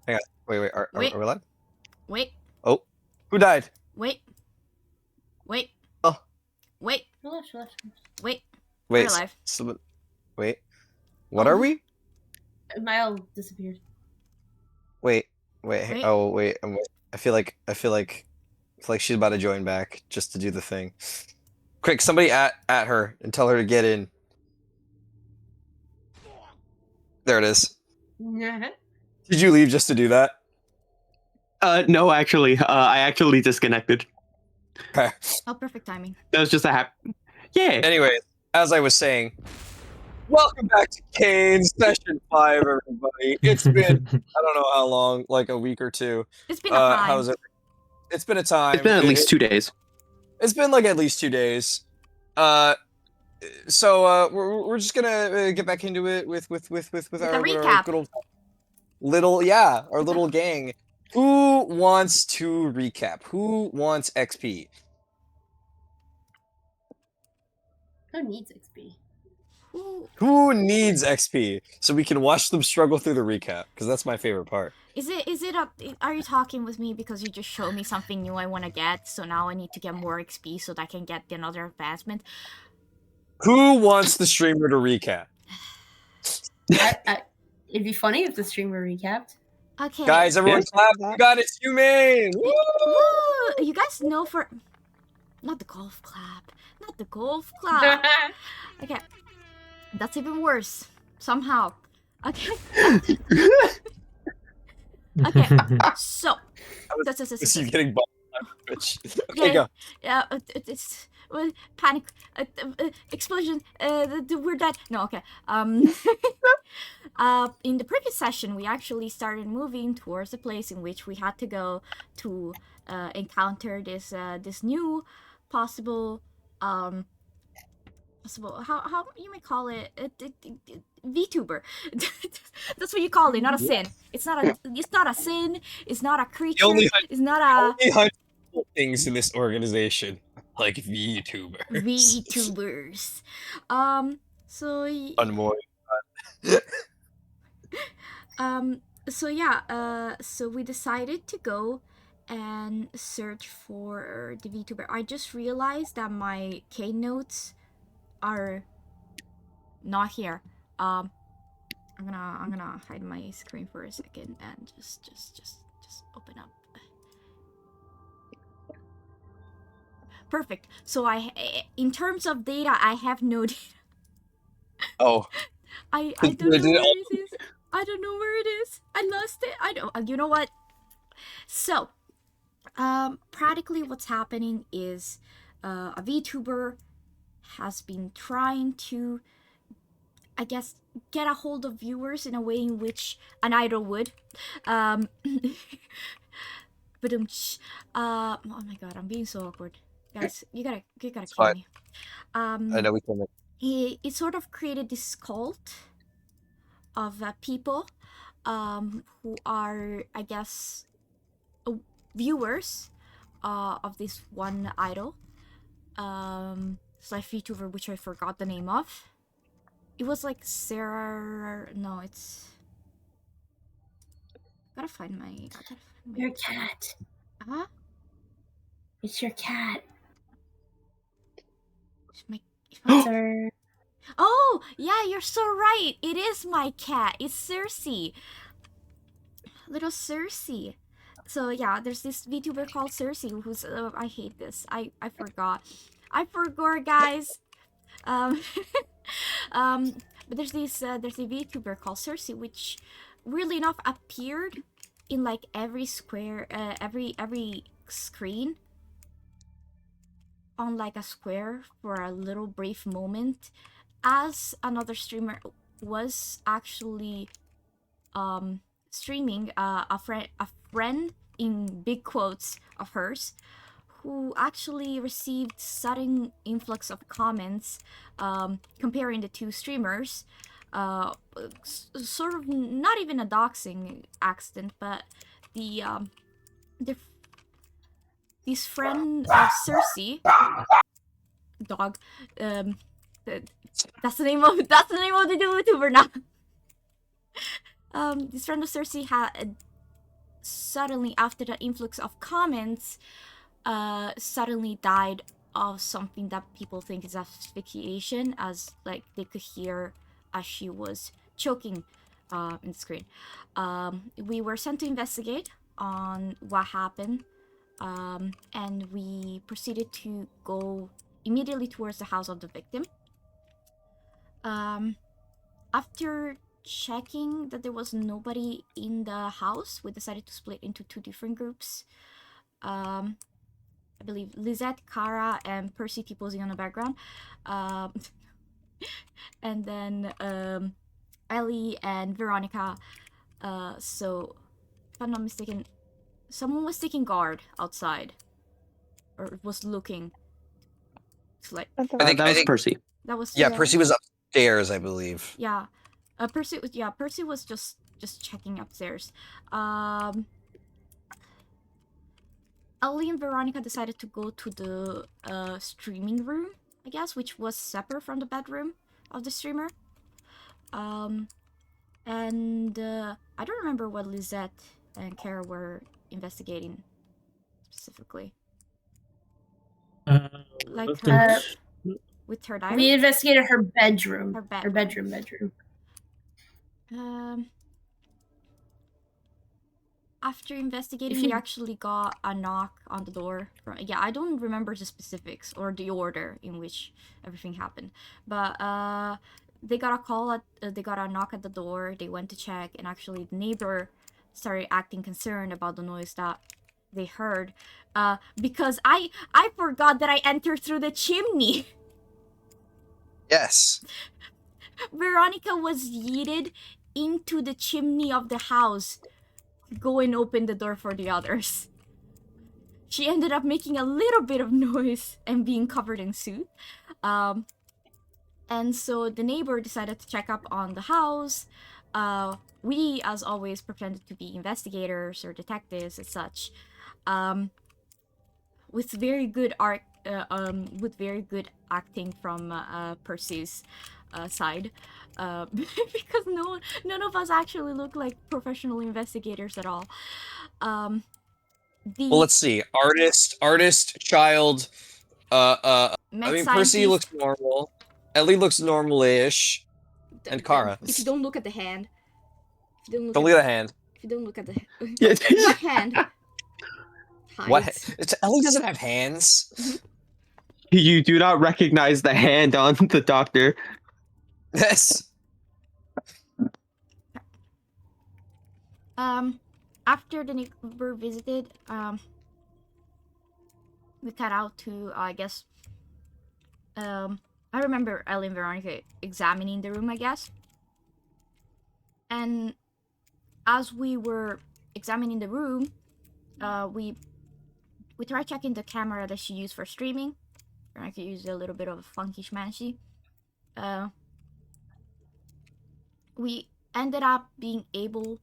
Hang on. Wait. Are Wait. we live? Wait. Oh, who died? Wait. Wait. Oh, Wait. Relax. Wait. We're wait. alive. Wait. What are we? My owl disappeared. Wait. Wait. Oh, wait. I feel like she's about to join back just to do the thing. Quick, somebody at her and tell her to get in. There it is. Did you leave just to do that? No, actually, I actually disconnected. Okay. Oh, perfect timing. That was just a Yeah. Anyways, as I was saying, welcome back to CAIN Session 5, everybody. It's been, I don't know how long, like a week or two. It's been a time. How's it? It's been a time. It's been at least 2 days. It's been like at least 2 days. So we're just gonna get back into it with our recap. good old our little gang. Who wants to recap? Who wants XP? Who needs XP? Who needs XP so we can watch them struggle through the recap? Because that's my favorite part. Are you talking with me because you just showed me something new I want to get, so now I need to get more XP so that I can get another advancement? Who wants the streamer to recap? It'd be funny if the streamer recapped. Okay. Guys, everyone clap. You got it, humane! Woo! Woo! You guys know for... Not the golf clap. Not the golf clap. Okay. That's even worse. Somehow. Okay. Okay. So. Is you getting bombed on Twitch? Okay, go. Yeah. It's panic. Explosion. We're dead. No. Okay. In the previous session, we actually started moving towards the place in which we had to go to encounter this new possible how you may call it VTuber. That's what you call it, not a sin. It's not a sin. It's not a creature. It's not a only things in this organization like VTubers. VTubers. So one more. So yeah, so we decided to go and search for the VTuber. I just realized that my CAIN notes are not here. I'm gonna hide my screen for a second and just open up. Perfect. So in terms of data, I have no data. Oh. I don't know where it is. I don't know where it is. I lost it. I don't. You know what? So, practically what's happening is a VTuber has been trying to, I guess, get a hold of viewers in a way in which an idol would. But oh my god, I'm being so awkward, guys. You gotta kill me. I know we can. It sort of created this cult of people who are, I guess, viewers of this one idol slash VTuber, which I forgot the name of. It was like Sarah. No, it's. Gotta find my. Your cat. Huh? It's your cat. Sir. Oh, yeah, you're so right. It is my cat. It's Cersei. Little Cersei. So yeah, there's this VTuber called Cersei who's I hate this. I forgot. I forgot, guys. But there's a VTuber called Cersei, which weirdly enough appeared in like every square, every screen on like a square for a little brief moment, as another streamer was actually streaming a friend in big quotes of hers, who actually received sudden influx of comments comparing the two streamers, sort of not even a doxing accident, but this friend of Cersei, dog, that's the name of the VTuber now. This friend of Cersei had suddenly, after the influx of comments, suddenly died of something that people think is asphyxiation, as like they could hear as she was choking in the screen. We were sent to investigate on what happened, and we proceeded to go immediately towards the house of the victim. After checking that there was nobody in the house, we decided to split into two different groups. I believe Lizette, Kara, and Percy posing on the background. And then Ellie and Veronica. So, if I'm not mistaken, someone was taking guard outside. Or was looking. It's like, I think That was Percy. that was... yeah, Percy was upstairs, I believe. Yeah. Percy was just checking upstairs. Ellie and Veronica decided to go to the streaming room, I guess, which was separate from the bedroom of the streamer. And I don't remember what Lizette and Kara were investigating specifically. Like her, with her diary? We investigated her bedroom. Her bedroom. Bedroom. After investigating, we actually got a knock on the door. Yeah, I don't remember the specifics or the order in which everything happened, but they got a call they got a knock at the door. They went to check, and actually the neighbor started acting concerned about the noise that they heard, because I forgot that I entered through the chimney. Yes. Veronica was yeeted into the chimney of the house. Go and open the door for the others. She ended up making a little bit of noise and being covered in soot. And so the neighbor decided to check up on the house. We, as always, pretended to be investigators or detectives and such. With very good acting from Percy's side. Because none of us actually look like professional investigators at all. Well, let's see. Artist, child. I mean, Percy looks normal. Ellie looks normal-ish. And Kara. If you don't look at the hand. Don't look at the hand. If you don't look at the what hand? What? Ellie doesn't have hands. You do not recognize the hand on the doctor. Yes. After the neighbor visited, we cut out to, I guess, I remember Ellie and Veronica examining the room, I guess. And as we were examining the room, we tried checking the camera that she used for streaming. Veronica used a little bit of a funky schmancy. We ended up being able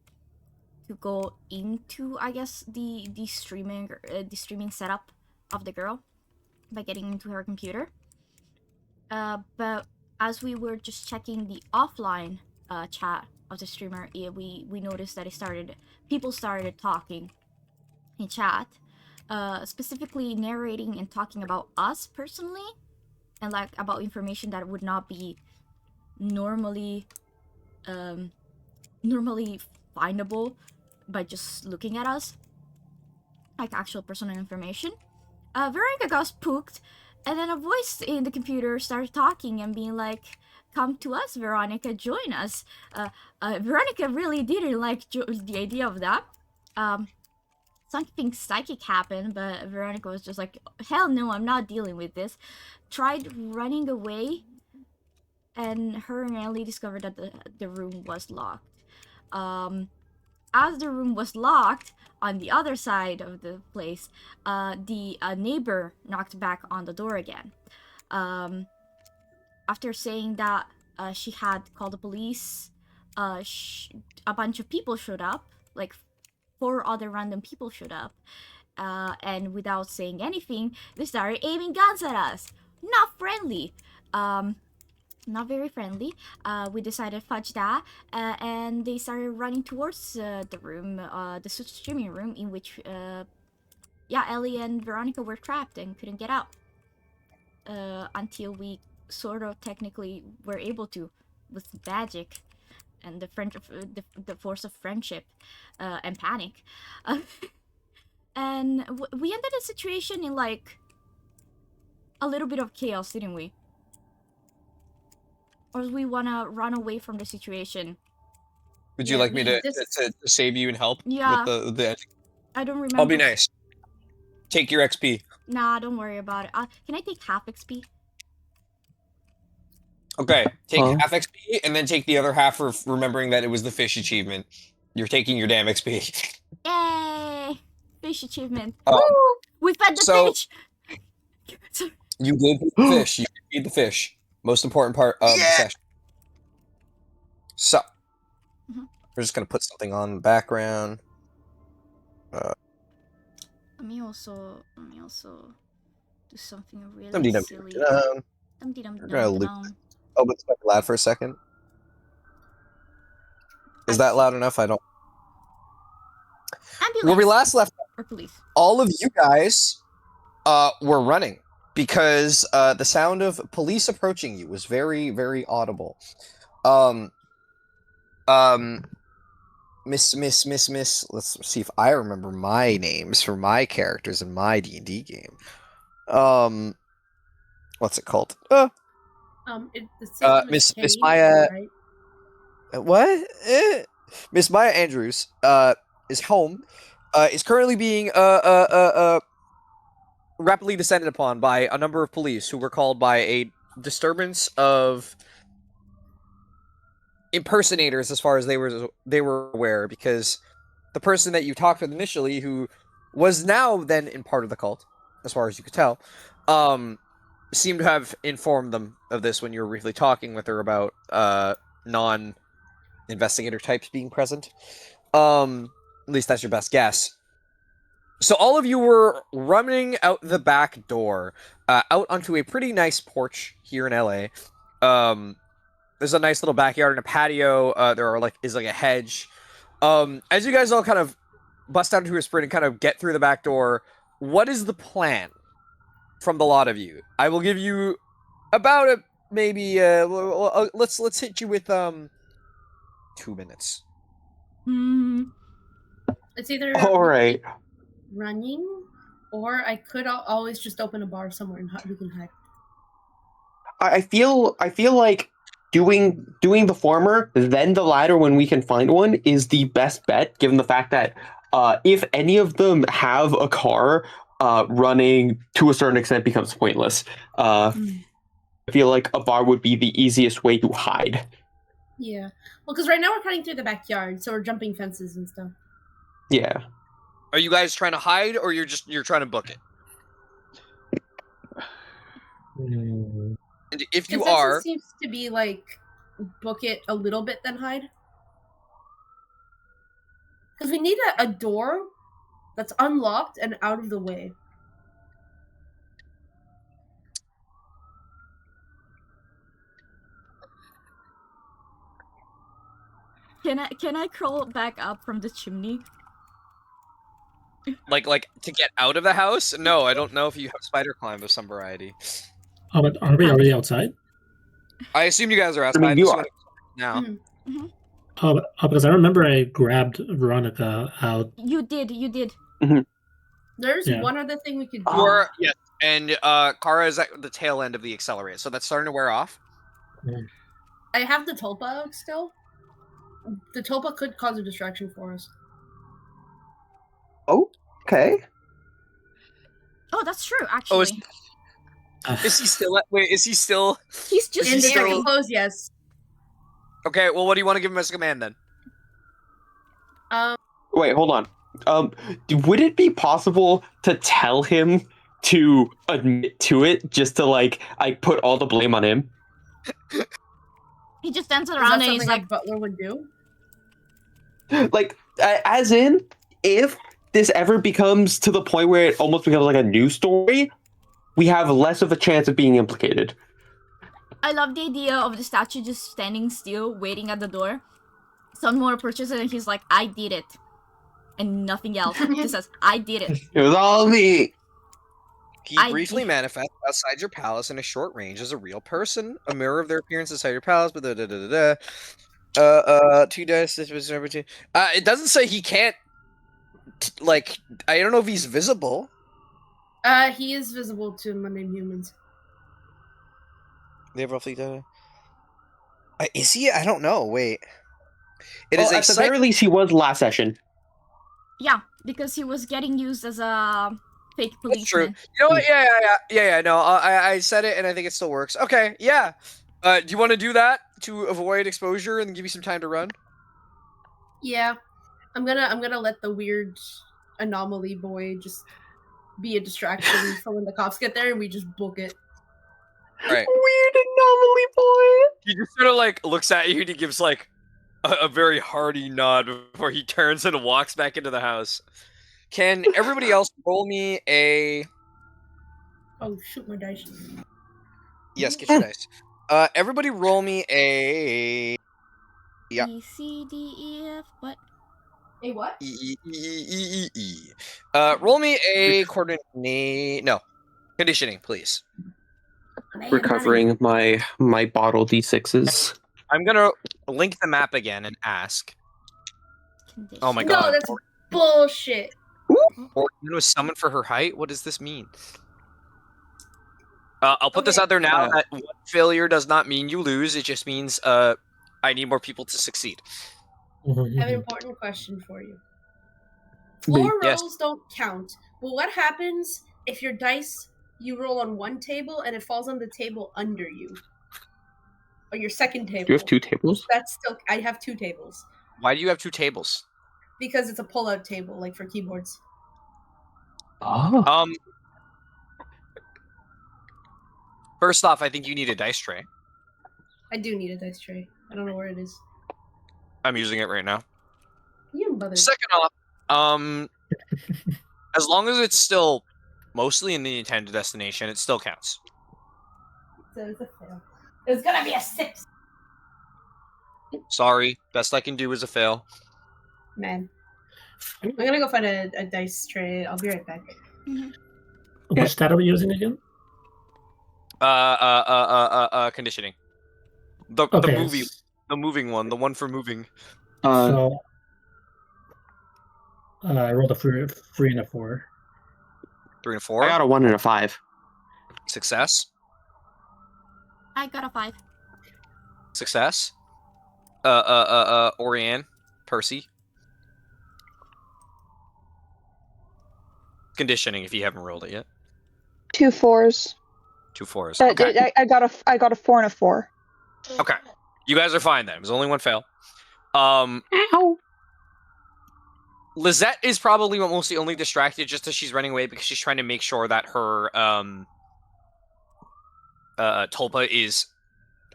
to go into, I guess, the streaming setup of the girl by getting into her computer. But as we were just checking the offline chat of the streamer, we noticed that people started talking in chat, specifically narrating and talking about us personally, and like about information that would not be normally findable by just looking at us, like actual personal information. Veronica got spooked, and then a voice in the computer started talking and being like, "Come to us, Veronica, join us." Veronica really didn't like the idea of that. Something psychic happened, but Veronica was just like, "Hell no, I'm not dealing with this." Tried running away, and her and Ellie discovered that the room was locked. As the room was locked, on the other side of the place, the neighbor knocked back on the door again. After saying that she had called the police, a bunch of people showed up, like 4 other random people showed up, and without saying anything, they started aiming guns at us. Not friendly. not very friendly. We decided fudge that, and they started running towards the room, the streaming room, in which Ellie and Veronica were trapped and couldn't get out until we sort of technically were able to, with magic and the force of friendship and panic. And we ended the situation in like a little bit of chaos, didn't we? Or we wanna run away from the situation? Would you like me to save you and help Yeah. with the? I don't remember. I'll be nice. Take your XP. Nah, don't worry about it. Can I take half XP? Okay, take half XP and then take the other half for remembering that it was the fish achievement. You're taking your damn XP. Yay! Fish achievement. We fed the fish! You did feed the fish. You did feed the fish. Most important part of the session. So, we're just going to put something on the background. Let me also do something really silly. We're gonna loop. Oh, but it's loud for a second. Is that loud enough? I don't. Ambulance. Where we last left, or police. All of you guys were running because the sound of police approaching you was very, very audible. Miss. Let's see if I remember my names for my characters in my D&D game. What's it called? Miss Maya. Right? What? Miss Maya Andrews is home. Is currently being rapidly descended upon by a number of police who were called by a disturbance of impersonators, as far as they were aware, because the person that you talked with initially, who was now then in part of the cult, as far as you could tell, seemed to have informed them of this when you were briefly talking with her about non-investigator types being present. At least that's your best guess. So all of you were running out the back door, out onto a pretty nice porch here in LA. There's a nice little backyard and a patio. There is a hedge. As you guys all kind of bust out into a sprint and kind of get through the back door, what is the plan from the lot of you? I will give you about let's hit you with 2 minutes. It's either All right. running, or I could always just open a bar somewhere and we can hide. I feel like doing the former, then the latter when we can find one is the best bet, given the fact that if any of them have a car, running to a certain extent becomes pointless. I feel like a bar would be the easiest way to hide. Yeah. Well, because right now we're cutting through the backyard, so we're jumping fences and stuff. Yeah. Are you guys trying to hide, or you're trying to book it? And if you are, seems to be like book it a little bit, then hide. Because we need a door that's unlocked and out of the way. Can I crawl back up from the chimney? like to get out of the house? No, I don't know if you have spider climb of some variety. Oh, but are we already outside? I assume you guys are outside. I mean, you are now. Mm-hmm. Because I remember I grabbed Veronica out. You did. Mm-hmm. There's one other thing we could do. Yes, and Kara is at the tail end of the accelerator, so that's starting to wear off. I have the tulpa out still. The tulpa could cause a distraction for us. Oh, okay. Oh, that's true, actually. Is he still wait, is he still... He's just in there. the clothes, yes. Okay, well, what do you want to give him as a command, then? Wait, hold on. Would it be possible to tell him to admit to it, just to, like, I put all the blame on him? He just stands Is around that and he's something like... Butler would do? Like, as in, if this ever becomes to the point where it almost becomes like a news story, we have less of a chance of being implicated. I love the idea of the statue just standing still, waiting at the door. Someone approaches it and he's like, I did it. And nothing else. Just says, I did it. It was all me. He I briefly did- manifests outside your palace in a short range as a real person, a mirror of their appearance inside your palace. But 2 dice. It doesn't say he can't. Like, I don't know if he's visible. He is visible to mundane humans. They have roughly. Is he? I don't know. Wait. It is Well, a at the very least, he was last session. Yeah, because he was getting used as a fake That's true. policeman. You know what? Yeah. No, I said it, and I think it still works. Okay, yeah. Do you want to do that to avoid exposure and give you some time to run? Yeah, I'm gonna let the weird anomaly boy just be a distraction for when the cops get there, and we just book it. Right. Weird anomaly boy. He just sort of like looks at you and he gives like a very hearty nod before he turns and walks back into the house. Can everybody else roll me a? Oh shoot, my dice! Yes, get your dice. Everybody roll me a. Yeah. E, C, D, E, F, what? Hey, what? E. Roll me a conditioning, please. Recovering my bottle d6s. I'm gonna link the map again and ask. Oh my No, god. that's bullshit. Orkin was summoned for her height? What does this mean? I'll put this Okay. out there now that one failure does not mean you lose. It just means I need more people to succeed. I have an important question for you. Floor Yes. rolls don't count. But what happens if your dice you roll on one table and it falls on the table under you? Or your second table. Do you have 2 tables? That's still I have 2 tables. Why do you have 2 tables? Because it's a pull-out table, like for keyboards. Oh. First off, I think you need a dice tray. I do need a dice tray. I don't know where it is. I'm using it right now. You didn't bother. Second off, as long as it's still mostly in the intended destination, it still counts. So it's a fail. It's gonna be a 6. Sorry, best I can do is a fail. Man. I'm gonna go find a dice tray. I'll be right back. Which stat are we using again? Conditioning. The moving one, the one for moving. So I rolled a 3 and a 4. 3 and 4. I got a 1 and a 5. Success. I got a 5. Success. Orianne, Percy. Conditioning if you haven't rolled it yet. 2 4s. 2 4s. Okay. I got a 4 and a 4. Okay. You guys are fine then. There's only one fail. Ow. Lizette is probably mostly only distracted just as she's running away because she's trying to make sure that her tulpa is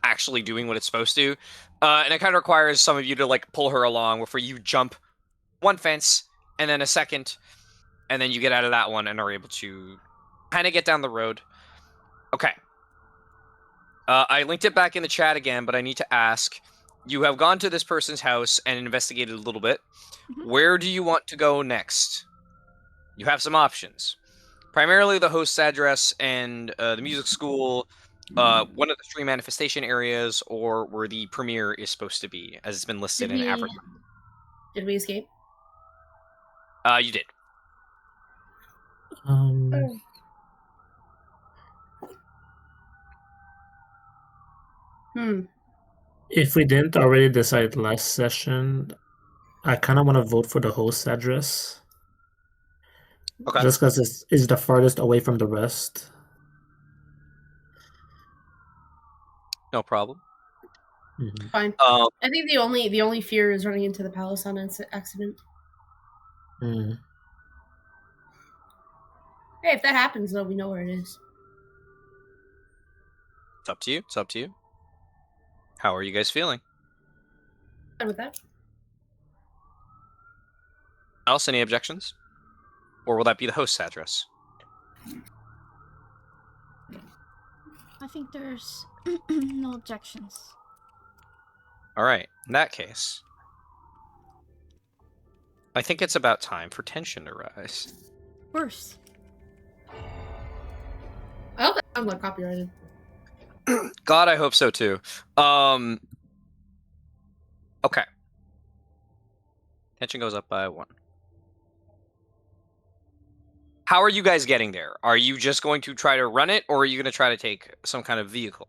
actually doing what it's supposed to. And it kind of requires some of you to like pull her along before you jump one fence and then a second, and then you get out of that one and are able to kind of get down the road. Okay. I linked it back in the chat again, but I need to ask. You have gone to this person's house and investigated a little bit. Mhm. Where do you want to go next? You have some options. Primarily the host's address and the music school, one of the 3 manifestation areas, or where the premiere is supposed to be, as it's been listed in Africa. Did we escape? You did. If we didn't already decide last session, I kind of want to vote for the host address. Okay. Just because it's the farthest away from the rest. No problem. Mhm. Fine. I think the only fear is running into the palace on accident. Mm. Hey, if that happens, though, we know where it is. It's up to you. It's up to you. How are you guys feeling? Fine with that. Else, any objections? Or will that be the host's address? I think there's no objections. All right. In that case, I think it's about time for tension to rise. Worse. I hope that sounds like copyrighted. God, I hope so too. Okay. Tension goes up by 1. How are you guys getting there? Are you just going to try to run it, or are you going to try to take some kind of vehicle?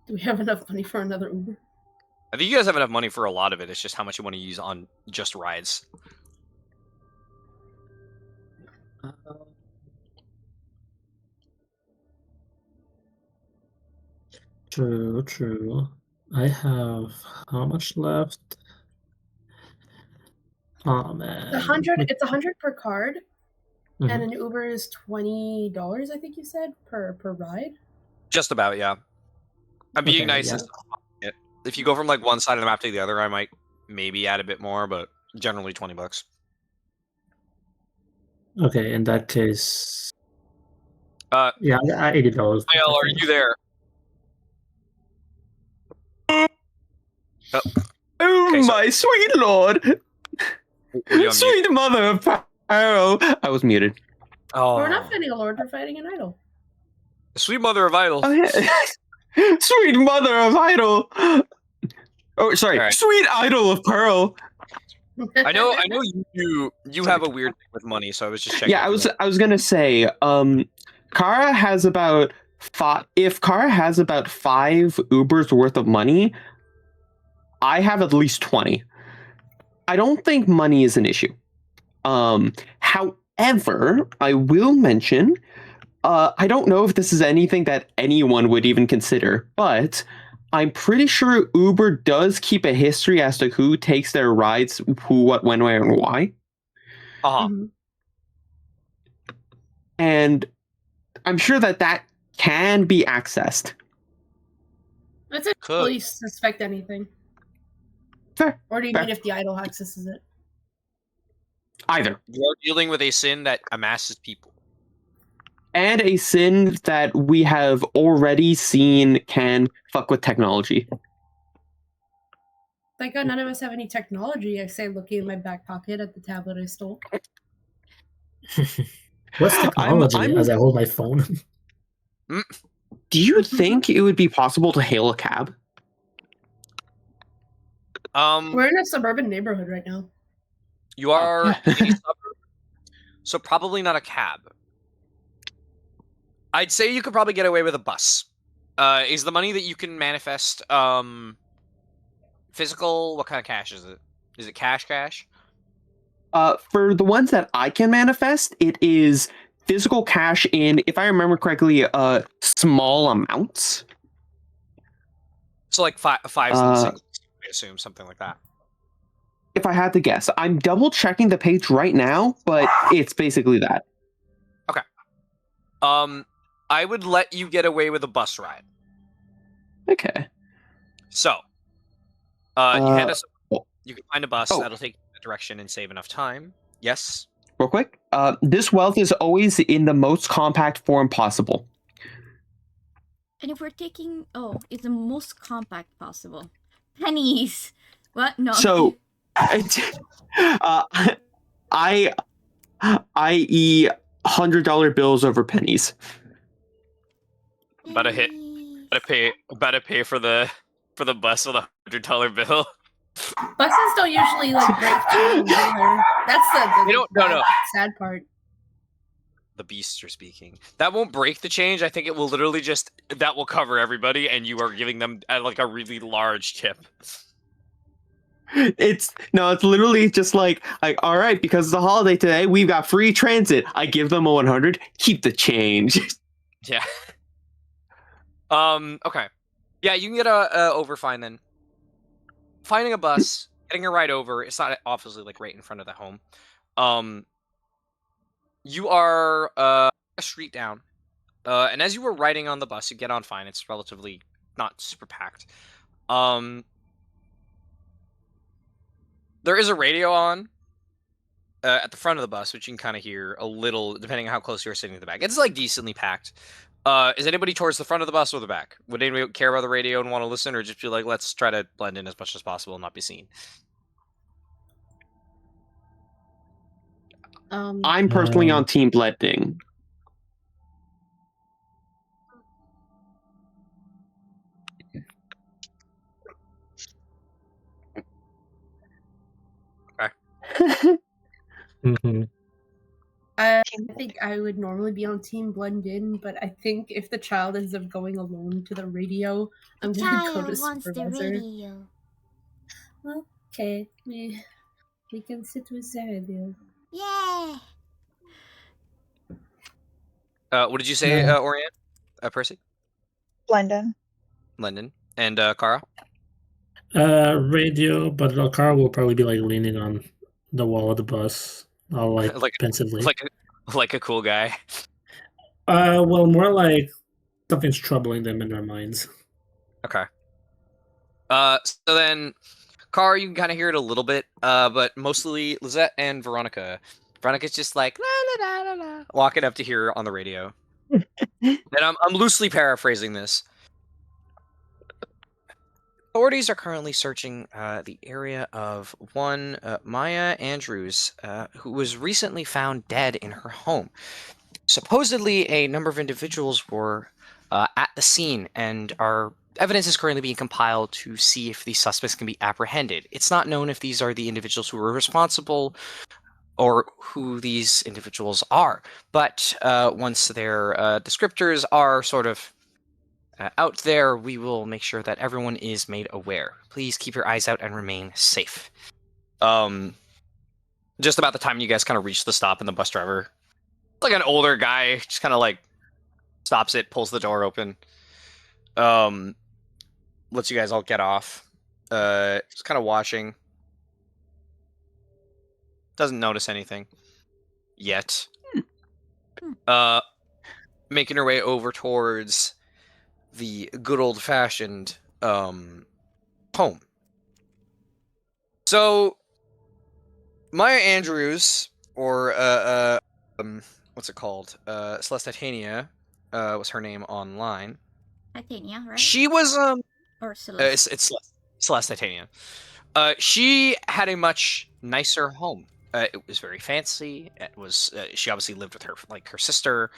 Do we have enough money for another Uber? I think you guys have enough money for a lot of it. It's just how much you want to use on just rides. True, true. I have how much left? Oh man. It's 100 per card, Mhm. and an Uber is $20. I think you said per ride. Just about, yeah. I'm being Okay, nice. yeah. If you go from like one side of the map to the other, I might maybe add a bit more, but generally $20. Okay, in that case, Yeah, $80. Kyle, are you there? Oh, Okay, so- my sweet lord! Were you on Sweet mother of Pharaoh! I was muted. Oh, We're not fighting a lord, we're fighting an idol. sweet mother of idol. Oh, yeah. Sweet mother of idol! Oh, sorry. All right. Sweet idol of pearl. I know you have a weird thing with money, so I was just checking. Yeah, I was gonna say, Kara has about 5. If Kara has about 5 Ubers worth of money, I have at least 20. I don't think money is an issue. However, I will mention, I don't know if this is anything that anyone would even consider, but I'm pretty sure Uber does keep a history as to who takes their rides, who, what, when, where, and why. Uh-huh. Mhm. And I'm sure that can be accessed. That's if Could. police suspect anything. Fair. Or do you Fair. mean if the idol accesses it? Either. You're dealing with a sin that amasses people. And a sin that we have already seen can fuck with technology. Thank God none of us have any technology. I say, looking in my back pocket at the tablet I stole. What's technology I'm- as I hold my phone? Do you think it would be possible to hail a cab? We're in a suburban neighborhood right now. You are yeah. in a suburb, so probably not a cab. I'd say you could probably get away with a bus. Is the money that you can manifest physical? What kind of cash is it? Is it cash? For the ones that I can manifest, it is physical cash in, if I remember correctly, small amounts. So like fives and singles, I assume, something like that. If I had to guess, I'm double checking the page right now, but it's basically that. I would let you get away with a bus ride. Okay. So, you hand us. oh. You can find a bus Oh. that'll take you in that direction and save enough time. Yes. Real quick, this wealth is always in the most compact form possible. And if we're taking, it's the most compact possible. Pennies. What? No. So, i.e., $100 bills over pennies. About to hit. Better pay for the bus with $100 bill. Buses don't usually like break change either. That's the They don't- no. sad part. The beasts are speaking. That won't break the change. I think it will literally that will cover everybody, and you are giving them like a really large tip. It's literally just like all right, because it's a holiday today, we've got free transit. I give them a 100, keep the change. Yeah. Okay. Yeah, you can get a over fine then. Finding a bus, getting a ride over. It's not obviously like right in front of the home. You are a street down, and as you were riding on the bus, you get on fine. It's relatively not super packed. There is a radio on. at the front of the bus, which you can kind of hear a little, depending on how close you're sitting to the back. It's like decently packed. Is anybody towards the front of the bus or the back? Would anybody care about the radio and want to listen, or just be like, let's try to blend in as much as possible and not be seen? I'm personally on team blending. Mm-hmm. I think I would normally be on team blend in, but I think if the child ends up going alone to the radio, I'm gonna go to wants the supervisor. radio. Okay, we can sit with the radio. Yeah. What did you say, Orient? Percy? Blendon. London? And Kara? Radio, but the car will probably be like leaning on the wall of the bus, all like, pensively. Like a cool guy. Well, more like something's troubling them in their minds. Okay. So then, Kara, you can kind of hear it a little bit, but mostly Lizette and Veronica. Veronica's just like la la la la la, walking up to hear on the radio. And I'm loosely paraphrasing this. Authorities are currently searching the area of one Maya Andrews, who was recently found dead in her home. Supposedly, a number of individuals were at the scene, and our evidence is currently being compiled to see if these suspects can be apprehended. It's not known if these are the individuals who were responsible or who these individuals are, but once their descriptors are sort of out there, we will make sure that everyone is made aware. Please keep your eyes out and remain safe. Just about the time you guys kind of reach the stop, and the bus driver, like an older guy, just kind of like stops it, pulls the door open, lets you guys all get off. Just kind of watching. Doesn't notice anything yet. Making her way over towards the good old-fashioned home. So Maya Andrews, or what's it called? Celeste Titania was her name online. Titania, right? She was Or Celeste. it's Celeste Titania. She had a much nicer home. It was very fancy. It was she obviously lived with her sister.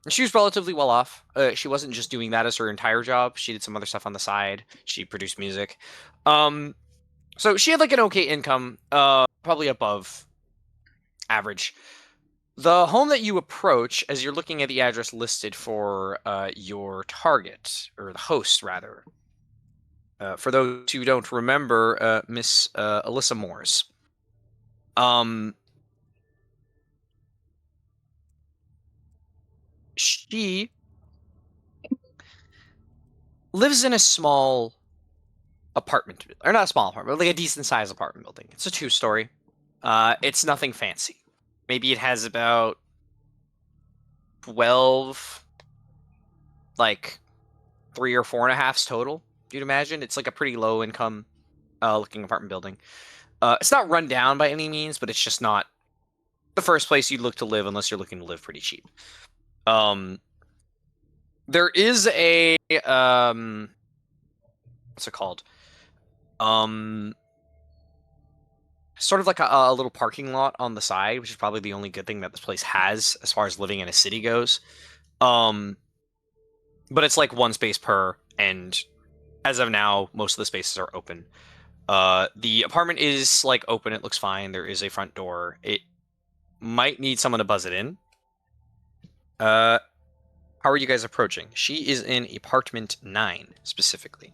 She was relatively well off. She wasn't just doing that as her entire job. She did some other stuff on the side. She produced music. So she had like an okay income, probably above average. The home that you approach, as you're looking at the address listed for your target, or the host rather, for those who don't remember, Miss Alyssa Moores. She lives in a small apartment, or not a small apartment, but like a decent sized apartment building. It's a 2-story. It's nothing fancy. Maybe it has about 12, like 3 or 4.5 total. You'd imagine it's like a pretty low income looking apartment building. It's not run down by any means, but it's just not the first place you'd look to live unless you're looking to live pretty cheap. There is a what's it called? Sort of like a little parking lot on the side, which is probably the only good thing that this place has as far as living in a city goes. But it's like 1 space per, and as of now, most of the spaces are open. The apartment is like open, it looks fine. There is a front door. It might need someone to buzz it in. How are you guys approaching? She is in apartment 9 specifically.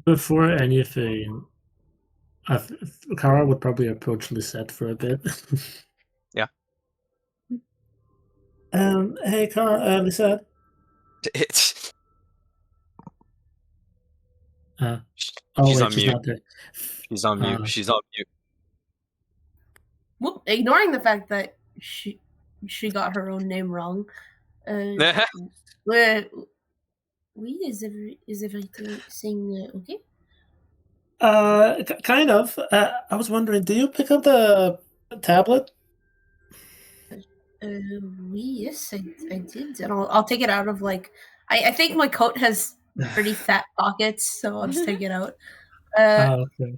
Before anything, Kara would probably approach Lisette for a bit. Yeah. Hey, Kara, Lisette. It's She's on mute. Not there. She's on mute. She's on mute. Well, ignoring the fact that she got her own name wrong. Oui, is everything okay? Kind of. I was wondering, did you pick up the tablet? Oui, yes, I did, and I'll take it out of like I think my coat has pretty fat pockets, so I'll just take it out. Okay.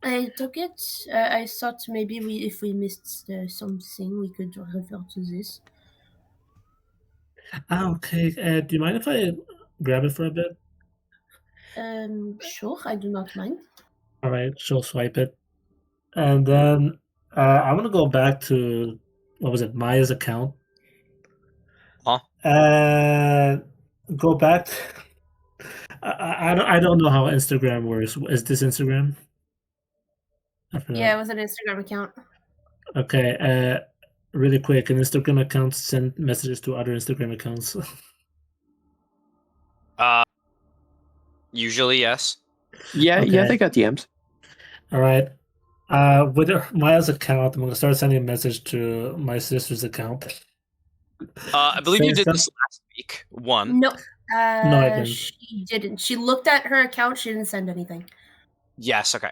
I took it. I thought maybe if we missed something, we could refer to this. Okay. Do you mind if I grab it for a bit? Sure, I do not mind. All right, she'll swipe it, and then I'm gonna go back to what was it, Maya's account, Huh? and go back. I don't know how Instagram works. Is this Instagram? I forgot. Yeah, it was an Instagram account. Okay. Really quick, an Instagram account send messages to other Instagram accounts. Usually, yes. Yeah, Okay. they got DMs. All right. With Maya's account, I'm gonna start sending a message to my sister's account. I believe you Say did this last week. One. No, I didn't. she didn't. She looked at her account. She didn't send anything. Yes. Okay.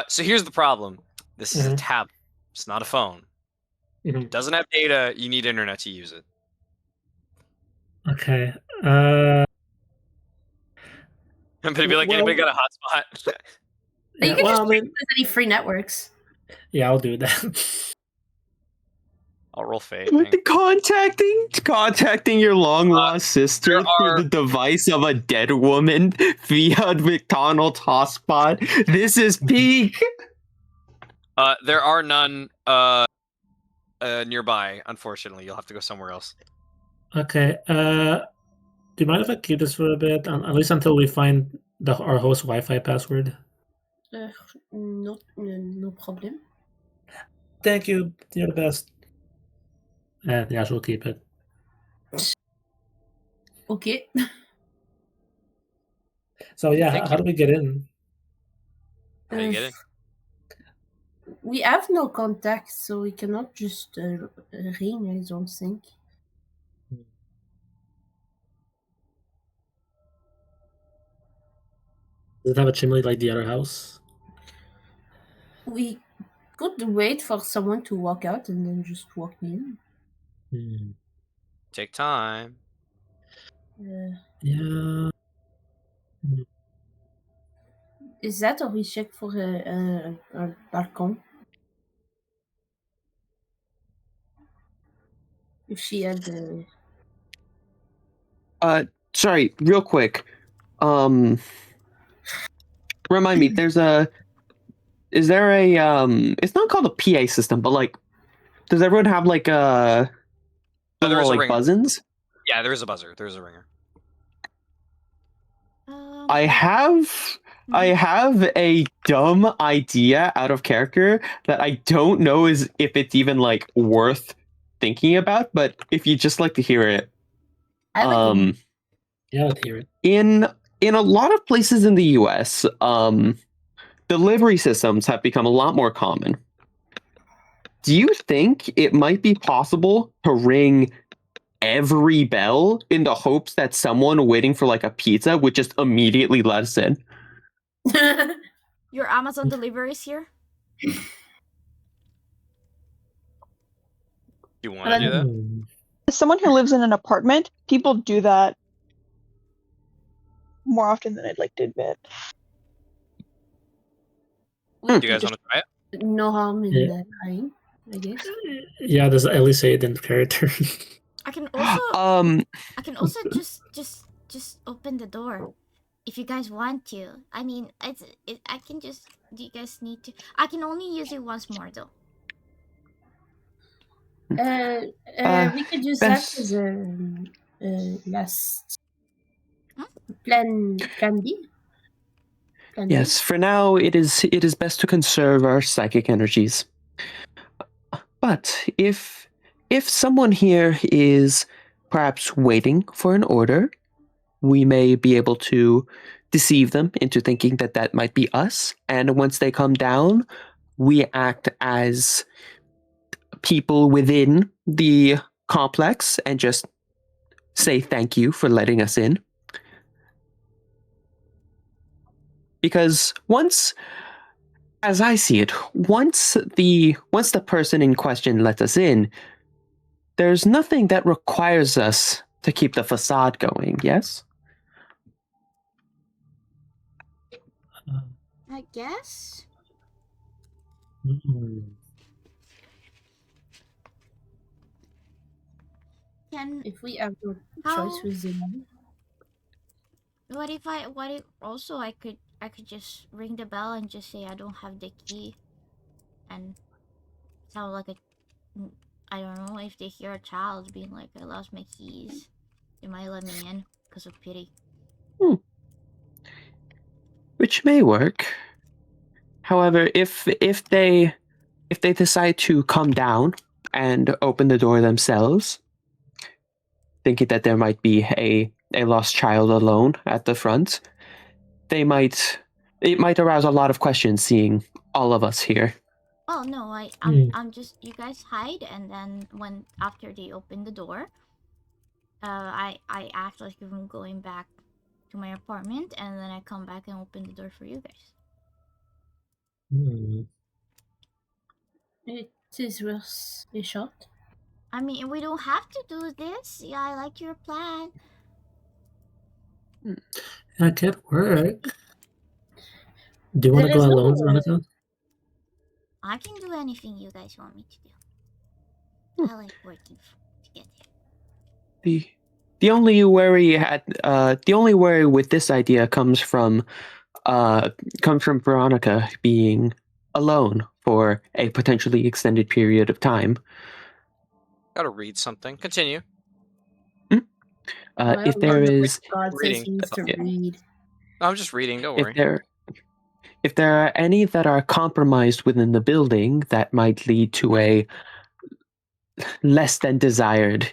So here's the problem. This is a tab. It's not a phone. Mhm. It doesn't have data. You need internet to use it. Okay. I'm gonna be like, Well- anybody got a hotspot? But you Yeah, can well, just I check mean, if there's any free networks. yeah, I'll do that. I'll roll fate. hang Contacting your long lost sister there through are- the device of a dead woman via McDonald's hotspot. This is peak. There are none nearby. Unfortunately, you'll have to go somewhere else. Okay. Do you mind if I keep this for a bit, at least until we find our host Wi-Fi password? No problem. Thank you. You're the best. Yeah, she'll keep it. Okay. So yeah, Thank how do we get in? How do you get in? We have no contact, so we cannot just ring. I don't think. Does it have a chimney like the other house? We could wait for someone to walk out and then just walk in. Take time. Yeah. Is that or we check for a balcon? If she had Sorry, real quick. Remind me, is there a it's not called a PA system, but like does everyone have like there little is a like ringer. buzzins? Yeah, there is a buzzer. There is a ringer. I have a dumb idea out of character that I don't know if it's even like worth thinking about, but if you just like to hear it. I like Yeah, let's hear it. In a lot of places in the US, delivery systems have become a lot more common. Do you think it might be possible to ring every bell in the hopes that someone waiting for like a pizza would just immediately let us in? Your Amazon deliveries here? You want to do that? As someone who lives in an apartment, people do that more often than I'd like to admit. Do you guys want to try it? No harm in that, right? I guess. Yeah, does at least say it in the character. I can also I can also just open the door if you guys want to. I mean, I can just. Do you guys need to? I can only use it once more though. We could use that as a last plan B. Plan B? Yes, for now it is best to conserve our psychic energies. But if someone here is perhaps waiting for an order, we may be able to deceive them into thinking that might be us, and once they come down, we act as people within the complex and just say thank you for letting us in. Because once, as I see it, once the person in question lets us in, there's nothing that requires us to keep the facade going, yes? I guess. Can If we have no How- choice within. what if also I could just ring the bell and just say I don't have the key, and sound like I don't know, if they hear a child being like, I lost my keys, they might let me in because of pity. Which may work. However, if they decide to come down and open the door themselves, thinking that there might be a lost child alone at the front, it might arouse a lot of questions seeing all of us here. Oh no, I'm just, you guys hide, and then after they open the door, I act like I'm going back to my apartment, and then I come back and open the door for you guys. It is worth a shot. I mean, we don't have to do this. Yeah, I like your plan. That could work. Do you want to There go is no- alone, Veronica? I can do anything you guys want me to do. I like working together. The only worry with this idea comes from Veronica being alone for a potentially extended period of time. Gotta read something. Continue. If there is, God says reading. he needs to read. No, I'm just reading. Don't worry. if there are any that are compromised within the building that might lead to a less than desired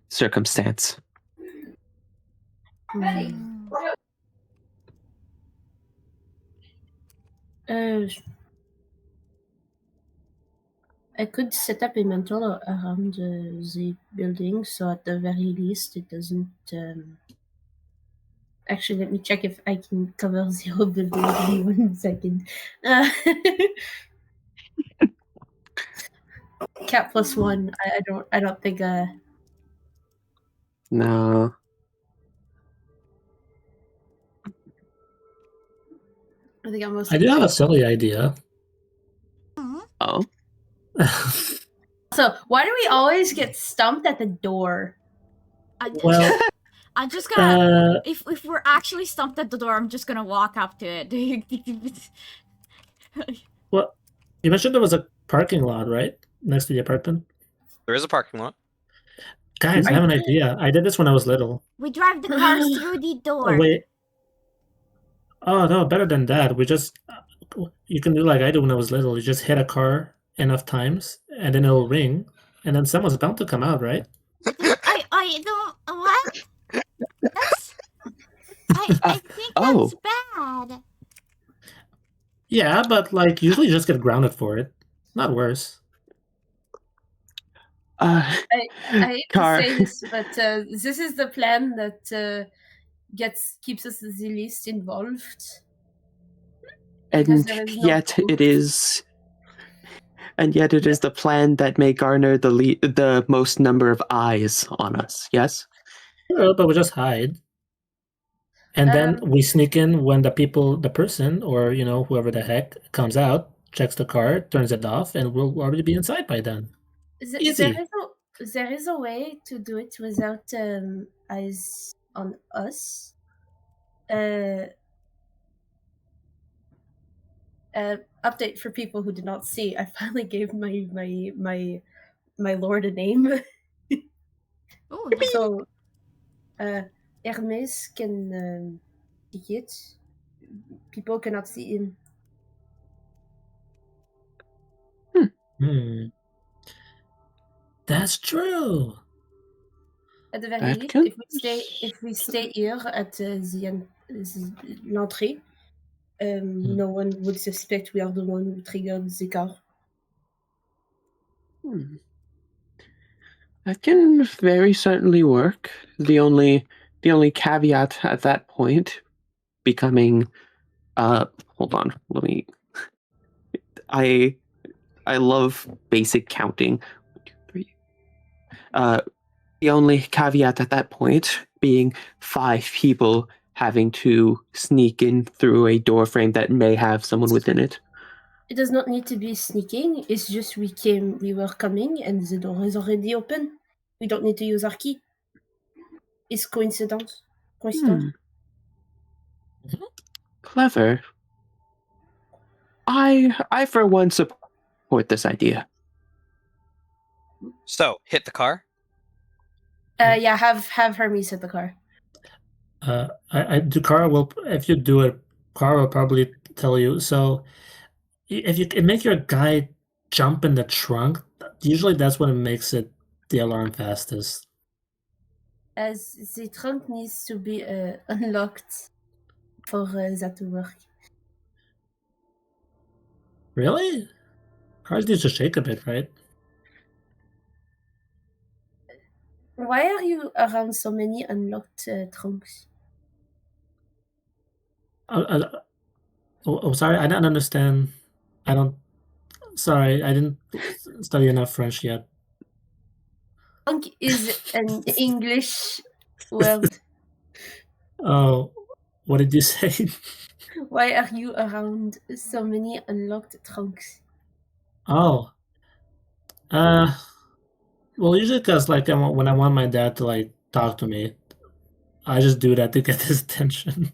circumstance. I could set up a mental around the building, so at the very least it doesn't. Actually, let me check if I can cover the whole building. Give me 1 second. Cat +1. I don't think. No. I think I'm I do have a silly idea. Oh. So why do we always get stumped at the door? Well, I'm just gonna. If we're actually stumped at the door, I'm just gonna walk up to it. well, you mentioned there was a parking lot, right, next to the apartment. There is a parking lot. Guys, I have an idea. I did this when I was little. We drive the cars through the door. Oh wait. Oh no, better than that. You can do like I do when I was little. You just hit a car enough times, and then it'll ring, and then someone's bound to come out, right? I don't. What? That's. I think that's bad. Yeah, but like usually you just get grounded for it. Not worse. I hate to say this, but this is the plan that keeps us the least involved. And yet it is the plan that may garner the most number of eyes on us, yes? But we just hide. And then we sneak in when the person, or whoever the heck comes out, checks the car, turns it off, and we'll already be inside by then. Easy. There is a way to do it without eyes on us. Update for people who did not see. I finally gave my lord a name. Oh, so Hermes can see it. People cannot see him. That's true. At the very least, if we stay here at the l'entrée, no one would suspect we are the one who triggered the car. That can very certainly work. The only caveat at that point becoming hold on, let me I love basic counting. 1, 2, 3. The only caveat at that point being 5 people having to sneak in through a door frame that may have someone within it. It does not need to be sneaking. It's just we were coming, and the door is already open. We don't need to use our key. It's coincidence. Clever. I for one support this idea. So, hit the car. Yeah, have Hermes hit the car. Car will, if you do it, Car will probably tell you. So, if you can make your guy jump in the trunk, usually that's when it makes it the alarm fastest. As the trunk needs to be unlocked for that to work. Really? Cars need to shake a bit, right? Why are you around so many unlocked trunks? Sorry, I don't understand. Sorry, I didn't study enough French yet. Trunk is an English word. Oh, what did you say? Why are you around so many unlocked trunks? Oh. Well, usually because when I want my dad to talk to me, I just do that to get his attention.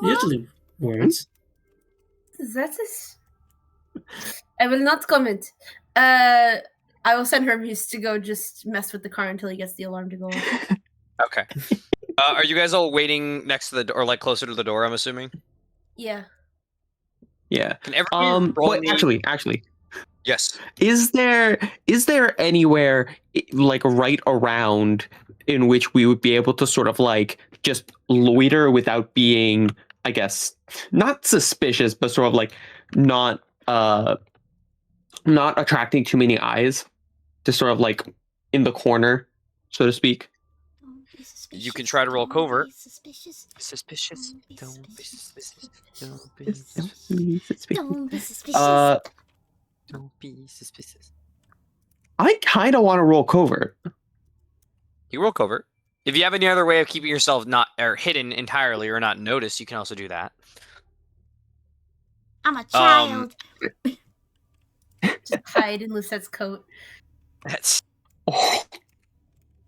Usually words. That is. I will not comment. I will send Hermes to go just mess with the car until he gets the alarm to go off. Okay. Are you guys all waiting next to the door, or closer to the door? I'm assuming. Yeah. Yeah. Can everybody roll But actually. Yes. Is there anywhere right around in which we would be able to sort of just loiter without being, I guess, not suspicious, but sort of not attracting too many eyes, just sort of in the corner, so to speak? You can try to roll covert. Suspicious. Suspicious. Don't be suspicious. Don't be suspicious. Don't be suspicious. I kind of want to roll covert. You roll covert. If you have any other way of keeping yourself not hidden entirely or not noticed, you can also do that. I'm a child. Just hide in Lucetta's coat. That's. Oh.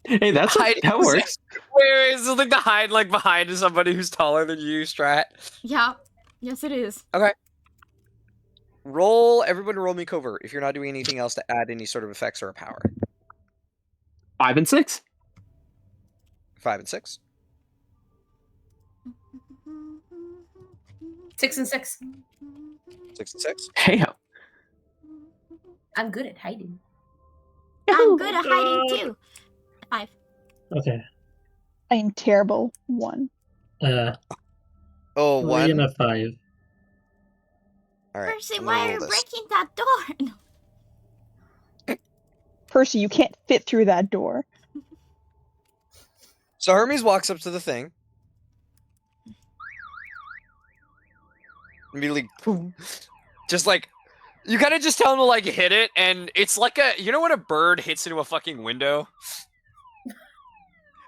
Hey, that works. Wait, is it to hide behind somebody who's taller than you, Strat? Yeah. Yes, it is. Okay. Everybody roll me covert if you're not doing anything else to add any sort of effects or a power. 5 and 6. 5 and 6. 6 and 6. 6 and 6. Hey. I'm good at hiding. I'm good at hiding too. 5. Okay. I'm terrible. 1. Oh, 1. And a 5. All right. Percy, why are you breaking that door? No. Percy, you can't fit through that door. So Hermes walks up to the thing. Immediately, boom. Just you kind of just tell him to hit it, and it's like you know when a bird hits into a fucking window?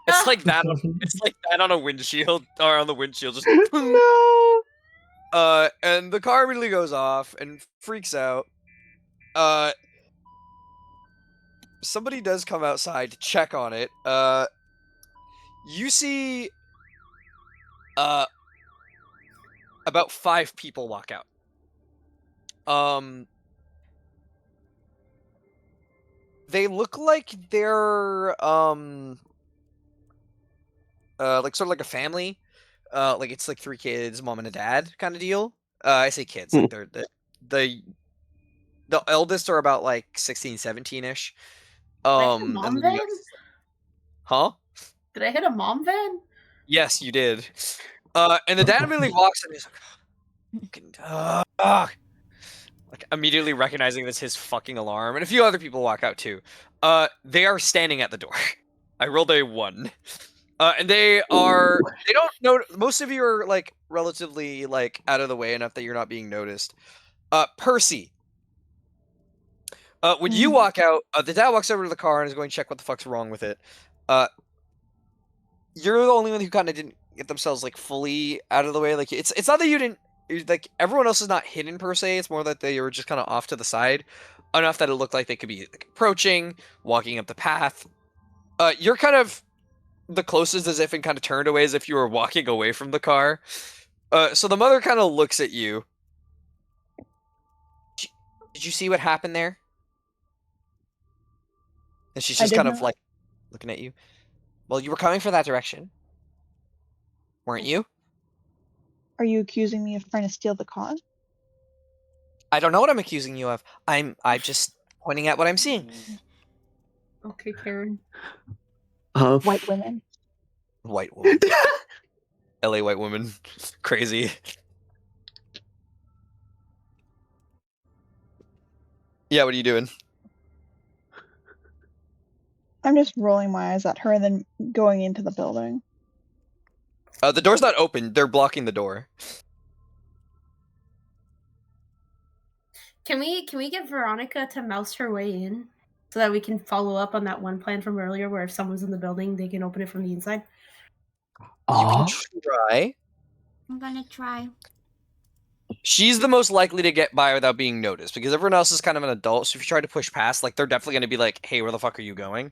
It's like that. It's like that on a windshield, or on the windshield. Just No. And the car immediately goes off and freaks out. Somebody does come outside to check on it. You see, about 5 people walk out. They look like they're sort of like a family. It's 3 kids, mom and a dad kind of deal. I say kids, they're the eldest are about 16, 17-ish. Mom van? Huh? Did I hit a mom van? Yes, you did. And the dad immediately walks in and he's like, immediately recognizing this his fucking alarm, and a few other people walk out too. They are standing at the door. I rolled a 1. And they don't know, most of you are like relatively like out of the way enough that you're not being noticed. Percy. When you walk out, the dad walks over to the car and is going to check what the fuck's wrong with it. You're the only one who kind of didn't get themselves like fully out of the way. Like it's not that you didn't, like everyone else is not hidden per se. It's more that they were just kind of off to the side enough that it looked like they could be like, approaching, walking up the path. You're kind of the closest as if and kind of turned away as if you were walking away from the car. So the mother kind of looks at you. Did you see what happened there? And she's just kind of like looking at you. Well, you were coming from that direction, weren't you? Are you accusing me of trying to steal the car? I don't know what I'm accusing you of. I'm just pointing at what I'm seeing. Okay, Karen. White women. White woman. LA white woman. Crazy. Yeah, what are you doing? I'm just rolling my eyes at her and then going into the building. The door's not open. They're blocking the door. Can we get Veronica to mouse her way in so that we can follow up on that one plan from earlier where if someone's in the building, they can open it from the inside? You can try. I'm gonna try. She's the most likely to get by without being noticed because everyone else is kind of an adult. So if you try to push past, like they're definitely going to be like, "Hey, where the fuck are you going?"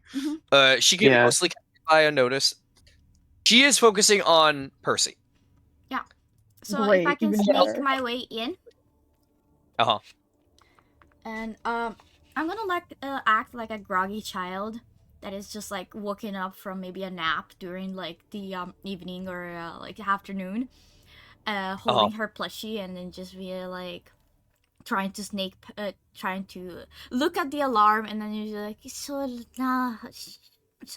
She can mostly get by unnoticed. She is focusing on Percy. Yeah. So Great, if I can even sneak better. my way in, and I'm gonna like act like a groggy child that is just like waking up from maybe a nap during like the evening or like afternoon, holding her plushie and then just be like trying to look at the alarm and then you're like so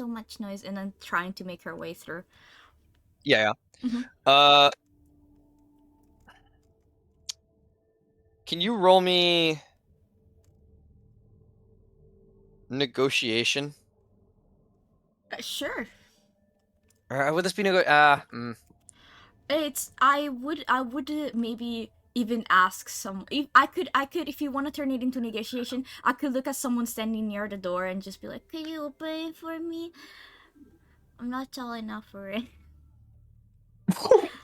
much noise and then trying to make her way through. Yeah. Can you roll me negotiation? Sure. Or would this be It's I would maybe even ask some if I could if you want to turn it into negotiation, I could look at someone standing near the door and just be like, "Can you open it for me? I'm not tall enough for it."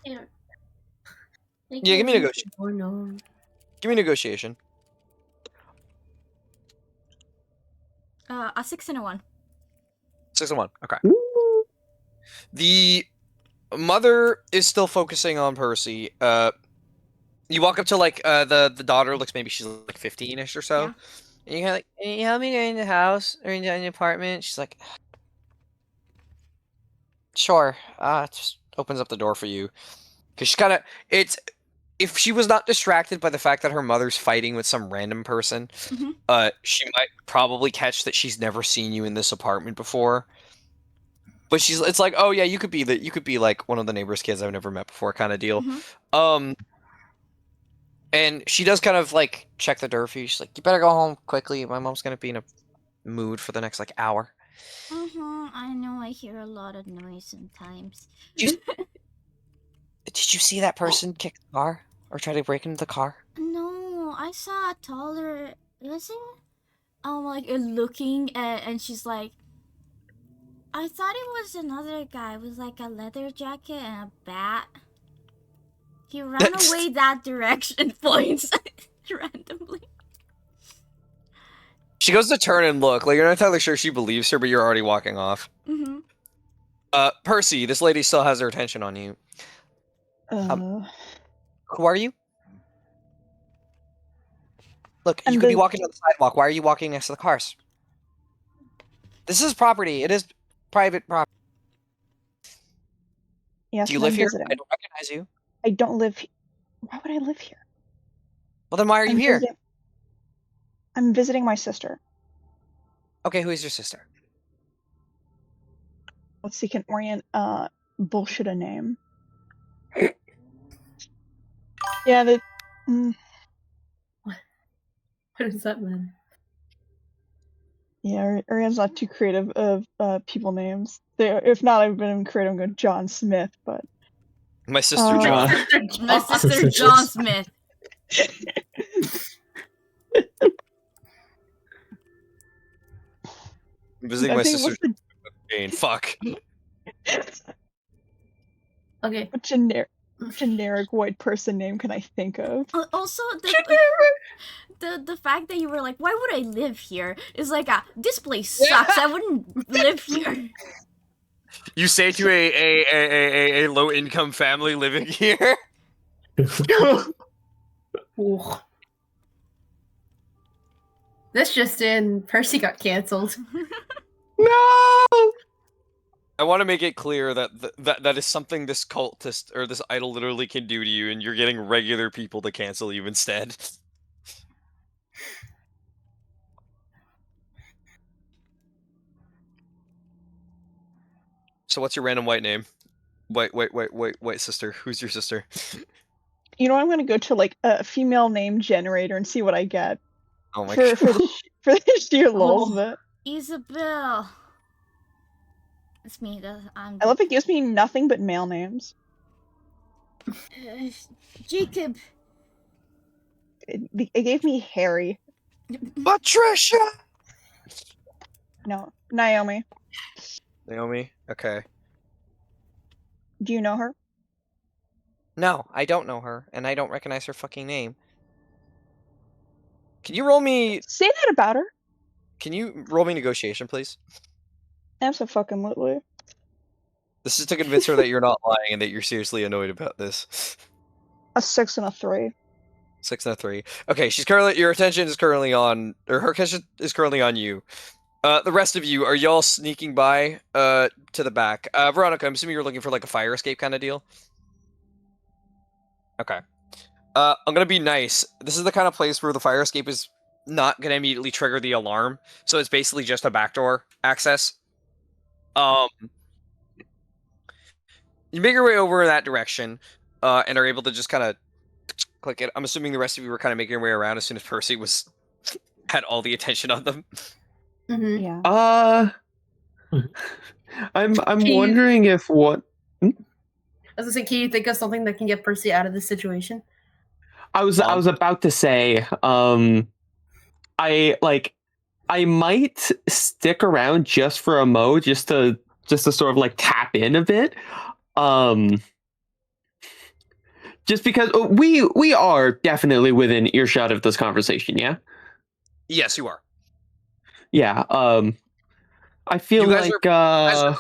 Yeah, give me negotiation. Oh no. Give me negotiation. A 6 and a 1. 6 and 1. Okay. The mother is still focusing on Percy. You walk up to like the daughter looks maybe she's like 15ish or so. Yeah. And you're like, "Can you help me get in the house or in the apartment?" She's like, "Sure." Just opens up the door for you. Cause she's kind of if she was not distracted by the fact that her mother's fighting with some random person, she might probably catch that she's never seen you in this apartment before. But it's like, "Oh yeah, you could be like one of the neighbor's kids I've never met before," kind of deal. And she does kind of like check the door for you. She's like, "You better go home quickly. My mom's gonna be in a mood for the next like hour." I know I hear a lot of noise sometimes. Did you see that person kick the car or try to break into the car? No, I saw a taller. Was it? Like looking and she's like, I thought it was another guy with like a leather jacket and a bat. He ran away that direction, points randomly. She goes to turn and look. Like, you're not entirely sure she believes her, but you're already walking off. Percy, this lady still has her attention on you. Who are you? Look, you could be walking on the sidewalk. Why are you walking next to the cars? This is property. It is private property. Yes, Do you live here? I don't recognize you. I don't live here. Why would I live here? Well, then why are you here? I'm visiting my sister. Okay, who is your sister? Let's see, can Orient bullshit a name? Yeah, What does that mean? Yeah, Ariane's not too creative of people names. If not, I've been creative with John Smith, but My sister John. My sister John Smith. I'm visiting I my think sister what's Jane. Fuck. Okay. what generic white person name can I think of? Also, the fact that you were like, why would I live here? Is like, this place sucks. I wouldn't live here. You say to a low income family living here. Ooh. This just in, Percy got canceled. No. I want to make it clear that that is something this cultist or this idol literally can do to you, and you're getting regular people to cancel you instead. So what's your random white name? White sister. Who's your sister? You know, I'm gonna go to like a female name generator and see what I get Oh my for god. for the sheer lulz Oh. of it. Isabel. It's me. I love it gives me nothing but male names. Jacob. It gave me Harry. Patricia! No, Naomi. Naomi? Okay. Do you know her? No, I don't know her, and I don't recognize her fucking name. Can you roll me... Say that about her. Can you roll me negotiation, please? Absolutely. This is to convince her that you're not lying and that you're seriously annoyed about this. A 6 and a 3. 6 and a 3. Okay, she's currently... Your attention is currently on... Or her attention is currently on you. The rest of you, are y'all sneaking by to the back? Veronica, I'm assuming you're looking for like a fire escape kind of deal? Okay. I'm gonna be nice. This is the kind of place where the fire escape is not gonna immediately trigger the alarm, so it's basically just a backdoor access. You make your way over in that direction, and are able to just kind of click it. I'm assuming the rest of you were kind of making your way around as soon as Percy was had all the attention on them. Mm-hmm. Yeah. I'm Can you- wondering if what I was gonna say, can you think of something that can get Percy out of this situation? I was about to say, I might stick around just for a mo, just to sort of like tap in a bit. Just because we are definitely within earshot of this conversation, yeah? Yes, you are. Yeah, I feel You guys like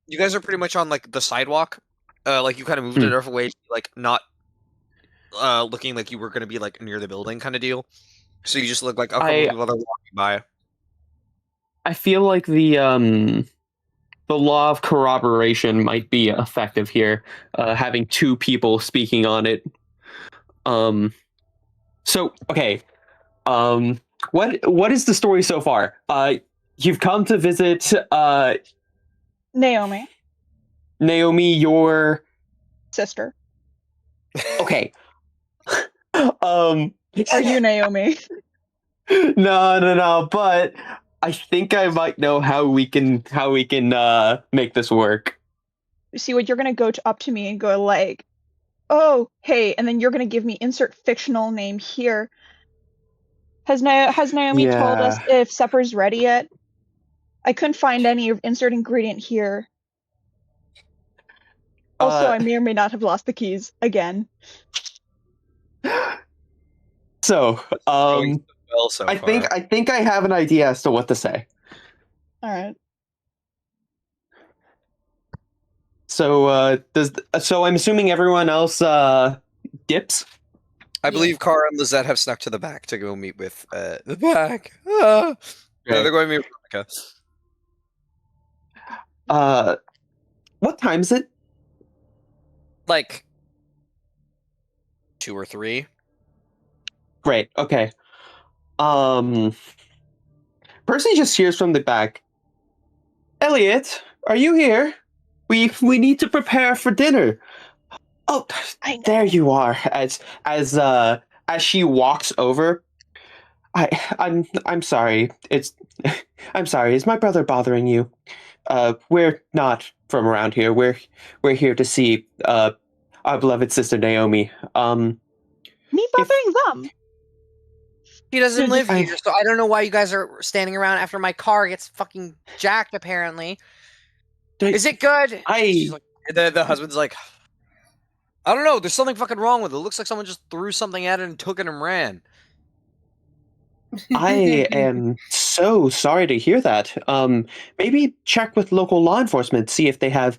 You guys are pretty much on like the sidewalk. Like you kind of moved enough away, like not looking like you were going to be like near the building kind of deal. So you just look like a couple of other walking by. I feel like the law of corroboration might be effective here, having two people speaking on it. So okay, what is the story so far? You've come to visit Naomi. Naomi, your Sister. okay. Are you Naomi? No, but I think I might know how we can make this work. See what you're gonna go up to me and go like, oh hey, and then you're gonna give me insert fictional name here. Has Naomi told us if supper's ready yet? I couldn't find any insert ingredient here. Also, I may or may not have lost the keys again. So, Going well so I far. think I have an idea as to what to say. All right. So, I'm assuming everyone else dips. I believe Cara and Lizette have snuck to the back to go meet with the back. No, they're going to meet with Veronica. What time is it? Like 2 or 3. Great. Okay. Percy just hears from the back. Elliot, are you here? We need to prepare for dinner. Oh, there you are. As she walks over, I'm sorry. I'm sorry. Is my brother bothering you? We're not from around here. We're here to see our beloved sister Naomi. Me If bothering them. He doesn't live I- here, so I don't know why you guys are standing around after my car gets fucking jacked, apparently. Is it good? She's like, the husband's like, I don't know, there's something fucking wrong with it. It looks like someone just threw something at it and took it and ran. I am so sorry to hear that. Maybe check with local law enforcement, see if they have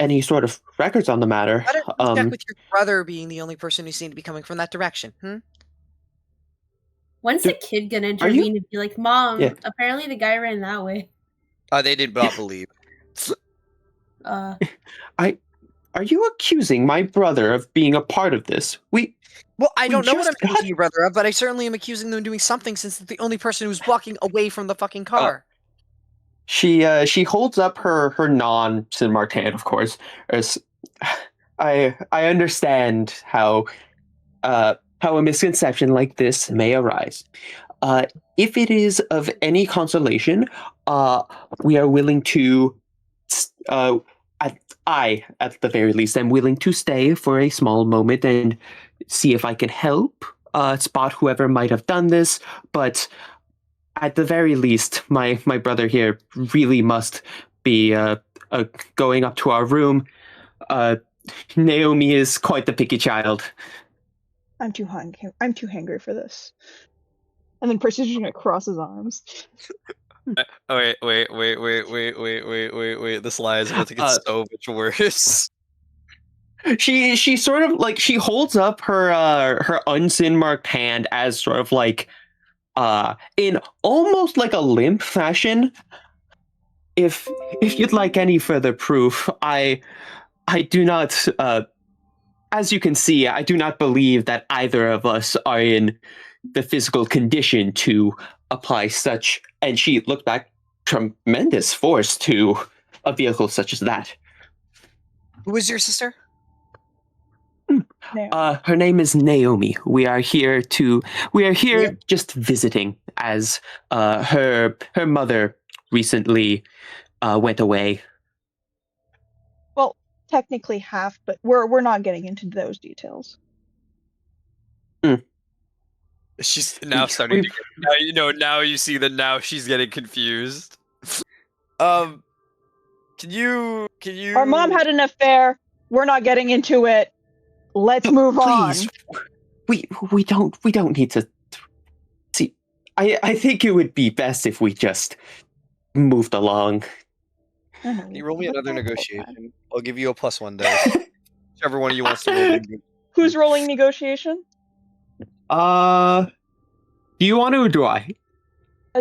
any sort of records on the matter. Why don't you check with your brother being the only person who seemed to be coming from that direction? When's Do- the kid gonna are you- intervene and be like, Mom, Yeah. apparently the guy ran that way? They did not believe. Are you accusing my brother of being a part of this? Well, I don't know what I'm just got- accusing your brother of, but I certainly am accusing them of doing something since they're the only person who's walking away from the fucking car. She holds up her non-Sin Martin, of course. I understand how a misconception like this may arise. If it is of any consolation, we are willing to. At the very least, am willing to stay for a small moment and see if I can help spot whoever might have done this. But at the very least, my brother here really must be going up to our room. Naomi is quite the picky child. I'm too hungry. I'm too hangry for this. And then Percy's just gonna cross his arms. Oh, wait. This lie is about to get so much worse. She sort of like she holds up her unsin marked hand as sort of like in almost like a limp fashion. If you'd like any further proof, I do not as you can see, I do not believe that either of us are in the physical condition to apply such, and she looked back, tremendous force to a vehicle such as that. Who is your sister? Her name is Naomi. We are here just visiting as her mother recently went away. Well, technically half, but we're not getting into those details. She's now starting to get, now you see that now she's getting confused. Can you Our mom had an affair. We're not getting into it. Let's move on. We don't need to see. I think it would be best if we just moved along. Can you roll me another negotiation? I'll give you a +1 dice. Whichever one of you wants to roll. Who's rolling negotiation? Do you want to or do I?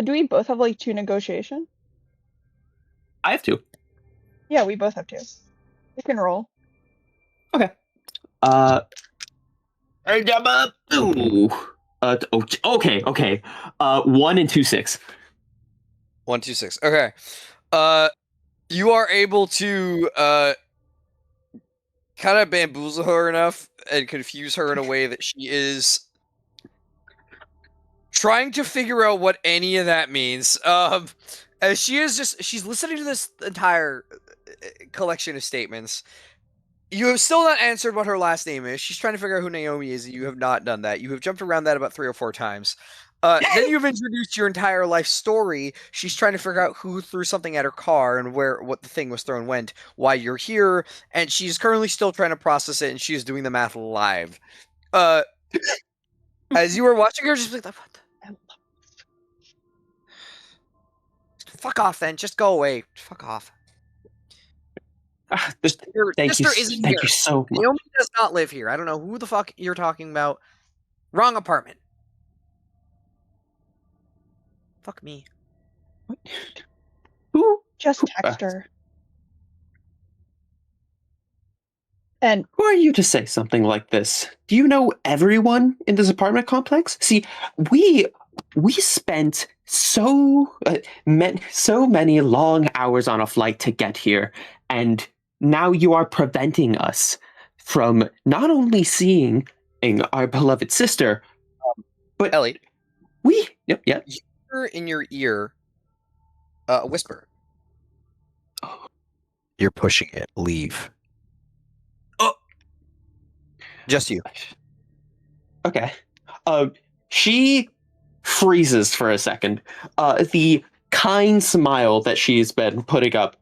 Do we both have like 2 negotiation? I have 2. Yeah, we both have 2. We can roll. Okay. Ooh. Okay. 1 and 2 6. 1, 2, 6. Okay. You are able to kind of bamboozle her enough and confuse her in a way that she is trying to figure out what any of that means. As she's listening to this entire collection of statements. You have still not answered what her last name is. She's trying to figure out who Naomi is. You have not done that. You have jumped around that about 3 or 4 times. Then you've introduced your entire life story. She's trying to figure out who threw something at her car and what the thing was thrown went, why you're here, and she's currently still trying to process it, and she's doing the math live. As you were watching her, just like, what the? Fuck off, then. Just go away. Fuck off. Your sister isn't thank here. you so much. Naomi does not live here. I don't know who the fuck you're talking about. Wrong apartment. Fuck me. Who? Just text her. And Who are you to say something like this? Do you know everyone in this apartment complex? See, we spent so many long hours on a flight to get here, and now you are preventing us from not only seeing our beloved sister, but Ellie, Yep. Yeah. You hear in your ear a whisper. You're pushing it. Leave. Oh. Just you. Okay. She freezes for a second. The kind smile that she's been putting up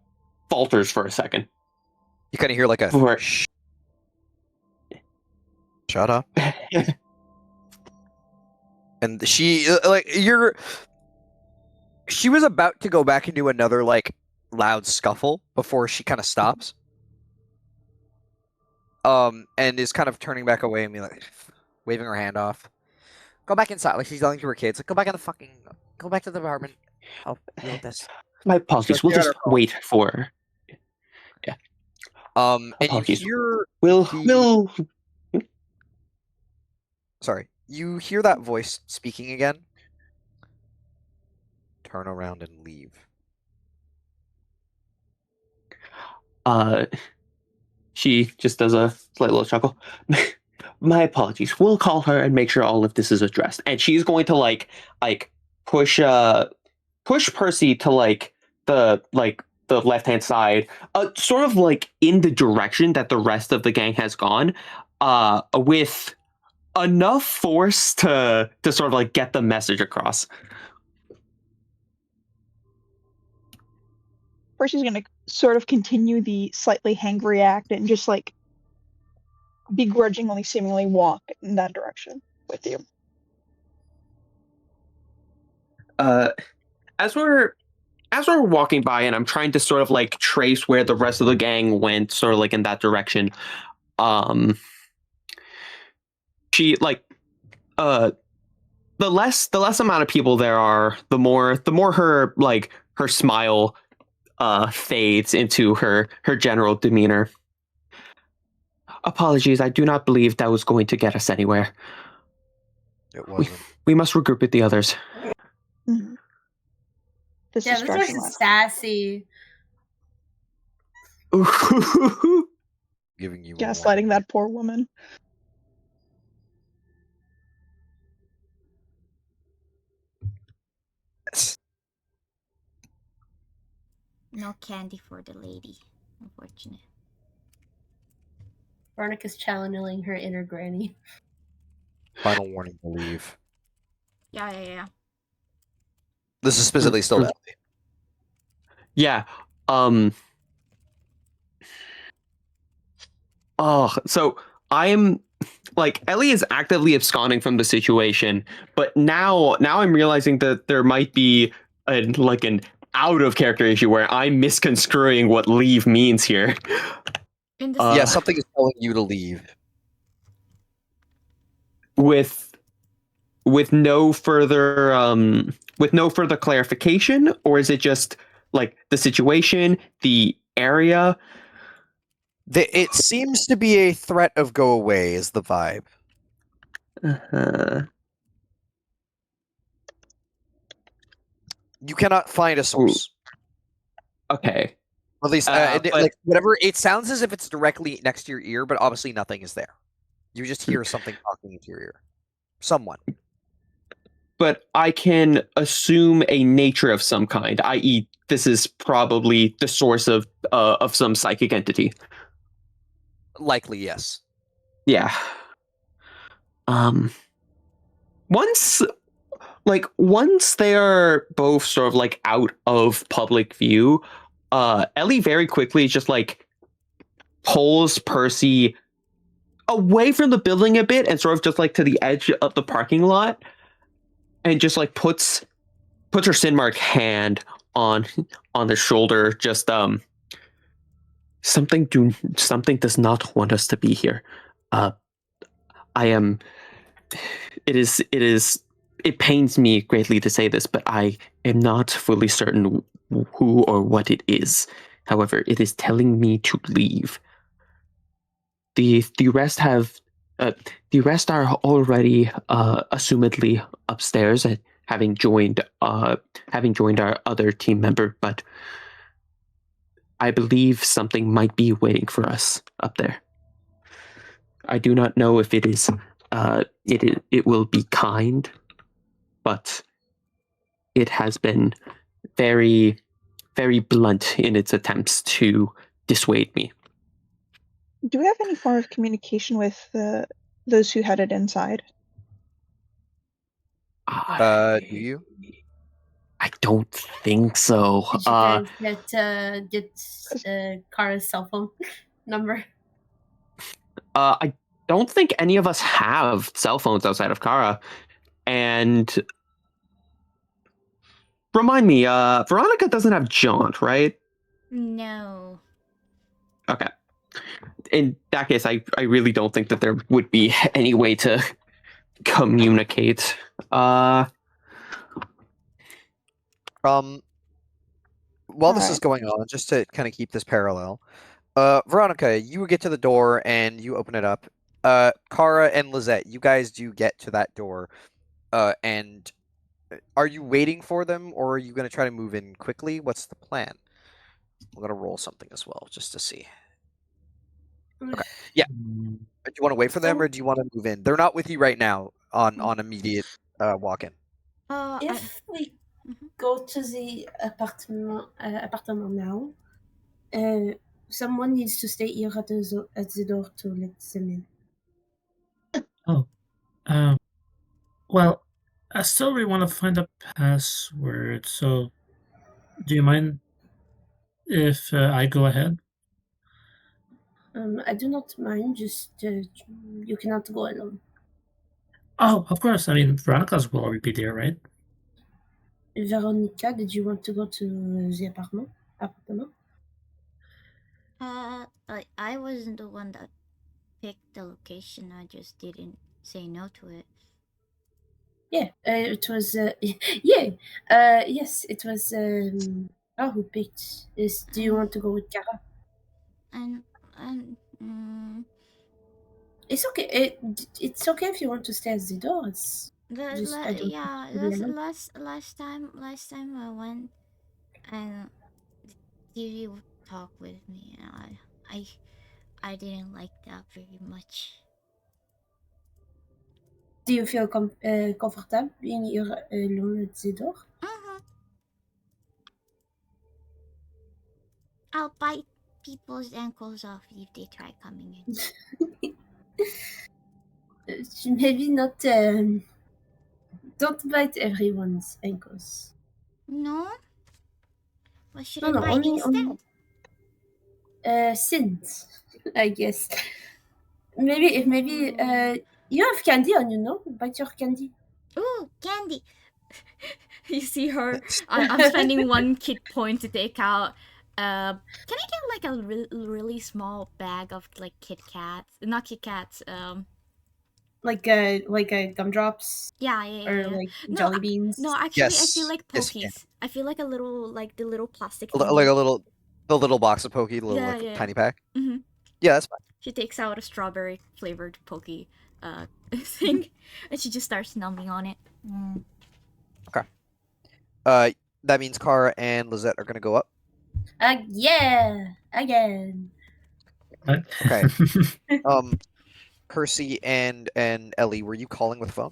falters for a second. You kind of hear like a For shut up. And she she was about to go back into another like loud scuffle before she kind of stops. And is kind of turning back away and being like waving her hand off. Go back inside, like she's yelling to her kids. Like, go back to the apartment. I'll deal with this. My apologies. We'll just wait for her. Yeah. And apologies. you We'll sorry. You hear that voice speaking again. Turn around and leave. She just does a slight little chuckle. My apologies. We'll call her and make sure all of this is addressed. And she's going to like push Percy to the left-hand side, sort of like in the direction that the rest of the gang has gone, with enough force to sort of like get the message across. Percy's gonna sort of continue the slightly hangry act and just like begrudgingly seemingly walk in that direction with you. As we're walking by and I'm trying to sort of like trace where the rest of the gang went, sort of like in that direction, she like the less amount of people there are, the more her like her smile fades into her general demeanor. Apologies, I do not believe that was going to get us anywhere. It wasn't. We must regroup with the others. Mm-hmm. This Yeah, this is sassy. Giving you gaslighting that poor woman. No candy for the lady. Unfortunate. Veronica's channeling her inner granny. Final warning to leave. Yeah. This is specifically still Ellie. Yeah. So I'm like Ellie is actively absconding from the situation, but now I'm realizing that there might be an out of character issue where I'm misconstruing what leave means here. Yeah, something is telling you to leave. With no further clarification, or is it just like the situation, the area? It seems to be a threat of go away is the vibe. You cannot find a source. Okay. At least, like whatever. It sounds as if it's directly next to your ear, but obviously nothing is there. You just hear something talking into your ear. Someone. But I can assume a nature of some kind, i.e., this is probably the source of some psychic entity. Likely, yes. Yeah. Once they are both sort of like out of public view, Ellie very quickly just like pulls Percy away from the building a bit and sort of just like to the edge of the parking lot, and just like puts her sin-marked hand on the shoulder. Just something does not want us to be here. It pains me greatly to say this, but I am not fully certain who or what it is. However, it is telling me to leave. The rest are already assumedly upstairs, having joined our other team member, but I believe something might be waiting for us up there. I do not know if it is it will be kind, but it has been very, very blunt in its attempts to dissuade me. Do we have any form of communication with those who headed inside? Do you? I don't think so. Did you guys get Kara's cell phone number? I don't think any of us have cell phones outside of Kara. And remind me, Veronica doesn't have Jaunt, right? No. Okay. In that case, I really don't think that there would be any way to communicate. While this is going on, just to kind of keep this parallel, Veronica, you get to the door and you open it up. Kara and Lizette, you guys do get to that door. And are you waiting for them, or are you going to try to move in quickly? What's the plan? I'm going to roll something as well, just to see. Okay. Yeah. Do you want to wait for them, or do you want to move in? They're not with you right now on immediate walk-in. If we go to the apartment now, someone needs to stay here at the door to let them in. Well, I still really want to find a password, so do you mind if I go ahead? I do not mind, just you cannot go alone. Oh, of course. I mean, Veronica's will already be there, right? Veronica, did you want to go to the apartment? I wasn't the one that picked the location. I just didn't say no to it. Yeah, it was. Yes, it was. Who picked? Do you want to go with Kara? It's okay. It's okay if you want to stay at the door. It's last time I went, and Diri would talk with me. I didn't like that very much. Do you feel comfortable being here alone at the door? I'll bite people's ankles off if they try coming in. Maybe not. Don't bite everyone's ankles. No. What should I bite instead? Sins, I guess. Maybe you have candy on you, no? Bite your candy. Ooh, candy. You see her. I'm spending 1 kit point to take out. Can I get like a really small bag of like Kit Kats? Not Kit Kats. Like a gumdrops. Yeah. Or like jelly beans. No, actually, Yes. I feel like Yes, Pokies. I feel like a little, like the little plastic. Like the little box of Pokey, the little tiny pack. Mm-hmm. Yeah, that's fine. She takes out a strawberry flavored Pokey thing, and she just starts numbing on it. Okay. That means Kara and Lizette are gonna go up. Yeah, again. Okay. Percy and Ellie, were you calling with phone?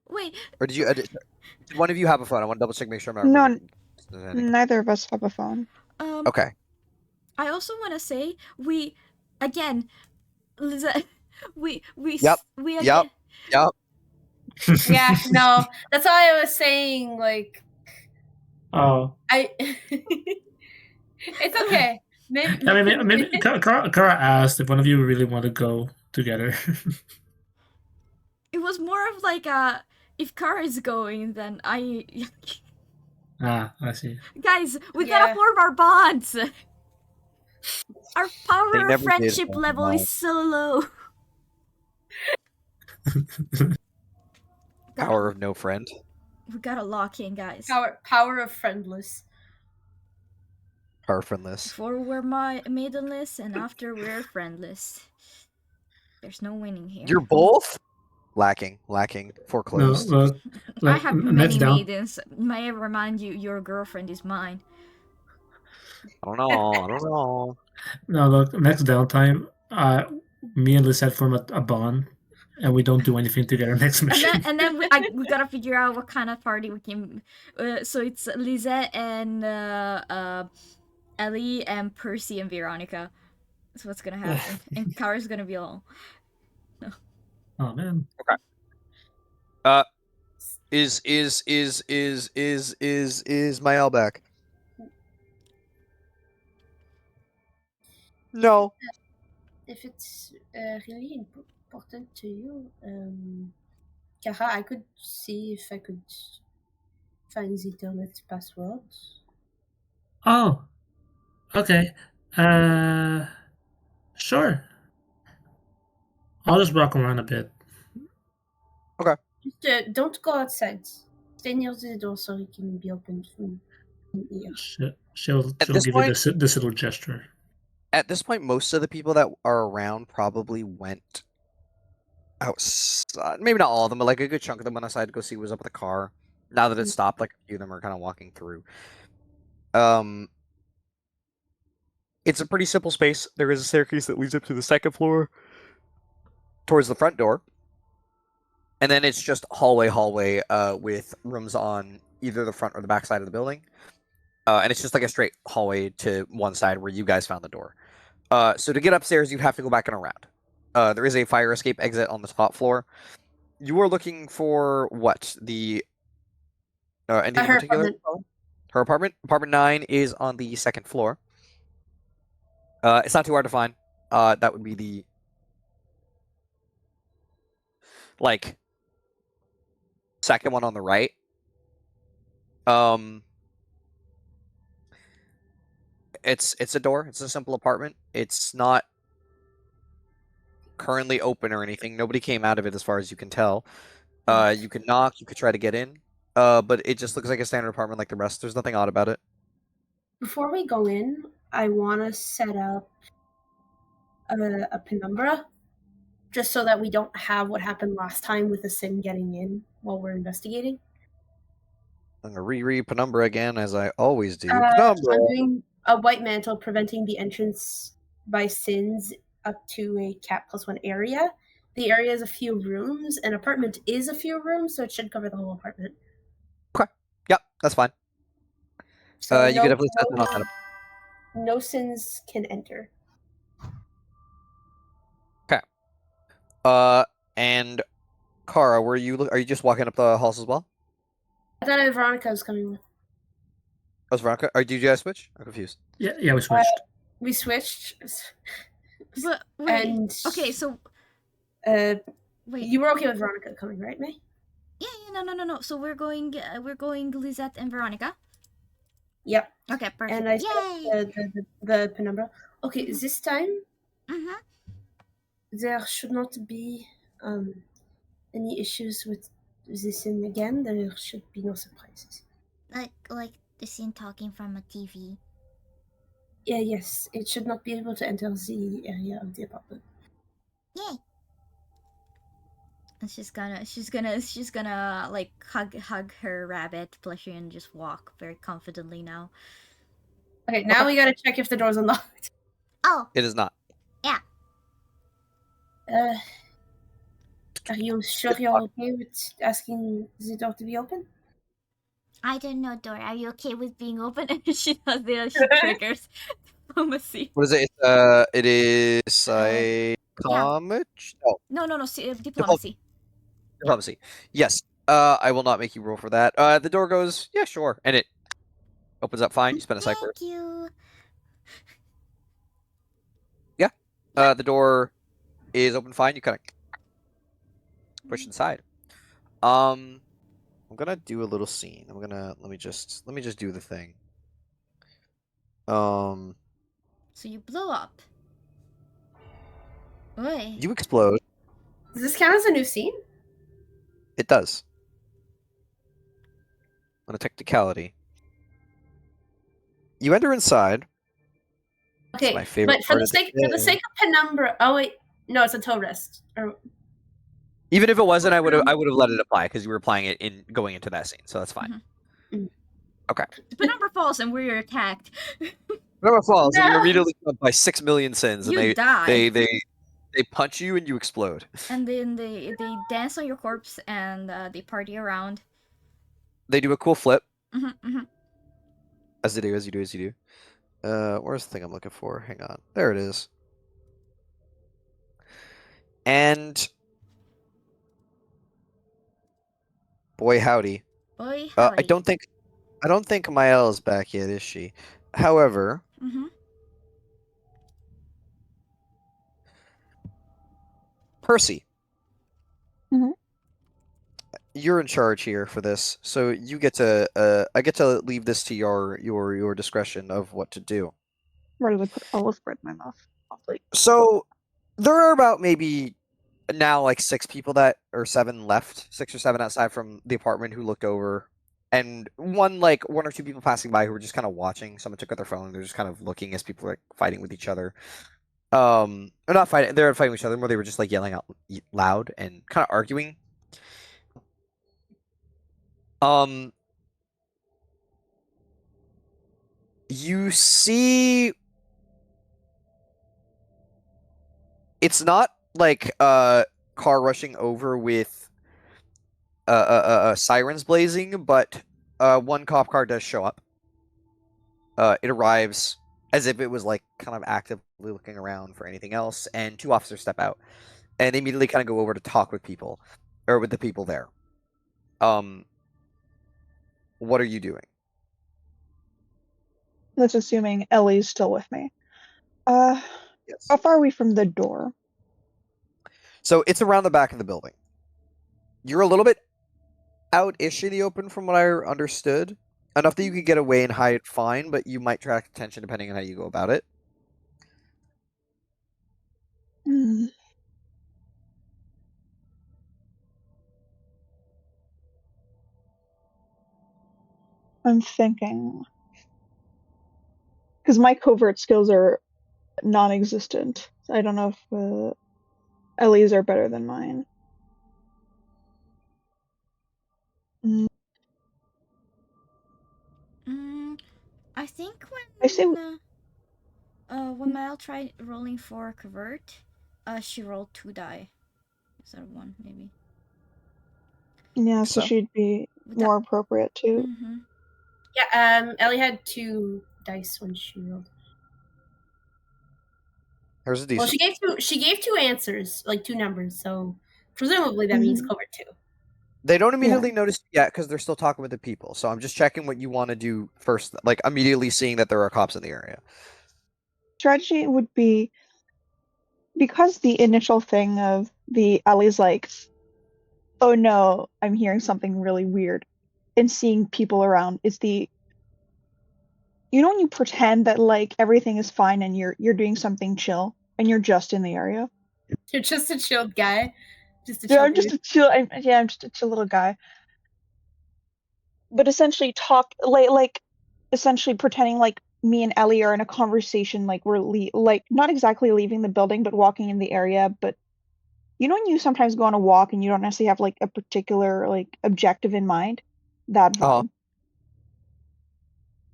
Wait. Or did you? Did one of you have a phone? I want to double check, make sure I'm not. No, neither of us have a phone. Okay. I also want to say Lizette, Yep. Yeah, no, that's why I was saying, like, it's okay. Maybe Kara asked if one of you really want to go together. It was more of like if Kara is going, then I. I see. Guys, we gotta form our bonds. Our power of friendship level is so low. Power of no friend. We gotta lock in, guys. Power of friendless. Power friendless. Before we're maidenless, and after we're friendless. There's no winning here. You're both lacking, foreclosed. No, I have many maidens. May I remind you, your girlfriend is mine. I don't know. No, look, next downtime, me and Lisette form a bond, and we don't do anything together next mission. And then we gotta figure out what kind of party we can. So it's Lisette and Ellie and Percy and Veronica. That's what's gonna happen. And Kara's gonna be alone. No. Oh man. Okay. Is Mael back? No. If it's really important to you, Kara, I could see if I could find the internet password. Oh. Okay. Sure. I'll just walk around a bit. Just, don't go outside. Stay near the door so it can be opened from here. She'll give you this little gesture. At this point, most of the people that are around probably went outside. Maybe not all of them, but like a good chunk of them went outside to go see what was up with the car. Now that it stopped, like a few of them are kind of walking through. It's a pretty simple space. There is a staircase that leads up to the second floor towards the front door. And then it's just hallway with rooms on either the front or the back side of the building. And it's just like a straight hallway to one side where you guys found the door. So to get upstairs, you'd have to go back and around. There is a fire escape exit on the top floor. You are looking for what? Anything in particular? Apartment. Her apartment? Apartment 9 is on the second floor. It's not too hard to find. That would be the second one on the right. It's a door. It's a simple apartment. It's not currently open or anything. Nobody came out of it as far as you can tell. You could knock. You could try to get in. But it just looks like a standard apartment like the rest. There's nothing odd about it. Before we go in, I want to set up a penumbra, just so that we don't have what happened last time with the Sin getting in while we're investigating. I'm gonna reread penumbra again, as I always do. I'm doing a white mantle preventing the entrance by Sins up to a Cat +1 area. The area is a few rooms. An apartment is a few rooms, so it should cover the whole apartment. Okay. Yep, that's fine. So you could definitely set that up. No Sins can enter. And Kara, are you just walking up the halls as well? I thought Veronica was coming with. Oh, Veronica? Or did you guys switch? I'm confused. Yeah, we switched. We switched. But wait. And okay, so wait. Wait. You were okay with Veronica coming, right, May? Yeah, no. So we're going Lisette and Veronica. Yep. Okay, perfect. And I set the penumbra. Okay, this time there should not be any issues with this in again. There should be no surprises. Like the scene talking from a TV. Yeah, yes. It should not be able to enter the area of the apartment. Yay! And she's gonna like hug her rabbit plushie and just walk very confidently now. Okay, now we gotta check if the door's unlocked. Oh, It is not. yeah. Are you sure you're okay with asking the door to be open? I don't know, Dora. Are you okay with being open? And she does this. She triggers diplomacy. What is it? It is psychometry? No, No. Diplomacy. diplomacy. Yes. I will not make you roll for that. The door goes, yeah, sure. And it opens up fine. You spend a psych word. Thank you. Yeah. The door is open fine. You kind of push inside. I'm gonna do a little scene. let me just do the thing. So you blow up. Oi. You explode. Does this count as a new scene? It does. On a technicality. You enter inside. Okay, my favorite but for part the of the sake of penumbra. Oh wait, no, it's a toe rest. Even if it wasn't, I would have let it apply because you were applying it in going into that scene, so that's fine. Okay. The penumbra falls and we're attacked. Penumbra falls and you're immediately killed by 6 million sins, and You die. they They punch you and you explode. And then they dance on your corpse and they party around. They do a cool flip. Mm-hmm. As you do. Where's the thing I'm looking for? Hang on. There it is. And boy howdy. Boy, howdy. I don't think Mael is back yet, is she? However, Mm-hmm. Percy. Mhm. You're in charge here for this, so you get to. I get to leave this to your discretion of what to do. Where did I put olive bread in my mouth? Like, So there are about maybe now like 6 people that or 7 left, 6 or 7 outside from the apartment who looked over, and one or 2 people passing by who were just kind of watching. Someone took out their phone. They're just kind of looking as people are fighting with each other. Or not fighting. They're fighting with each other. More, they were just like yelling out loud and kind of arguing. You see, it's not like car rushing over with sirens blazing, but one cop car does show up. It arrives as if it was like kind of actively looking around for anything else, and 2 officers step out, and they immediately kind of go over to talk with people, or with the people there. What are you doing? that's assuming Ellie's still with me. Yes. How far are we from the door? So it's around the back of the building. You're a little bit out-ish in the open from what I understood. Enough that you could get away and hide fine, but you might attract attention depending on how you go about it. Hmm. I'm thinking. Because my covert skills are non-existent. I don't know if Ellie's are better than mine. I think I say when Mile tried rolling for covert, she rolled 2 die instead of 1, maybe. yeah, so she'd be more appropriate too. Mm-hmm. Yeah, Ellie had 2 dice when she rolled. There's a decent. Well, she gave 2 answers, like 2 numbers, so presumably that means covert 2. They don't immediately notice yet because they're still talking with the people. So I'm just checking what you want to do first, like immediately seeing that there are cops in the area. Strategy would be, because the initial thing of the Ellie's like, oh no, I'm hearing something really weird, and seeing people around is the, you know, when you pretend that like everything is fine and you're doing something chill and you're just in the area. You're just a chilled guy. Just a Yeah, chill I'm just a chill. I'm just a chill little guy. But essentially, essentially pretending like me and Ellie are in a conversation, like we're like not exactly leaving the building, but walking in the area. But you know, when you sometimes go on a walk and you don't necessarily have like a particular like objective in mind, that vibe.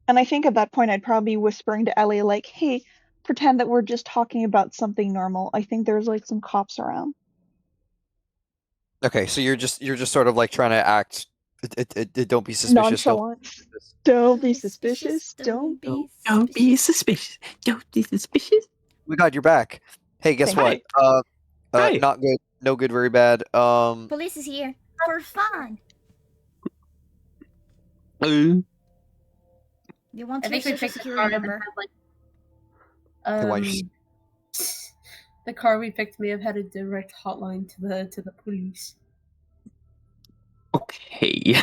And I think at that point, I'd probably be whispering to Ellie like, "Hey, pretend that we're just talking about something normal. I think there's like some cops around." Okay, so you're just sort of like trying to act. Don't be suspicious. Don't be suspicious. Don't be suspicious. Don't be suspicious. We got your back. Hey, guess what? Hi. Not good. No good. Very bad. Police is here for fun. You want I your think we social picked the security car number? The car we picked may have had a direct hotline to the police. Okay.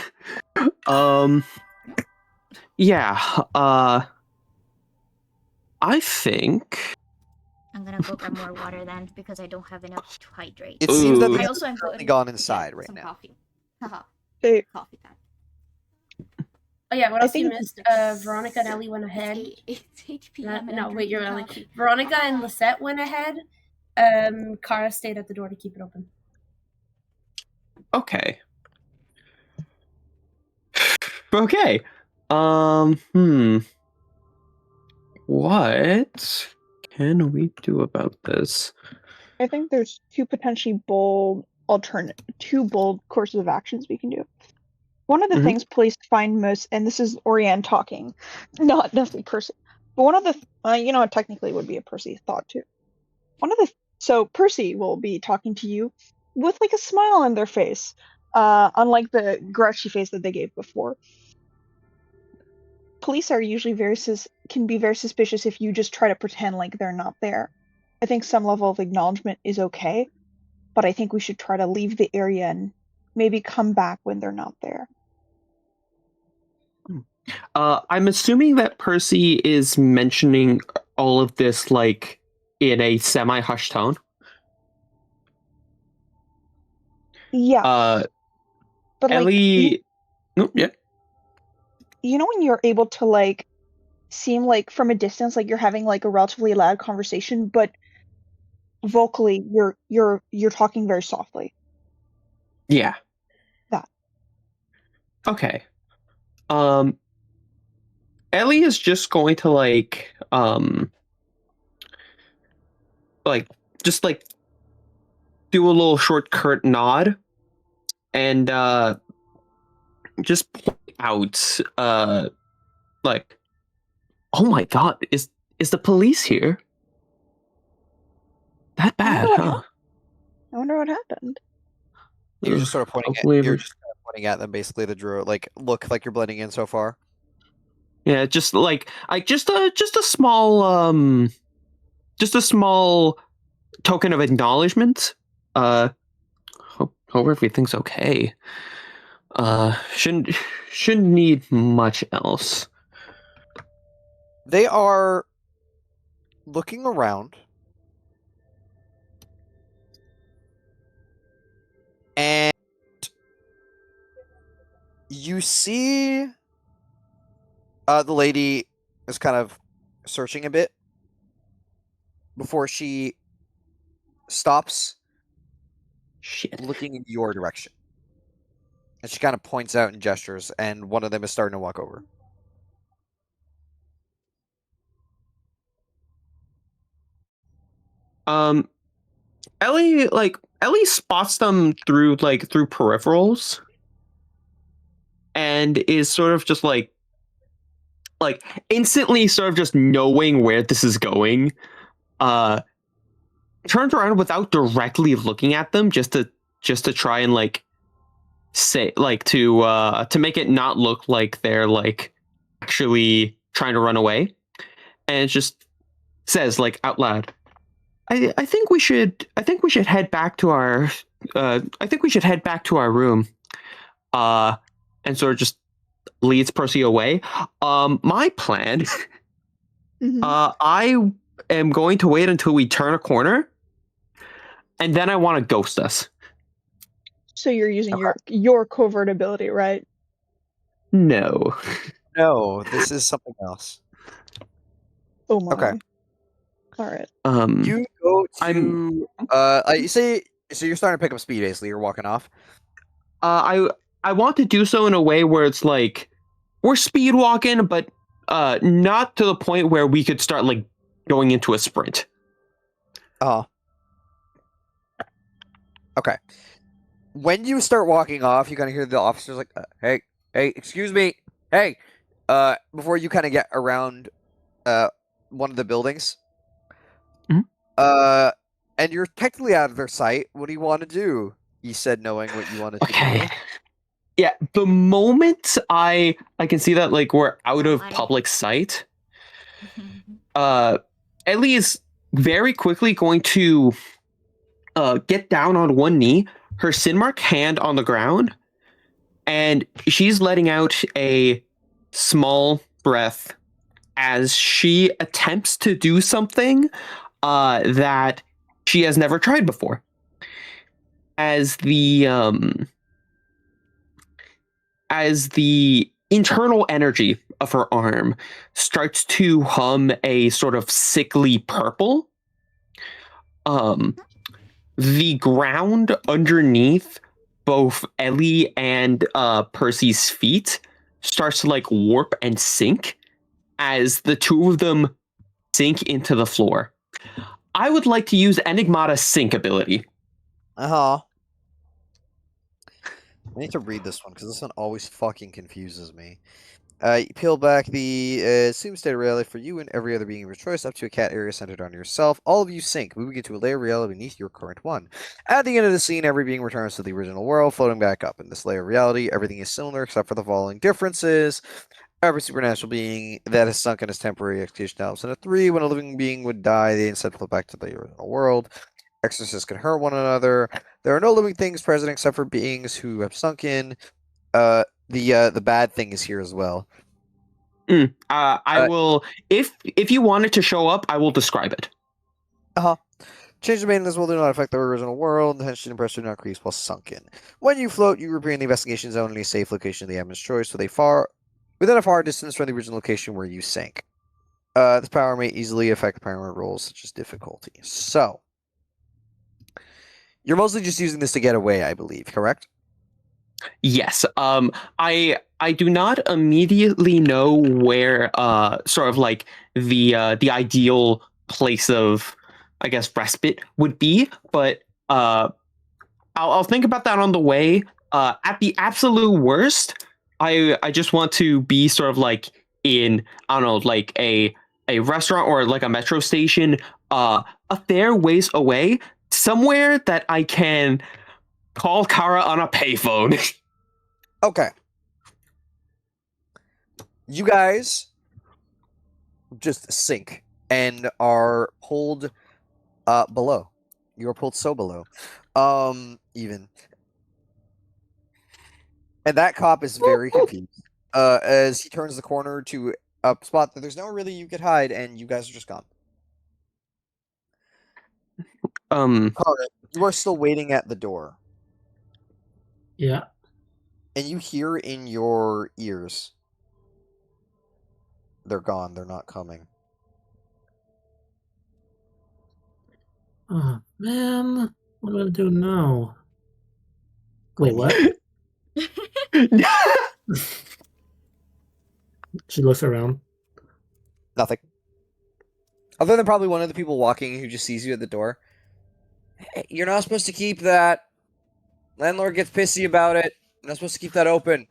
Yeah. I think I'm gonna go grab more water then because I don't have enough to hydrate. It seems that I also am gone inside right some now. Coffee. Haha. Coffee time. Oh yeah, what else you missed? Veronica and Ellie went ahead. It's 8 p.m. No, wait, you're Ellie. Veronica and Lisette went ahead. Kara stayed at the door to keep it open. Okay. Okay. What can we do about this? I think there's two potentially bold courses of actions we can do. One of the things police find most, and this is Orianne talking, not necessarily Percy, but one of the, it technically would be a Percy thought too. So Percy will be talking to you with like a smile on their face, unlike the grouchy face that they gave before. Police are usually can be very suspicious if you just try to pretend like they're not there. I think some level of acknowledgement is okay, but I think we should try to leave the area and maybe come back when they're not there. I'm assuming that Percy is mentioning all of this like in a semi-hushed tone. Yeah. But Ellie, yeah. You know when you're able to like seem like from a distance like you're having like a relatively loud conversation, but vocally you're talking very softly. Yeah. That. Okay. Ellie is just going to just do a little short curt nod and just point out like, oh my god, is the police here? That bad, huh? I wonder what happened. You're just sort of pointing at them basically to draw look like you're blending in so far. Yeah, just a small token of acknowledgement. Hope everything's okay. Shouldn't need much else. They are looking around. And you see the lady is kind of searching a bit before she stops looking in your direction. And she kind of points out and gestures, and one of them is starting to walk over. Ellie spots them through peripherals and is sort of just like instantly sort of just knowing where this is going. Turns around without directly looking at them just to try and say to make it not look like they're actually trying to run away, and it just says out loud, I think we should head back to our room, and sort of just leads Percy away. My plan, I am going to wait until we turn a corner, and then I want to ghost us. So you're using your covert ability, right? No, this is something else. Oh my. Okay. All right. You go to you say, so you're starting to pick up speed basically, you're walking off. I want to do so in a way where it's we're speed walking, but not to the point where we could start going into a sprint. Oh. Okay. When you start walking off, you kind of hear the officers hey, excuse me, hey, before you kind of get around one of the buildings. And you're technically out of their sight. What do you want to do? You said knowing what you wanted to do. Yeah, the moment I can see that we're out of public sight, Ellie is very quickly going to get down on one knee, her sin mark hand on the ground, and she's letting out a small breath as she attempts to do something that she has never tried before. As the internal energy of her arm starts to hum a sort of sickly purple, the ground underneath both Ellie and Percy's feet starts to warp and sink as the two of them sink into the floor. I would like to use Enigmata's sync ability. I need to read this one because this one always fucking confuses me. You peel back the assumed state of reality for you and every other being of your choice up to a cat area centered on yourself. All of you sink, moving into a layer of reality beneath your current one. At the end of the scene, every being returns to the original world, floating back up. In this layer of reality, everything is similar except for the following differences. Every supernatural being that has sunk in its temporary execution develops into 3. When a living being would die, they instead float back to the original world. Exorcists can hurt one another. There are no living things present except for beings who have sunk in. The bad thing is here as well. I will, if you want it to show up, I will describe it. Change of maintenance will do not affect the original world. The tension and pressure do not increase while sunken. When you float, you appear in the investigation zone in a safe location of the admin's choice, within a far distance from the original location where you sank. This power may easily affect parameter rolls such as difficulty. So, you're mostly just using this to get away, I believe, correct? Yes. I do not immediately know where sort of like the ideal place of, I guess, respite would be, but I'll think about that on the way. At the absolute worst, I just want to be sort of like in, I don't know, like a restaurant or like a metro station, a fair ways away, somewhere that I can call Kara on a payphone. Okay. You guys just sink and are pulled below. You are pulled so below. Even. And that cop is very confused. As he turns the corner to a spot that there's nowhere really you could hide, and you guys are just gone. Kara, you are still waiting at the door. Yeah. And you hear in your ears, they're gone, they're not coming. Oh, man. What do I do now? Wait, what? She looks around. Nothing. Other than probably one of the people walking who just sees you at the door. Hey, you're not supposed to keep that. Landlord gets pissy about it. You're not supposed to keep that open.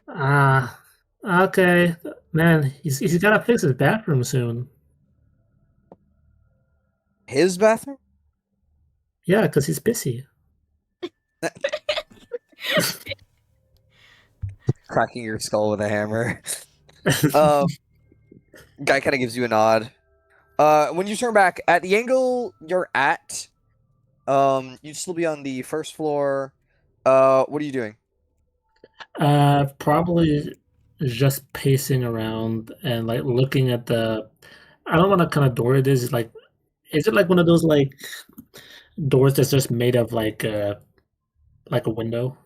Okay. Man, he's gotta fix his bathroom soon. His bathroom? Yeah, because he's pissy. Cracking your skull with a hammer. Guy kind of gives you a nod. When you turn back at the angle you're at, you'd still be on the first floor. What are you doing? Probably just pacing around and like looking at the. I don't know what kind of door it is. Like, is it like one of those like doors that's just made of like a window?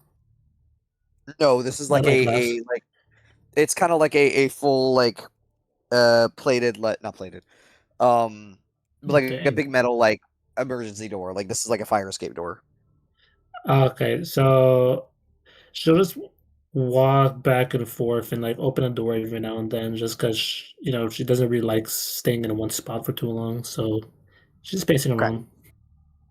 No, this is Not like like a glass? like it's kind of like a full like plated not plated like a Okay. big metal like emergency door. Like this is like a fire escape door. Okay, so she'll just walk back and forth and like open a door every now and then, just because she doesn't really like staying in one spot for too long. So she's pacing Okay. around.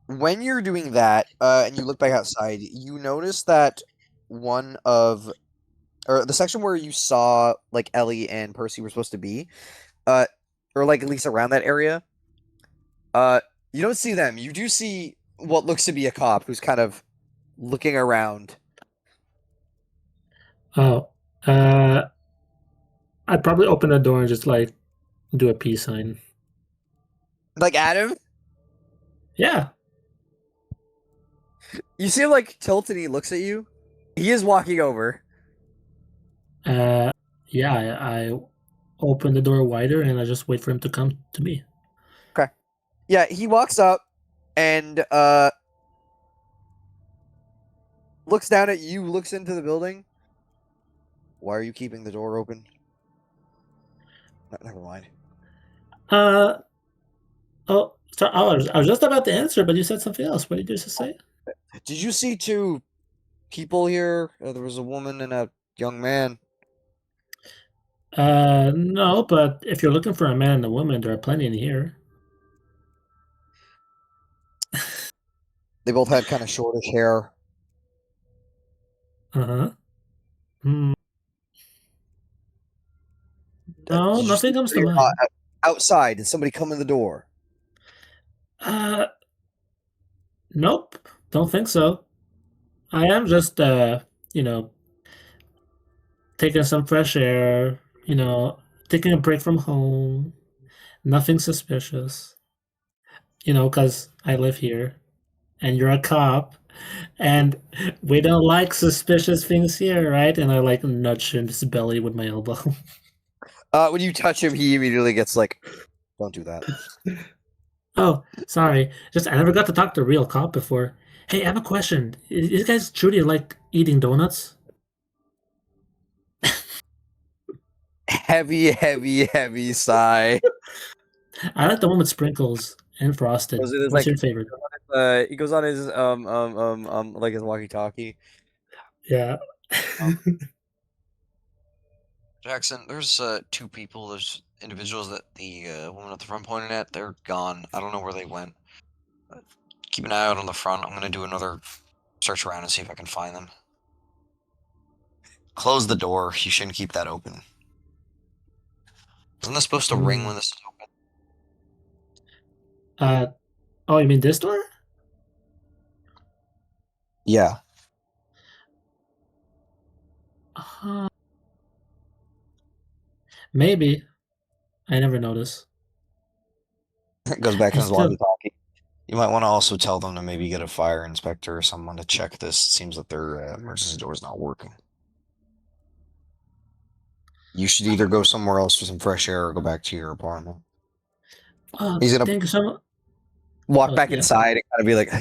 When you're doing that, and you look back outside, you notice that the section where you saw like Ellie and Percy were supposed to be, or like at least around that area, you don't see them. You do see what looks to be a cop who's kind of looking around. Oh, I'd probably open the door and just like do a peace sign. Like Adam, Yeah. you see him like tilt and he looks at you. He is walking over. Yeah, I open the door wider and I just wait for him to come to me. Okay. Yeah, he walks up and looks down at you, looks into the building. Why are you keeping the door open? Never mind. Oh, sorry, I was just about to answer, but you said something else. What did you just say? Did you see two people here? There was a woman and a young man. No, but if you're looking for a man and a woman, there are plenty in here. They both had kind of shortish hair. Uh-huh. Hmm. No, Did you nothing see comes to somebody mind. outside? Did somebody come in the door? Uh, nope. Don't think so. I am just, you know, taking some fresh air, taking a break from home. Nothing suspicious. Because I live here and you're a cop and we don't like suspicious things here, right? And I like nudge his belly with my elbow. When you touch him, he immediately gets like, "Don't do that." Oh, sorry. Just I never got to talk to a real cop before. Hey, I have a question. You guys truly like eating donuts? Heavy sigh. I like the one with sprinkles and frosted. Was it his, What's like, your favorite? he goes on his like his walkie-talkie. Yeah. Jackson, there's two people. There's individuals that the woman at the front pointed at. They're gone. I don't know where they went. Keep an eye out on the front. I'm gonna do another search around and see if I can find them. Close the door. You shouldn't keep that open. Isn't this supposed to ring when this is open? Oh, you mean this door? Yeah. Maybe. I never noticed. Goes back in his Still, walkie-talkie. You might want to also tell them to maybe get a fire inspector or someone to check this. It seems that their emergency door is not working. You should either go somewhere else for some fresh air or go back to your apartment. He's gonna thank you so much. walk back Yeah. inside and kind of be like,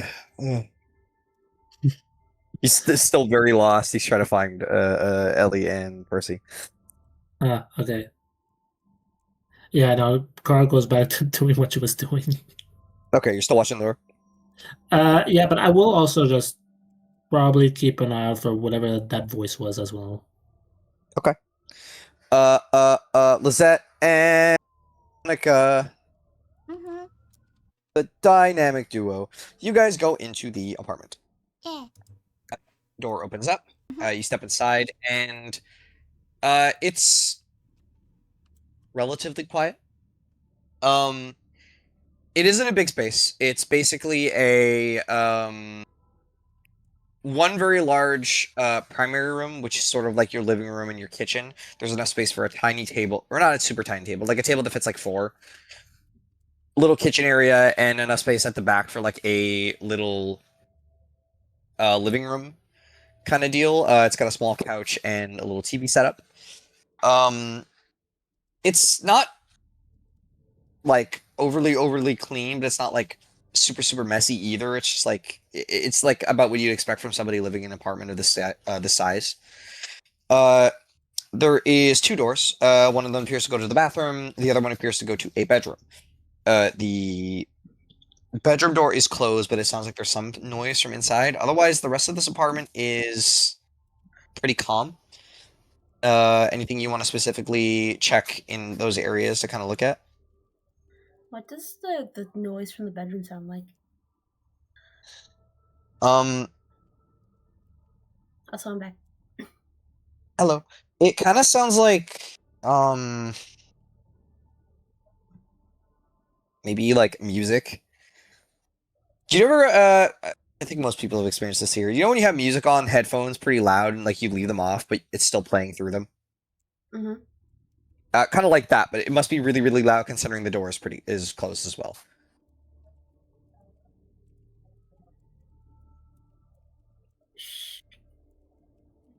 he's still very lost. He's trying to find Ellie and Percy. Okay. Yeah, no, Carl goes back to doing what she was doing. Okay, you're still watching the door? Yeah, but I will also just probably keep an eye out for whatever that voice was as well. Okay. Lizette and Monica, Mm-hmm. the dynamic duo. You guys go into the apartment. Yeah. Door opens up. You step inside, and it's relatively quiet. It isn't a big space. It's basically a one very large primary room, which is sort of like your living room and your kitchen. There's enough space for a tiny table, or not a super tiny table, like a table that fits like four. Little kitchen area and enough space at the back for like a little living room kind of deal. It's got a small couch and a little TV setup. It's not like overly clean, but it's not like super messy either. It's just like it's like about what you'd expect from somebody living in an apartment of this size. There is two doors. One of them appears to go to the bathroom. The other one appears to go to a bedroom. The bedroom door is closed, but it sounds like there's some noise from inside. Otherwise, the rest of this apartment is pretty calm. Anything you want to specifically check in those areas to kind of look at? What does the noise from the bedroom sound like? Um, Also, I'm back. Hello. It kind of sounds like maybe like music. Do you ever I think most people have experienced this here. You know when you have music on headphones pretty loud and like you leave them off, but it's still playing through them? Mm-hmm. Kind of like that, but it must be really loud considering the door is closed as well.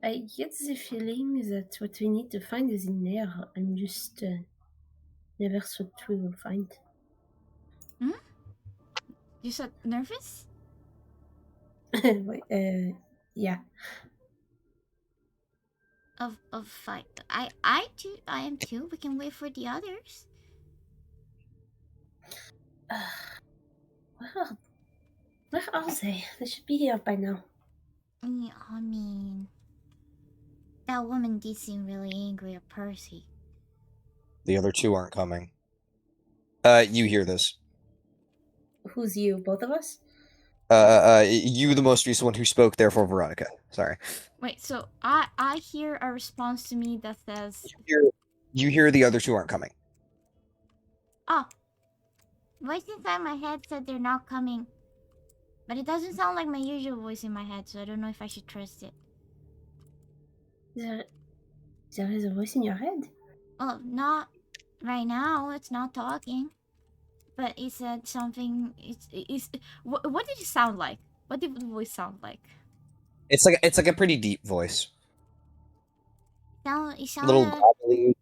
I get the feeling that what we need to find is in there. I'm just never thought we will find. You said nervous? Wait, yeah. Of fight. I am too. We can wait for the others. Where are they? They should be here by now. Yeah, I mean, that woman did seem really angry at Percy. The other two aren't coming. You hear this. Who's you? Both of us? You, the most recent one who spoke, therefore Veronica. Sorry. Wait, so I hear a response to me that says, You hear the other two aren't coming. "Oh, voice inside my head said they're not coming, but it doesn't sound like my usual voice in my head, so I don't know if I should trust it." There is a voice in your head. Oh, not right now. It's not talking, but it said something. What did it sound like? What did the voice sound like? It's like a pretty deep voice. It A little sounded gobbly.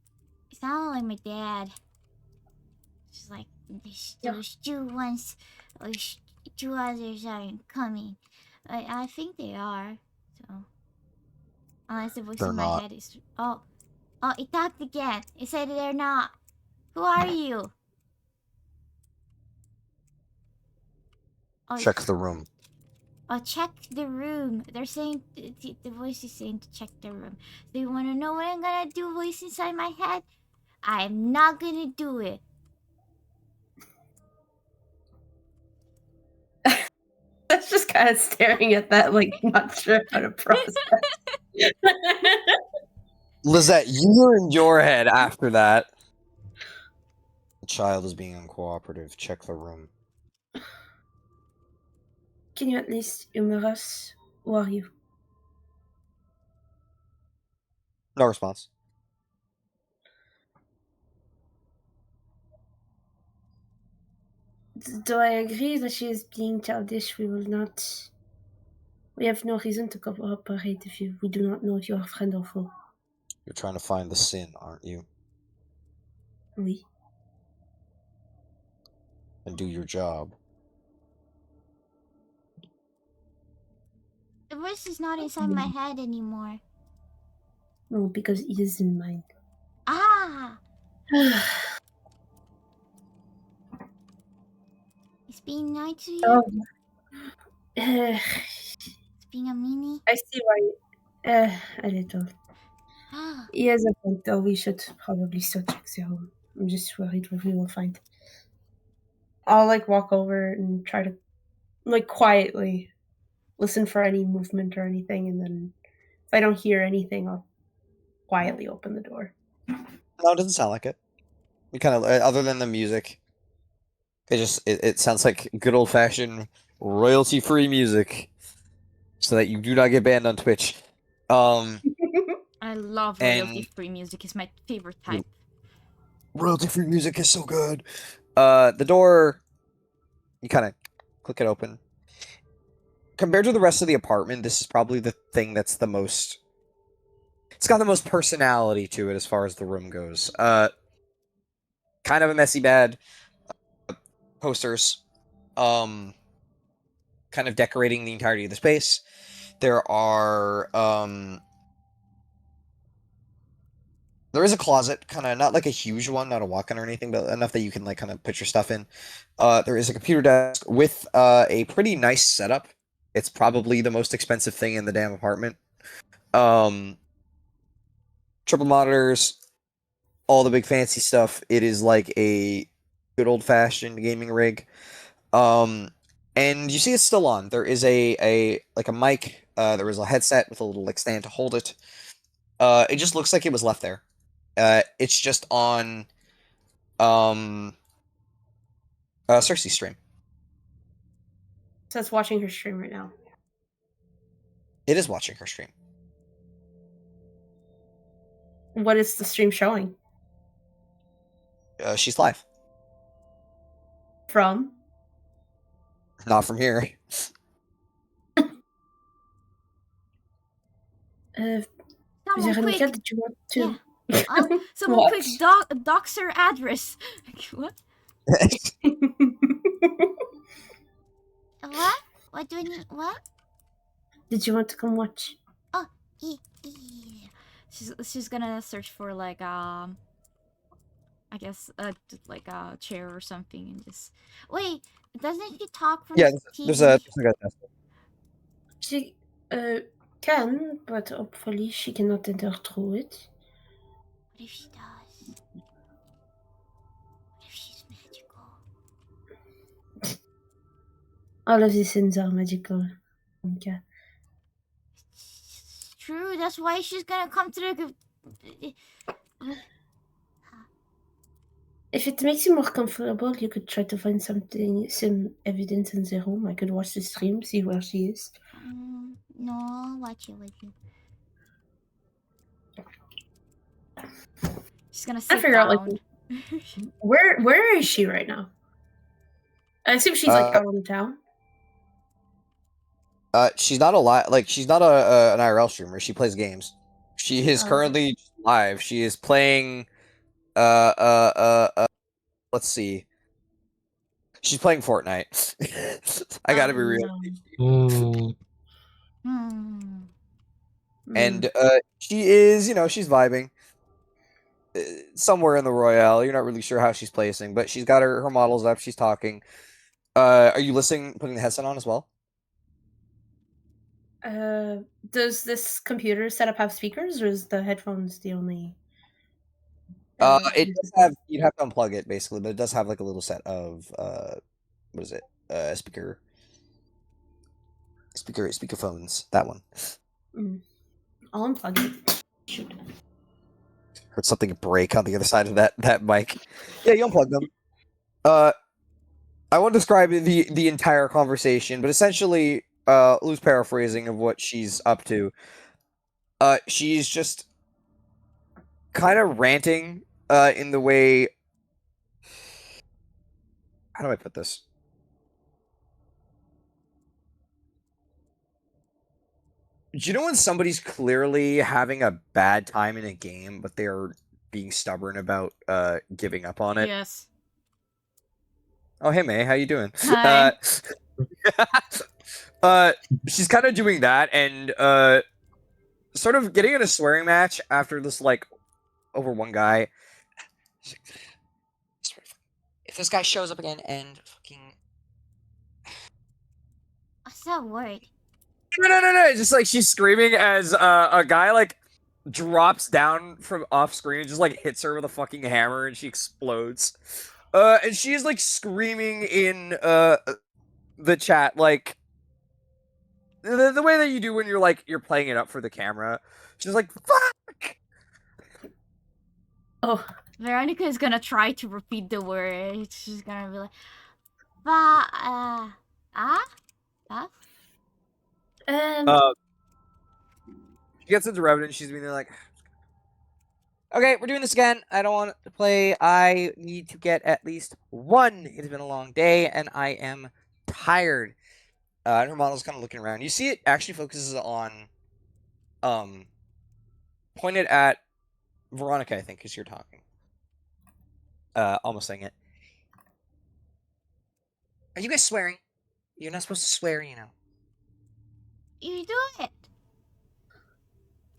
it sounded like my dad. She's like, those two ones, those two others aren't coming. I think they are. So unless the voice They're in my not. head is oh, it talked again. It said they're not. Who are you? Oh, Check the room. oh, check the room. They're saying the voice is saying to check the room. Do you want to know what I'm gonna do? Voice inside my head. I'm not gonna do it. That's just kind of staring at that, like not sure how to process. Lizette, you were in your head after that. The child is being uncooperative. Check the room. Can you at least humor us? Who are you? No response. Do I agree that she is being childish? We will not. We have no reason to cooperate if we do not know if you are friend or foe. You're trying to find the sin, aren't you? Oui. And do your job. The voice is not inside my head anymore. No, because it is in mine. Ah! It's being nice to you? Oh. It's being a meanie? I see why. A little. He has a point, though. We should probably still check the home. I'm just worried what we will find. I'll like walk over and try to like quietly listen for any movement or anything, and then if I don't hear anything, I'll quietly open the door. No, it doesn't sound like it. You kind of, other than the music, it sounds like good old fashioned royalty free music, so that you do not get banned on Twitch. I love royalty-free music. It's my favorite type. Royalty free music is so good. The door, you kind of click it open. Compared to the rest of the apartment, this is probably the thing that's the most. It's got the most personality to it as far as the room goes. Kind of a messy bed. Posters. Kind of decorating the entirety of the space. There are there is a closet, kind of not like a huge one, not a walk-in or anything, but enough that you can like kind of put your stuff in. There is a computer desk with a pretty nice setup. It's probably the most expensive thing in the damn apartment. Triple monitors, all the big fancy stuff. It is like a good old-fashioned gaming rig. And you see it's still on. There is a like a mic. There is a headset with a little like stand to hold it. It just looks like it was left there. It's just on Cersei's stream. So it's watching her stream right now. It is watching her stream. What is the stream showing? She's live. From? Not from here. Someone quick. Veronica, did you want to? Yeah. Someone What? quick, dox her address. What? What? What do I need? What? Did you want to come watch? Oh, she's gonna search for like I guess like a chair or something and just wait. Doesn't she talk from Yeah, the TV? there's a desk. She can, but hopefully she cannot enter through it. What if she does? What if she's magical? All of these things are magical. Okay. True, that's why she's gonna come to the. If it makes you more comfortable, you could try to find some evidence in the room. I could watch the stream, see where she is. No, I'll watch it with you. She's gonna sit figure out, like, down. Where is she right now? I assume she's like out of town. She's not she's not an IRL streamer. She plays games. She is currently live. She is playing. Let's see. She's playing Fortnite. I gotta be real. And she is, she's vibing somewhere in the Royale. You're not really sure how she's placing, but she's got her models up. She's talking. Are you listening? Putting the headset on as well? Does this computer setup have speakers, or is the headphones the only? It does have. You'd have to unplug it basically, but it does have like a little set of what is it? Speakerphones. That one. I'll unplug it. Shoot. Heard something break on the other side of that mic. Yeah, you unplug them. I won't describe the entire conversation, but essentially, loose paraphrasing of what she's up to. She's just kind of ranting in the way. How do I put this? Do you know when somebody's clearly having a bad time in a game, but they're being stubborn about giving up on it? Yes. Oh, hey May, how you doing? Hi. She's kind of doing that and sort of getting in a swearing match after this, like, over one guy. If this guy shows up again and fucking... What's that word? No. Just like she's screaming as a guy like drops down from off screen, just like hits her with a fucking hammer, and she explodes. And she's like screaming in the chat, like the way that you do when you're playing it up for the camera. She's like, "Fuck!" Oh, Veronica is gonna try to repeat the word. She's gonna be like, She gets into Revenant. She's being like, okay, we're doing this again. I don't want to play. I need to get at least one. It's been a long day, and I am tired. And her model's kind of looking around. You see it actually focuses on, pointed at Veronica, I think, because you're talking. Almost saying it. Are you guys swearing? You're not supposed to swear, you know. You do it.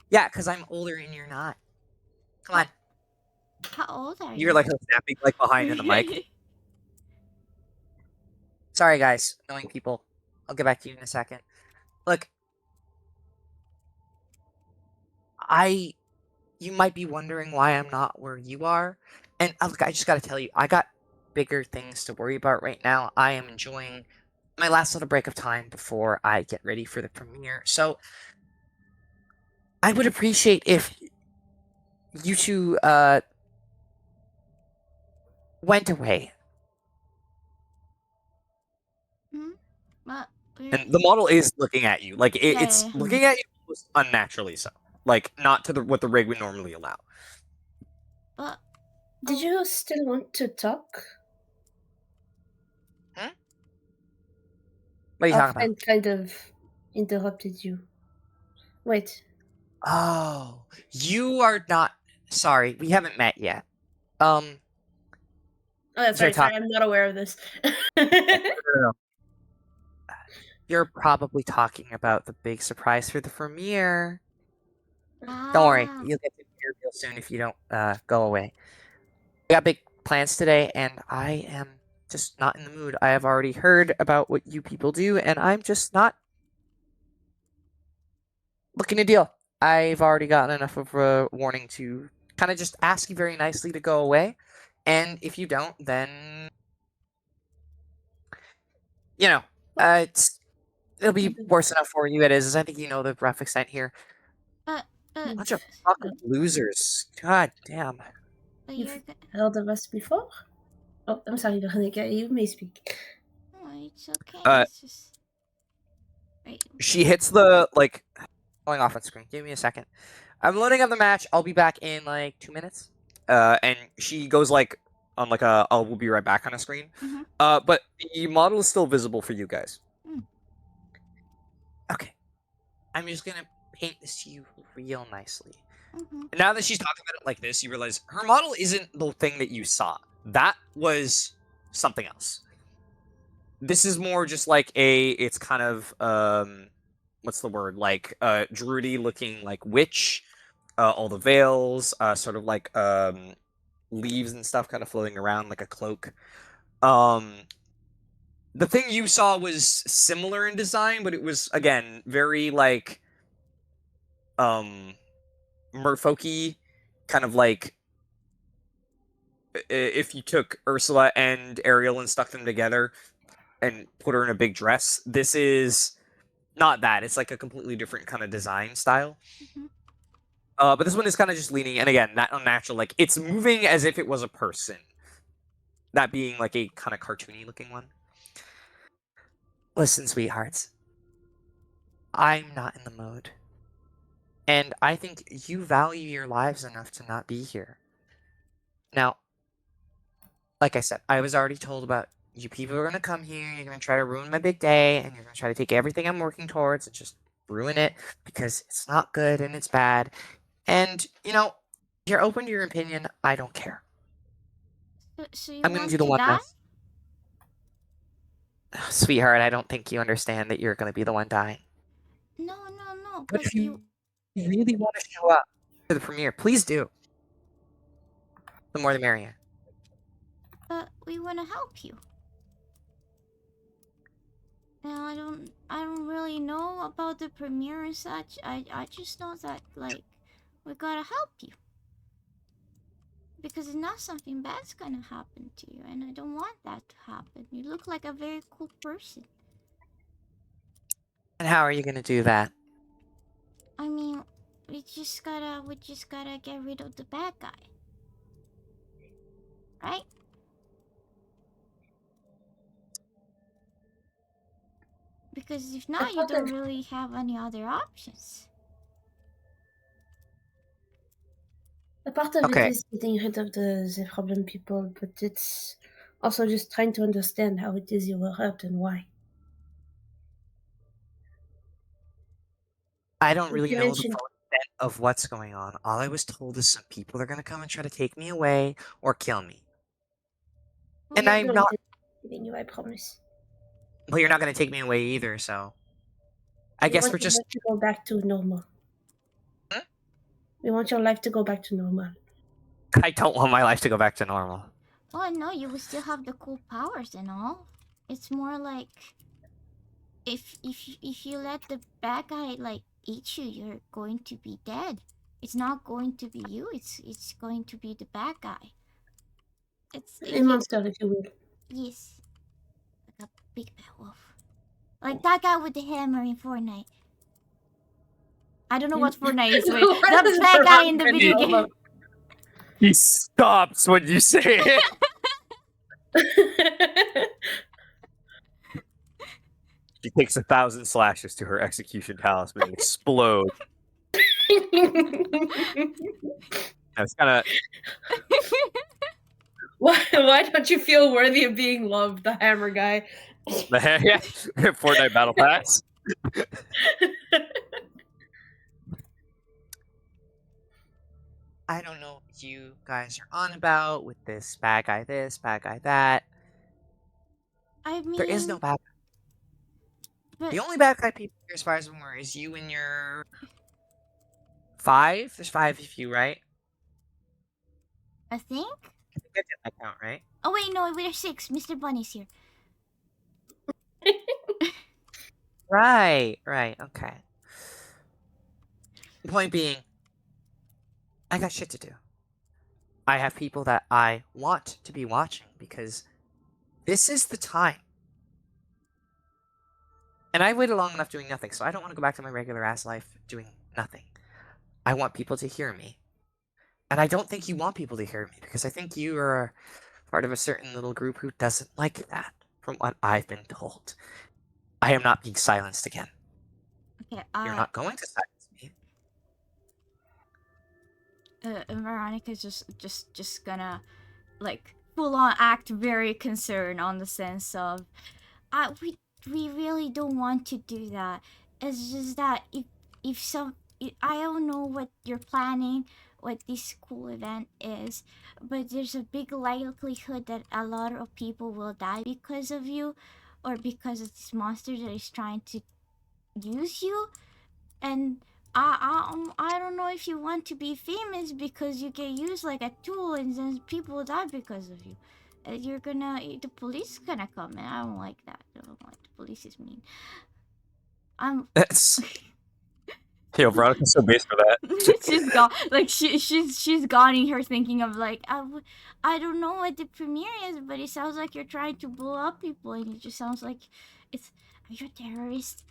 Yeah, because I'm older and you're not. Come on. How old are you? You're like snapping like behind in the mic. Sorry, guys. Annoying people. I'll get back to you in a second. Look. You might be wondering why I'm not where you are. And look, I just gotta tell you, I got bigger things to worry about right now. I am enjoying my last little break of time before I get ready for the premiere. So, I would appreciate if you two, went away. And the model is looking at you. Like, it's looking at you unnaturally so. Like, not to what the rig would normally allow. Did you still want to talk? Huh? What are you talking about? I kind of interrupted you. Wait. Oh, you are not... Sorry, we haven't met yet. Oh, that's right. Sorry, I'm not aware of this. No. You're probably talking about the big surprise for the premiere. Don't worry, you'll get to hear real soon if you don't go away. We got big plans today, and I am just not in the mood. I have already heard about what you people do, and I'm just not looking to deal. I've already gotten enough of a warning to kind of just ask you very nicely to go away, and if you don't, then... You know, It'll be worse enough for you. It is. I think you know the rough extent here. Bunch of fucking losers. God damn. But You've you're heard of us before? Oh, I'm sorry, Veronica. You may speak. Oh, it's okay. It's just. Right. She hits the going off on screen. Give me a second. I'm loading up the match. I'll be back in like 2 minutes. And she goes on a we'll be right back on a screen. Mhm. But the model is still visible for you guys. Mm. Okay. I'm just gonna paint this to you real nicely. Mhm. Now that she's talking about it like this, you realize her model isn't the thing that you saw. That was something else. This is more just it's kind of what's the word, druidy looking witch, all the veils, sort of leaves and stuff kind of floating around like a cloak. The thing you saw was similar in design, but it was again very merfolky, kind of if you took Ursula and Ariel and stuck them together and put her in a big dress. This is not that. It's like a completely different kind of design style. Mhm. But this one is kind of just leaning, and again, that unnatural. It's moving as if it was a person. That being a kind of cartoony looking one. Listen, sweethearts. I'm not in the mood. And I think you value your lives enough to not be here. Now, like I said, I was already told about you people are going to come here, you're going to try to ruin my big day, and you're going to try to take everything I'm working towards and just ruin it because it's not good and it's bad. And, you're open to your opinion. I don't care. So you I'm going want to do the to one die? Sweetheart, I don't think you understand that you're going to be the one dying. No. But But if you really want to show up to the premiere, please do. The more the merrier. But we want to help you. Now I don't really know about the premiere and such. I just know that we gotta help you. Because if not, something bad's gonna happen to you, and I don't want that to happen. You look like a very cool person. And how are you going to do that? I mean, we just gotta get rid of the bad guy. Right? Because if not, you don't really have any other options. A part of Okay. it is getting rid of the problem people, but it's also just trying to understand how it is you were hurt and why. I don't really You know the mentioned full extent of what's going on. All I was told is some people are going to come and try to take me away or kill me. we And have I'm no not. intention of killing you, I promise. Well, you're not going to take me away either, so. I We guess want we're your just. life to go back to normal. Hmm? We want your life to go back to normal. I don't want my life to go back to normal. Oh no, you will still have the cool powers and all. It's more like if you let the bad guy eat you, you're going to be dead. It's not going to be you. It's going to be the bad guy. It's A monster, if you will. yes, like a big bad wolf, like that guy with the hammer in Fortnite. I don't know what Fortnite is, but What the is bad guy wrong in the with video you? game. He stops when you say it. She takes 1,000 slashes to her execution talisman and explodes. It's kind of. Why don't you feel worthy of being loved, the hammer guy? Yeah, Fortnite Battle Pass. I don't know what you guys are on about with this, bad guy that. I mean, There is no bad guy. but The only bad guy people here, as far as I'm aware, is you and your 5. There's 5 of you, right? I think. I think I did that count, right? Oh wait, no, we're 6. Mr. Bunny's here. Right, okay. The point being, I got shit to do. I have people that I want to be watching because this is the time And I waited long enough doing nothing, so I don't want to go back to my regular ass life doing nothing. I want people to hear me. And I don't think you want people to hear me, because I think you are part of a certain little group who doesn't like that, from what I've been told. I am not being silenced again. Okay, You're not going to silence me. Veronica's just gonna like full on act very concerned on the sense of we really don't want to do that. It's just that if some I don't know what you're planning, what this school event is, but there's a big likelihood that a lot of people will die because of you, or because of this monster that is trying to use you. And I don't know if you want to be famous because you get used like a tool and then people die because of you. The police is gonna come, and I don't like that. I don't like the police is mean. That's... Yo, Veronica's so base for that. She's gone. Like she's gone in her thinking of like I don't know what the premiere is, but it sounds like you're trying to blow up people, and it just sounds like it's. Are you a terrorist?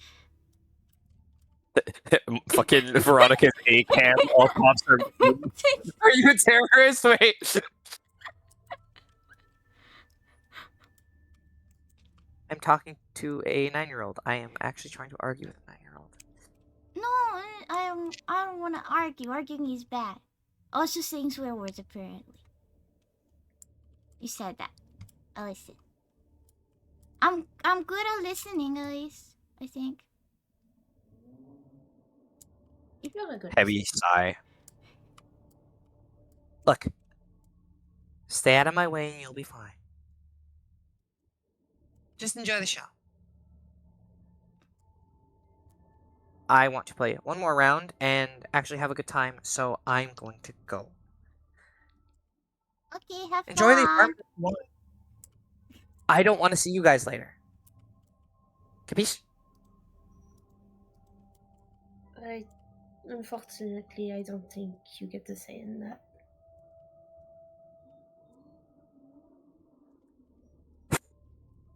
Fucking Veronica's A-cam, all cops are... Are you a terrorist? Wait. I'm talking to a 9-year-old. I am actually trying to argue with a 9-year-old. No, I don't want to argue. Arguing is bad. Also saying swear words, apparently. You said that. I listen. I'm good at listening, at least. I think. You're a good Heavy sigh. Look. Stay out of my way and you'll be fine. Just enjoy the show. I want to play one more round and actually have a good time, so I'm going to go. Okay, have Enjoy the fun. apartment if you want. I don't want to see you guys later. Capiche? Unfortunately, I don't think you get to say in that.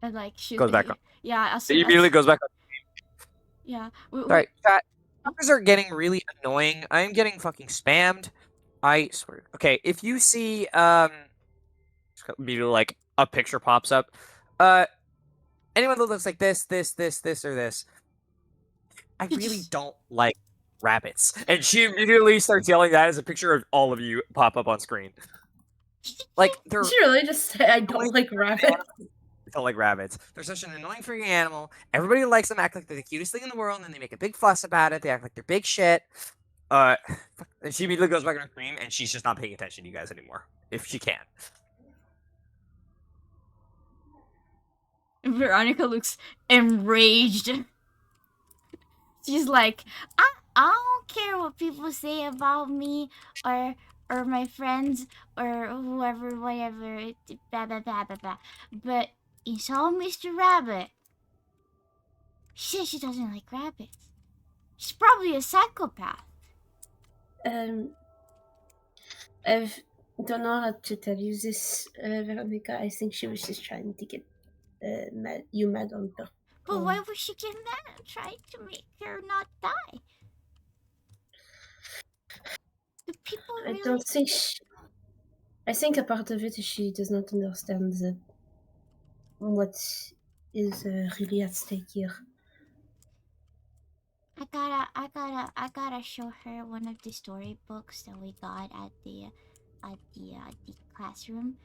And like she Goes back on. Yeah, It immediately goes back on. Yeah. Alright, chat. Numbers are getting really annoying. I am getting fucking spammed. I swear. Okay, if you see immediately like a picture pops up, anyone that looks like this, or this, I really don't like rabbits. And she immediately starts yelling that as a picture of all of you pop up on screen. Like they're... Did you really just say I don't like rabbits? I don't like rabbits. They're such an annoying freaking animal. Everybody likes them, act like they're the cutest thing in the world, and then they make a big fuss about it. They act like they're big shit. And she immediately goes back on her screen, and she's just not paying attention to you guys anymore. If she can. Veronica looks enraged. She's like, I don't care what people say about me or my friends or whoever, whatever, blah blah blah blah blah. But you saw Mr. Rabbit. She says she doesn't like rabbits. She's probably a psychopath. I don't know how to tell you this, Veronica. I think she was just trying to get mad on her. But why would she get mad and try to make her not die? The people really... I don't think I think a part of it is she does not understand what is really at stake here. I gotta show her one of the storybooks that we got at the classroom.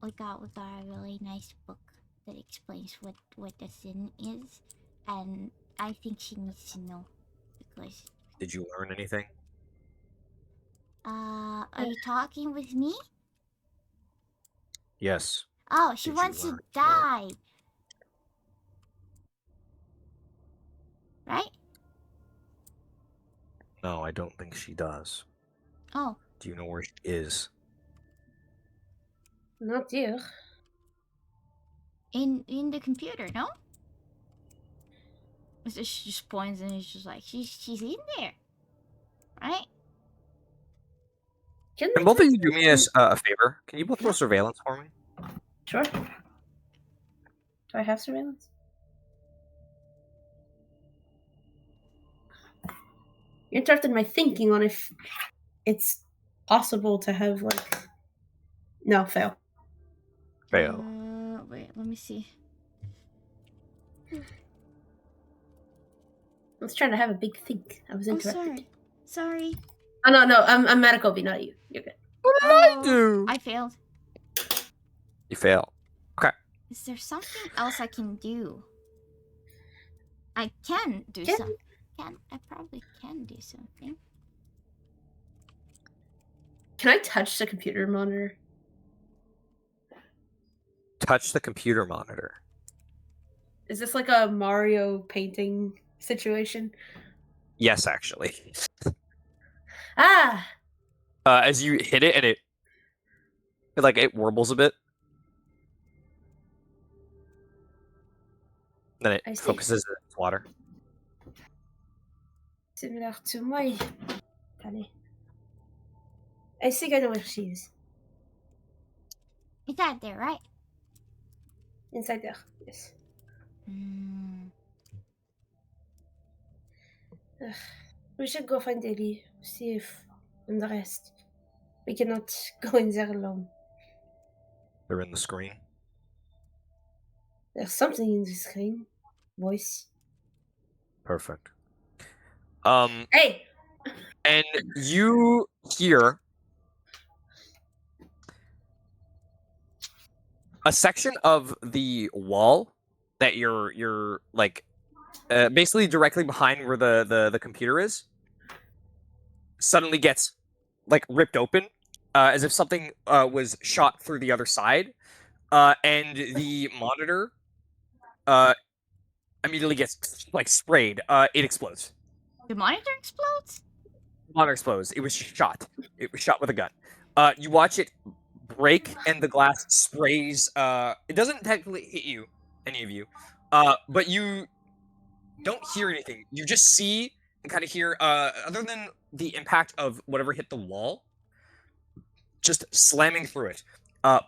We got a really nice book that explains what the sin is, and I think she needs to know because. Did you learn anything? Are you talking with me? Yes. Oh, she wants to die. Right? No, I don't think she does. Oh. Do you know where she is? Not here. In the computer, no? She just points and it's just like she's in there, right? Can both of you do me a favor? Can you both roll surveillance for me? Sure. Do I have surveillance? You interrupted my thinking on if it's possible to have like. No, fail. Fail. Wait, let me see. I was trying to have a big think. I was Oh, interrupted. sorry. Oh no, I'm mad at Kobe, not you. You're good. What did I do? I failed. You fail. Okay. Is there something else I can do? I can do Can- something. I probably can do something. Can I touch the computer monitor? Touch the computer monitor. Is this like a Mario painting situation? Yes, actually. Ah! As you hit it and it warbles a bit. Then I it see. focuses in its water. Similar to my. Allez. I think I know where she is. Is that there, right? Inside there. Yes. We should go find Ellie. See if. And the rest. We cannot go in there alone. They're in the screen. There's something in the screen. Voice. Perfect. Hey! And you hear a section of the wall that you're like basically directly behind where the computer is suddenly gets like ripped open as if something was shot through the other side, and the monitor immediately gets like sprayed. It explodes. The monitor explodes? The monitor explodes. It was shot. It was shot with a gun. You watch it break and the glass sprays. It doesn't technically hit you, any of you, but you don't hear anything. You just see and kind of hear, other than the impact of whatever hit the wall, just slamming through it,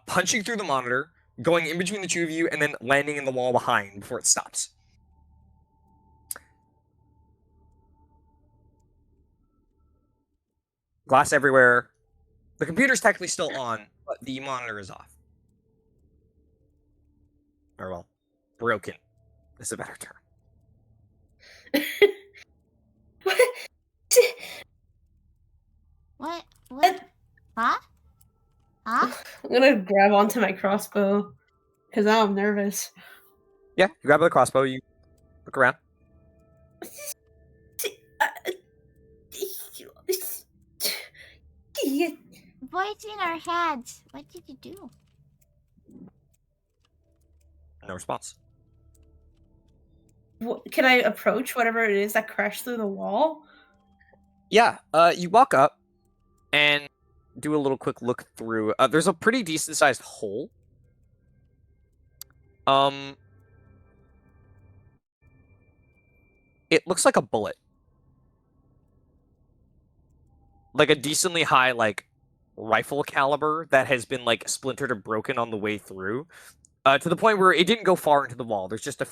punching through the monitor, going in between the two of you, and then landing in the wall behind before it stops. Glass everywhere. The computer's technically still on, but the monitor is off. Or, well, broken is a better term. What? What? Huh? Huh? I'm gonna grab onto my crossbow. Because now I'm nervous. Yeah, you grab the crossbow, you look around. What's in our heads? What did you do? No response. Can I approach whatever it is that crashed through the wall? Yeah, you walk up and do a little quick look through. There's a pretty decent sized hole. It looks like a bullet. Like a decently high, like, rifle caliber that has been, like, splintered or broken on the way through. To the point where it didn't go far into the wall. There's just a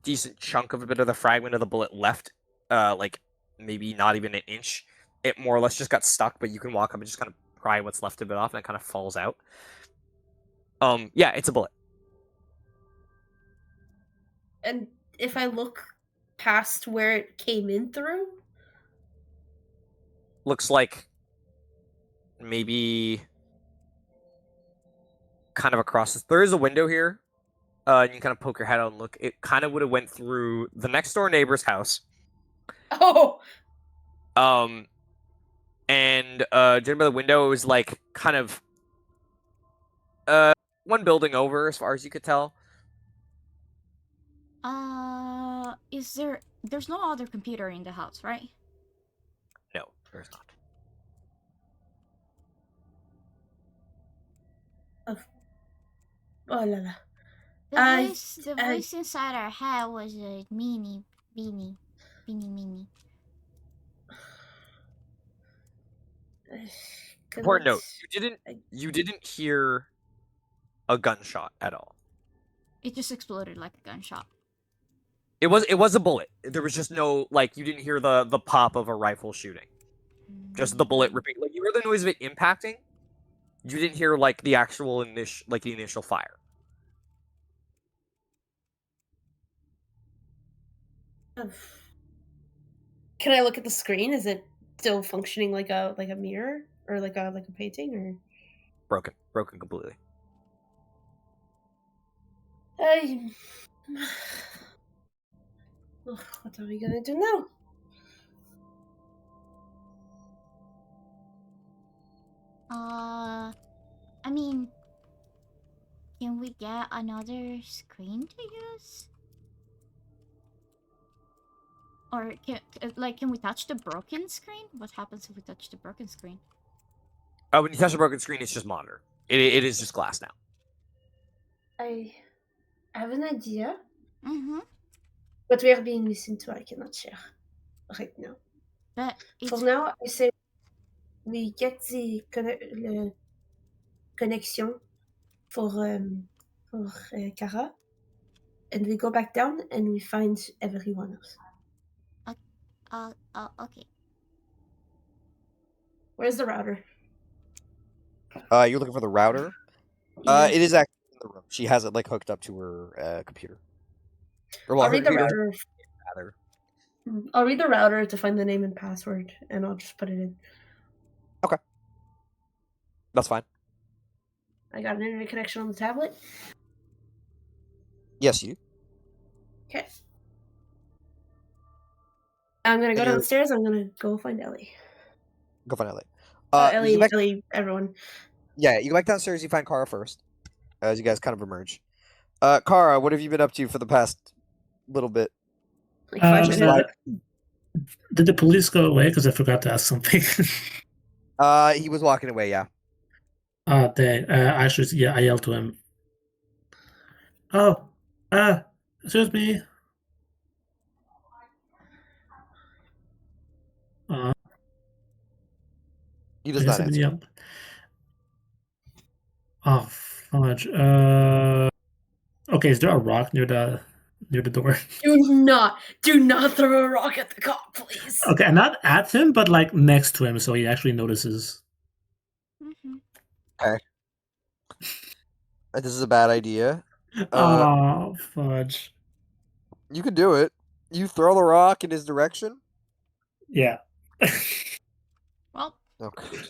decent chunk of a bit of the fragment of the bullet left. Like, maybe not even an inch. It more or less just got stuck, but you can walk up and just kind of pry what's left of it off, and it kind of falls out. Yeah, it's a bullet. And if I look past where it came in through? Looks like maybe kind of across this. There is a window here. And you kind of poke your head out and look. It kind of would have went through the next door neighbor's house. Oh! And judging by the window, it was like kind of one building over, as far as you could tell. There's no other computer in the house, right? No, there's not. Oh la la. The voice inside our head was a beanie. Important note: you didn't hear a gunshot at all. It just exploded like a gunshot. It was a bullet. There was just no like you didn't hear the pop of a rifle shooting. Just the bullet ripping. Like you heard the noise of it impacting. You didn't hear like the actual initial fire. Can I look at the screen? Is it still functioning like a mirror or like a painting or? Broken completely. I... What are we gonna do now? I mean, can we get another screen to use? Or can we touch the broken screen? What happens if we touch the broken screen? When you touch a broken screen, it's just monitor. It is just glass now. I have an idea, Mm-hmm. but we are being listened to. I cannot share right now. But For now, I say we get the connection for Kara, and we go back down and we find everyone else. Okay. Where's the router? You're looking for the router? Yeah. It is actually in the room. She has it like hooked up to her computer. Or, well, I'll read the computer- router. I'll read the router to find the name and password, and I'll just put it in. That's fine. I got an internet connection on the tablet. Yes, you. Okay. I'm gonna go And you're- downstairs. I'm gonna go find Ellie. Go find Ellie. Ellie, you go back, Ellie, everyone. yeah, you go back downstairs. You find Kara first, as you guys kind of emerge. Kara, what have you been up to for the past little bit? Like 5 Just minutes. did the police go away? Because I forgot to ask something. He was walking away. Yeah. Dang. I yelled to him. Oh, excuse me. He I does guess not I've been answer. yelled. Oh, fudge. Okay, is there a rock near the door? Do not throw a rock at the cop, please. Okay, not at him, but like next to him, so he actually notices. Mm-hmm. Okay. This is a bad idea. Oh, fudge. You could do it. You throw the rock in his direction. Yeah. Well, Okay.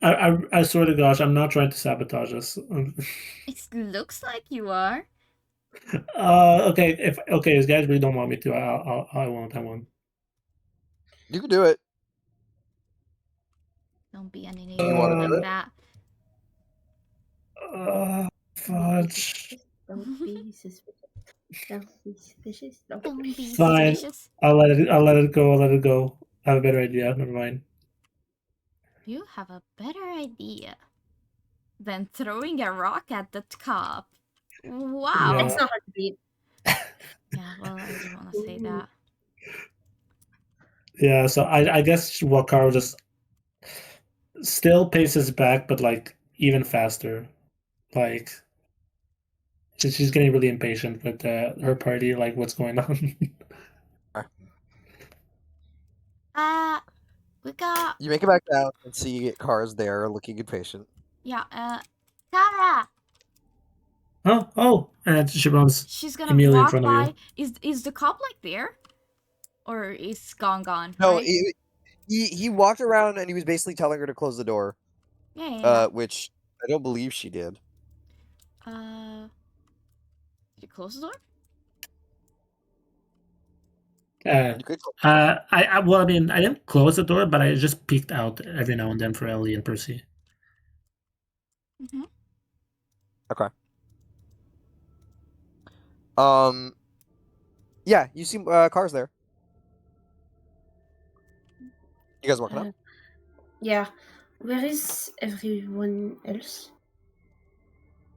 I swear to gosh, I'm not trying to sabotage us. it looks like you are. Okay, if you guys really don't want me to, I won't. You can do it. Don't be an idiot You wanna do like it? that. Fudge. Don't be suspicious. Don't be suspicious. Don't be Fine. suspicious. I'll let it go. I have a better idea. Never mind. You have a better idea than throwing a rock at the cop. Wow. Yeah. It's not hard to beat. Yeah, well, I didn't want to say that. Yeah, so I guess Wakaro just still paces back, but like even faster. Like she's getting really impatient with her party, like what's going on. We got You make it back down and see Kara's there, looking impatient. Kara. Oh, and she runs. She's gonna immediately in walk front of by. you. Is the cop like there, or is gone? No, right? he walked around and he was basically telling her to close the door. Yeah. Which I don't believe she did. Did you close the door? You could. Well, I mean, I didn't close the door, but I just peeked out every now and then for Ellie and Percy. Mm-hmm. Okay. Yeah, you see cars there. You guys walking up? Yeah. Where is everyone else?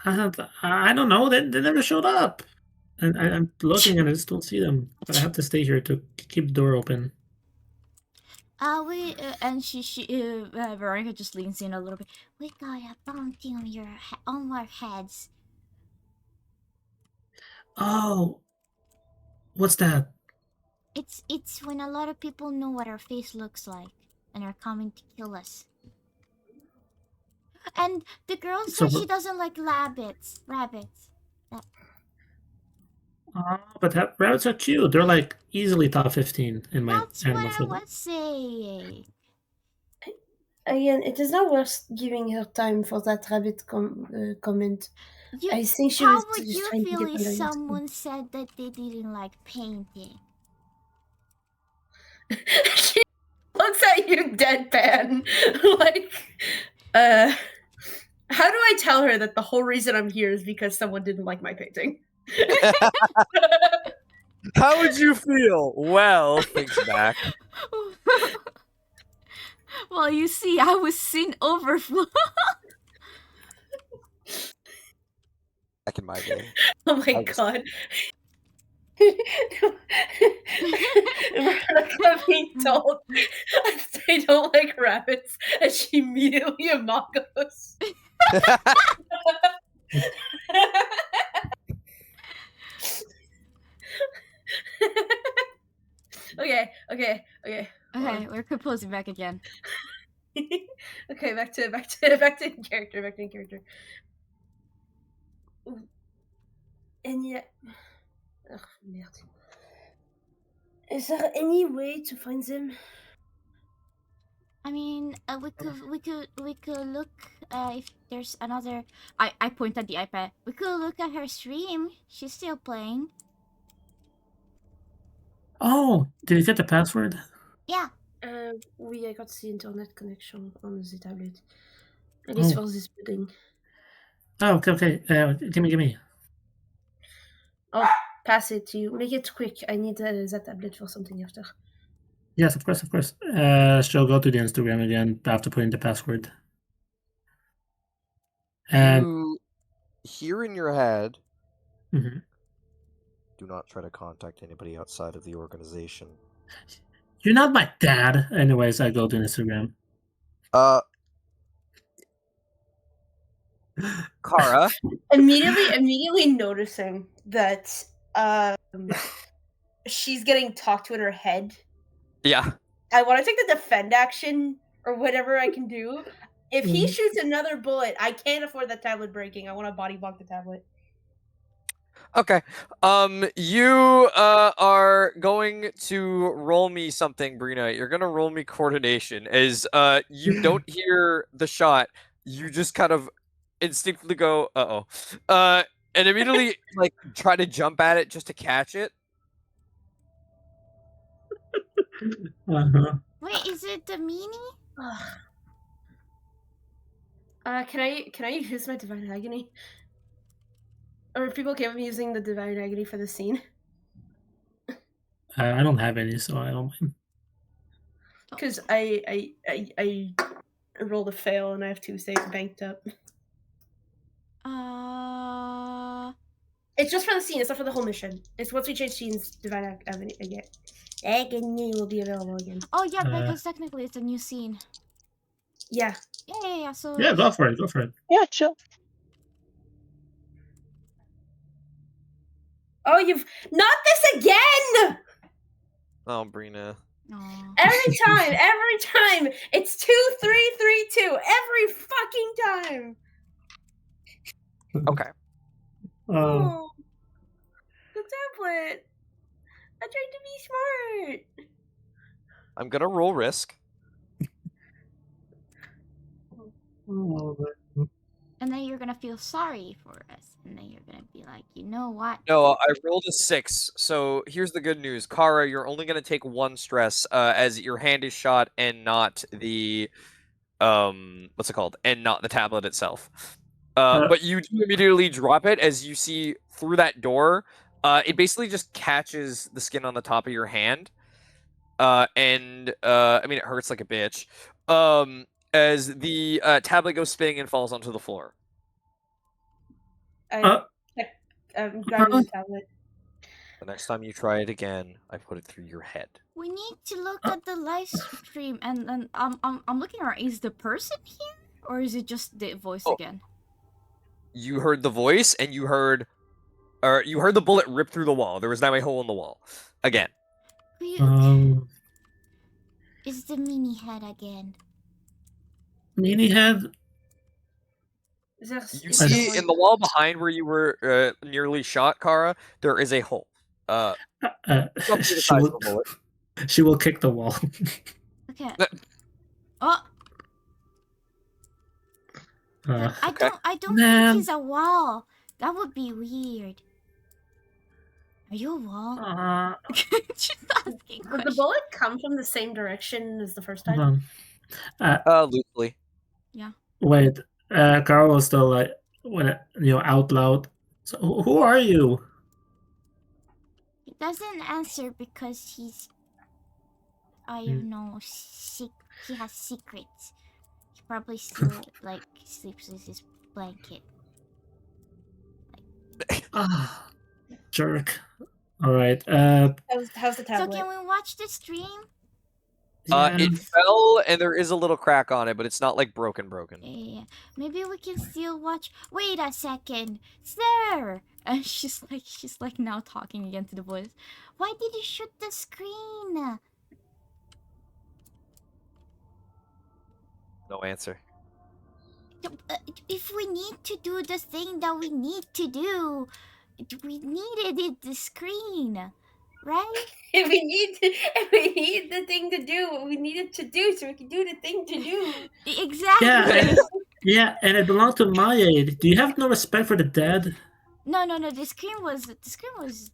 I don't know. They never showed up. And I'm looking and I just don't see them. But I have to stay here to keep the door open. And Veronica just leans in a little bit. We got a bounty on our heads. Oh, What's that? It's when a lot of people know what our face looks like and are coming to kill us. And the girl So, says she doesn't like rabbits. Rabbits. but rabbits are cute. They're like easily top 15 in my That's what animal I food. was saying. Again, it is not worth giving her time for that rabbit comment. I think she How was would just you trying to feel get if under your skin. someone said that they didn't like painting? She looks at you deadpan. Like, how do I tell her that the whole reason I'm here is because someone didn't like my painting? How would you feel? Well, thinks back. Well, you see, I was sin overflow. Back in my day. Oh my god. Veronica being told they don't like rabbits, and she immediately amagos. Okay. Okay, we're composing back again. Okay, back to character. And yet, ugh, merde. Is there any way to find them? I mean, we could look if there's another. I point at the iPad. We could look at her stream. She's still playing. Oh, did you get the password? Yeah. I got the internet connection on the tablet. At least for this building. Oh, okay. Give me. I'll pass it to you. Make it quick. I need that tablet for something after. Yes, of course. She'll go to the Instagram again after putting the password. And you hear in your head, Mhm. do not try to contact anybody outside of the organization. You're not my dad. Anyways, I go to Instagram. Kara. Immediately noticing that she's getting talked to in her head. Yeah. I want to take the defend action or whatever I can do. If he shoots another bullet, I can't afford that tablet breaking. I want to body block the tablet. Okay. You are going to roll me something, Brina. You're gonna roll me coordination. As you don't hear the shot, you just kind of instinctively go, and immediately like try to jump at it just to catch it. Wait, is it the meanie? Can I use my divine agony? Or are people okay with me using the divine agony for the scene? I don't have any, so I don't mind. Because I rolled a fail and I have 2 saves banked up. It's just for the scene. It's not for the whole mission. It's once we change scenes, divine agony again. Agony will be available again. Oh yeah, because technically it's a new scene. Yeah. Yeah. So yeah, go for it. Yeah, chill. Oh, you've not this again! Oh, Brina. Every time, it's 2, 3, 3, 2. Every fucking time. Okay. Oh, the tablet. I tried to be smart. I'm gonna roll risk. And then you're gonna feel sorry for us, and then you're gonna be like, you know what? No, I rolled a 6. So here's the good news, Kara. You're only gonna take 1 stress, as your hand is shot and not the, what's it called? And not the tablet itself. But you do immediately drop it as you see through that door. It basically just catches the skin on the top of your hand. I mean, it hurts like a bitch. As the tablet goes spinning and falls onto the floor. I'm grabbing the tablet. The next time you try it again, I put it through your head. We need to look at the live stream, and I'm looking around. Is the person here, or is it just the voice again? You heard the voice, and you heard, or you heard the bullet rip through the wall. There was now a hole in the wall. Again. Is the mini head again? Mini head. You see in the wall behind where you were nearly shot, Kara, there is a hole. Roughly the size of a bullet. She will kick the wall. Okay. Oh. Okay. I don't think he's a wall. That would be weird. Are you a wall? She's asking Did the bullet come from the same direction as the first time? Loosely. Yeah. Wait, Carl was still like, out loud. So, who are you? He doesn't answer because he's, I don't know, he has secrets. He probably still like sleeps with his blanket. Ah, jerk. All right. How's the tablet? So can we watch the stream? It fell, and there is a little crack on it, but it's not like broken. Yeah. Maybe we can still watch. Wait a second, it's there. And she's like now talking again to the boys. Why did you shoot the screen? No answer. If we need to do the thing that we need to do, we needed it the screen, right? If we need the thing to do what we needed to do, so we can do the thing to do. Exactly. Yeah, and it belonged to my aid. Do you have no respect for the dead? No. The screen was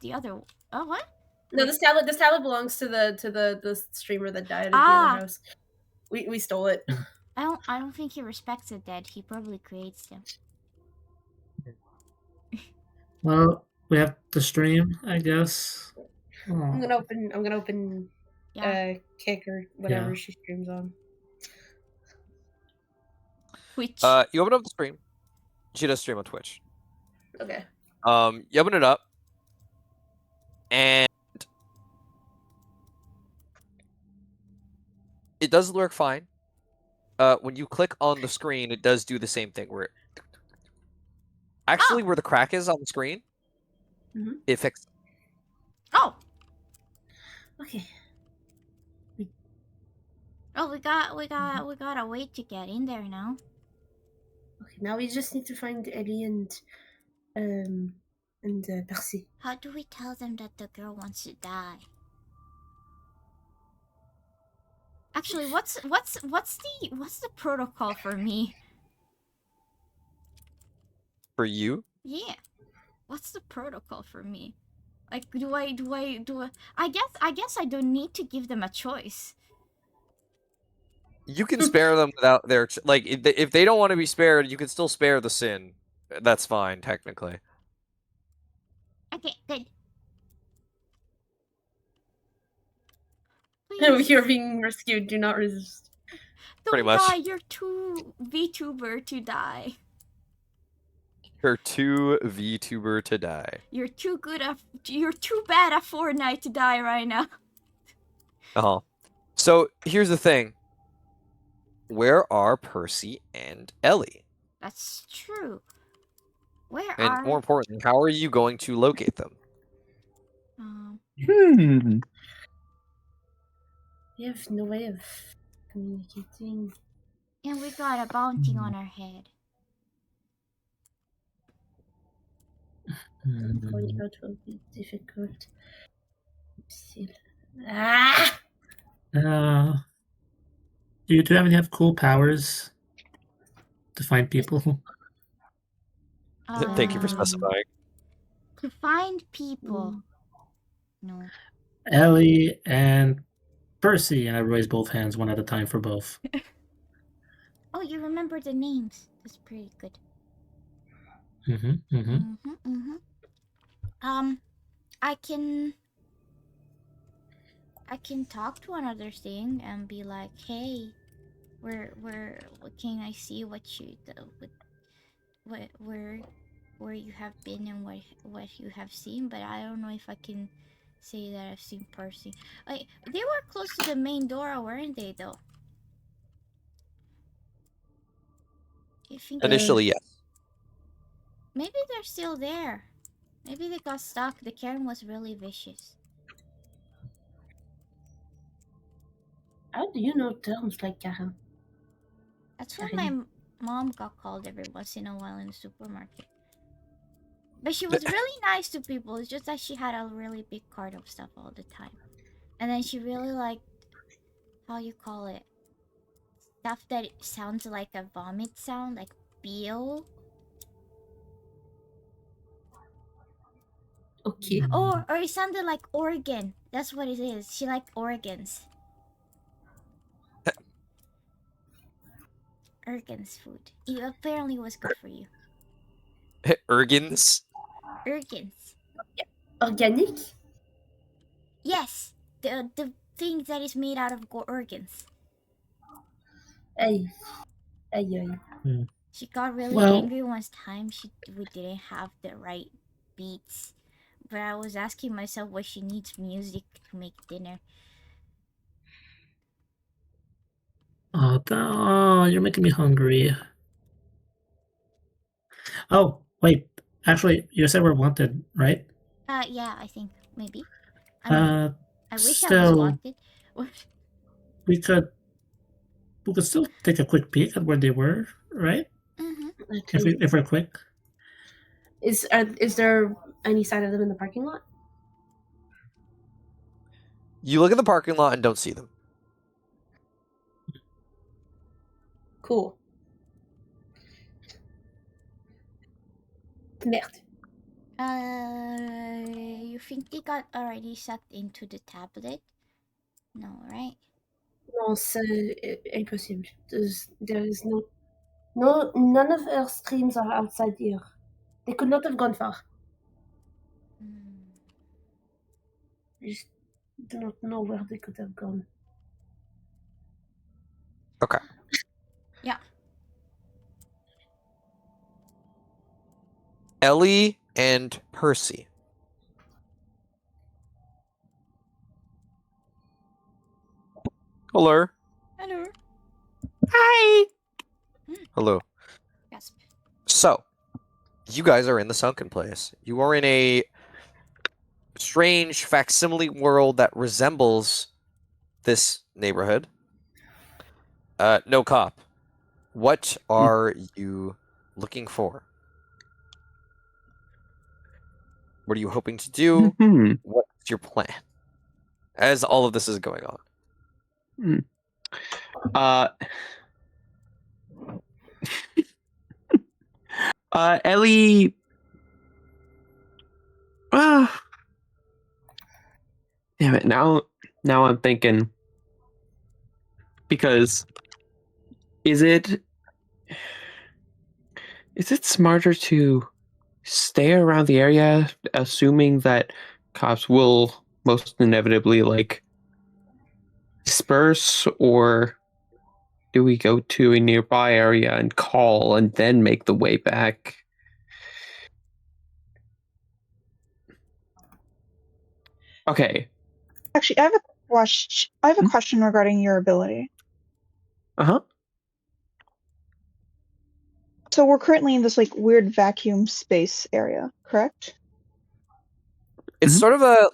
the other. Oh, what? No, this tablet belongs to the streamer that died at the other house. We stole it. I don't think he respects the dead. He probably creates them. Well, we have to stream, I guess. Oh. I'm gonna open Kick or whatever she streams on. Twitch. You open up the stream. She does stream on Twitch. Okay. You open it up, and it does work fine. When you click on the screen, it does do the same thing. Where where the crack is on the screen, it fixed. Oh. Okay. Oh, we got a way to get in there now. Okay, now we just need to find Ellie and Percy. How do we tell them that the girl wants to die? Actually, what's the protocol for me? For you? Yeah. What's the protocol for me? Like, do I? I guess I don't need to give them a choice. You can spare them without their if they don't want to be spared, you can still spare the sin. That's fine, technically. Okay, good. If you're being rescued, do not resist. Pretty much. Die, you're too VTuber to die. You're too VTuber to die. You're too bad at Fortnite to die right now. So here's the thing. Where are Percy and Ellie? That's true. And more importantly, how are you going to locate them? We have no way of communicating. And we got a bounty on our head. Going out will be difficult. Do you two have cool powers to find people? Thank you for specifying. To find people. No. Ellie and Percy, and I raise both hands one at a time for both. Oh, you remember the names. That's pretty good. I can talk to another thing and be like, hey, where can I see what you where you have been and what you have seen, but I don't know if I can say that I've seen Percy. Like, they were close to the main door, weren't they, though? You think Initially, yes. maybe they're still there. Maybe they got stuck. The Karen was really vicious. How do you know terms like Karen? That's what Karen. my mom got called every once in a while in the supermarket. But she was really nice to people. It's just that she had a really big cart of stuff all the time. And then she really liked, how you call it, stuff that sounds like a vomit sound, like BO. Okay. Or it sounded like organ. That's what it is. She liked organs. Organs food. It apparently was good for you. Ergens? Organs. Organic? Yes, the thing that is made out of organs. Ay. Ay, ay. She got really Well- angry one time. We didn't have the right beats, but I was asking myself why she needs music to make dinner. Oh, you're making me hungry. Oh, wait. Actually, you said we're wanted, right? Yeah, I think maybe. I mean, I wish I was still, wanted. we could still take a quick peek at where they were, right? Mm-hmm. If we're quick. Is there any sign of them in the parking lot? You look at the parking lot and don't see them. Cool. Merde. You think they got already sucked into the tablet? No, right? Non, c'est impossible. There is none of our streams are outside here. They could not have gone far. I just do not know where they could have gone. Okay. Yeah. Ellie and Percy. Hello. Hello. Hi. Hello. Gasp. So, you guys are in the sunken place. You are in a strange facsimile world that resembles this neighborhood. No cop. What are you looking for? What are you hoping to do? What's your plan? As all of this is going on. Ellie. Damn it! Now I'm thinking, because is it smarter to stay around the area, assuming that cops will most inevitably like disperse, or do we go to a nearby area and call and then make the way back? Okay. Actually, I have a question. I have a question regarding your ability. Uh-huh. So we're currently in this like weird vacuum space area, correct? It's sort of a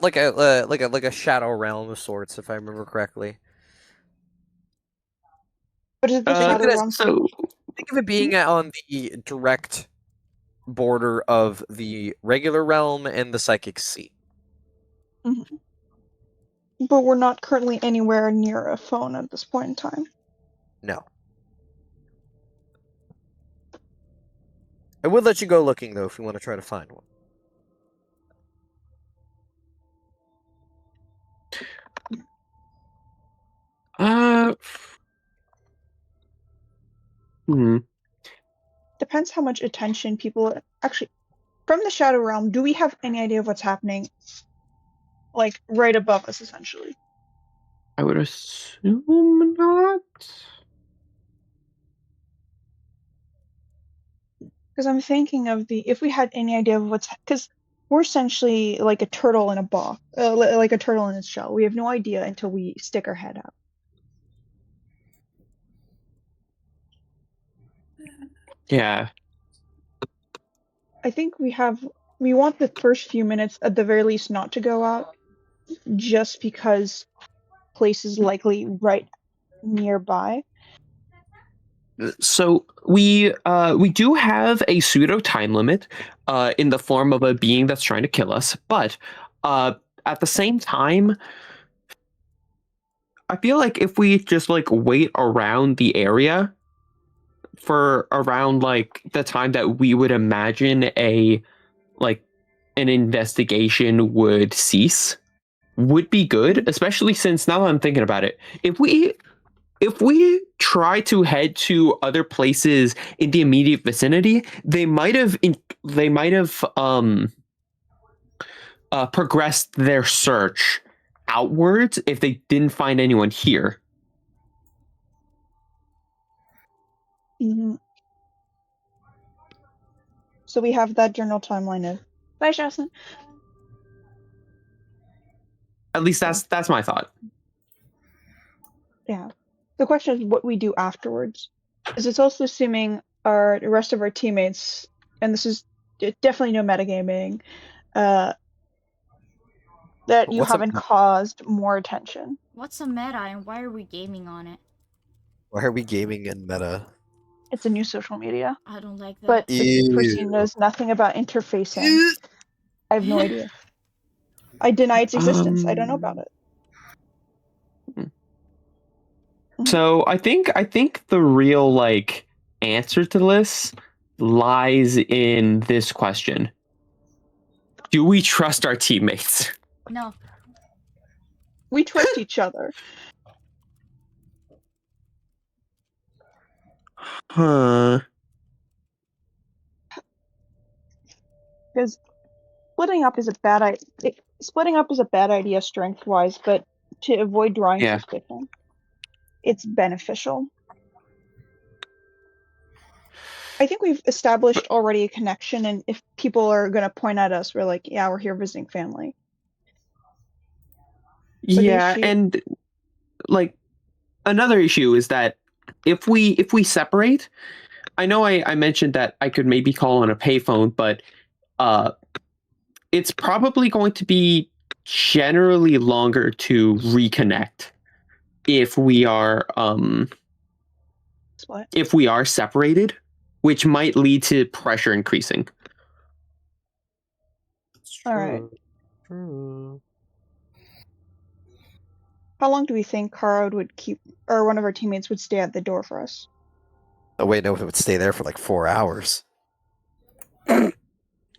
shadow realm of sorts, if I remember correctly. But is the shadow realm? Think of it being on the direct border of the regular realm and the psychic sea. Mm-hmm. But we're not currently anywhere near a phone at this point in time. No. I would let you go looking, though, if you want to try to find one. Depends how much attention people actually from the shadow realm. Do we have any idea of what's happening, like right above us, essentially? I would assume not. Because I'm thinking of if we had any idea of because we're essentially like a turtle in a box, like a turtle in its shell. We have no idea until we stick our head out. Yeah. I think we have we want the first few minutes at the very least not to go out, just because place is likely right nearby. So we do have a pseudo time limit in the form of a being that's trying to kill us, but at the same time, I feel like if we just like wait around the area for around like the time that we would imagine an investigation would cease, would be good, especially since now that I'm thinking about it, if we try to head to other places in the immediate vicinity, they might have progressed their search outwards if they didn't find anyone here. Mm-hmm. So we have that general timeline of. Bye, Jocelyn. At least that's my thought. Yeah. The question is what we do afterwards. Because it's also assuming the rest of our teammates, and this is definitely no metagaming, that you haven't caused more attention. What's a meta and why are we gaming on it? Why are we gaming in meta? It's a new social media. I don't like that. But the person knows nothing about interfacing. I have no idea. I deny its existence. I don't know about it. So I think the real like answer to this lies in this question. Do we trust our teammates? No. We trust each other. Huh. Because splitting up is a bad idea strength-wise, but to avoid drawing suspicion, it's beneficial. I think we've established already a connection, and if people are going to point at us, we're like, yeah, we're here visiting family. Yeah, and like another issue is that if we separate, I know I mentioned that I could maybe call on a payphone, but it's probably going to be generally longer to reconnect if we are separated, which might lead to pressure increasing. All right. True. How long do we think Kara would keep, or one of our teammates would stay at the door for us? Oh wait, no, it would stay there for like 4 hours.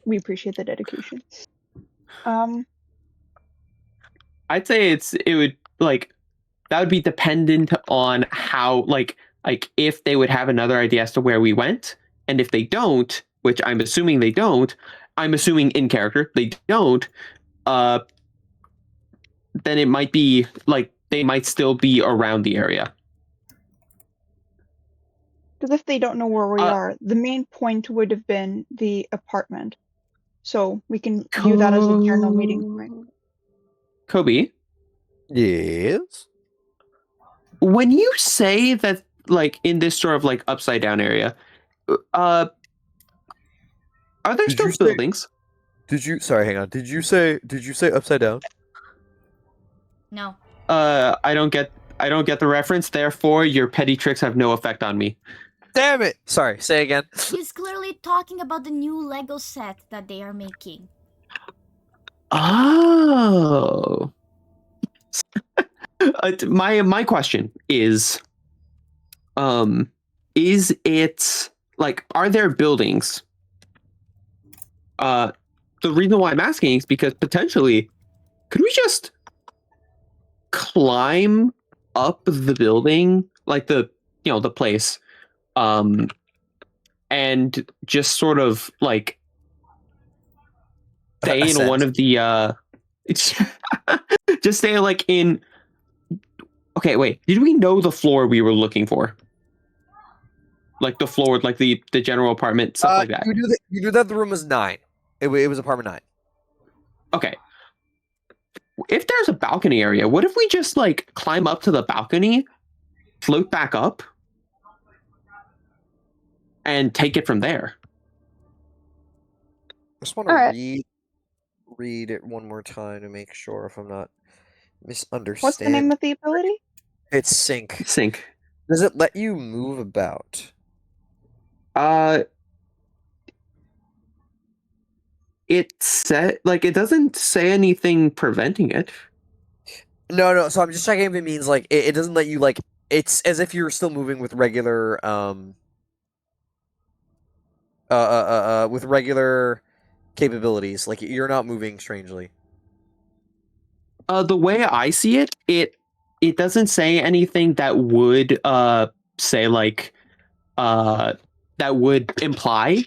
We appreciate the dedication. I'd say it would like that would be dependent on how like if they would have another idea as to where we went, and if they don't, which I'm assuming they don't, I'm assuming in character they don't, then it might be like they might still be around the area. Because if they don't know where we are, the main point would have been the apartment. So we can view that as a general meeting point. Kobe? Yes? When you say that, like, in this sort of, like, upside-down area, are there still buildings? Sorry, hang on. Did you say upside down? No. I don't get the reference, therefore your petty tricks have no effect on me. Damn it! Sorry, say again. He's clearly talking about the new Lego set that they are making. Oh. My question is it like, are there buildings? The reason why I'm asking is because potentially, could we just climb up the building, like the place, and just sort of like stay in one of the just stay like in. Okay, wait. Did we know the floor we were looking for? Like the floor, like the general apartment, stuff like that. You knew that the room was 9. It was apartment 9. Okay. If there's a balcony area, what if we just like climb up to the balcony, float back up, and take it from there? just want to Alright. read it one more time to make sure if I'm not misunderstanding. What's the name of the ability? It's sync. Sync. Does it let you move about? It said like it doesn't say anything preventing it. No. So I'm just checking if it means like it doesn't let you like. It's as if you're still moving with regular with regular capabilities. Like you're not moving strangely. The way I see it, it doesn't say anything that would say like that would imply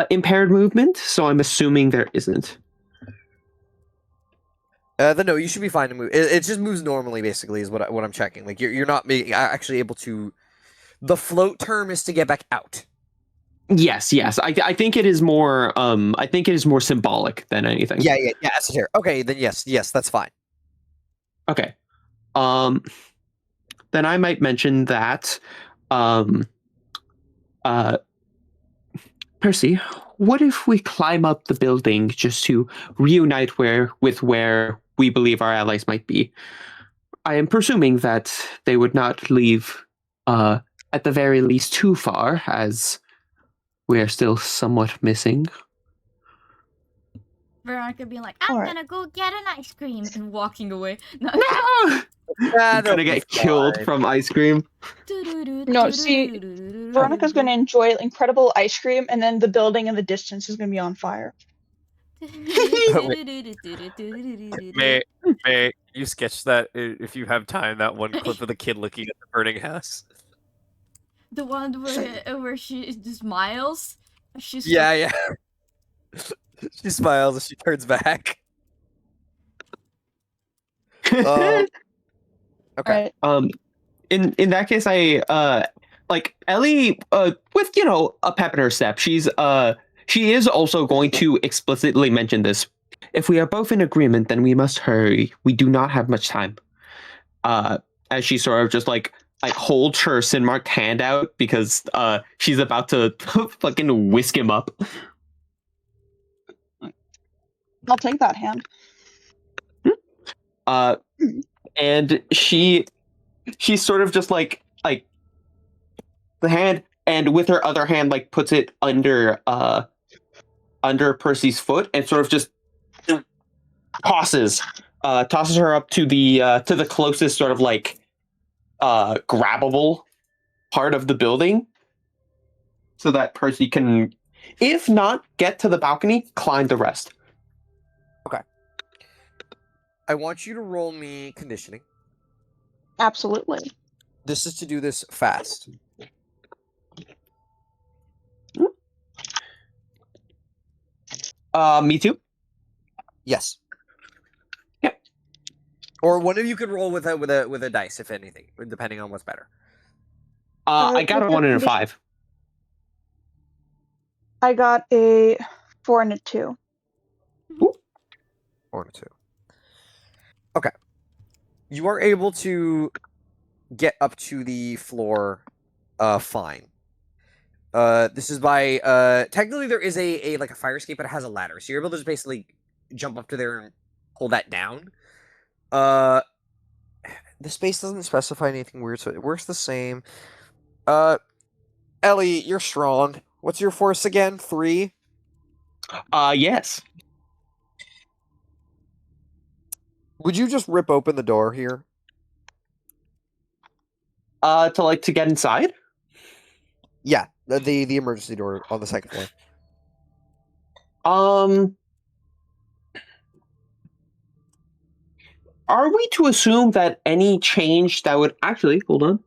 impaired movement. So I'm assuming there isn't. Then no, you should be fine to move. It just moves normally, basically, is what I'm checking. Like you're not being actually able to. The float term is to get back out. Yes. I think it is more. I think it is more symbolic than anything. Yeah. Esoteric. Okay, then yes, that's fine. Okay. Then I might mention that. Percy, what if we climb up the building just to reunite with where we believe our allies might be? I am presuming that they would not leave, at the very least, too far, as we are still somewhat missing. Veronica being like, I'm Alright. gonna go get an ice cream and walking away. No. I'm gonna get killed from ice cream. No, see, Veronica's gonna enjoy incredible ice cream, and then the building in the distance is gonna be on fire. May you sketch that if you have time? That one clip of the kid looking at the burning house. The one where she smiles. She's Yeah. She smiles as she turns back. Okay. Right. In that case, I like Ellie with a pep in her step. She is also going to explicitly mention this. If we are both in agreement, then we must hurry. We do not have much time. As she sort of just like holds her sin marked hand out because she's about to fucking whisk him up. I'll take that hand. And she's sort of just like the hand, and with her other hand puts it under Percy's foot and sort of just tosses her up to the closest sort of grabbable part of the building, so that Percy can, if not get to the balcony, climb the rest. Okay. I want you to roll me conditioning. Absolutely. This is to do this fast. Me too. Yes. Yep. Or one of you could roll with a dice, if anything, depending on what's better. I got a 1 and a 5. I got a 4 and a 2. 4 and a 2. Okay. You are able to get up to the floor fine. This is by technically there is a fire escape, but it has a ladder, so you're able to just basically jump up to there and hold that down. The space doesn't specify anything weird, so it works the same. Ellie, you're strong. What's your force again? 3? Yes. Would you just rip open the door here? To get inside? Yeah, the emergency door on the second floor. Are we to assume that any change that would actually hold on?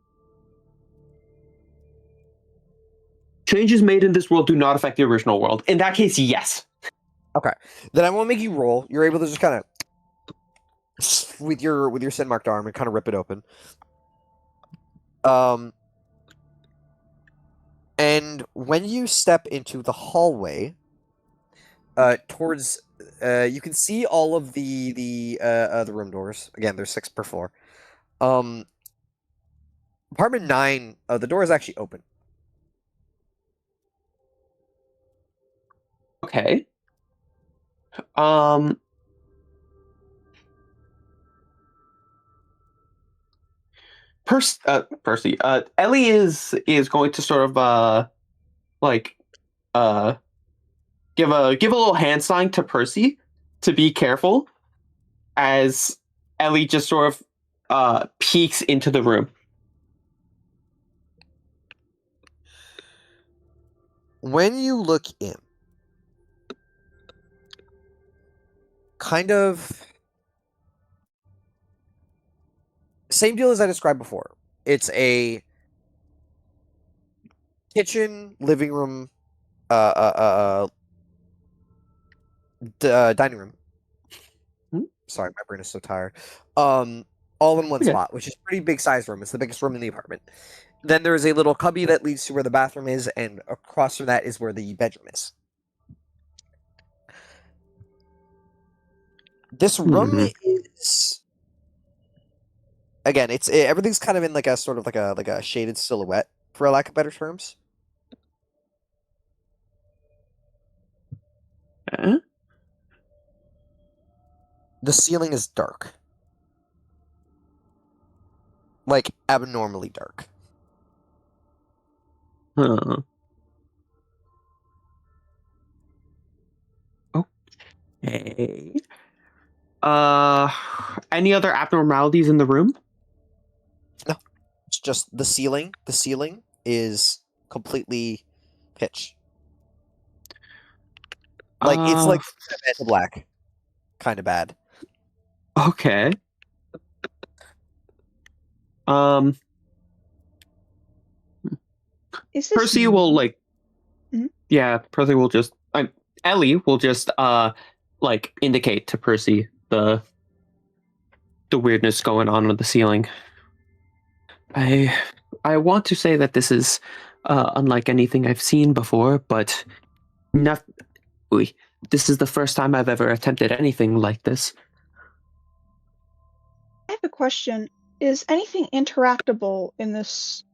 Changes made in this world do not affect the original world. In that case, yes. Okay. Then I won't make you roll. You're able to just kind of with your sin marked arm and kind of rip it open. And when you step into the hallway, towards you can see all of the room doors. Again, there's 6 per floor. Apartment 9, the door is actually open. Okay. Percy. Ellie is going to sort of like give a little hand sign to Percy to be careful as Ellie just sort of peeks into the room. When you look in, kind of same deal as I described before. It's a kitchen, living room, dining room. Sorry, my brain is so tired. All in one spot, which is a pretty big size room. It's the biggest room in the apartment. Then there is a little cubby that leads to where the bathroom is, and across from that is where the bedroom is. This room is, again, everything's kind of in like a sort of like a shaded silhouette, for lack of better terms. The ceiling is dark. Like, abnormally dark. Okay. Any other abnormalities in the room? No. It's just the ceiling. The ceiling is completely pitch. Like, it's like cement black. Kind of bad. Okay. Percy will like. Mm-hmm. Yeah, Percy will just. Ellie will just like indicate to Percy the weirdness going on with the ceiling. I want to say that this is unlike anything I've seen before, but this is the first time I've ever attempted anything like this. I have a question. Is anything interactable in this?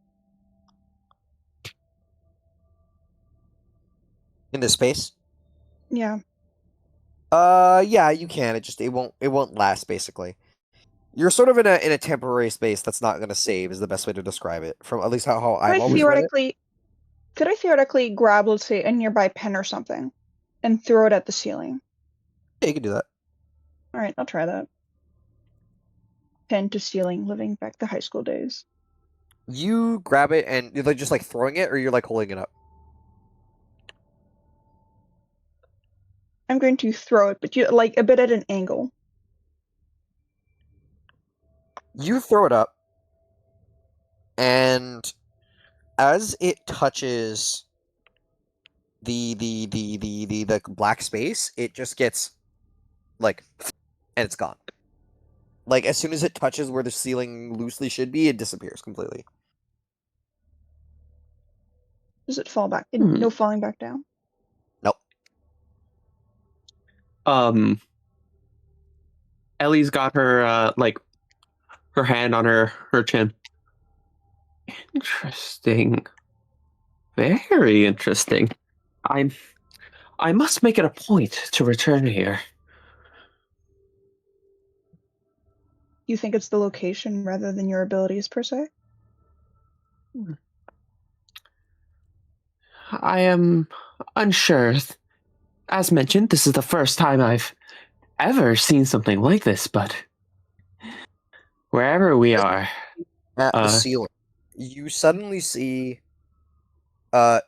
In this space? Yeah. Yeah, you can. It won't last, basically. You're sort of in a temporary space that's not going to save, is the best way to describe it. From at least how I've always read it. Could I theoretically grab, let's say, a nearby pen or something, and throw it at the ceiling? Yeah, you can do that. All right, I'll try that. Pen to ceiling, living back the high school days. You grab it and you're just like throwing it, or you're like holding it up? I'm going to throw it, but like a bit at an angle. You throw it up, and as it touches the black space, it just gets like, and it's gone. Like, as soon as it touches where the ceiling loosely should be, it disappears completely. Does it fall back? No falling back down? Nope. Ellie's got her like her hand on her chin. Interesting. Very interesting. I must make it a point to return here. You think it's the location rather than your abilities per se? I am unsure. As mentioned, this is the first time I've ever seen something like this, but wherever we are at the ceiling, you suddenly see it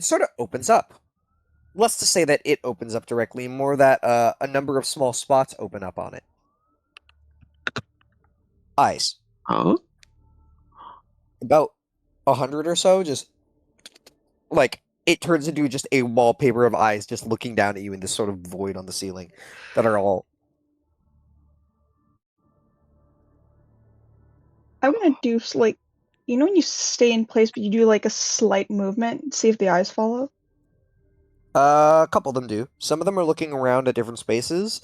sort of opens up. Less to say that it opens up directly, more that a number of small spots open up on it. Eyes. Oh? About 100 or so, just like it turns into just a wallpaper of eyes just looking down at you in this sort of void on the ceiling that are all. I'm gonna do like, you know when you stay in place but you do like a slight movement, see if the eyes follow? A couple of them do. Some of them are looking around at different spaces.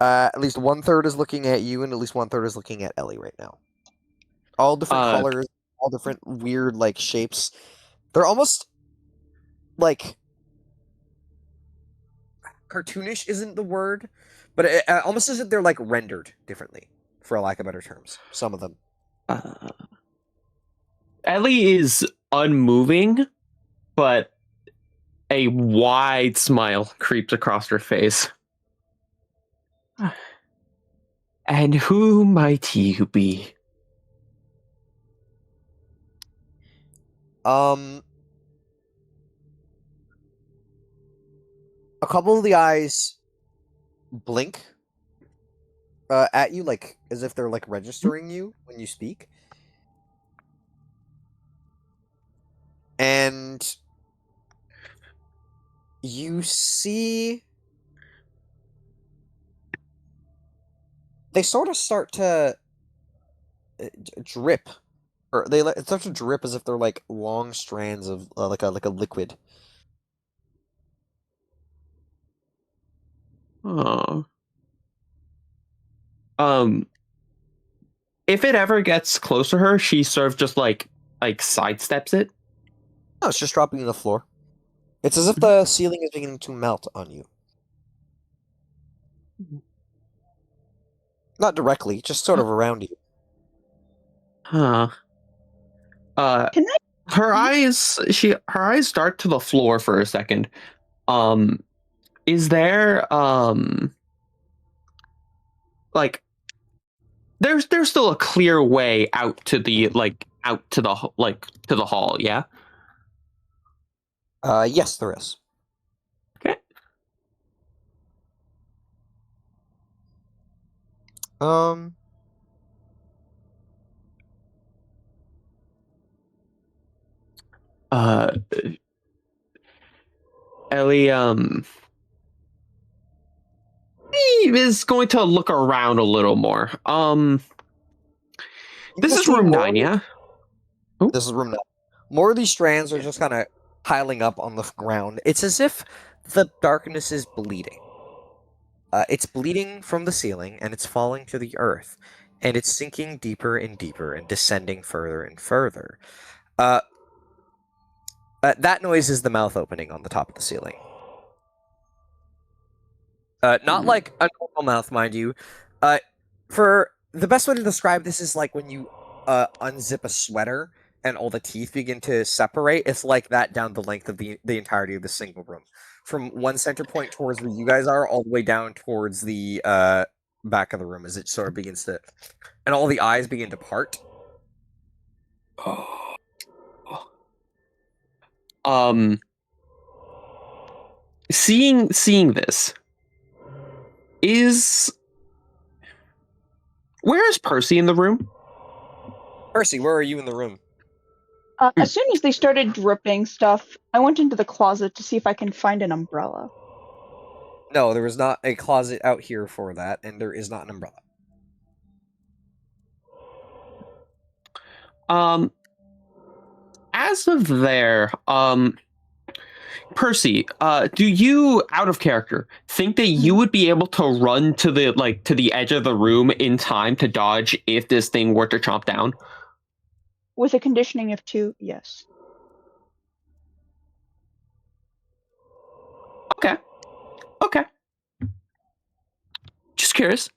At least 1/3 is looking at you, and at least 1/3 is looking at Ellie right now. All different colors, all different weird like shapes. They're almost like cartoonish isn't the word, but it, almost as if they're like rendered differently, for lack of better terms. Some of them. Ellie is unmoving, but a wide smile creeps across her face. And who might you be? A couple of the eyes blink at you, like as if they're like registering you when you speak. And you see they sort of start to drip, or it starts to drip as if they're like long strands of like a liquid. Oh. If it ever gets close to her, she sort of just like sidesteps it. No, it's just dropping to the floor. It's as if the ceiling is beginning to melt on you. Not directly, just sort of around you. Huh. Can I? Her eyes dart to the floor for a second. Is there like there's still a clear way out to the hall, yeah? Yes, there is. Okay. Ellie is going to look around a little more. This is room 9, yeah? Ooh. This is room 9. More of these strands are just kind of piling up on the ground. It's as if the darkness is bleeding. It's bleeding from the ceiling, and it's falling to the earth. And it's sinking deeper and deeper and descending further and further. That noise is the mouth opening on the top of the ceiling. Not like a normal mouth, mind you. For the best way to describe this is like when you unzip a sweater and all the teeth begin to separate. It's like that down the length of the entirety of the single room, from one center point towards where you guys are, all the way down towards the back of the room, as it sort of begins to, and all the eyes begin to part. Seeing this, where is Percy in the room? Percy, where are you in the room? As soon as they started dripping stuff, I went into the closet to see if I can find an umbrella. No, there is not a closet out here for that, and there is not an umbrella. As of there, Percy, do you, out of character, think that you would be able to run to the edge of the room in time to dodge if this thing were to chomp down? With a conditioning of 2, yes. Okay. Just curious.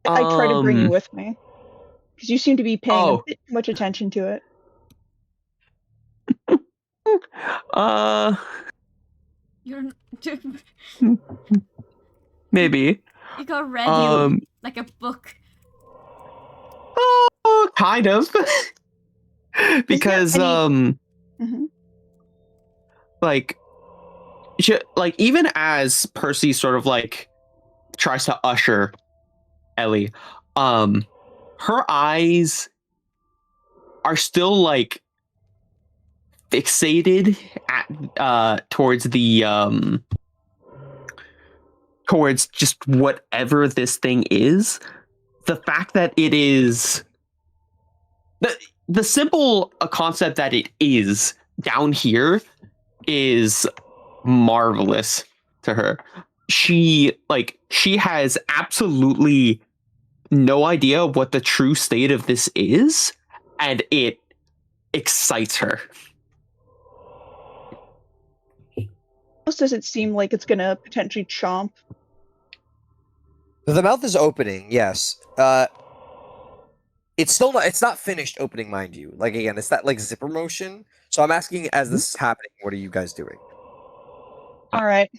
I try to bring you with me, because you seem to be paying a bit too much attention to it. You're maybe. You got read like a book. Oh, kind of. Because like even as Percy sort of like tries to usher Ellie, her eyes are still like fixated at towards just whatever this thing is. The fact that it is the simple concept that it is down here is marvelous to her. She has absolutely no idea what the true state of this is, and it excites her. close does it seem like it's gonna potentially chomp? The mouth is opening, yes. It's still not. It's not finished opening, mind you. Like again, it's that like zipper motion. So I'm asking, as this is happening, what are you guys doing? All right.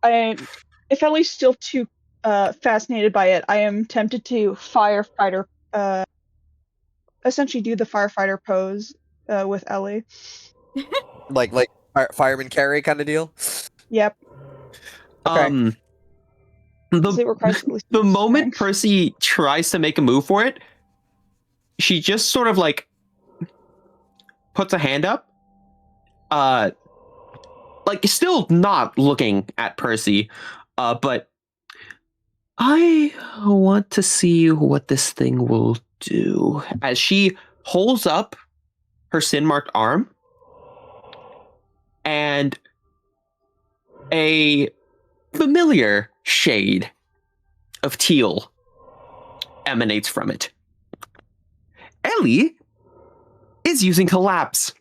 If Ellie's still too fascinated by it, I am tempted to essentially do the firefighter pose with Ellie. Like fireman carry kind of deal. Yep. Okay. It requires at least The some moment strength. Percy tries to make a move for it, she just sort of like puts a hand up. Like still not looking at Percy, but I want to see what this thing will do. As she holds up her sin-marked arm, and a familiar shade of teal emanates from it. Ellie is using collapse.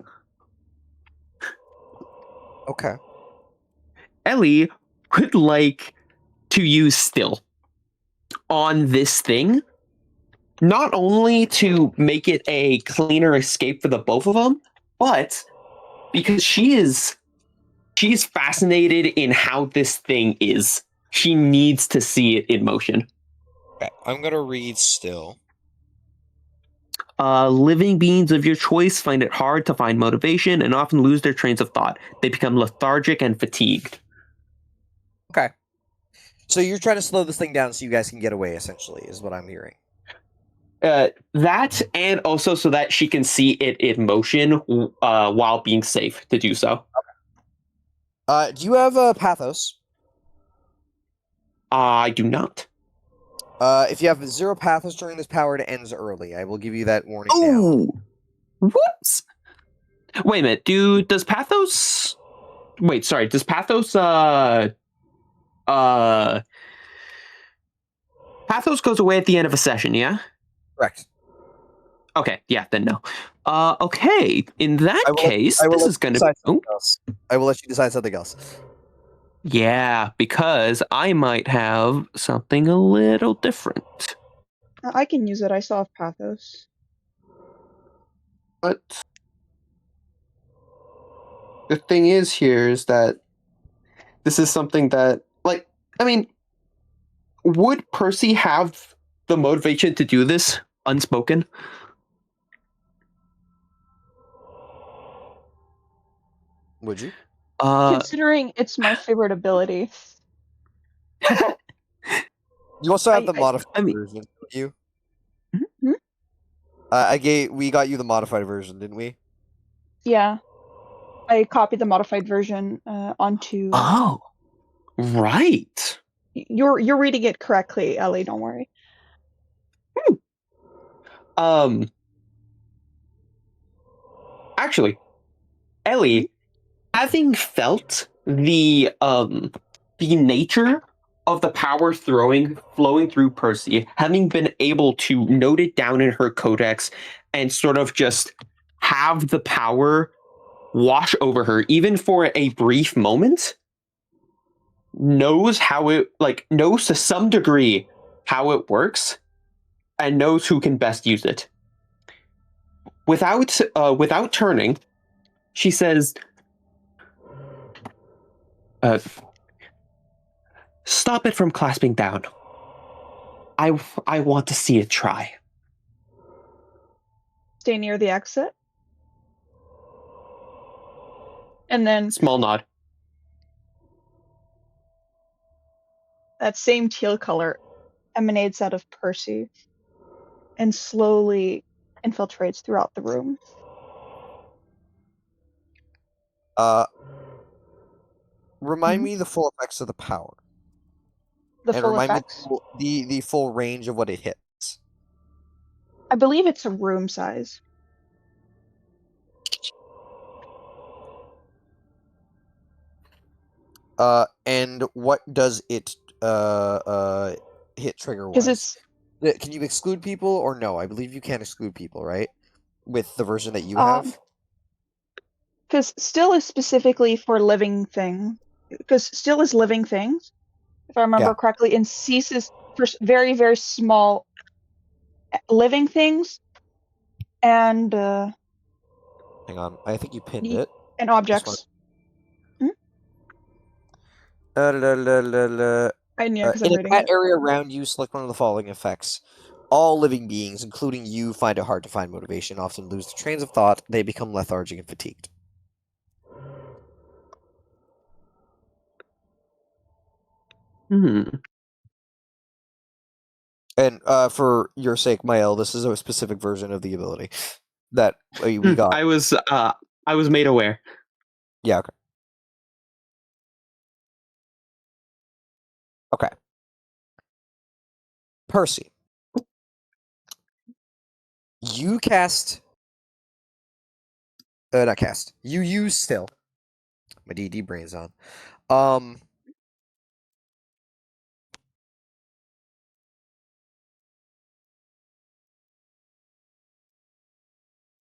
Okay. Ellie would like to use still on this thing, not only to make it a cleaner escape for the both of them, but because she's fascinated in how this thing is. She needs to see it in motion. Okay. I'm gonna read still. Living beings of your choice find it hard to find motivation and often lose their trains of thought. They become lethargic and fatigued. Okay. So you're trying to slow this thing down so you guys can get away, essentially, is what I'm hearing. That, and also so that she can see it in motion while being safe to do so. Okay. Do you have pathos? I do not. If you have 0 pathos during this power, it ends early. I will give you that warning now. Oh, whoops! Wait a minute. Does pathos? Wait, sorry. Does pathos? Pathos goes away at the end of a session. Yeah. Correct. Okay. Yeah. Then no. Okay. In that case, this is going to. I will let you decide something else. Yeah, because I might have something a little different. I can use it. I still have pathos. But the thing is here is that this is something that, like, I mean, would Percy have the motivation to do this unspoken? Would you? Considering it's my favorite ability. You also have the modified version, don't you? We got you the modified version, didn't we? Yeah. I copied the modified version onto. Oh, right. You're reading it correctly, Ellie. Don't worry. Actually, Ellie, having felt the nature of the power flowing through Percy, having been able to note it down in her codex and sort of just have the power wash over her, even for a brief moment, knows to some degree how it works and knows who can best use it. Without turning, she says, stop it from clasping down. I want to see it try. Stay near the exit. And then small nod. That same teal color emanates out of Percy and slowly infiltrates throughout the room. Remind me the full effects of the power. The full effects? Me the full range of what it hits. I believe it's a room size. And what does it hit trigger wise? Because it's. Can you exclude people or no? I believe you can't exclude people, right? With the version that you have. Because still is specifically for living things. because still is living things, if I remember correctly, and cease is for very, very small living things, and Hang on, I think you pinned it. and objects. I yeah, because I'm In a reading cat it. area around you, select one of the following effects. All living beings, including you, find it hard to find motivation, often lose the trains of thought, they become lethargic and fatigued. And for your sake, Mael, this is a specific version of the ability that we got. I was made aware. Yeah, okay. Okay. Percy. You cast... not cast. You use still. My D&D brain's on.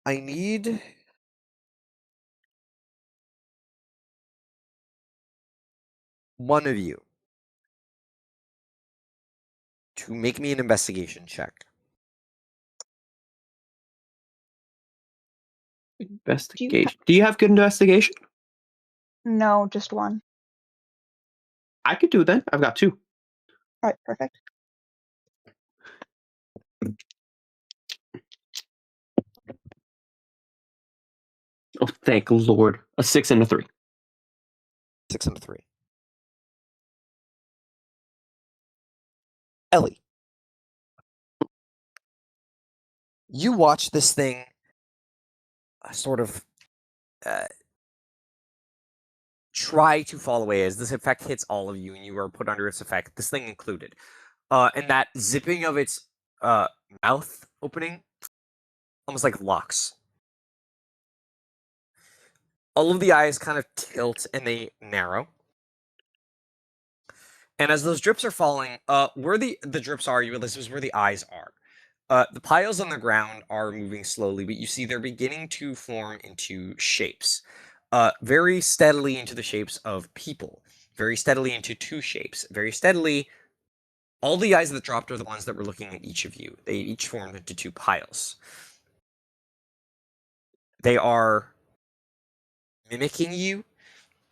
I need... one of you to make me an investigation check. Investigation. Do you have good investigation? No, just one. I could do it then. I've got 2. All right, perfect. Oh, thank Lord. A 6 and a 3. 6 and a 3. Ellie. You watch this thing sort of try to fall away as this effect hits all of you and you are put under its effect, this thing included. And that zipping of its mouth opening almost like locks. All of the eyes kind of tilt and they narrow. And as those drips are falling, where the drips are, you realize this is where the eyes are. The piles on the ground are moving slowly, but you see they're beginning to form into shapes. Very steadily into the shapes of people. Very steadily into 2 shapes. Very steadily, all the eyes that dropped are the ones that were looking at each of you. They each formed into 2 piles. They are mimicking you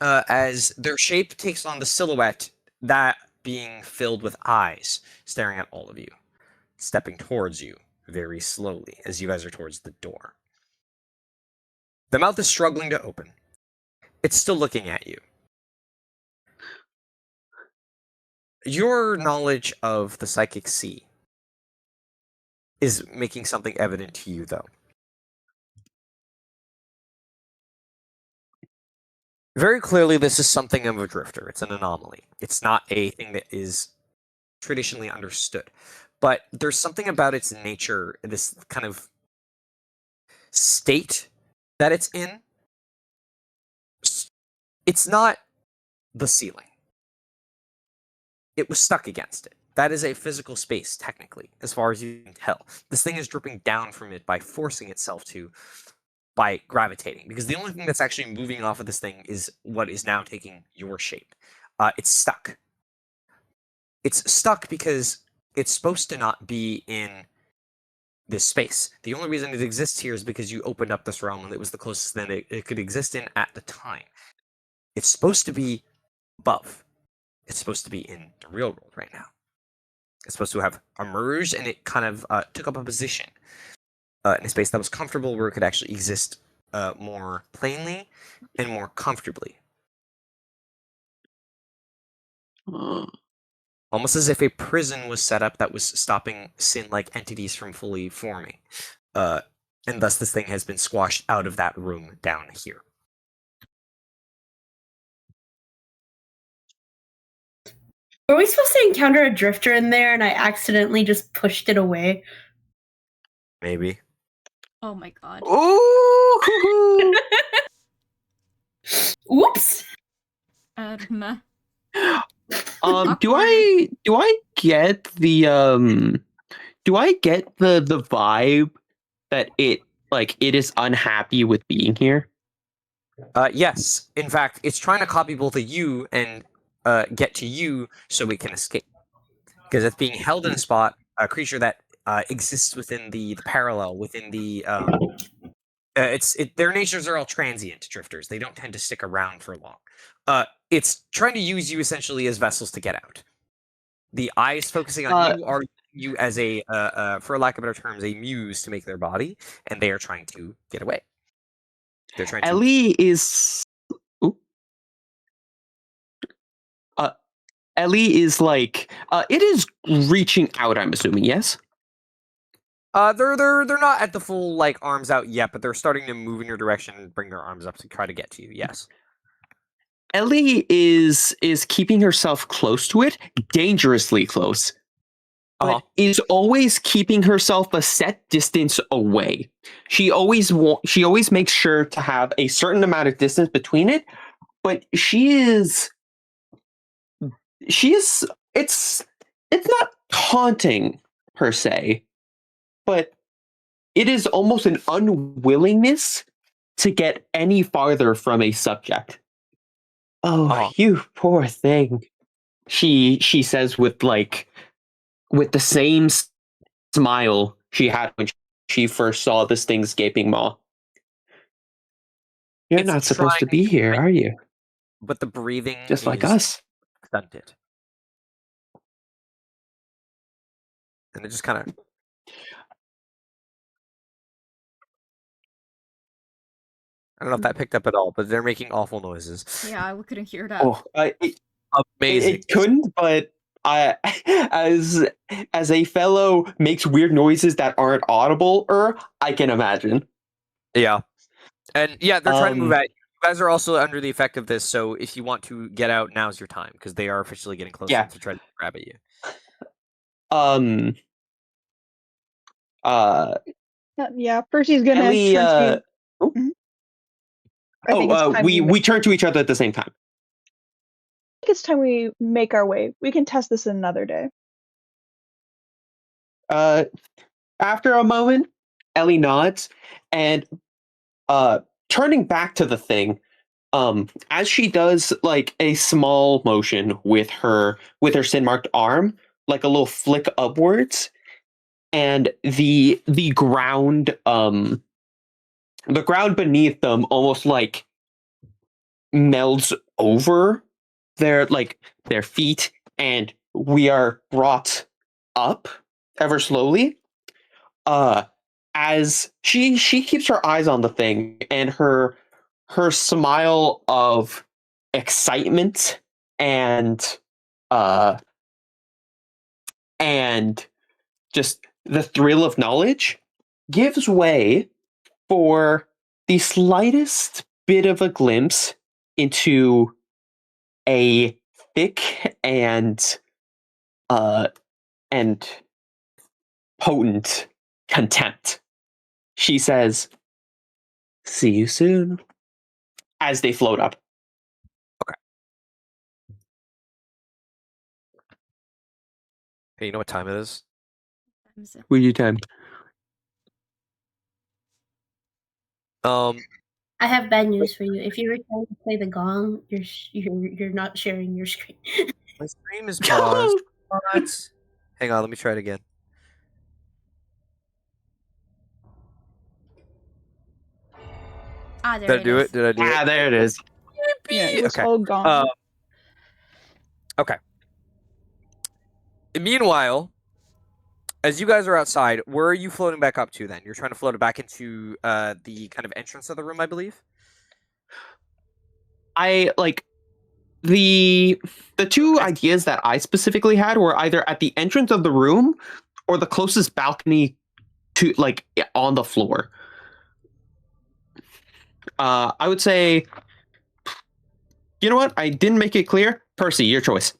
as their shape takes on the silhouette, that being filled with eyes, staring at all of you, stepping towards you very slowly as you guys are towards the door. The mouth is struggling to open. It's still looking at you. Your knowledge of the Psychic Sea is making something evident to you, though. Very clearly, this is something of a drifter. It's an anomaly. It's not a thing that is traditionally understood. But there's something about its nature, this kind of state that it's in. It's not the ceiling. It was stuck against it. That is a physical space, technically, as far as you can tell. This thing is dripping down from it by forcing itself to, by gravitating, because the only thing that's actually moving off of this thing is what is now taking your shape. It's stuck. It's stuck because it's supposed to not be in this space. The only reason it exists here is because you opened up this realm and it was the closest that it could exist in at the time. It's supposed to be above. It's supposed to be in the real world right now. It's supposed to have emerged, and it kind of took up a position in a space that was comfortable, where it could actually exist more plainly and more comfortably. Almost as if a prison was set up that was stopping sin-like entities from fully forming. And thus this thing has been squashed out of that room down here. Were we supposed to encounter a drifter in there and I accidentally just pushed it away? Maybe. Oh my god. Ooh! Whoops! Do I get the vibe that it is unhappy with being here? Yes. In fact, it's trying to copy both of you and get to you so it can escape. Because it's being held in a spot, a creature that exists within the parallel, within the their natures are all transient drifters. They don't tend to stick around for long. It's trying to use you essentially as vessels to get out. The eyes focusing on you are you as a, for lack of better terms, a muse to make their body, and they are trying to get away. They're trying Ellie is. Ooh. Ellie is like. It is reaching out. I'm assuming, yes. They're not at the full like arms out yet, but they're starting to move in your direction and bring their arms up to try to get to you. Yes. Ellie is keeping herself close to it, dangerously close, but is always keeping herself a set distance away. She always makes sure to have a certain amount of distance between it, but it's not taunting per se, but it is almost an unwillingness to get any farther from a subject. Oh, you poor thing. She says with the same smile she had when she first saw this thing's gaping maw. You're not supposed to be here, are you? But the breathing just like us. Stunted. And it just kind of I don't know if that picked up at all, but they're making awful noises. Yeah, we couldn't hear that. Oh, amazing. It couldn't, but I, as a fellow makes weird noises that aren't audible, I can imagine. Yeah, and yeah, they're trying to move at you. You guys are also under the effect of this, so if you want to get out, now's your time because they are officially getting closer to try to grab at you. Yeah, Percy's gonna Ellie, turn to you. we turn to each other at the same time. I think it's time we make our way. We can test this another day. After a moment, Ellie nods and turning back to the thing, as she does like a small motion with her sin marked arm, like a little flick upwards, and the ground beneath them almost like melds over their feet, and we are brought up ever slowly. As she keeps her eyes on the thing, and her smile of excitement and just the thrill of knowledge gives way for the slightest bit of a glimpse into a thick and potent contempt. She says, "See you soon," as they float up. Okay. Hey, you know what time it is? What are you time? I have bad news for you. If you were trying to play the gong, you're not sharing your screen. My stream is paused. What? Hang on, let me try it again. There Did I do it? Did I do it? There it is. Yeah, it was okay. all gone. Okay. Meanwhile, as you guys are outside, where are you floating back up to then? You're trying to float it back into the kind of entrance of the room, I believe? I like the two ideas that I specifically had were either at the entrance of the room or the closest balcony to on the floor. I would say, you know what? I didn't make it clear. Percy, your choice.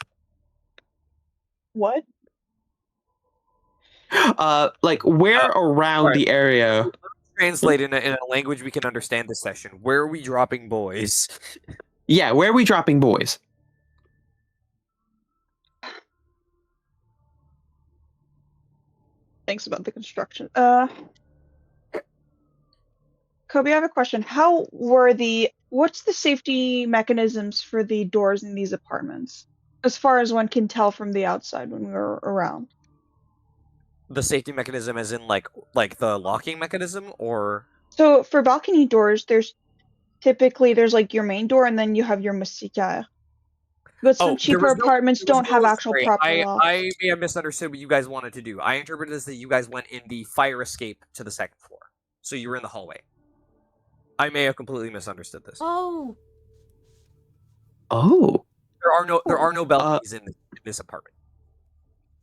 What? Where around the area? Translate in a language we can understand this session. Where are we dropping boys? Yeah, where are we dropping boys? Thanks about the construction. Kobe, I have a question. How were the what's the safety mechanisms for the doors in these apartments, as far as one can tell from the outside when we were around? The safety mechanism, as in like the locking mechanism, or So for balcony doors, there's like your main door, and then you have your moustiquaire. But some cheaper apartments don't have actual proper locks. I may have misunderstood what you guys wanted to do. I interpreted this that you guys went in the fire escape to the second floor, so you were in the hallway. I may have completely misunderstood this. Oh, Oh, There are no balconies in this apartment.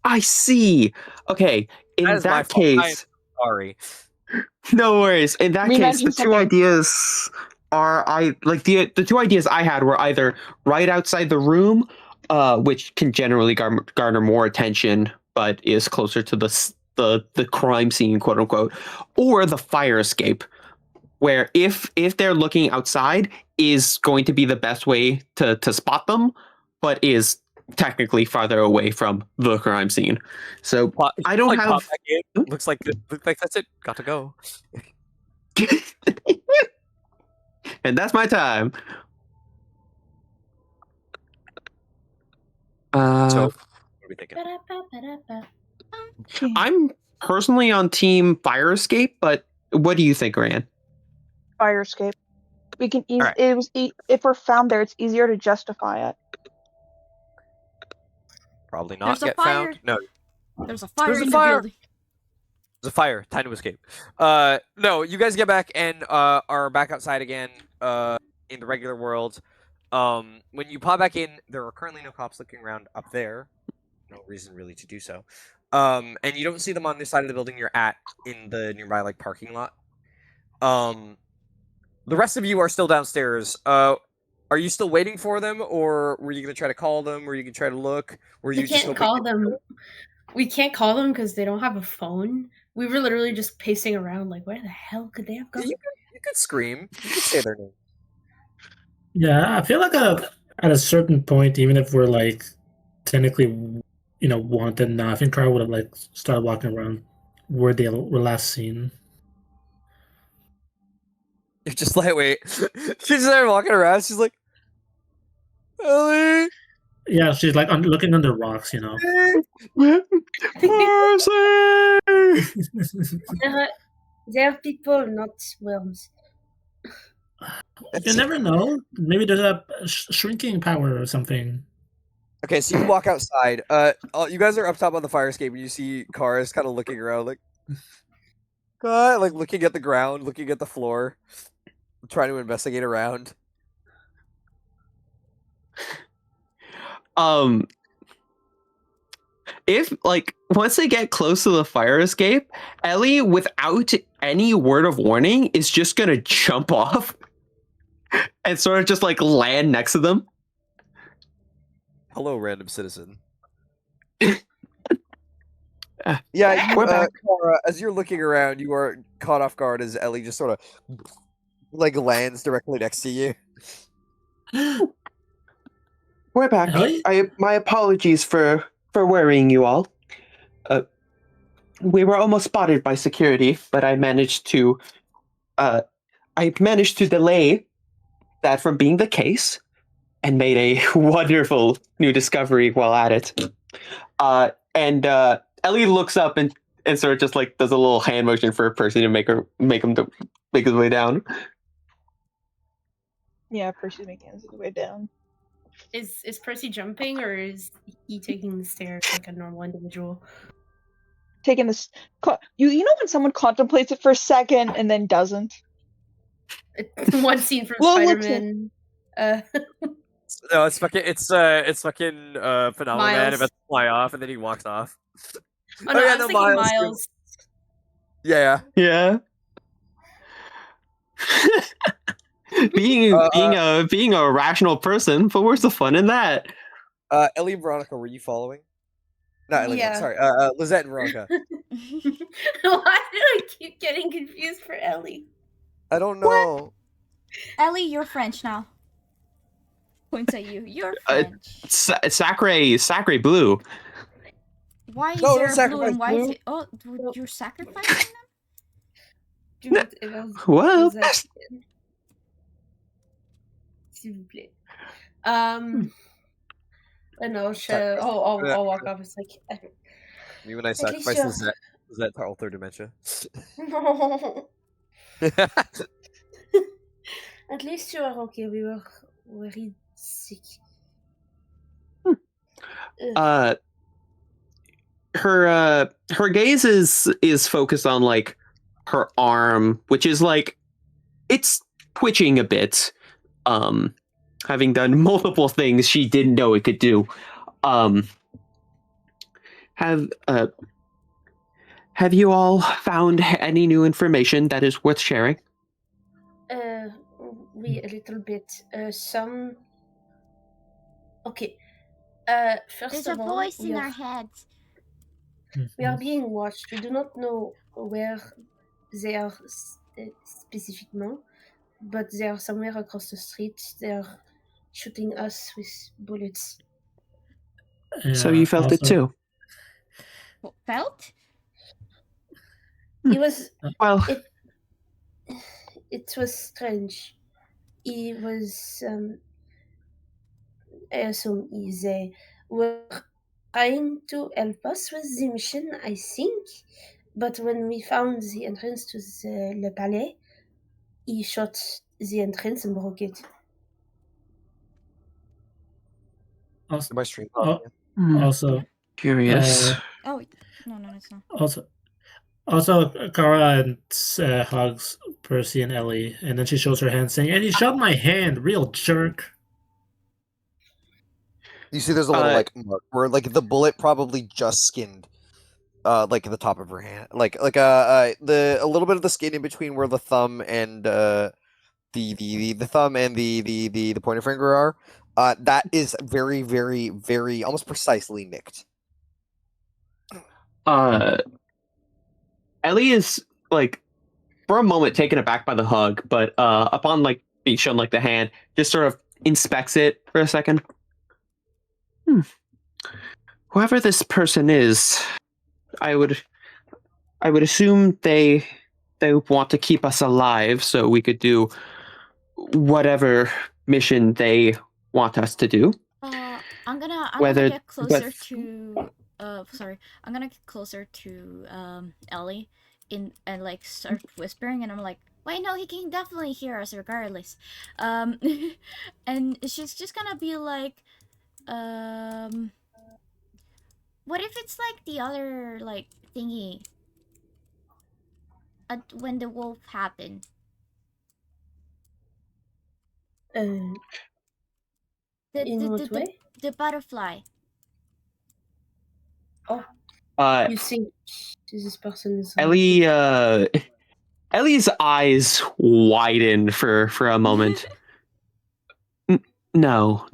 I see. Okay, in That is my that fault. I am case, sorry. no worries. In that We case, mentioned the two something. ideas are the two ideas I had were either right outside the room, which can generally garner more attention, but is closer to the crime scene, quote unquote, or the fire escape, where if they're looking outside is going to be the best way to spot them, but is technically farther away from the crime scene. So I don't Like, have. pop back in. Looks like that's it. Got to go. And that's my time. So, what are we thinking? I'm personally on team fire escape, but what do you think, Ryan? Fire escape. We can Alright. if we're found there, it's easier to justify it. Probably not There's a get fire. found. No, there's a fire There's a in fire. the building. there's a fire. Time to escape. No, you guys get back and are back outside again. In the regular world. When you pop back in, there are currently no cops looking around up there. No reason really to do so. And you don't see them on this side of the building you're at in the nearby like parking lot. The rest of you are still downstairs. Are you still waiting for them, or were you gonna try to call them? Were you gonna try to look? Were you We just can't hoping- call them. We can't call them because they don't have a phone. We were literally just pacing around, like, where the hell could they have gone? You could scream. You could say their name. Yeah, I feel like at a certain point, even if we're like technically, wanted now, I think Carl would have like started walking around where they were last seen. You're just like, wait. She's there walking around. She's like, Ellie. Yeah, she's like looking under rocks, They're people, not worms. You never know. Maybe there's a shrinking power or something. Okay, so you walk outside. You guys are up top on the fire escape, and you see cars kind of looking around, like, God, like looking at the ground, looking at the floor, trying to investigate around. If like once they get close to the fire escape, Ellie, without any word of warning, is just gonna jump off and sort of just like land next to them. Hello, random citizen. Yeah, we're back. Cora, as you're looking around, you are caught off guard as Ellie just sort of like lands directly next to you. We're back. Ellie? My apologies for worrying you all. We were almost spotted by security, but I managed to delay that from being the case and made a wonderful new discovery while at it. And Ellie looks up and sort of just like does a little hand motion for Percy to make him make his way down. Yeah, Percy's making his way down. Is Percy jumping or is he taking the stairs like a normal individual? Taking this, you know when someone contemplates it for a second and then doesn't. One scene from Well, Spider-Man. No, it's fucking Phenomenal Man Miles. about to fly off, and then he walks off. Oh no, yeah, I was no, thinking Miles. Miles. Yeah. being a rational person, but where's the fun in that? Ellie and Veronica, were you following? Not Ellie, Yeah. sorry. Lizette and Veronica. Why did I keep getting confused for Ellie? I don't know. Ellie, you're French now. Points at you. You're French. Sacre blue. Why is No, there don't a blue and sacrifice why blue. is it? Oh, you're sacrificing them? Dude, it was- Well, it was s'il vous plaît. No, I'll walk off. It's like, You and I at least sacrifice you're... Zet to alter dementia. No. At least you are okay. We were very sick. Ugh. Her gaze is focused on like her arm, which is like it's twitching a bit. Having done multiple things she didn't know it could do. Have you all found any new information that is worth sharing? We a little bit. Some. Okay. First There's of a all, voice in our heads. we are being watched. We do not know where they are specifically, but they are somewhere across the street. They are shooting us with bullets. So you felt it too? Felt? It was well. It was strange. It was. I assume they were trying to help us with the mission, I think. But when we found the entrance to Le Palais, he shot the entrance and broke it. Also, My stream. Also curious. Oh no, it's not. Also, Kara hugs Percy and Ellie, and then she shows her hand, saying, "And he shot my hand, real jerk." You see, there's a little like mark where like the bullet probably just skinned, like the top of her hand, like a little bit of the skin in between where the thumb and the thumb and the pointer finger are. That is very, very, very almost precisely nicked. Ellie is like for a moment taken aback by the hug, but upon like being shown like the hand, just sort of inspects it for a second. Whoever this person is, I would assume they want to keep us alive so we could do whatever mission they want us to do. I'm gonna get closer to I'm gonna get closer to Ellie and like start whispering, and I'm like, wait, no, he can definitely hear us regardless. And she's just gonna be like, what if it's like the other like thingy when the wolf happened? In what way? The butterfly. Oh. You think this person is Ellie's eyes widen for a moment. No.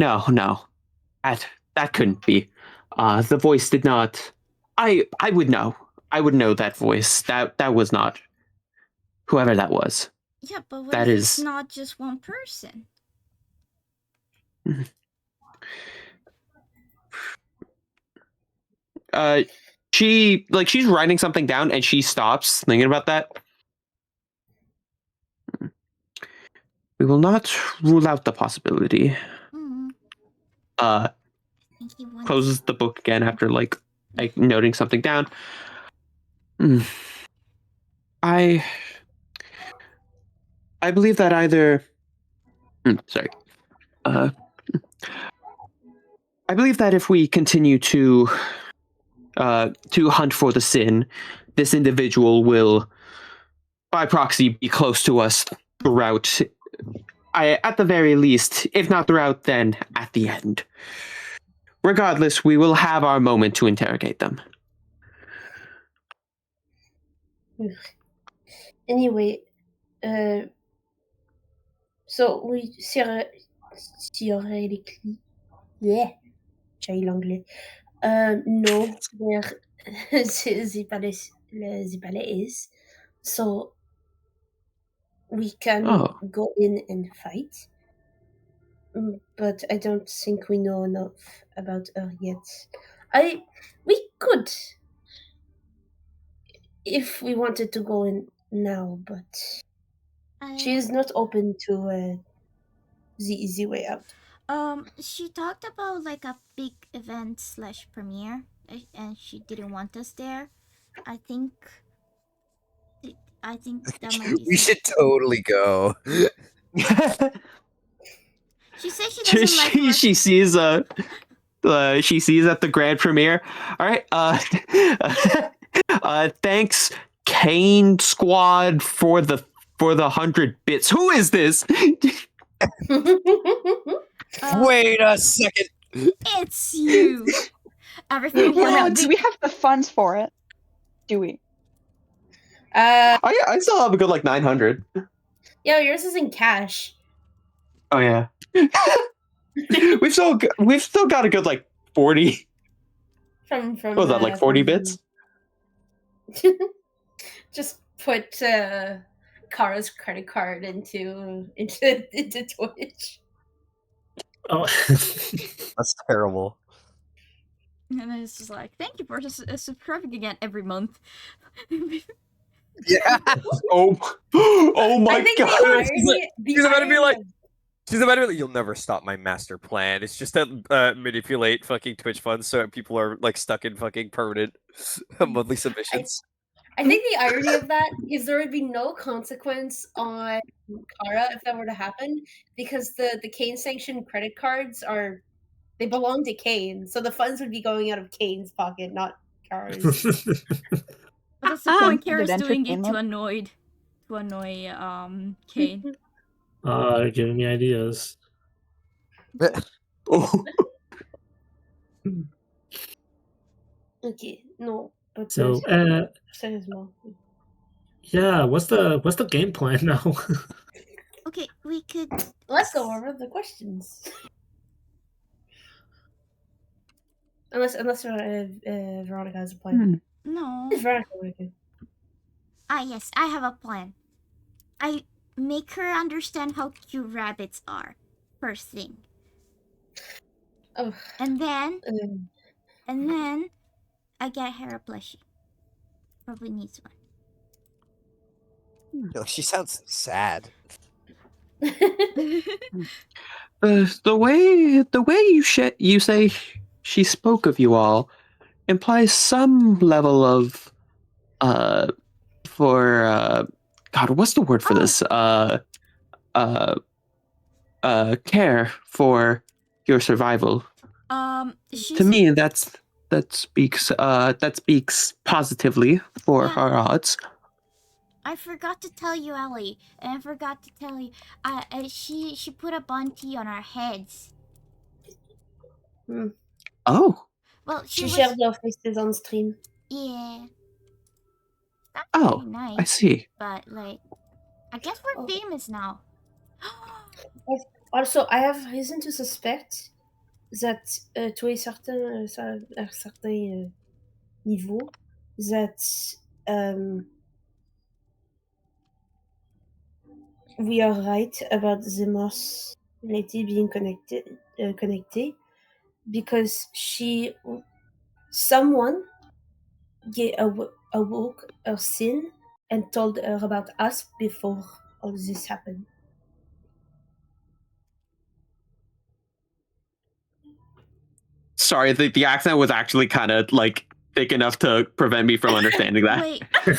That couldn't be. The voice did not. I would know. I would know that voice. That was not whoever that was. Yeah, but what if it's not just one person? She's writing something down and she stops thinking about that. We will not rule out the possibility. Closes the book again after like noting something down. I believe that either. Sorry. I believe that if we continue to hunt for the sin, this individual will, by proxy, be close to us throughout. At the very least, if not throughout, then at the end. Regardless, we will have our moment to interrogate them. Anyway, so we theoretically, j'ai l'anglais. Know where the palais is, so we can go in and fight. But I don't think we know enough about her yet. We could, if we wanted to go in now, but she is not open to the easy way out. She talked about like a big event / premiere, and she didn't want us there. I think that might be. We should totally go. She says she doesn't like work. she sees she sees at the grand premiere. All right. Thanks, CAIN Squad, for the 100 bits. Who is this? Wait a second. It's you. Everything. Now, do we have the funds for it? Do we? I still have a good like 900. Yeah, yours is in cash. Oh yeah. we've still got a good like 40. From What was that, like 40 bits? Just put Kara's credit card into Twitch. Oh, That's terrible. And then it's just like, thank you for subscribing again every month. Yeah. Oh my god. She's about to be like, you'll never stop my master plan. It's just to manipulate fucking Twitch funds so that people are like stuck in fucking permanent monthly submissions. I think the irony of that is there would be no consequence on Kara if that were to happen, because the CAIN sanctioned credit cards they belong to CAIN, so the funds would be going out of CAIN's pocket, not Kara's. But that's the point. Kara's doing it to annoy CAIN. you're giving me ideas. Oh. Okay, no. But So, yeah, what's the game plan now? Okay, we could. Let's go over the questions. Unless Veronica has a plan. No. Veronica working? Yes, I have a plan. I make her understand how cute rabbits are. First thing. Oh. And then I get her a plushie. Probably needs one. She sounds sad. The way you say she spoke of you all implies some level of God, what's the word for this? Care for your survival. To me, that speaks positively for our odds. I forgot to tell you, Ellie, and I forgot to tell you. She put a bounty on our heads. Oh. Well, she shared your faces on stream. Yeah. That's pretty nice. I see. But like, I guess we're famous now. Also, I have reason to suspect that to a certain niveau, that we are right about the moss lady being connected, because someone awoke her sin and told her about us before all this happened. Sorry, the accent was actually kind of like thick enough to prevent me from understanding that. Wait. Good.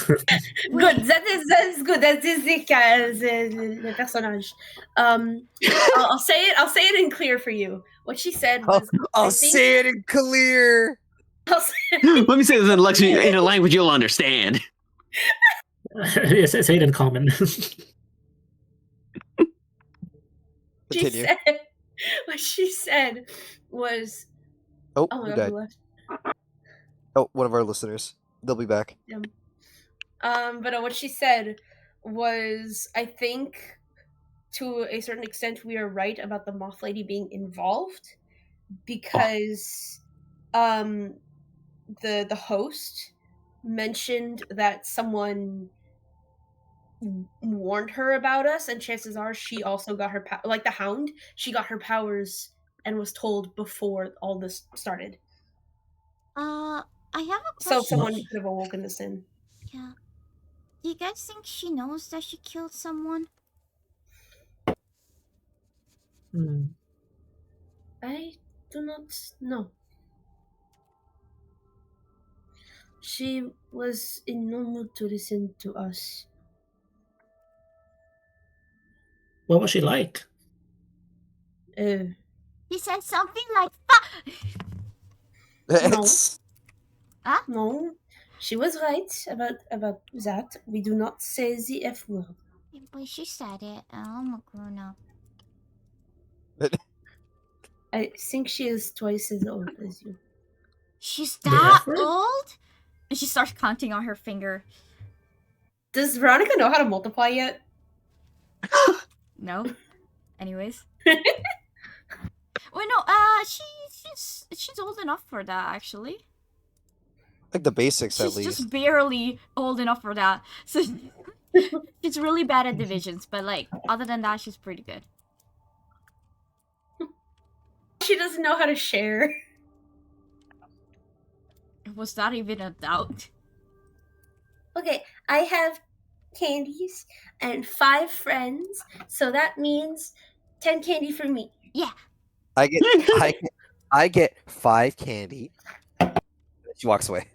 That is good. That is the personnage. I'll say it in clear for you. What she said was, I'll say it in clear. Let me say this in a language you'll understand. Yes, say it in common. What she said was, oh my you God, died. left. Oh, one of our listeners. They'll be back. Yeah. But what she said was, I think to a certain extent we are right about the moth lady being involved, because the host mentioned that someone warned her about us, and chances are she also got her like the Hound, she got her powers and was told before all this started. I have a question. So someone could have awoken the sin. Yeah. Do you guys think she knows that she killed someone? Hmm. I do not know. She was in no mood to listen to us. What was she like? He said something like No. It's No. She was right about that. We do not say the F word. but she said it. I'm a grown up. I think she is twice as old as you. She's The that F word? old? And she starts counting on her finger. Does Veronica know how to multiply yet? No. Anyways. Wait, no. She's old enough for that actually. like the basics at She's least. just barely old enough for that. So she's really bad at divisions, but like other than that, she's pretty good. She doesn't know how to share. Was that even a doubt? Okay, I have candies and 5 friends, so that means 10 candy for me. I get 5 candy. She walks away.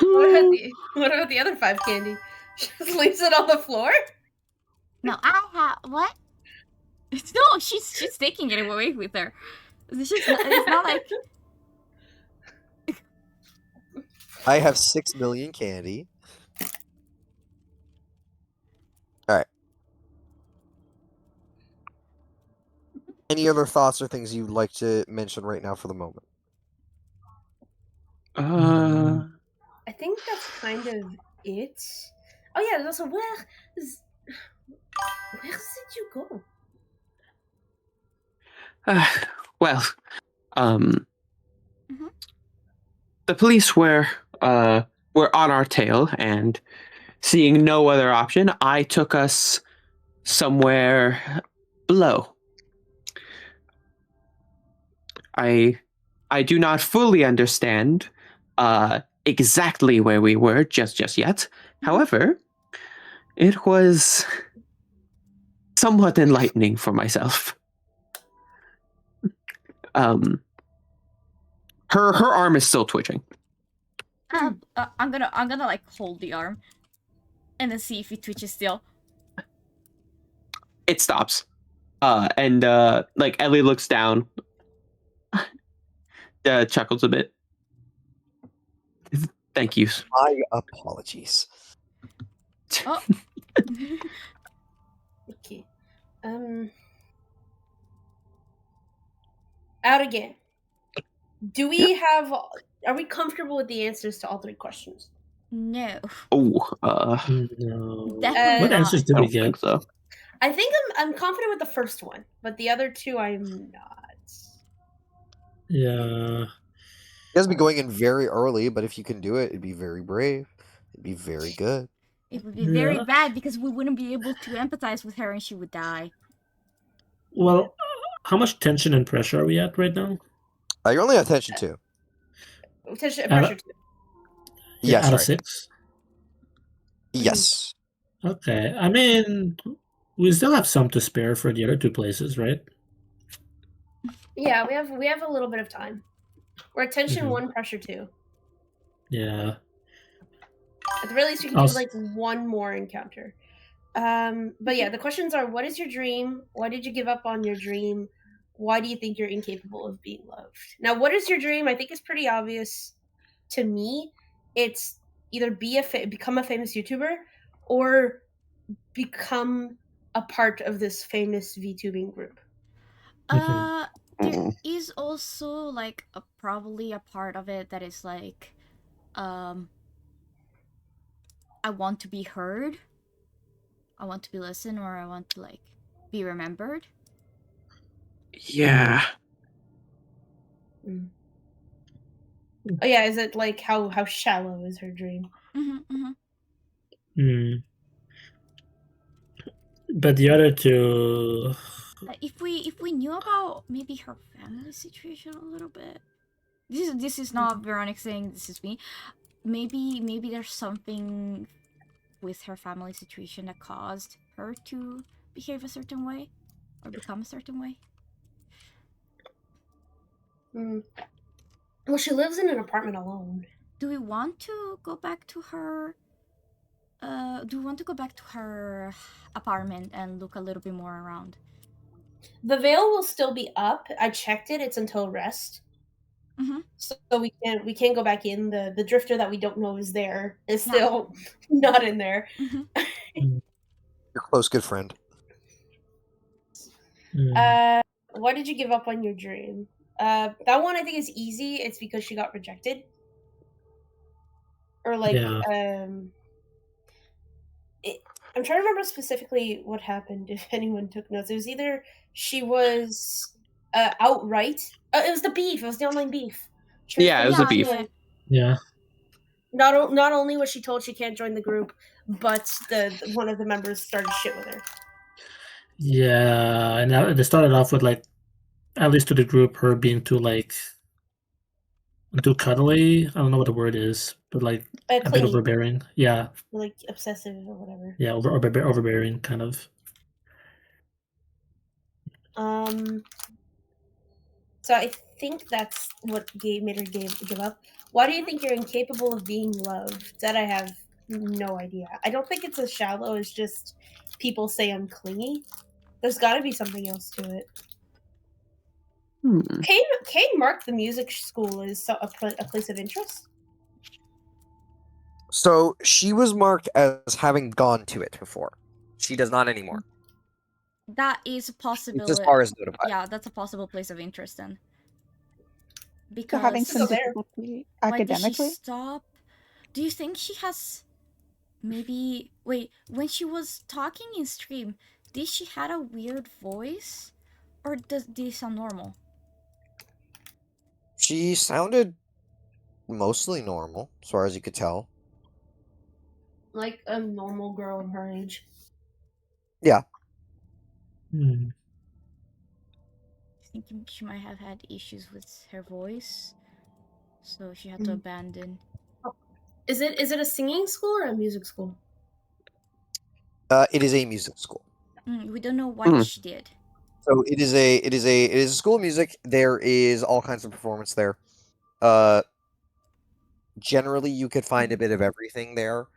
What about the other 5 candy? She just leaves it on the floor? No, I have what? No, she's taking it away with her. It's not like I have 6 million candy. Alright. Any other thoughts or things you'd like to mention right now for the moment? I think that's kind of it. Oh yeah, there's also where did you go? Well, Mhm. the police were on our tail, and seeing no other option, I took us somewhere below. I do not fully understand exactly where we were just yet. However, it was somewhat enlightening for myself. Her arm is still twitching. I'm gonna like hold the arm, and then see if it twitches still. It stops. And like Ellie looks down, chuckles a bit. Thank you. My apologies. Oh. Okay. Out again. Do we have? Are we comfortable with the answers to all 3 questions? No. Oh, No. Definitely What not. answers did I we don't get? think so. I think I'm confident with the first one, but the other 2 I'm not. Yeah. You guys be going in very early, but if you can do it, it'd be very brave. It'd be very good. It would be very Yeah. bad because we wouldn't be able to empathize with her and she would die. Well, how much tension and pressure are we at right now? You're only at attention 2. Pressure 2. Yes, out of right. 6? Yes. Okay. I mean, we still have some to spare for the other 2 places, right? Yeah, we have a little bit of time. We're at tension Mhm. 1, pressure 2. Yeah. At the very least, we can do like one more encounter. But yeah, the questions are: what is your dream? Why did you give up on your dream? Why do you think you're incapable of being loved? Now, what is your dream? I think it's pretty obvious to me. It's either become a famous YouTuber or become a part of this famous VTubing group. There is also like probably a part of it that is like, I want to be heard. I want to be listened, or I want to like be remembered. Yeah. Oh yeah, is it like how shallow is her dream? But the other 2, if we knew about maybe her family situation a little bit. This is not Veronica saying this is me. Maybe there's something with her family situation that caused her to behave a certain way. or become a certain way. Well, she lives in an apartment alone. Do we want to go back to her? Do we want to go back to her apartment and look a little bit more around? The veil will still be up. I checked it. It's until rest. Mm-hmm. So we can't go back in. The drifter that we don't know is there is still not in there. Mm-hmm. Your close good friend. Why did you give up on your dream? That one I think is easy. It's because she got rejected. Or like, Yeah. I'm trying to remember specifically what happened. If anyone took notes, it was either she was outright. It was the beef. It was the online beef. Yeah, it was the beef. Yeah. Not only was she told she can't join the group, but the one of the members started shit with her. Yeah, and they started off with like, at least to the group, her being too like too cuddly. I don't know what the word is, but like a bit overbearing. Yeah. Like obsessive or whatever. Yeah, overbearing kind of. So I think that's what made her give up. Why do you think you're incapable of being loved? That I have no idea. I don't think it's as shallow as just people say I'm clingy. There's got to be something else to it. CAIN marked the music school as a place of interest. So she was marked as having gone to it before. She does not anymore. That is a possibility. It's as far as notified. Yeah, that's a possible place of interest then. So Because having some difficulty academically. Why did she stop? Do you think she has maybe when she was talking in stream, did she had a weird voice? Or did it sound normal? She sounded mostly normal, as far as you could tell. Like a normal girl of her age. Yeah. I think she might have had issues with her voice, so she had to abandon. Is it a singing school or a music school? It is a music school. We don't know what she did. So it is a school of music. There is all kinds of performance there. Generally you could find a bit of everything there.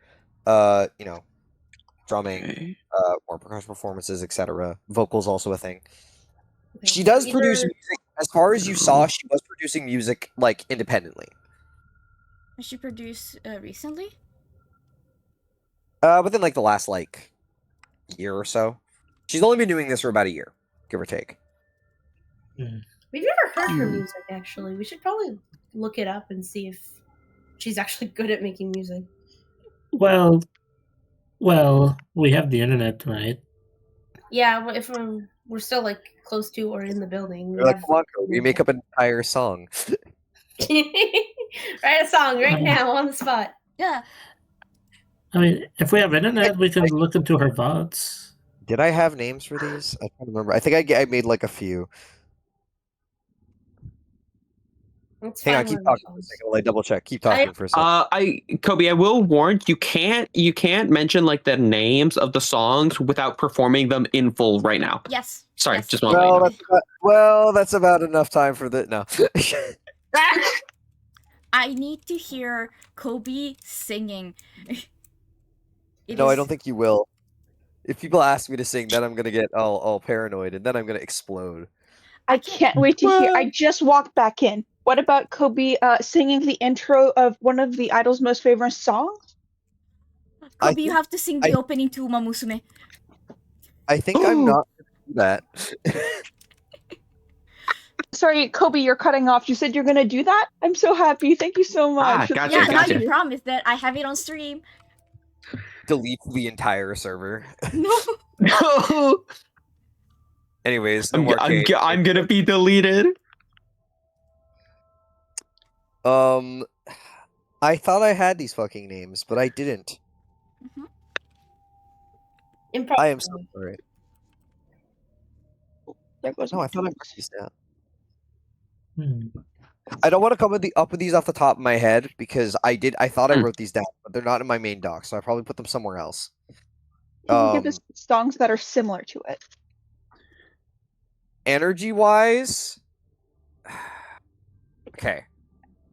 Drumming, more percussion performances, etc. Vocals also a thing. Okay. She does produce music. As far as you saw, she was producing music like independently. Has she produced recently? Within like the last year or so. She's only been doing this for about a year, give or take. We've never heard her music, actually. We should probably look it up and see if she's actually good at making music. Well, we have the internet, right? Yeah, if we're still close to or in the building. You're come on, we make up an entire song. Write a song right now on the spot. Yeah. I mean, if we have internet, we can look into her VODs. Did I have names for these? I can't remember. I think I made a few. Hang on, keep talking for a second while I double check. Keep talking for a second. Kobe, I will warn you can't mention the names of the songs without performing them in full right now. Yes. Sorry, yes. just one. That's about enough time for that. No. I need to hear Kobe singing. I don't think you will. If people ask me to sing, then I'm gonna get all paranoid, and then I'm gonna explode. I can't wait to hear. I just walked back in. What about Kobe singing the intro of one of the Idol's most favorite songs? Kobe, you have to sing the opening to Uma Musume. I think I'm not gonna do that. Sorry, Kobe, you're cutting off. You said you're gonna do that? I'm so happy. Thank you so much. Gotcha. Now you promised that I have it on stream. Delete the entire server. No. Anyways, I'm gonna be deleted. I thought I had these fucking names, but I didn't. I am so sorry. There goes I thought I marked these down. I don't want to come with these off the top of my head because I thought I wrote these down, but they're not in my main doc, so I probably put them somewhere else. Can you give us songs that are similar to it? Energy-wise, okay.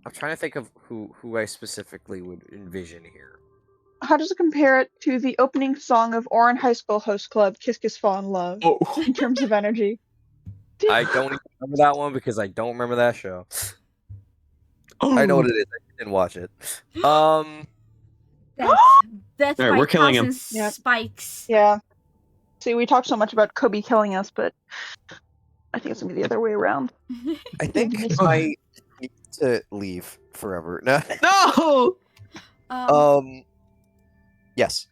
I'm trying to think of who I specifically would envision here. How does it compare it to the opening song of Oran High School Host Club, Kiss Kiss Fall in Love, in terms of energy? I don't even remember that one because I don't remember that show. I know what it is. I didn't watch it. That's Alright, we're killing him. Yep. Spikes. Yeah. See, we talk so much about Kobe killing us, but I think it's gonna be the other way around. I think I need to leave forever. No. No! Yes.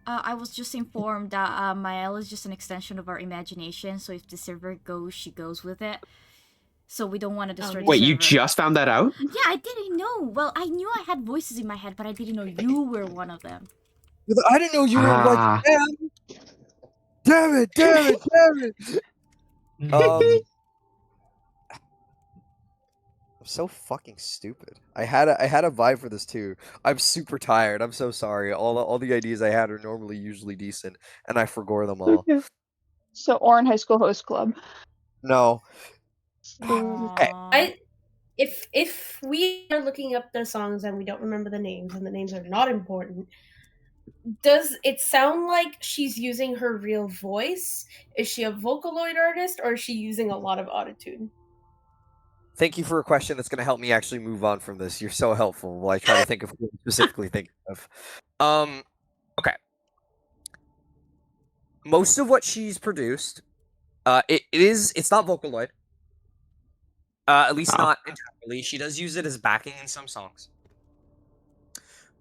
I was just informed that Mael is just an extension of our imagination, so if the server goes, she goes with it. So we don't want to destroy the Wait, server. you just found that out? Yeah, I didn't know. Well, I knew I had voices in my head, but I didn't know you were one of them. I didn't know you were like, damn it. I'm so fucking stupid. I had a vibe for this too. I'm super tired. I'm so sorry. All the ideas I had are normally usually decent, and I forgot them all. So Oran High School Host Club. No. Aww. If we are looking up the songs and we don't remember the names and the names are not important, does it sound like she's using her real voice? Is she a Vocaloid artist or is she using a lot of autotune? Thank you for a question that's going to help me actually move on from this. You're so helpful while I try to think of what I'm specifically thinking of. Okay. Most of what she's produced, it's not Vocaloid. At least not entirely. She does use it as backing in some songs.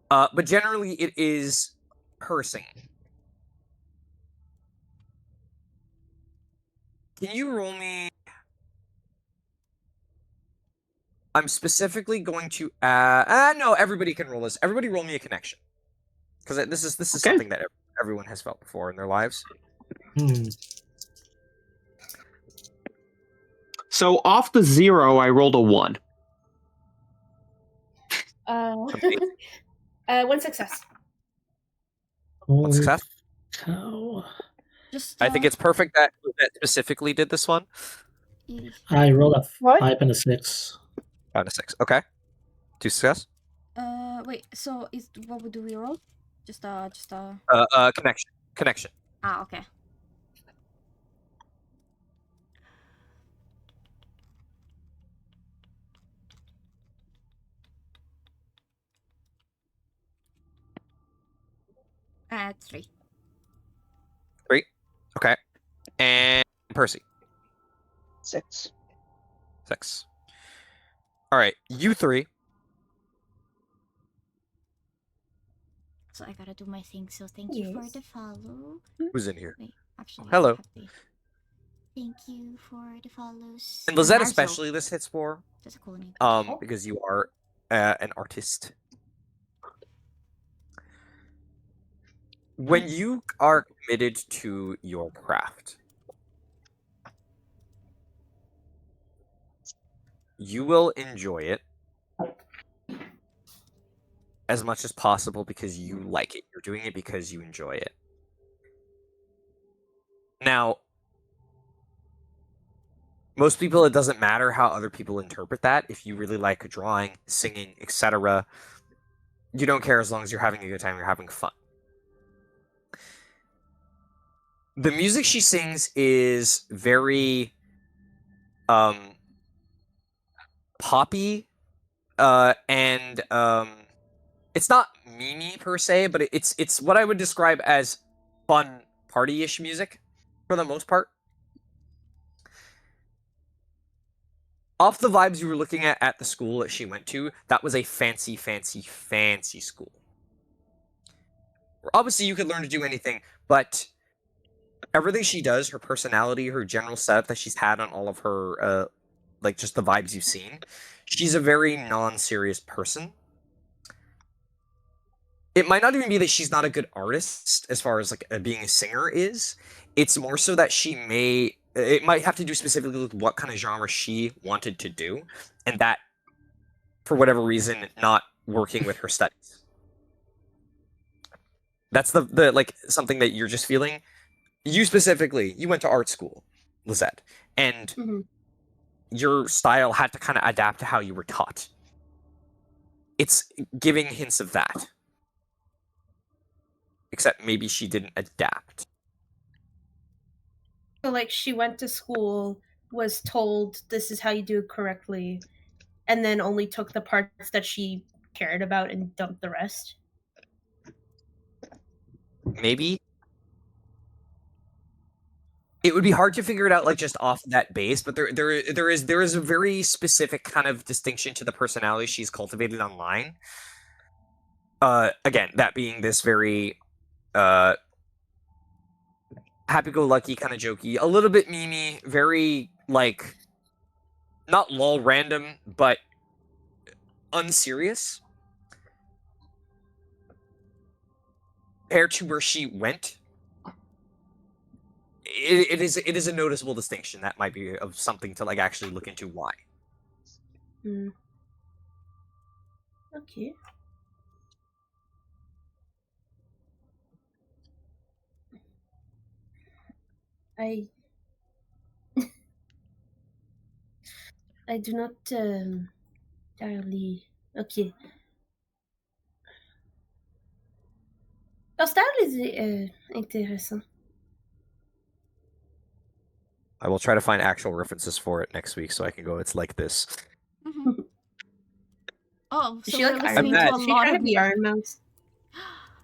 But generally it is her singing. Can you roll me... I'm specifically going to no, everybody can roll this. Everybody roll me a connection. Because this is Okay. something that everyone has felt before in their lives. So off the 0, I rolled a 1. One success. One success. Just, I think it's perfect that specifically did this one. I rolled a What? 5 and a 6. 5 and a 6. Okay. 2 success. Wait. So what do we roll? Just Connection. Ah, okay. Three. 3. Okay. And Percy. 6. 6. All right. You 3. So I gotta do my thing. So thank you for the follow. Who's in here? Wait, actually, Hello. I have the- Thank you for the follows. And Lizette Marzo. especially this hits for. That's a cool name. Because you are an artist. When you are committed to your craft, you will enjoy it as much as possible because you like it. You're doing it because you enjoy it. Now, most people, it doesn't matter how other people interpret that. If you really like drawing, singing, etc., you don't care as long as you're having a good time, you're having fun. The music she sings is very poppy, and it's not meme per se, but it's what I would describe as fun party-ish music for the most part. Off the vibes you were looking at the school that she went to, that was a fancy school. Obviously, you could learn to do anything, but everything she does, her personality, her general setup that she's had on all of her, like, just the vibes you've seen, she's a very non-serious person. It might not even be that she's not a good artist, as far as, like, being a singer is. It's more so that it might have to do specifically with what kind of genre she wanted to do, and that, for whatever reason, not working with her studies. That's the like, something that you're just feeling. You specifically, you went to art school, Lizette, and Mhm. your style had to kind of adapt to how you were taught. It's giving hints of that. Except maybe she didn't adapt. So, like, she went to school, was told this is how you do it correctly, and then only took the parts that she cared about and dumped the rest. Maybe. It would be hard to figure it out like just off that base, but there is a very specific kind of distinction to the personality she's cultivated online. Again, that being this very happy-go-lucky, kind of jokey, a little bit memey, very like not lol random, but unserious. Compared to where she went, it is a noticeable distinction that might be of something to like actually look into why. Okay. I do not entirely. Okay. Leur style est intéressant. I will try to find actual references for it next week so I can go. It's like this. Mm-hmm. Oh, so Is she we're like listening Iron to Man? a Is she lot trying of to be Iron Mouse?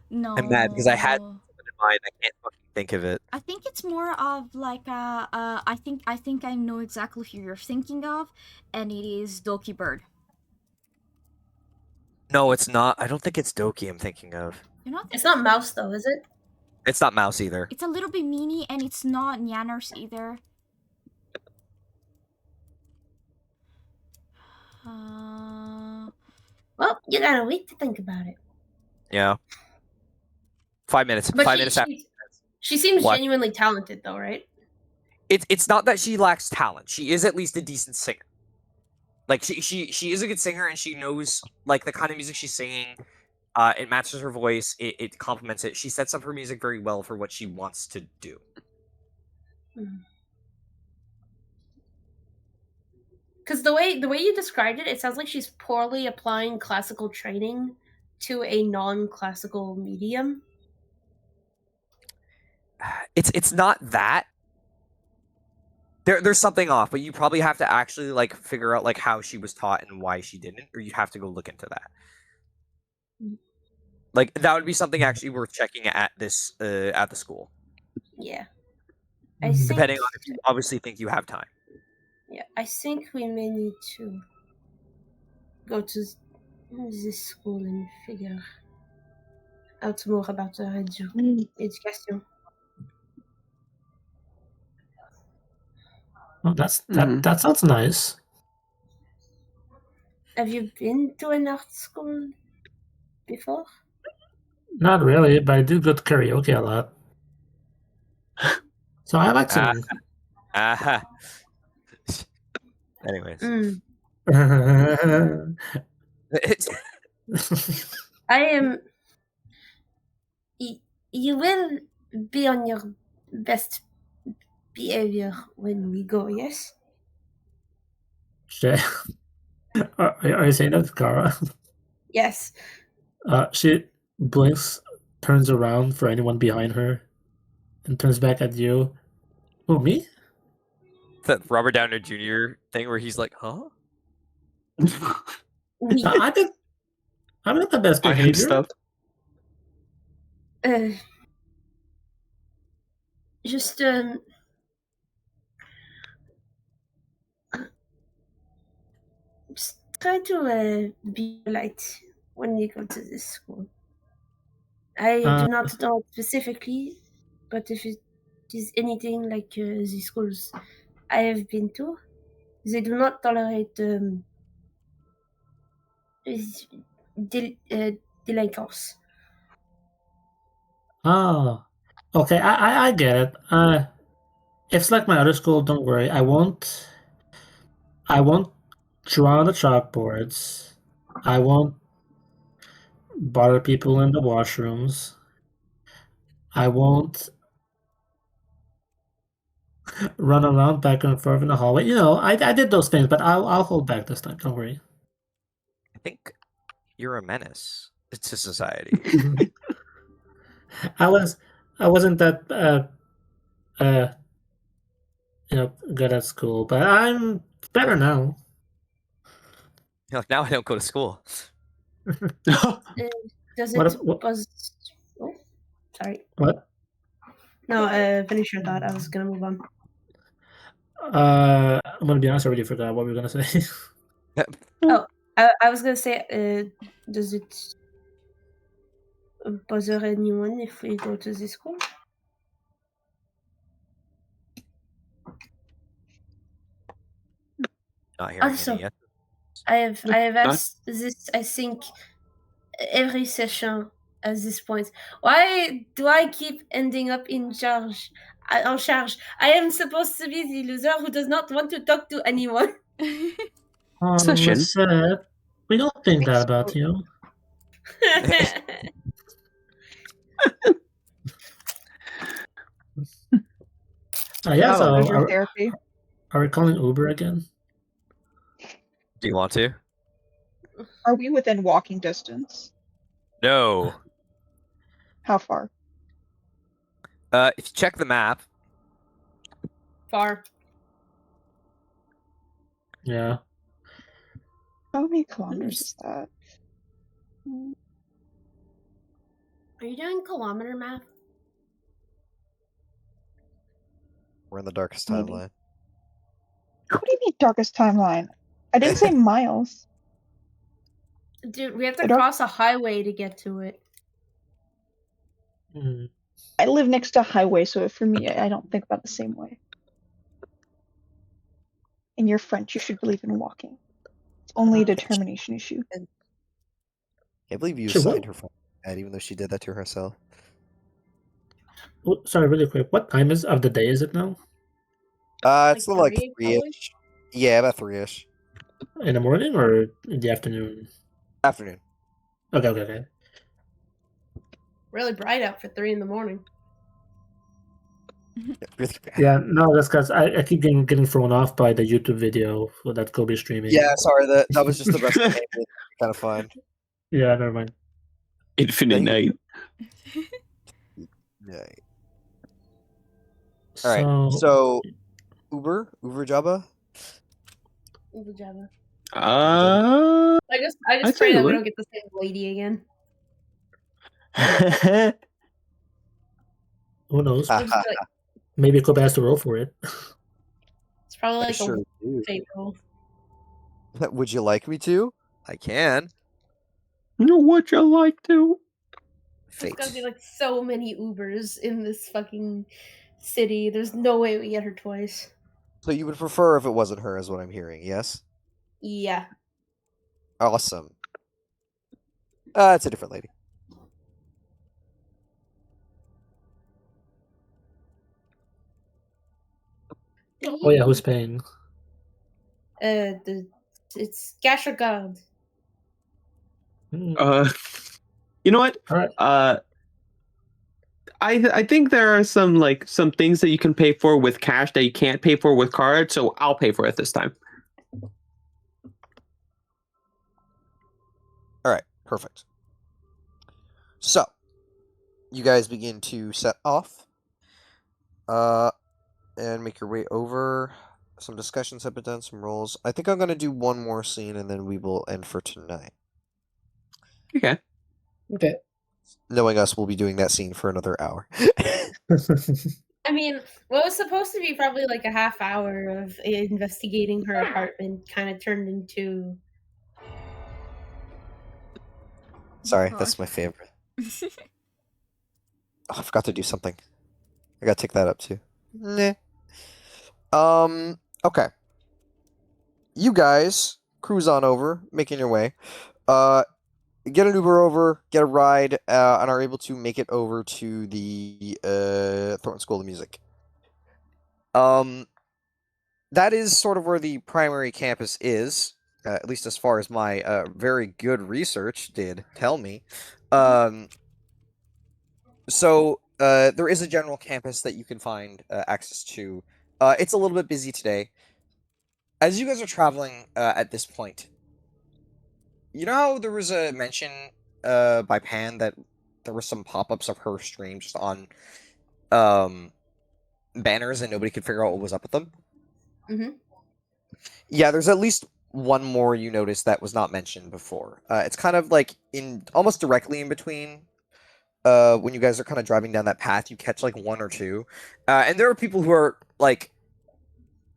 No. I'm mad because I had something in mind. I can't fucking think of it. I think it's more of like I think I know exactly who you're thinking of, and it is Doki Bird. No, it's not. I don't think it's Doki I'm thinking of. You're not. It's not Mouse though, is it? It's not Mouse either. It's a little bit meany, and it's not Nyanners either. Well, you gotta wait to think about it. Yeah. 5 minutes. But 5 minutes after. she seems What? genuinely talented though, right? It's not that she lacks talent. She is at least a decent singer. Like she is a good singer, and she knows like the kind of music she's singing. It matches her voice. It complements it. She sets up her music very well for what she wants to do. Because the way you described it, it sounds like she's poorly applying classical training to a non-classical medium. It's not that. There's something off, but you probably have to actually like figure out like how she was taught and why she didn't, or you have to go look into that. Like that would be something actually worth checking at this at the school. Yeah. Depending on if you obviously think you have time. Yeah, I think we may need to go to this school and figure out more about her education. Oh, that sounds nice. Have you been to an art school before? Not really, but I do go to karaoke a lot. So I like singing. Anyways. I am. You will be on your best behavior when we go, yes? Are you saying that to Kara? Yes. She blinks, turns around for anyone behind her, and turns back at you. Who, me? That Robert Downey Jr. thing where he's like, huh? I think I'm not the best behavior. Stuff. Just try to be polite when you go to this school. I do not know specifically, but if it is anything like the schools I have been to, they do not tolerate delinquents. Oh, okay. I get it. It's like my other school. Don't worry. I won't draw on the chalkboards. I won't bother people in the washrooms. I won't run around back and forth in the hallway. You know, I did those things, but I'll hold back this time. Don't worry. I think you're a menace to society. I wasn't that good at school, but I'm better now. You're like, now I don't go to school. Does What it if- what- was? Oh, sorry. What? No, finish your thought. I was gonna move on. I'm gonna be honest. I already forgot what we were gonna say. I was gonna say, does it bother anyone if we go to the school? Not hearing Also, any yet. I have asked this, I think, every session at this point. Why do I keep ending up in charge? En charge. I am supposed to be the loser who does not want to talk to anyone. Session. Lisette, we don't think that about you. Yeah, so Uber therapy. are we calling Uber again? Do you want to? Are we within walking distance? No. How far? If you check the map, Far. Yeah. How many kilometers is that? Are you doing kilometer math? We're in the darkest Maybe. timeline. What do you mean darkest timeline? I didn't say miles. Dude, we have to I don't- cross a highway to get to it. Hmm. I live next to a highway, so for me, I don't think about it the same way. And you're French, you should believe in walking. It's only a determination issue. Can't believe you Sure, assigned what- her phone ad, even though she did that to herself. Oh, sorry, really quick. What time of the day is it now? It's Like like 3, 3-ish. Yeah, about 3-ish. In the morning or in the afternoon? Afternoon. Okay. Really bright out for 3 in the morning. Really bad. Yeah, no, that's because I keep getting thrown off by the YouTube video that Kobe's streaming. Yeah, sorry, that was just the best thing. Kind of fun. Yeah, never mind. Infinite Thank night. Yeah. All right. So Uber Jabba. Uber Jabba. Uh, I just I'd pray say that we Uber. don't get the same lady again. Who knows? We'll just be like, Maybe Kobe has to roll for it. it's probably I like sure a do. fate roll. Would you like me to? I can. would you like to? There's Fate. gonna be like so many Ubers in this fucking city. There's no way we get her twice. So you would prefer if it wasn't her, is what I'm hearing. Yes. Yeah. Awesome. It's a different lady. Oh yeah, who's paying? It's Gashagard. Hmm. You know what? All right. I think there are some things that you can pay for with cash that you can't pay for with card, so I'll pay for it this time. All right. Perfect. So, you guys begin to set off. And make your way over. Some discussions have been done, some rolls. I think I'm going to do one more scene and then we will end for tonight. Okay. Okay. Knowing us, we'll be doing that scene for another hour. I mean, what was supposed to be probably like a half hour of investigating her apartment kind of turned into. Sorry, God. that's my favorite. Oh, I forgot to do something. I gotta take that up too. Nah. Okay. You guys cruise on over, making your way. Get an Uber over, get a ride, and are able to make it over to the Thornton School of Music. That is sort of where the primary campus is, at least as far as my very good research did tell me. So there is a general campus that you can find access to It's a little bit busy today. As you guys are traveling at this point, you know how there was a mention by Pan that there were some pop-ups of her stream just on banners and nobody could figure out what was up with them? Mhm. Yeah, there's at least one more you noticed that was not mentioned before. It's kind of like in almost directly in between. When you guys are kind of driving down that path, you catch like one or two, and there are people who are like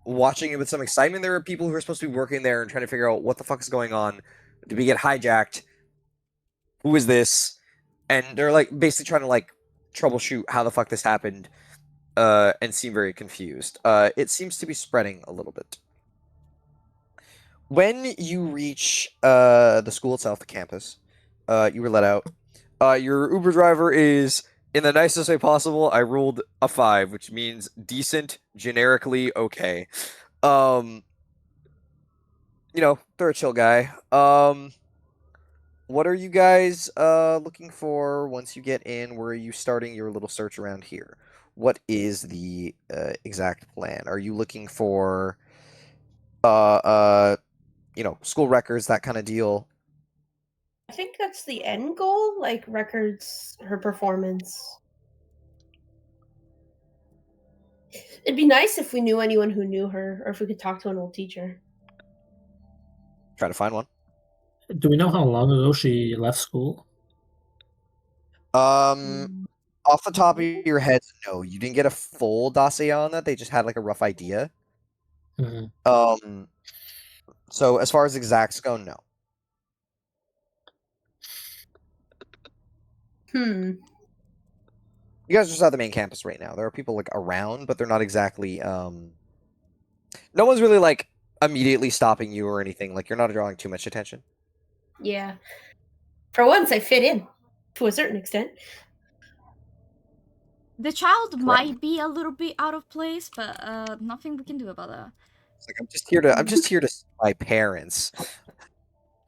watching it with some excitement. There are people who are supposed to be working there and trying to figure out what the fuck is going on. Did we get hijacked? Who is this? And they're like basically trying to like troubleshoot how the fuck this happened, and seem very confused. It seems to be spreading a little bit. When you reach the school itself, the campus, you were let out. Your Uber driver is, in the nicest way possible, I rolled a 5, which means decent, generically okay. They're a chill guy. What are you guys looking for once you get in? Where are you starting your little search around here? What is the exact plan? Are you looking for school records, that kind of deal? I think that's the end goal, like records, her performance. It'd be nice if we knew anyone who knew her, or if we could talk to an old teacher. Try to find one. Do we know how long ago she left school? Off the top of your head, no. You didn't get a full dossier on that. They just had like a rough idea. Mm-hmm. So as far as exacts go, no. You guys are just at the main campus right now. There are people like around, but they're not exactly no one's really like immediately stopping you or anything. Like you're not drawing too much attention. Yeah. For once I fit in to a certain extent. The child might be a little bit out of place, but nothing we can do about that. It's like I'm just here to see my parents.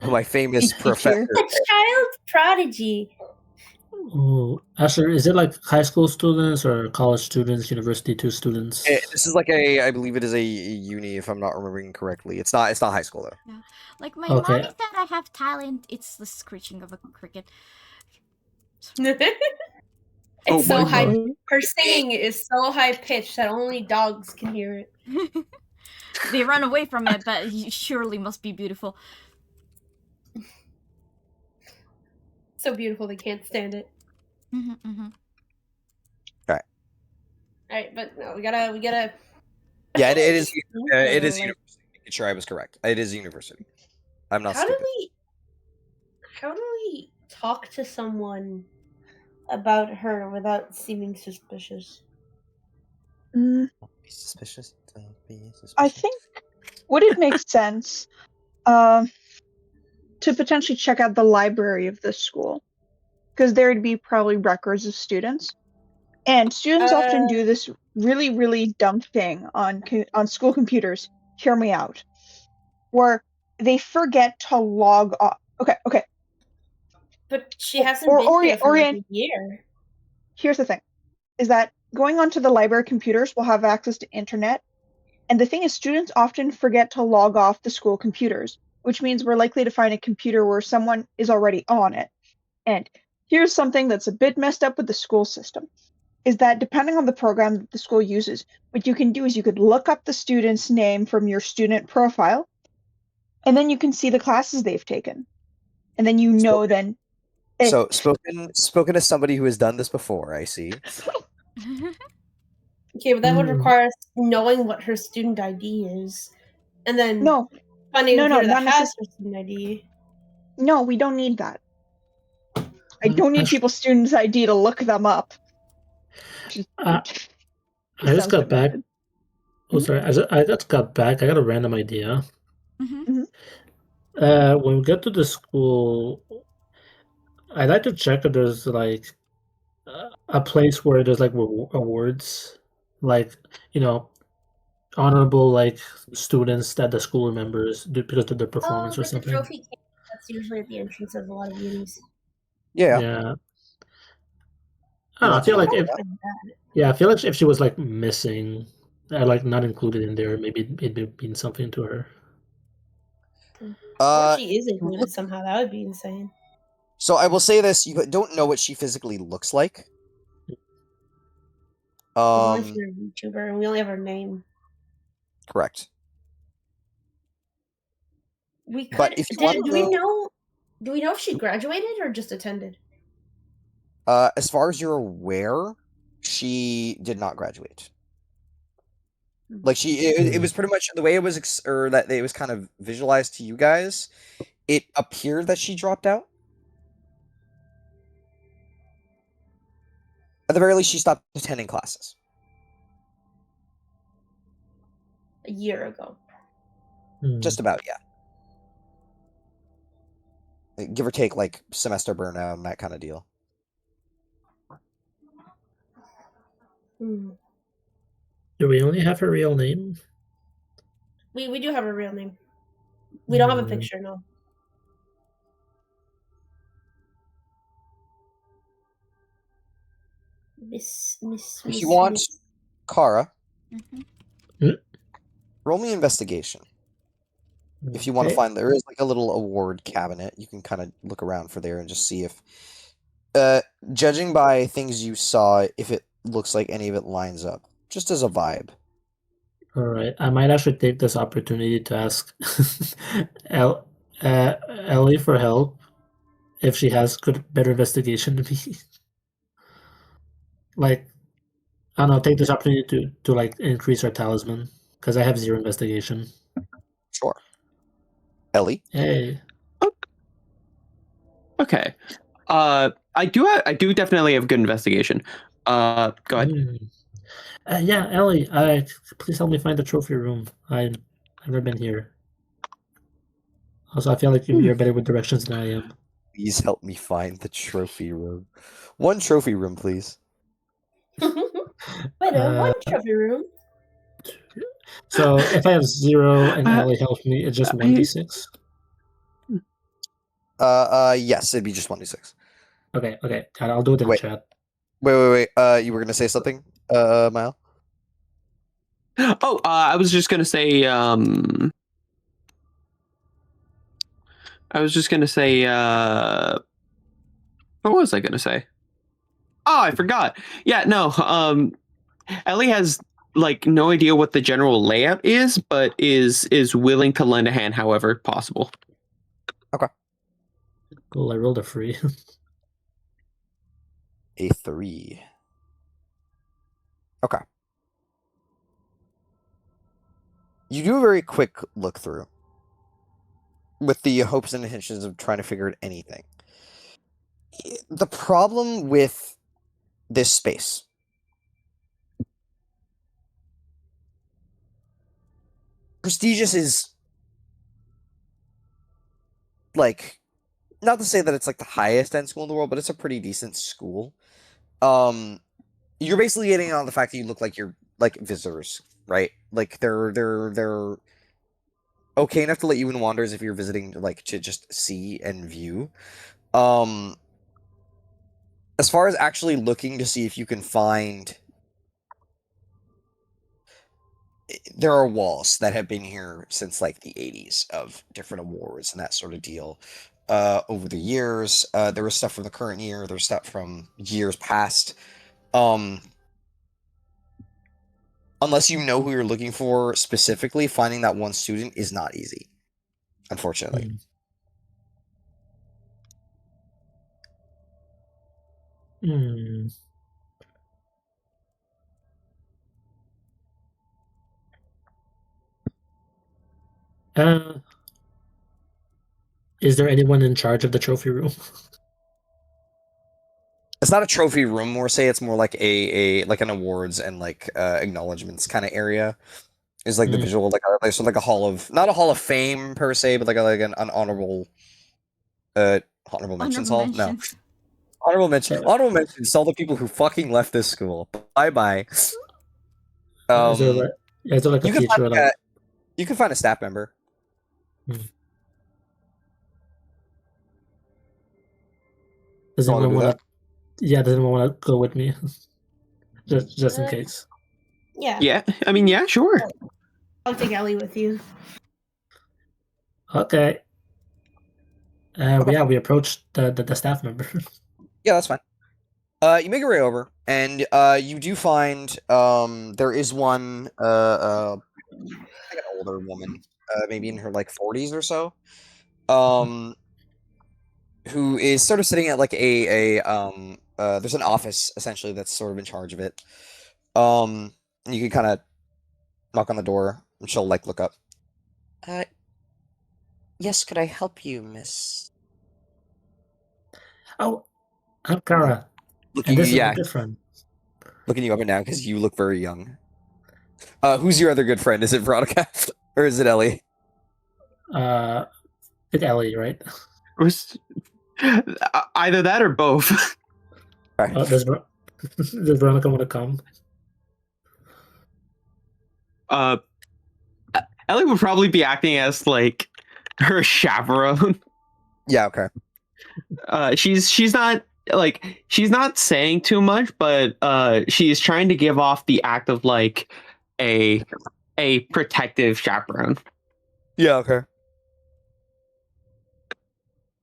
My famous professor. A child prodigy. Oh, Asher, is it like high school students or college students, university students? This is like I believe it is a uni, if I'm not remembering correctly. It's not high school though. Yeah. Like my mommy said I have talent. It's the screeching of a cricket. It's so high. Her singing is so high pitched that only dogs can hear it. They run away from it, but it surely must be beautiful. So beautiful they can't stand it. Alright. Alright, but no, we gotta. Yeah, it is. It is university. Making sure I was correct. It is university. I'm not stupid. How do we talk to someone about her without seeming suspicious? Don't be suspicious. Don't be suspicious. I think would it make sense to potentially check out the library of this school, because there'd be probably records of students, and students often do this really, really dumb thing on school computers. Hear me out, where they forget to log off. Okay. But she hasn't been there for like a year. Here's the thing, is that going onto the library computers will have access to internet, and the thing is, students often forget to log off the school computers, which means we're likely to find a computer where someone is already on it. And here's something that's a bit messed up with the school system, is that depending on the program that the school uses, what you can do is you could look up the student's name from your student profile, and then you can see the classes they've taken. And then you know then... So, spoken as somebody who has done this before, I see. Okay, but that would require us knowing what her student ID is, and then finding a computer that has her student ID. No, we don't need that. I don't need people's students' ID to look them up. I just got back. Oh, sorry. I just got back. I got a random idea. When we get to the school, I'd like to check if there's like a place where there's like awards, like honorable like students that the school remembers because of their performance or something. The trophy case, that's usually at the entrance of a lot of unis. Yeah. I feel like if she was like missing, like not included in there. Maybe it means something to her. Or if she is included somehow, that would be insane. So I will say this: you don't know what she physically looks like. Only if you're a YouTuber, and we only have her name. Correct. We could. But if you want Do to we know, know? Do we know if she graduated or just attended? as far as you're aware, she did not graduate. Like it was pretty much the way it was, or that it was kind of visualized to you guys. It appeared that she dropped out. At the very least, she stopped attending classes. A year ago. Just about, yeah. Give or take, like semester burnout and that kind of deal. Do we only have her real name? We do have her real name. We don't have a picture, no. Miss. If you want, Kara, roll me investigation. If you want to find, there is like a little award cabinet. You can kind of look around for there and just see if, judging by things you saw, if it looks like any of it lines up, just as a vibe. All right, I might actually take this opportunity to ask Ellie for help if she has better investigation than me. Like, I don't know, take this opportunity to like increase our talisman because I have 0 investigation. Sure. Ellie. Hey. Okay. I do definitely have good investigation. Go ahead. Yeah, Ellie, please help me find the trophy room. I've never been here. Also, I feel like you're better with directions than I am. Please help me find the trophy room. One trophy room, please. Wait, one trophy room? So if I have 0 and Ellie helps me, it's just 1d6? Yes, it'd be just 1d6. Okay, I'll do it in the chat. Wait. You were gonna say something, Mile? Oh, I was just gonna say, what was I gonna say? Oh, I forgot. Yeah, no, Ellie has like no idea what the general layout is, but is willing to lend a hand however possible. Okay. Cool, I rolled a 3. A 3. Okay. You do a very quick look through with the hopes and intentions of trying to figure out anything. The problem with this space prestigious is like, not to say that it's like the highest end school in the world, but it's a pretty decent school. You're basically getting on the fact that you look like you're like visitors, right? Like they're okay enough to let you in wanders if you're visiting, like to just see and view. As far as actually looking to see if you can find, there are walls that have been here since like the 80s of different awards and that sort of deal. Over the years, there was stuff from the current year, there's stuff from years past. Unless you know who you're looking for specifically, finding that one student is not easy, unfortunately. Is there anyone in charge of the trophy room? It's not a trophy room, more say it's more like a like an awards and like acknowledgements kind of area. Is like the visual, like a hall of, not a hall of fame per se, but like an honorable mentions hall. No, honorable mentions. All the people who fucking left this school. Bye bye. Is there like a teacher? You can find a staff member. Does anyone want to? Yeah, does anyone want to go with me? just in case. Yeah. Yeah, I mean, yeah, sure. I'll take Ellie with you. Okay. Yeah, we approached the staff member. Yeah, that's fine. You make your way over, and you do find there is one like an older woman, maybe in her like 40s or so, who is sort of sitting at like there's an office essentially that's sort of in charge of it. And you can kind of knock on the door, and she'll like look up. Yes, could I help you, miss? Oh, I'm Kara, Looking, and this is my yeah, good friend. looking you up and down because you look very young. Who's your other good friend? Is it Veronica or is it Ellie? It's Ellie, right? Either that or both. Right. Does Veronica want to come? Ellie would probably be acting as like her chaperone. Yeah. Okay. She's not like she's not saying too much, but she's trying to give off the act of like a protective chaperone. Yeah. Okay.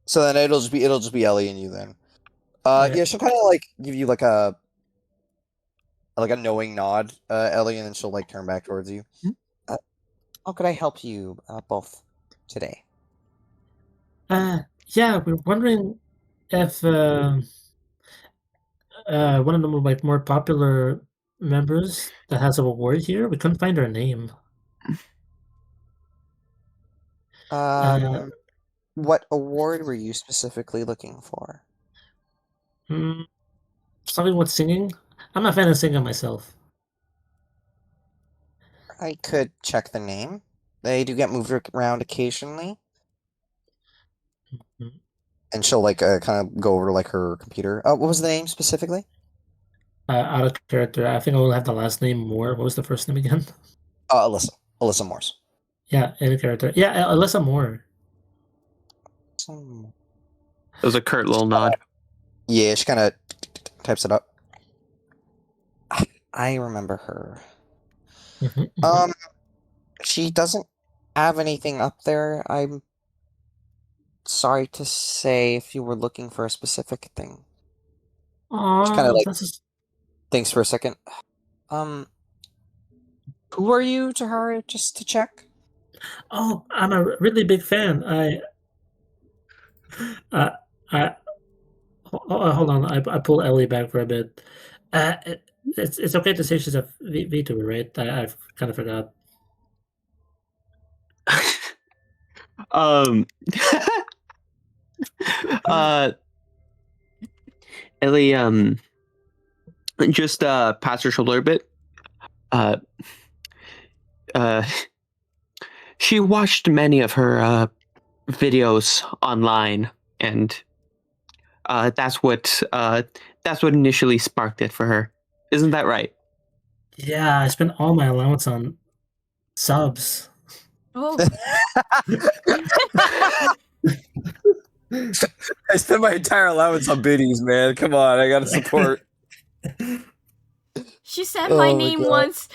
So then it'll just be Ellie and you then. Okay. Yeah, she'll kind of like give you like a knowing nod, Ellie, and then she'll like turn back towards you. How could I help you both today? Yeah, we're wondering if one of the like more popular members that has a reward here. We couldn't find her name. What award were you specifically looking for? Something with singing. I'm not a fan of singing myself. I could check the name. They do get moved around occasionally. Mhm. And she'll like kind of go over to like her computer. What was the name specifically? Out of character. I think I will have the last name Moore. What was the first name again? Alyssa. Alyssa Morse. Yeah, in character. Yeah, Alyssa Moore. It was a curt little nod. Yeah, she kind of types it up. I remember her. She doesn't have anything up there. I'm sorry to say if you were looking for a specific thing. She kind of like thinks for a second. Who are you to her, just to check? Oh, I'm a really big fan. Hold on. I pull Ellie back for a bit. It's okay to say she's a VTuber, right? I've kind of forgot. Ellie just pats her shoulder a bit. She watched many of her videos online, and that's what initially sparked it for her. Isn't that right? Yeah, I spent all my allowance on subs. Oh. I spent my entire allowance on biddies, man. Come on, I gotta support. She said my name once.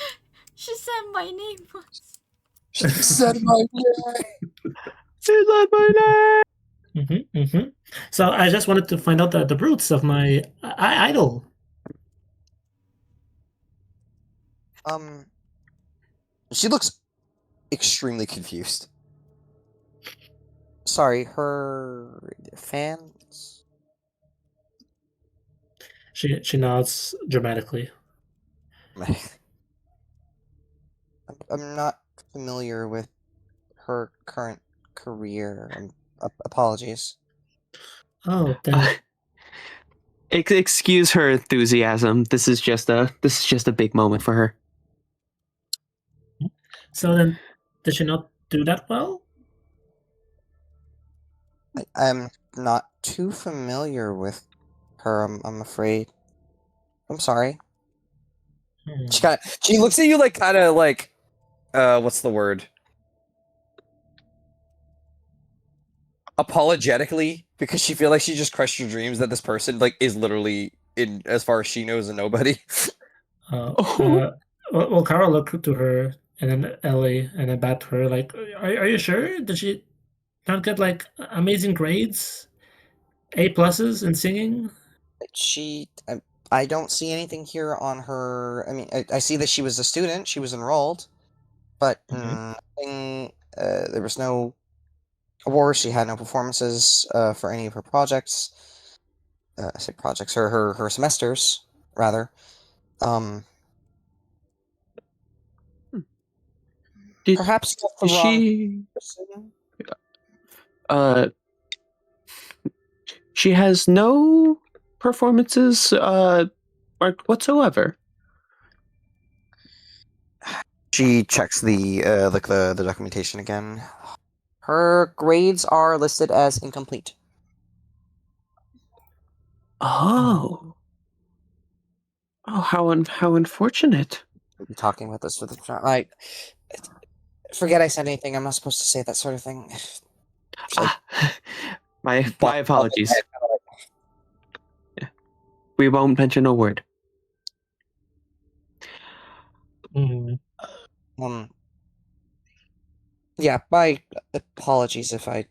She said my name once. She said my name. She said my name. So I just wanted to find out the roots of my idol. She looks extremely confused. Sorry, her fans? She nods dramatically. I'm not familiar with her current career. Apologies. Oh, then excuse her enthusiasm. This is just a big moment for her. So then, did she not do that well? I'm not too familiar with her. I'm afraid. I'm sorry. She looks at you like kind of like, what's the word? Apologetically, because she feel like she just crushed your dreams that this person like is literally in as far as she knows a nobody. Well, Carol looked to her, and then Ellie, and then back to her, like, are you sure? Did she not get, like, amazing grades? A pluses in singing? I don't see anything here on her. I mean, I see that she was a student. She was enrolled, but nothing. There was no awards. She had no performances for any of her projects. I say projects, her semesters rather. Perhaps that's the wrong person. She has no performances whatsoever. She checks the documentation again. Her grades are listed as incomplete. Oh, how unfortunate. We'll be talking about this with the I forget I said anything. I'm not supposed to say that sort of thing. My apologies. We won't mention a word. Yeah, my apologies if I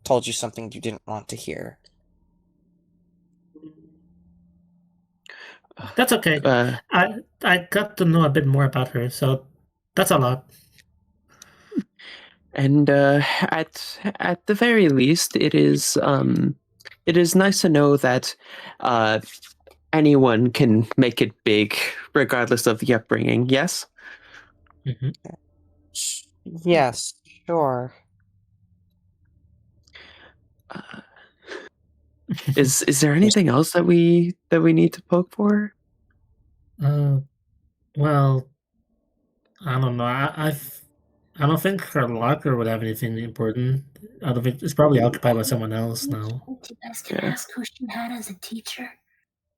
told you something you didn't want to hear. That's okay. I got to know a bit more about her, so that's a lot. And at the very least, it is nice to know that anyone can make it big, regardless of the upbringing. Yes. Yes, sure. Is there anything else that we need to poke for? Well, I don't know. I don't think her locker would have anything important. I don't think it's probably occupied by someone else now. You guys can ask who she had as a teacher.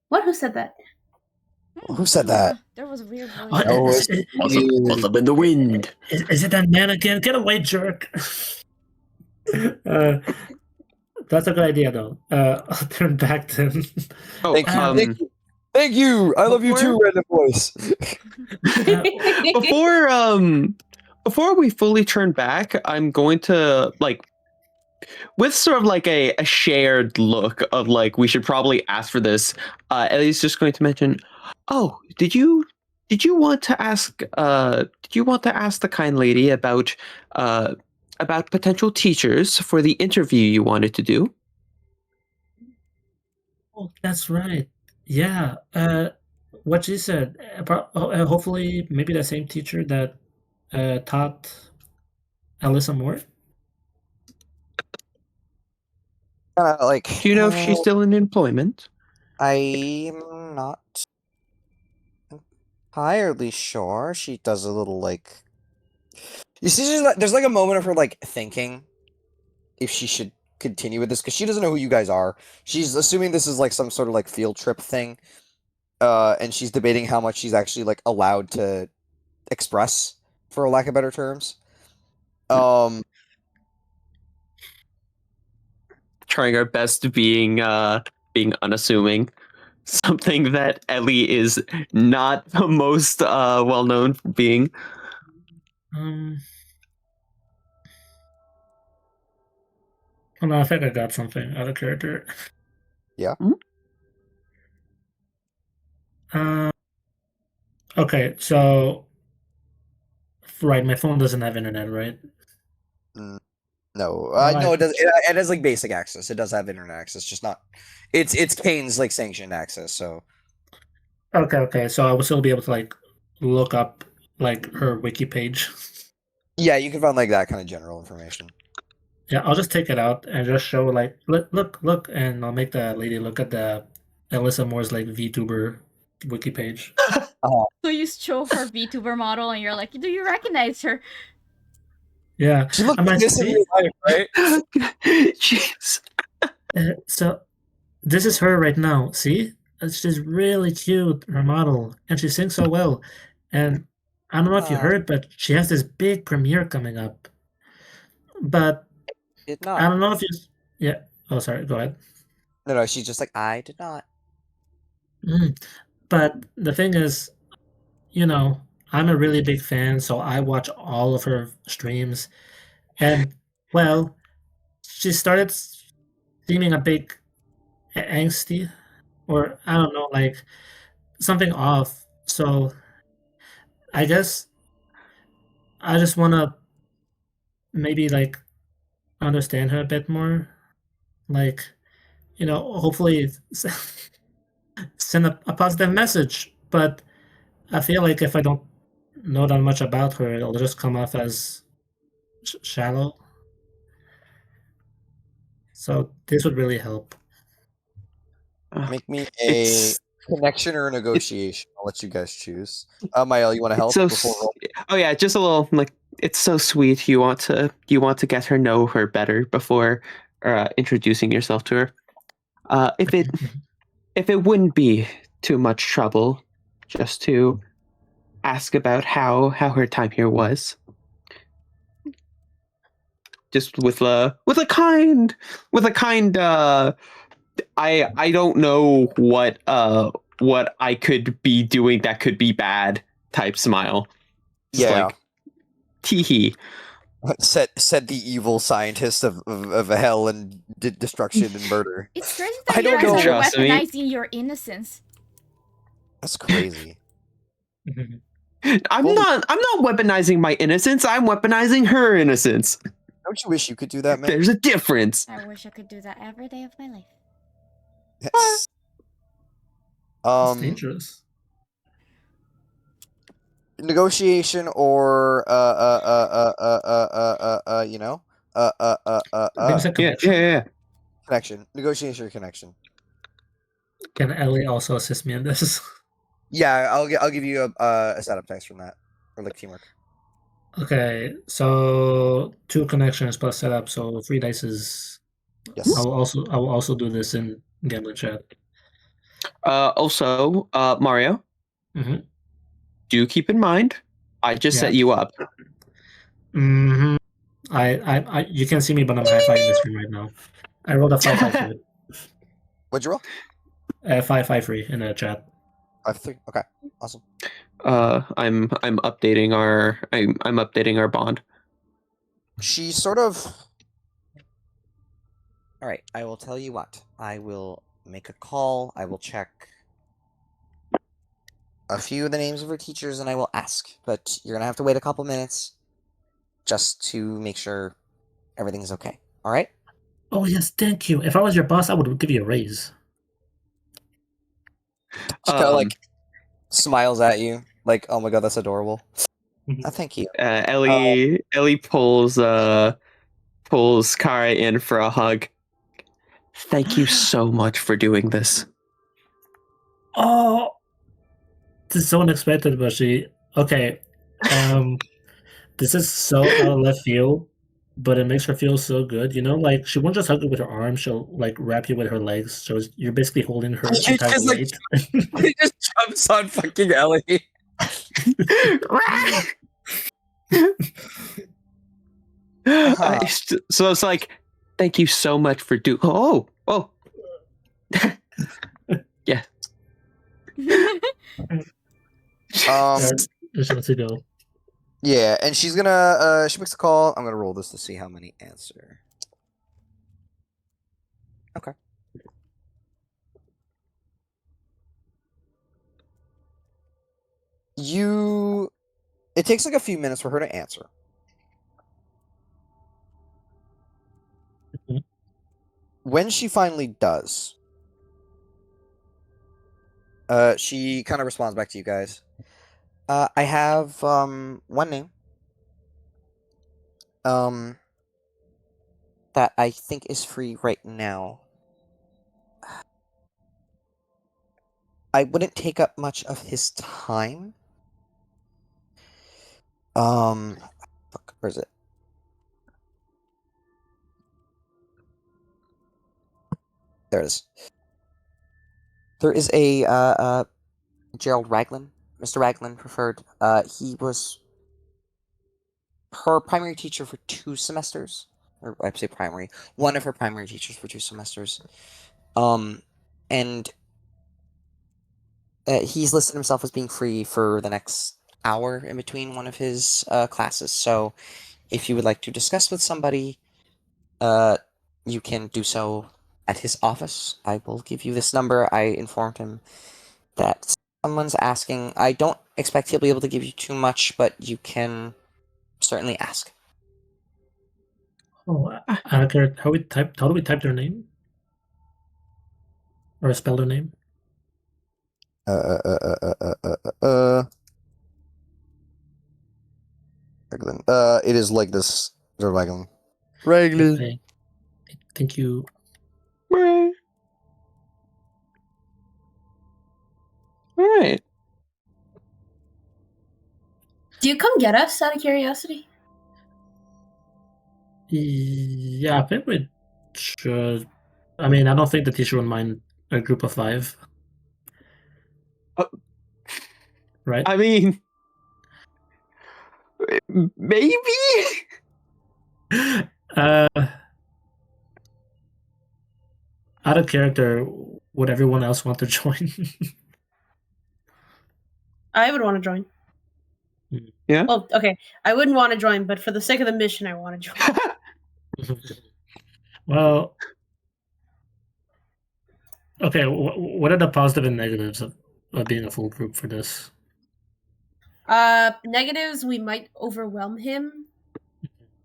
What? Who said that? Who said that? There was a weird voice. What's up in the wind? Is it that man again? Get away, jerk! That's a good idea, though. I'll turn back then. Oh, thank you. I love you too, random voice. Before we fully turn back, I'm going to with sort of like a shared look of like we should probably ask for this. Ellie's just going to mention, oh, did you want to ask the kind lady about potential teachers for the interview you wanted to do? Oh, that's right. Yeah. What she said. Hopefully, maybe the same teacher that taught Alyssa Moore. Do you know if she's still in employment? I'm not entirely sure. She does a little you see, there's like a moment of her like thinking if she should continue with this because she doesn't know who you guys are. She's assuming this is like some sort of like field trip thing, and she's debating how much she's actually like allowed to express, for lack of better terms. Trying our best to being unassuming. Something that Ellie is not the most well known for being. Oh no, I think I got something out of character. Yeah. Okay, so right, my phone doesn't have internet, right? No, no, it does. It has like basic access. It does have internet access, just not. It's CAIN's like sanctioned access. So. Okay. So I will still be able to like look up like her wiki page. Yeah, you can find like that kind of general information. Yeah, I'll just take it out and just show like look, and I'll make the lady look at the Alyssa Moore's like VTuber wiki page. So you show her VTuber model, and you're like, do you recognize her? Yeah, she looks like this in real life, right? Jeez. So this is her right now. See, she's really cute, her model, and she sings so well. And I don't know if you heard, but she has this big premiere coming up. But did not. I don't know if you. Yeah. Oh, sorry. Go ahead. No. She's just like, I did not. But the thing is, you know, I'm a really big fan, so I watch all of her streams. And, well, she started seeming a bit angsty, or I don't know, like something off. So I guess I just want to maybe like understand her a bit more. Like, hopefully send a positive message. But I feel like if I don't know that much about her, it'll just come off as shallow. So this would really help. Make me a connection or a negotiation. I'll let you guys choose. Mael, you want to help before roll? Oh yeah, just a little like it's so sweet. You want to get her know her better before introducing yourself to her. If it wouldn't be too much trouble, just to ask about how her time here was. Just with a kind I don't know what I could be doing that could be bad type smile. Just like teehee. Said the evil scientist of hell and destruction and murder. It's crazy that you guys are weaponizing your innocence. That's crazy. I'm not weaponizing my innocence. I'm weaponizing her innocence. Don't you wish you could do that, man? There's a difference. I wish I could do that every day of my life. Yes. It's dangerous. Negotiation or yeah. Connection. Negotiation or connection. Can Ellie also assist me in this? Yeah, I'll give you a setup text from that, or like teamwork. Okay, so 2 connections plus setup, so 3 dices. Yes. I will also do this in gambling chat. Also, Mario. Mm-hmm. Do keep in mind, I just set you up. Mm-hmm. I you can see me, but I'm high-fiving the screen right now. I rolled a 5-5-3. What'd you roll? 5-5-3 in the chat. 5-3. Okay, awesome. I'm updating our bond. She sort of. All right, I will tell you what. I will make a call. I will check a few of the names of her teachers, and I will ask. But you're gonna have to wait a couple minutes just to make sure everything's okay. All right? Oh yes, thank you. If I was your boss, I would give you a raise. She kind of like smiles at you, like, "Oh my god, that's adorable." Thank you. Ellie pulls Kara in for a hug. Thank you so much for doing this. Oh, this is so unexpected, but okay. This is so out of left field, but it makes her feel so good. Like she won't just hug you with her arms; she'll like wrap you with her legs. So you're basically holding her entire weight. He just jumps on fucking Ellie. So it's like, thank you so much for doing. Oh. Yeah. Just lets it go. Yeah, and she's gonna she makes a call. I'm gonna roll this to see how many answer. Okay. It takes like a few minutes for her to answer. Mm-hmm. When she finally does, she kind of responds back to you guys. I have one name. That I think is free right now. I wouldn't take up much of his time. Fuck, where is it? There it is. There is a Gerald Raglan. Mr. Raglan preferred. He was her primary teacher for 2 semesters. Or I'd say primary. One of her primary teachers for 2 semesters. And He's listed himself as being free for the next hour in between one of his classes. So, if you would like to discuss with somebody, you can do so at his office. I will give you this number. I informed him that someone's asking. I don't expect he'll be able to give you too much, but you can certainly ask. Oh, I don't care how do we type their name? Or spell their name? It is like this. Raglan. Okay. Thank you. All right. Do you come get us out of curiosity? Yeah, I think we should. I mean, I don't think the teacher would mind a group of 5. Right? I mean, maybe. Out of character, would everyone else want to join? I would want to join. Yeah. Well, okay. I wouldn't want to join, but for the sake of the mission, I want to join. Well, okay. What are the positive and negatives of being a full group for this? Negatives, we might overwhelm him.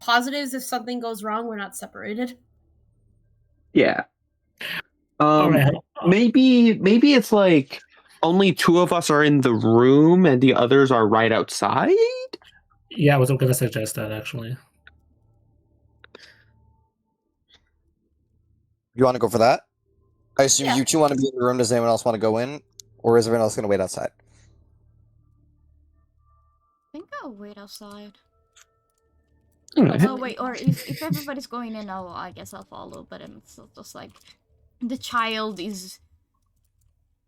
Positives, if something goes wrong, we're not separated. Yeah. All right. Maybe it's like only 2 of us are in the room and the others are right outside. Yeah, I was going to suggest that actually. You want to go for that? I assume Yeah. you two want to be in the room. Does anyone else want to go in? Or is everyone else going to wait outside? I think I'll wait outside. Alright. Oh wait, or if everybody's going in, I guess I'll follow. But it's just like the child is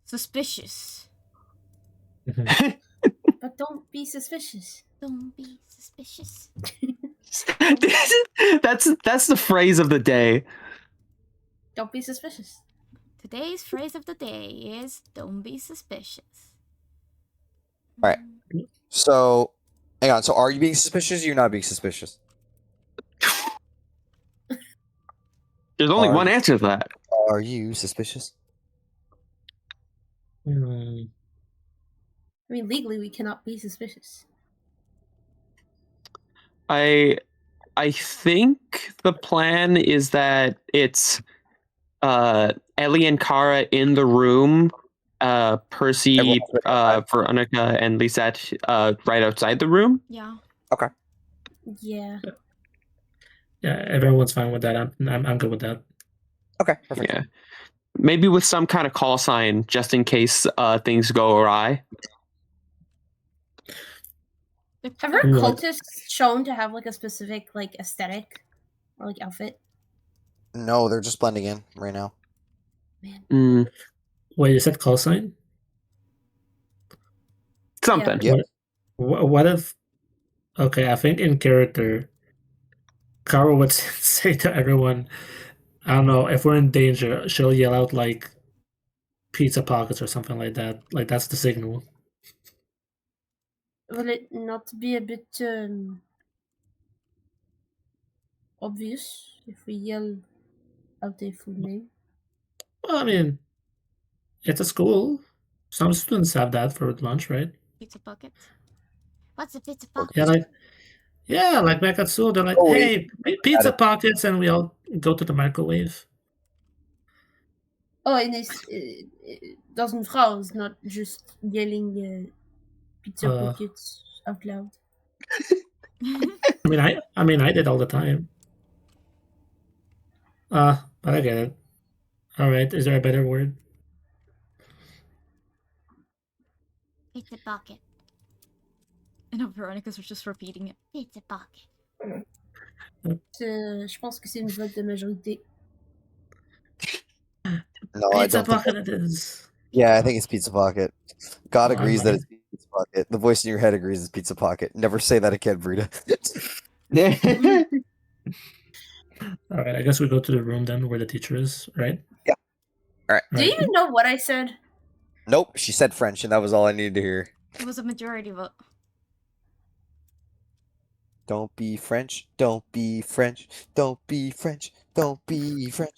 suspicious. But don't be suspicious. Don't be suspicious. That's the phrase of the day. Don't be suspicious. Today's phrase of the day is "Don't be suspicious." All right. So, hang on. So, are you being suspicious? Or you're not being suspicious. There's only one answer to that. Are you suspicious? I mean, legally, we cannot be suspicious. I think the plan is that it's Ellie and Kara in the room, Percy, Veronica, and Lisette right outside the room. Yeah. Okay. Yeah. Yeah, everyone's fine with that. I'm good with that. Okay, perfect. Yeah. Maybe with some kind of call sign, just in case things go awry. Have our cultists shown to have like a specific like aesthetic or like outfit? No, they're just blending in right now. Man. Wait, you said call sign? Something. Yep. What if? Okay, I think in character, Kara would say to everyone, I don't know, if we're in danger, she'll yell out like pizza pockets or something like that. Like that's the signal. Will it not be a bit obvious if we yell out their full name? Well, I mean, it's a school. Some students have that for lunch, right? Pizza pockets. What's a pizza pocket? Like back at school, they're like, "Hey, pizza pockets," and we all go to the microwave. Oh, and it's doesn't vrouws not just yelling pizza pockets out loud. I mean, I did all the time. But I get it. All right, is there a better word? Pizza pocket. And Veronica's was just repeating it. Pizza pocket. Je pense que c'est une vote de majorité. No, Pizza I don't pocket think it is. Yeah, I think it's Pizza Pocket. God agrees that right. it's Pizza Pocket. The voice in your head agrees it's Pizza Pocket. Never say that again, Brita. All right, I guess we go to the room then where the teacher is, right? Yeah. All right. Do you even know what I said? Nope, she said French, and that was all I needed to hear. It was a majority vote. Don't be French. Don't be French. Don't be French. Don't be French.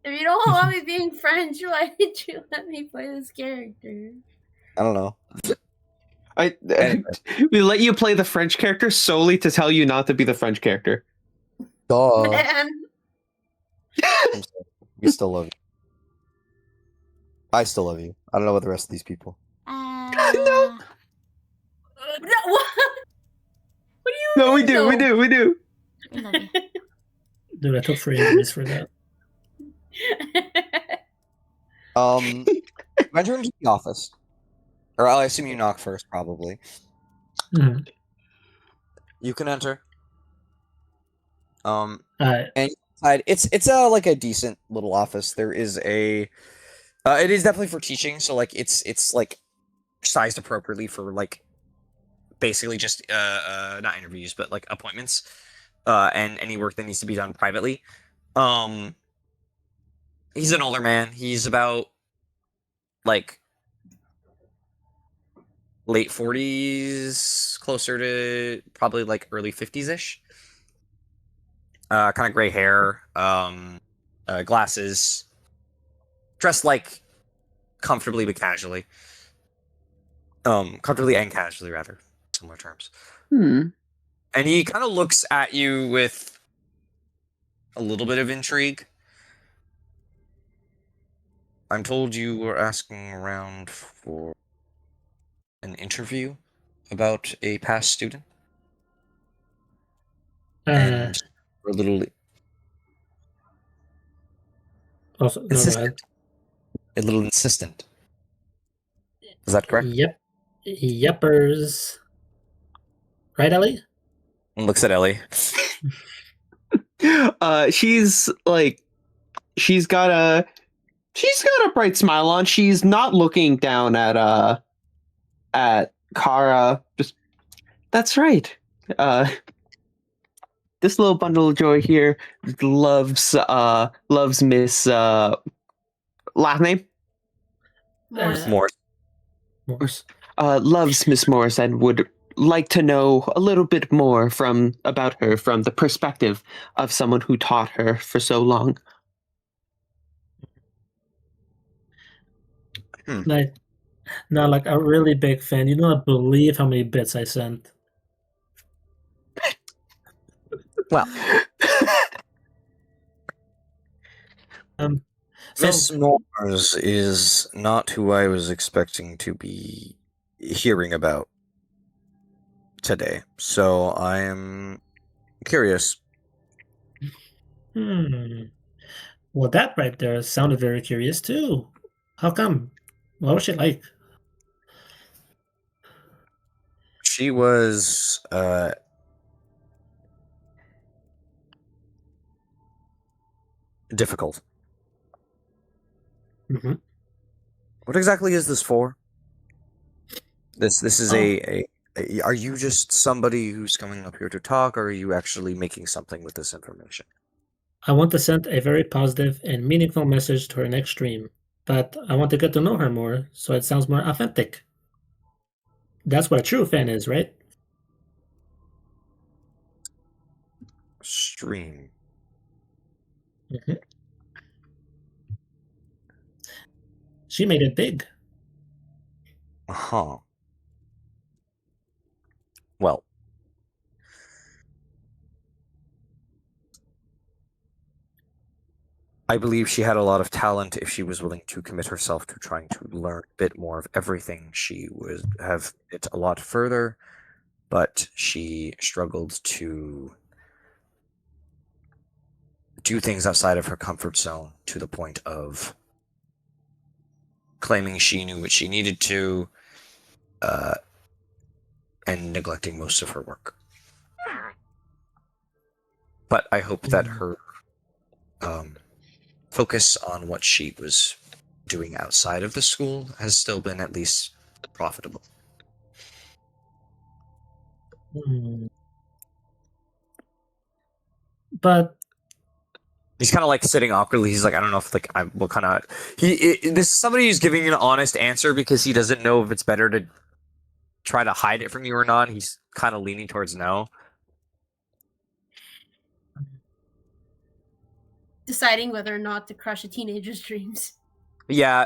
If you don't want me being French, why did you let me play this character? I don't know. Anyway. We let you play the French character solely to tell you not to be the French character. Duh. Man. We still love you. I still love you. I don't know about the rest of these people. No. What? What do you No, we mean, do, though? we do, we do. We love you. Dude, I took 3 injuries for that. Enter into the office. Or I assume you knock first, probably. Mhm. You can enter. And Alright. it's like a decent little office. There is a it is definitely for teaching, so like it's like sized appropriately for like basically just not interviews, but like appointments and any work that needs to be done privately. He's an older man. He's about like late 40s, closer to probably like early 50s ish. Kind of gray hair, glasses, dressed like comfortably but casually. Comfortably and casually, rather, similar terms. And he kind of looks at you with a little bit of intrigue. I'm told you were asking around for an interview about a past student. And we're a little Also, no, go insistent. ahead. A little insistent. Is that correct? Yep. Yepers. Right, Ellie? And looks at Ellie. She's got a bright smile on. She's not looking down at Kara. Just, that's right. This little bundle of joy here loves Miss last name? Morse. Loves Miss Morse and would like to know a little bit more about her from the perspective of someone who taught her for so long. Like, no, like a really big fan. You don't believe how many bits I sent. Well, Miss So, Morse is not who I was expecting to be hearing about today, so I am curious. Well, that right there sounded very curious too. How come? What was she like? She was difficult. Mm-hmm. What exactly is this for? This is are you just somebody who's coming up here to talk, or are you actually making something with this information? I want to send a very positive and meaningful message to her next stream, but I want to get to know her more so it sounds more authentic. That's what a true fan is, right? Stream. Mm-hmm. She made it big. Uh-huh. Well, I believe she had a lot of talent if she was willing to commit herself to trying to learn a bit more of everything. She would have it a lot further, but she struggled to do things outside of her comfort zone to the point of claiming she knew what she needed to, and neglecting most of her work. But I hope that her focus on what she was doing outside of the school has still been at least profitable. But He's kind of like sitting awkwardly. He's like, I don't know if like I'm what kind of this is somebody who's giving an honest answer because he doesn't know if it's better to try to hide it from you or not. He's kind of leaning towards no. Deciding whether or not to crush a teenager's dreams. Yeah.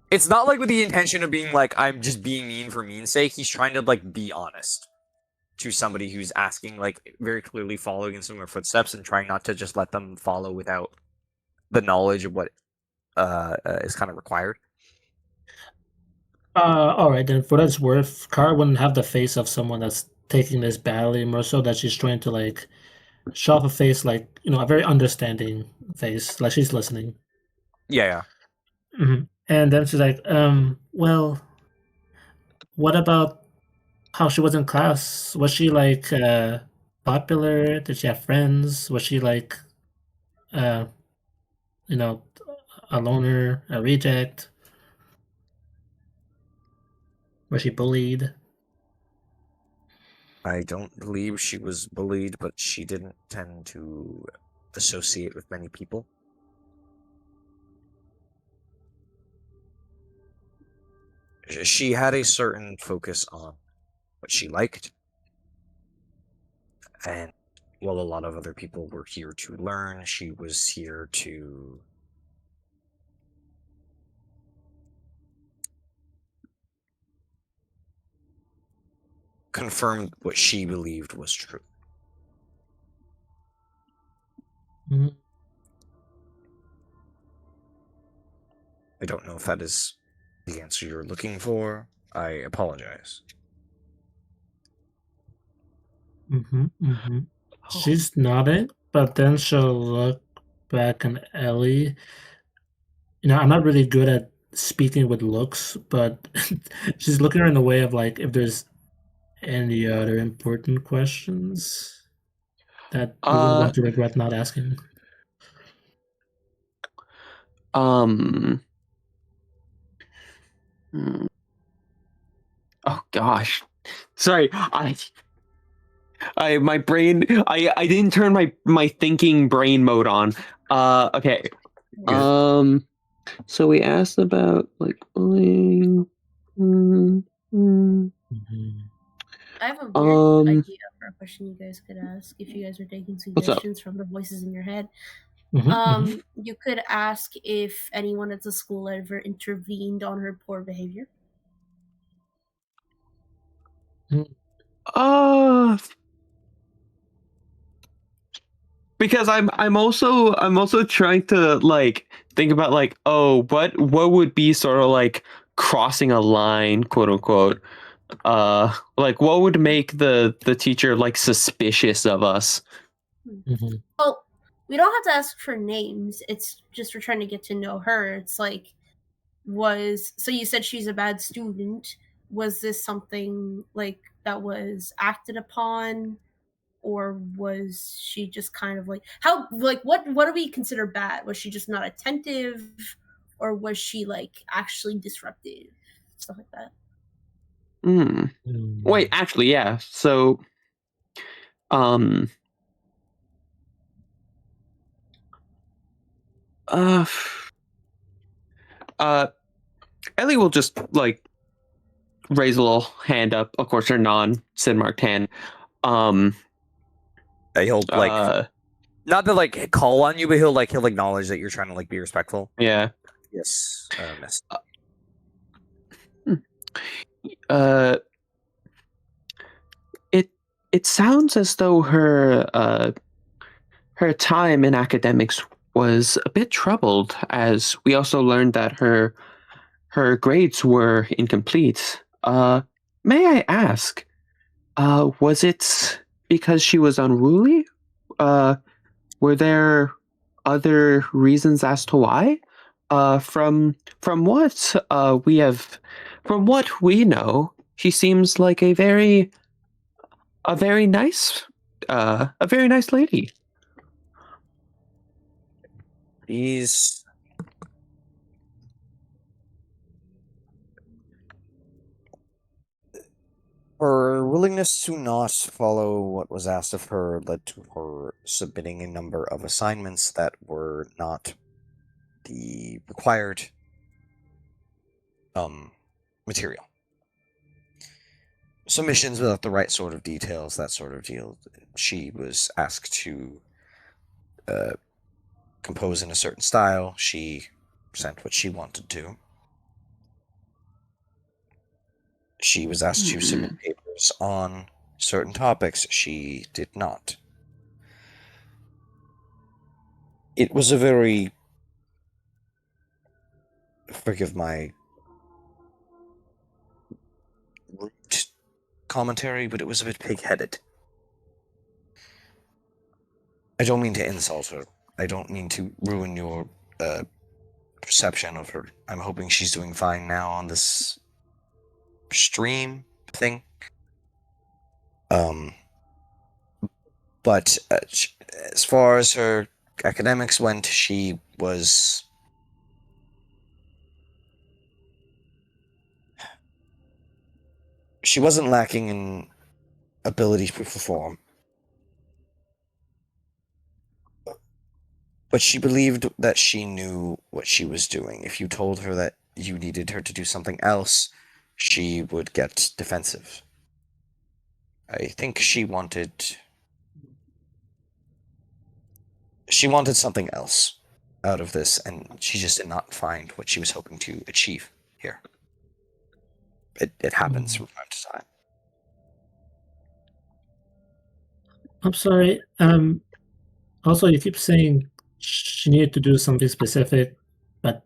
It's not like with the intention of being like, I'm just being mean for mean's sake. He's trying to like be honest to somebody who's asking, like very clearly following in similar footsteps and trying not to just let them follow without the knowledge of what is kind of required. All right, then for what it's worth, Kara wouldn't have the face of someone that's taking this badly, more so that she's trying to like show off a face like, a very understanding face, like she's listening. Yeah. Mm-hmm. And then she's like, well, what about how she was in class? Was she like popular? Did she have friends? Was she like uh a loner, a reject? Was she bullied? I don't believe she was bullied, but she didn't tend to associate with many people. She had a certain focus on what she liked. And while a lot of other people were here to learn, she was here to confirm what she believed was true. Mm-hmm. I don't know if that is the answer you're looking for. I apologize. She's nodding, but then she'll look back at Ellie. I'm not really good at speaking with looks, but she's looking her in a way of like if there's any other important questions that you wouldn't want to regret not asking. Oh gosh. Sorry, my brain I didn't turn my thinking brain mode on. Okay. Good. So we asked about like bullying. I have a weird idea for a question you guys could ask if you guys are taking suggestions from the voices in your head. You could ask if anyone at the school ever intervened on her poor behavior. Because I'm also trying to like think about like, oh, what would be sort of like crossing a line, quote unquote. Like what would make the teacher like suspicious of us? Well, we don't have to ask for names. It's just we're trying to get to know her. It's like, so you said she's a bad student. Was this something like that was acted upon, or was she just kind of like what do we consider bad? Was she just not attentive, or was she like actually disruptive, stuff like that? Wait, actually, yeah. So, Ellie will just like raise a little hand up. Of course, her non-sin marked hand. He'll like not to like call on you, but he'll acknowledge that you're trying to like be respectful. Yeah. Yes. Miss. It sounds as though her time in academics was a bit troubled, as we also learned that her grades were incomplete. May I ask, was it because she was unruly? Were there other reasons as to why? From what we know, she seems like a very nice lady. He's her really willingness to not follow what was asked of her led to her submitting a number of assignments that were not the required material. Submissions without the right sort of details, that sort of deal. She was asked to compose in a certain style. She sent what she wanted to. She was asked to submit papers on certain topics. She did not. It was a very, forgive my rude commentary, but it was a bit pig-headed. I don't mean to insult her. I don't mean to ruin your perception of her. I'm hoping she's doing fine now on this stream thing. But as far as her academics went, she was... She wasn't lacking in ability to perform. But she believed that she knew what she was doing. If you told her that you needed her to do something else, she would get defensive. I think she wanted something else out of this, and she just did not find what she was hoping to achieve here. It happens from time to time. I'm sorry. Also, you keep saying she needed to do something specific, but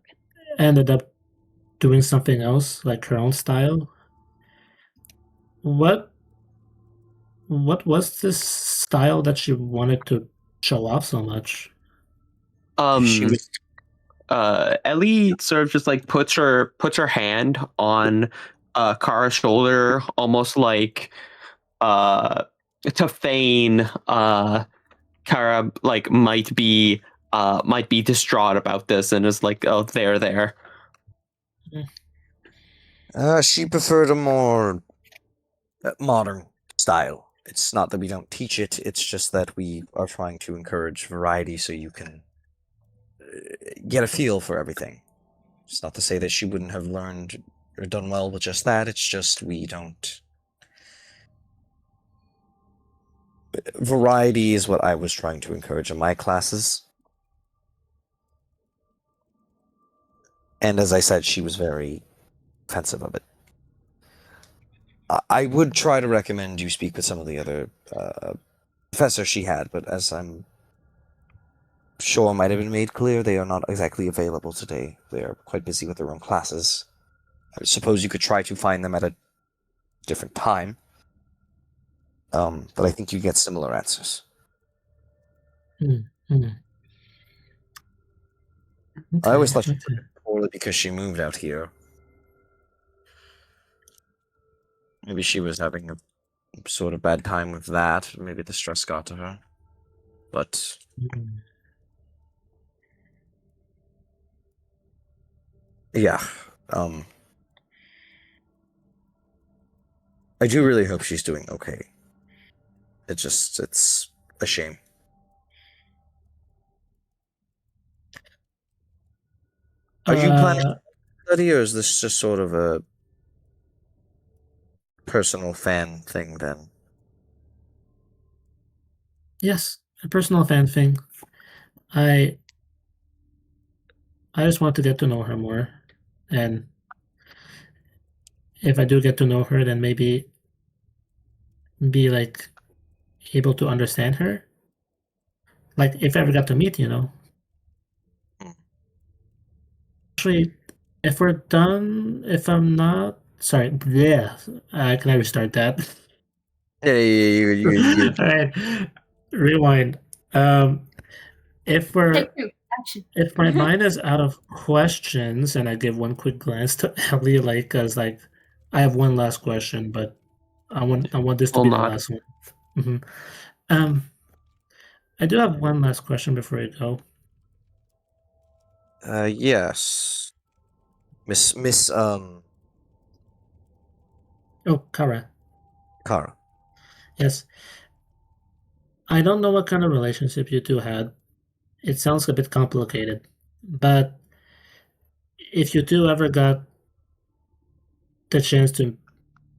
ended up doing something else, like her own style. What was this style that she wanted to show off so much? She was... Ellie sort of just like puts her hand on Kara's shoulder, almost like to feign Kara like might be distraught about this, and is like, oh, there. She preferred a more modern style. It's not that we don't teach it, it's just that we are trying to encourage variety so you can get a feel for everything. It's not to say that she wouldn't have learned or done well with just that, it's just we don't... Variety is what I was trying to encourage in my classes. And as I said, she was very offensive of it. I would try to recommend you speak with some of the other professors she had, but as I'm sure might have been made clear, they are not exactly available today. They are quite busy with their own classes. I suppose you could try to find them at a different time. But I think you get similar answers. Okay, I always thought she did poorly because she moved out here. Maybe she was having a sort of bad time with that. Maybe the stress got to her. But... yeah. I do really hope she's doing okay. It's a shame. Are you planning to study, or is this just sort of a personal fan thing then? Yes, a personal fan thing. I just want to get to know her more, and if I do get to know her, then maybe be like able to understand her. Like if I ever got to meet, Actually, if we're done, if I'm not sorry, yeah, can I restart that? Yeah, you All right, rewind. If my mind is out of questions, and I give one quick glance to Ellie, like, cause like I have one last question, but I want this to be the last one. I do have one last question before I go. Yes. Miss Oh, Kara. Kara. Yes. I don't know what kind of relationship you two had. It sounds a bit complicated. But if you two ever got the chance to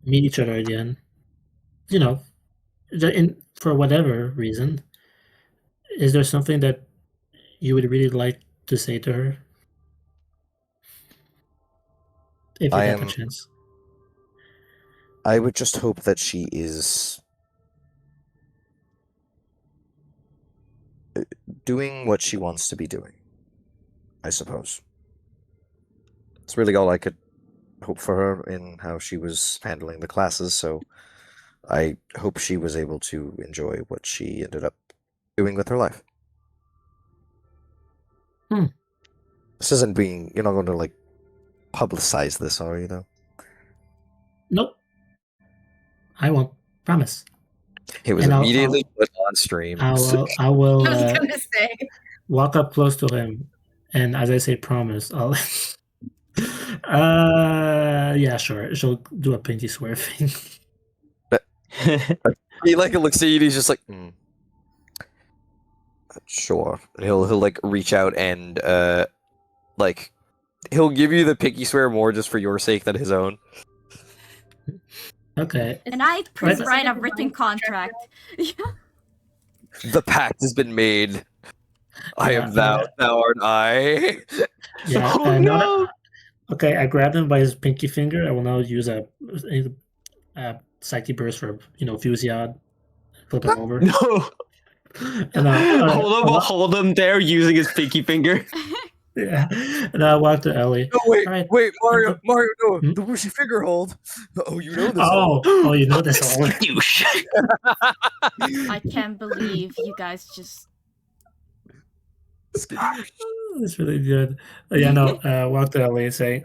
meet each other again, you know, for whatever reason, is there something that you would really like to say to her? If you got the chance. I would just hope that she is doing what she wants to be doing, I suppose. It's really all I could hope for her in how she was handling the classes, so I hope she was able to enjoy what she ended up doing with her life. This isn't being... You're not going to, like, publicize this, are you, though? Nope. I won't. Promise. It was immediately put on stream. I will I was gonna say. walk up close to him, and as I say promise, I'll... yeah, sure. She'll do a pinky swear thing. He, like, looks at you and he's just like, sure. And he'll like, reach out and, like, he'll give you the pinky swear more just for your sake than his own. Okay. And I write a written contract. The pact has been made. I am thou, thou art I. Yeah. Oh, no! Okay, I grabbed him by his pinky finger. I will now use a psyche burst for, Fusiad. Flip him over. No! And hold him there using his pinky finger. Yeah. And I walk to Ellie. No, wait, Right. wait, Mario, no, the whooshy finger hold. Oh, you know this. Oh, you know this all. I can't believe you guys just... That's really good. Yeah, no, walk to Ellie and say,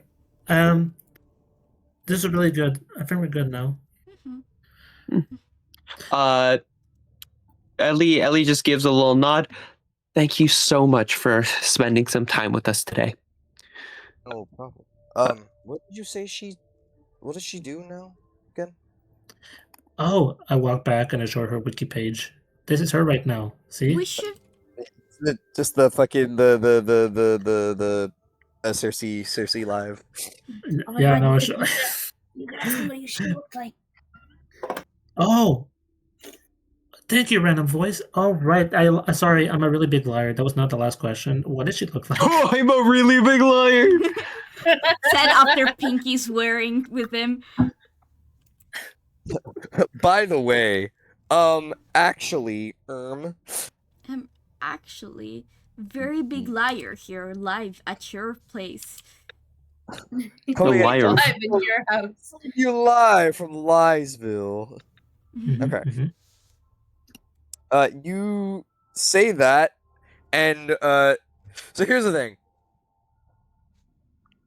this is really good. I think we're good now. Ellie just gives a little nod. Thank you so much for spending some time with us today. No problem. What did you say what does she do now again? Oh, I walk back and I show her wiki page. This is her right now. See? We should... Just the fucking the Cersei live. Oh my Yeah, God, no, you can ask me what you should look like. Oh, thank you, random voice. All right, sorry, I'm a really big liar. That was not the last question. What did she look like? Oh, I'm a really big liar. Said after Pinky swearing with him. By the way, actually, Actually, very big liar here, live at your place. The liar. Live in your house. You lie from Liesville. Okay. You say that, and so here's the thing.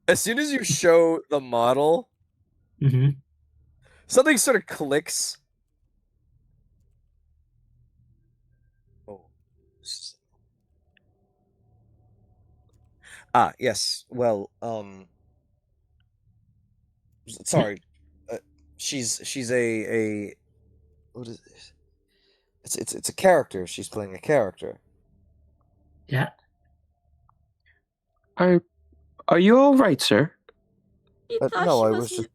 As soon as you show the model, something sort of clicks. Oh. Yes. Well, sorry. She's a what is this? It's a character. She's playing a character. Yeah. Are you all right, sir? No, I was just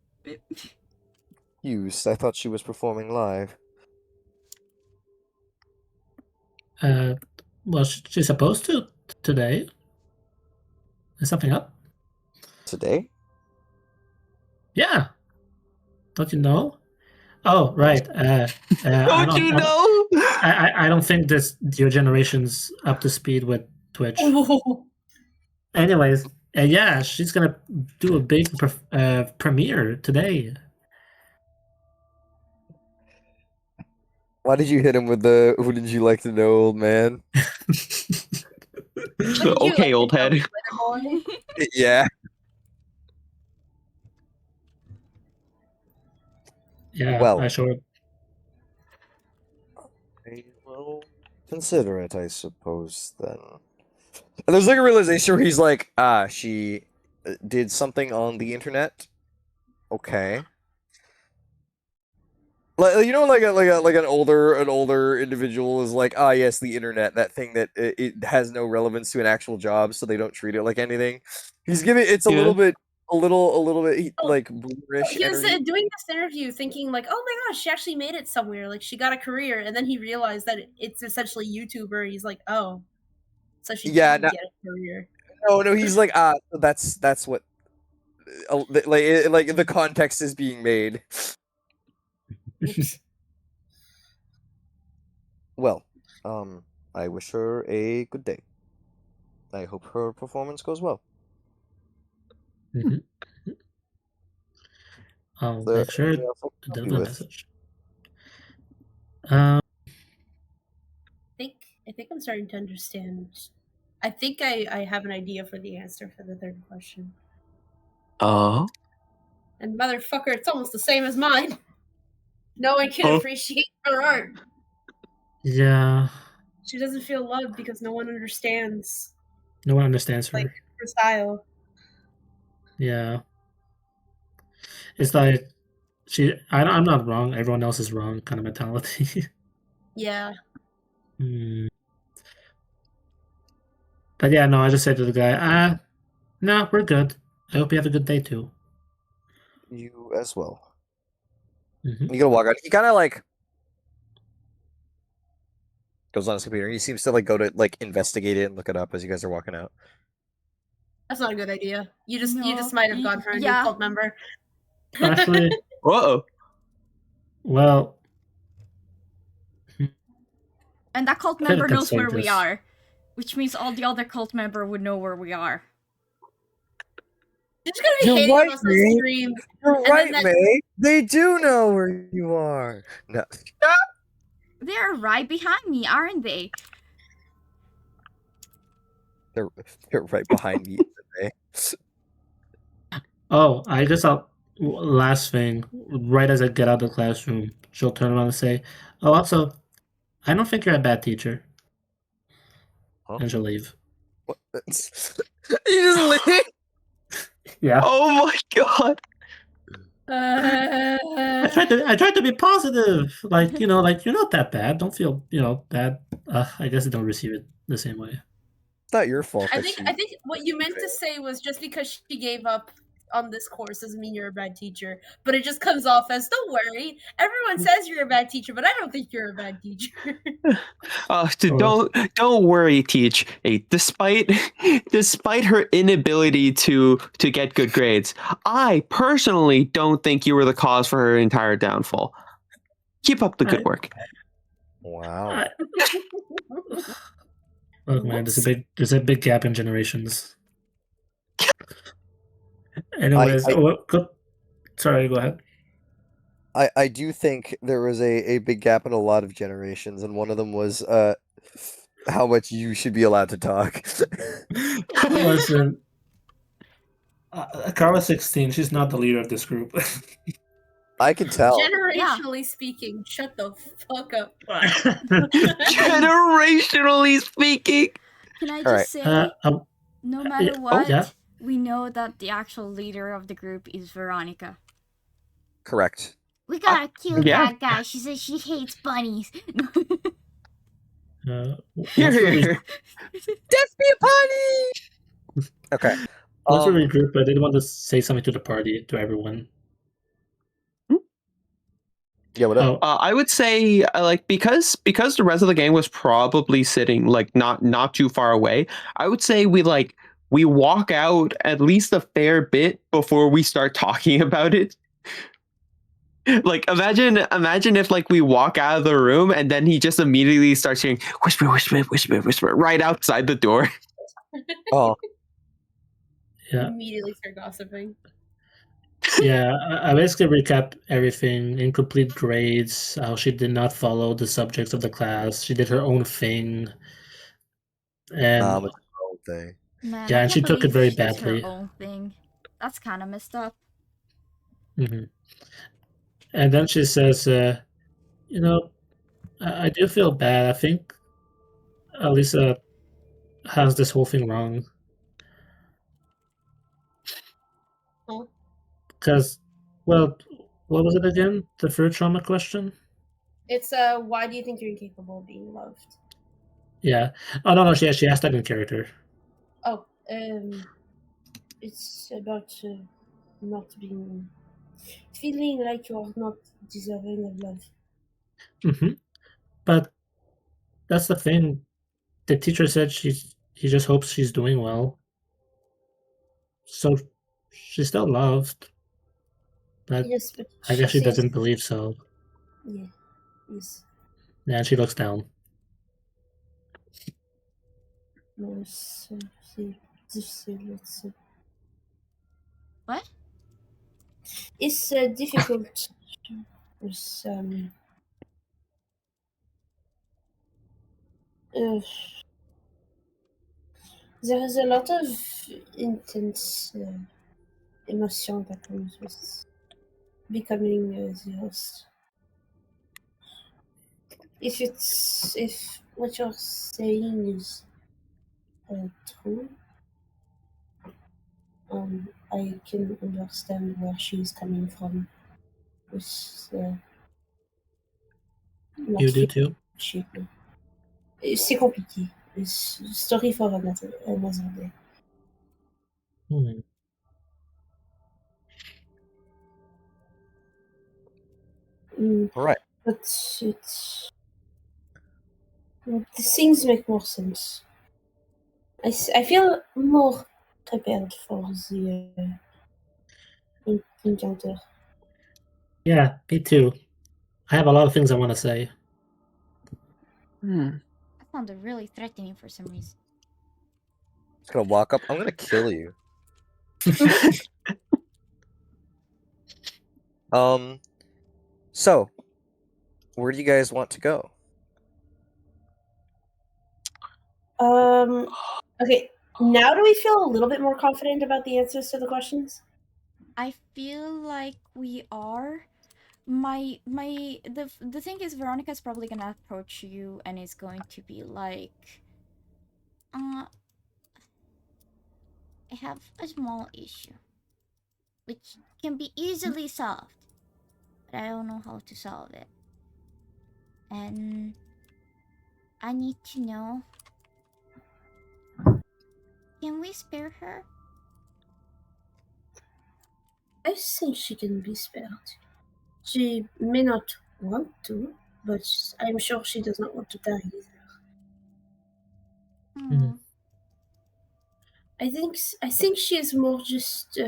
confused. I thought she was performing live. Well, she's supposed to today. Is something up? Today? Yeah. Don't you know? Oh, right. Don't you know? I don't think your generation's up to speed with Twitch. Oh. Anyways, yeah, she's gonna do a big premiere today. Why did you hit him with the "Who did you like to know, old man"? Okay, old head. Yeah. Yeah, Well, I showed. I will consider it, I suppose, then. And there's like a realization where he's like, she did something on the internet. Okay. Like like an older individual is like, ah, yes, the internet, that thing that it has no relevance to an actual job, so they don't treat it like anything. He's giving it's a little bit like boomerish He was energy. doing this interview thinking like, oh my gosh, she actually made it somewhere. Like she got a career, and then he realized that it's essentially YouTuber. He's like, oh, so she Yeah, didn't get a career. no, he's like, ah, that's what like the context is being made. Well, I wish her a good day. I hope her performance goes well. Mhm. I'll So, make sure anything else I can to help deliver you a with? message. I think I'm starting to understand. I think I have an idea for the answer for the third question. Oh. And motherfucker, it's almost the same as mine. No one can appreciate her art. Yeah. She doesn't feel loved because no one understands. No one understands her. Like her style. Yeah. It's like I'm not wrong. Everyone else is wrong kind of mentality. Yeah. But yeah, no, I just said to the guy, no, we're good. I hope you have a good day too. You as well. Mm-hmm. You gotta walk out. He kind of like goes on his computer. He seems to like go to like investigate it and look it up as you guys are walking out. That's not a good idea. You just No. might have gone for a new Yeah. cult member. Actually, Whoa. well, And that cult I think I member can knows say where we this. are. Which means all the other cult member would know where we are. You're just gonna be You're hating right, on us on May. stream. You're right, May. They do know where you are. No. They're right behind me, aren't they? They're right behind me. May. Oh, I guess last thing, right as I get out of the classroom, she'll turn around and say, oh, also, I don't think you're a bad teacher. Huh? And she'll leave. What? You just leave? Yeah. Oh my god. I tried to be positive. Like, like you're not that bad. Don't feel, bad. I guess I don't receive it the same way. It's not your fault. I think what you meant to say was just because she gave up on this course doesn't mean you're a bad teacher. But it just comes off as, don't worry, everyone says you're a bad teacher, but I don't think you're a bad teacher. Don't worry, Teach. Hey, despite her inability to get good grades, I personally don't think you were the cause for her entire downfall. Keep up the good work. Wow. Look, man, there's a big gap in generations. Anyways, sorry, go ahead. I do think there was a big gap in a lot of generations, and one of them was how much you should be allowed to talk. Listen, Kara's 16. She's not the leader of this group. I can tell. Generationally speaking, shut the fuck up. Generationally speaking. Can I just say, no matter what, we know that the actual leader of the group is Veronica. Correct. We gotta kill that guy. She says she hates bunnies. Here. Death be a bunny! Okay. Once we regroup, I did want to say something to the party, to everyone. Yeah, what up? I would say because the rest of the gang was probably sitting like not too far away. I would say we walk out at least a fair bit before we start talking about it. Like imagine if like we walk out of the room and then he just immediately starts saying whisper, whisper, whisper, whisper right outside the door. Oh. Yeah. Immediately start gossiping. Yeah, I basically recap everything, incomplete grades, how she did not follow the subjects of the class. She did her own thing. And It's her own thing. Man, yeah, and she took it very badly. Her own thing. That's kind of messed up. Mm-hmm. And then she says, I do feel bad. I think Alisa has this whole thing wrong. Because, well, What was it again? The third trauma question? It's why do you think you're incapable of being loved? Yeah. Oh no, she asked that in character. Oh, it's about not feeling like you're not deserving of love. Mm-hmm. But that's the thing. The teacher said he just hopes she's doing well. So she's still loved. But Yes, but I guess she says, doesn't believe so. yeah, yes. Yeah, she looks down. No, it's difficult. What? It's difficult. It's there is a lot of intense emotion that comes with becoming the host. If what you're saying is true, I can understand where she's coming from. With not You do feeling too? appreciated. C'est compliqué. It's story for another day. Hmm. All right. But it's the things make more sense. I feel more prepared for the encounter. Yeah, me too. I have a lot of things I want to say. That sounded really threatening for some reason. Just gonna walk up. I'm gonna kill you. So, where do you guys want to go? Okay. Now do we feel a little bit more confident about the answers to the questions? I feel like we are. The thing is, Veronica's probably gonna approach you and is going to be like, I have a small issue, which can be easily solved, but I don't know how to solve it, and I need to know. Can we spare her? I think she can be spared. She may not want to, but I'm sure she does not want to die either. Hmm. I think she is more just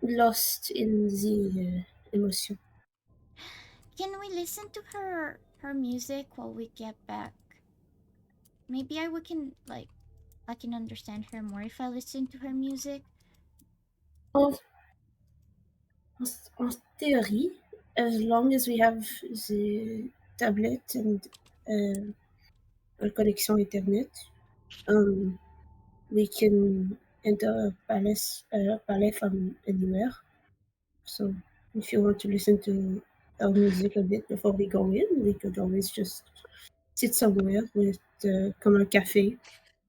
lost in the emotion. Can we listen to her music while we get back? Maybe I can understand her more if I listen to her music. En theory, as long as we have the tablet and a connection internet, we can enter palais from anywhere. So if you want to listen to our music a bit before we go in, we could always just sit somewhere with come a cafe.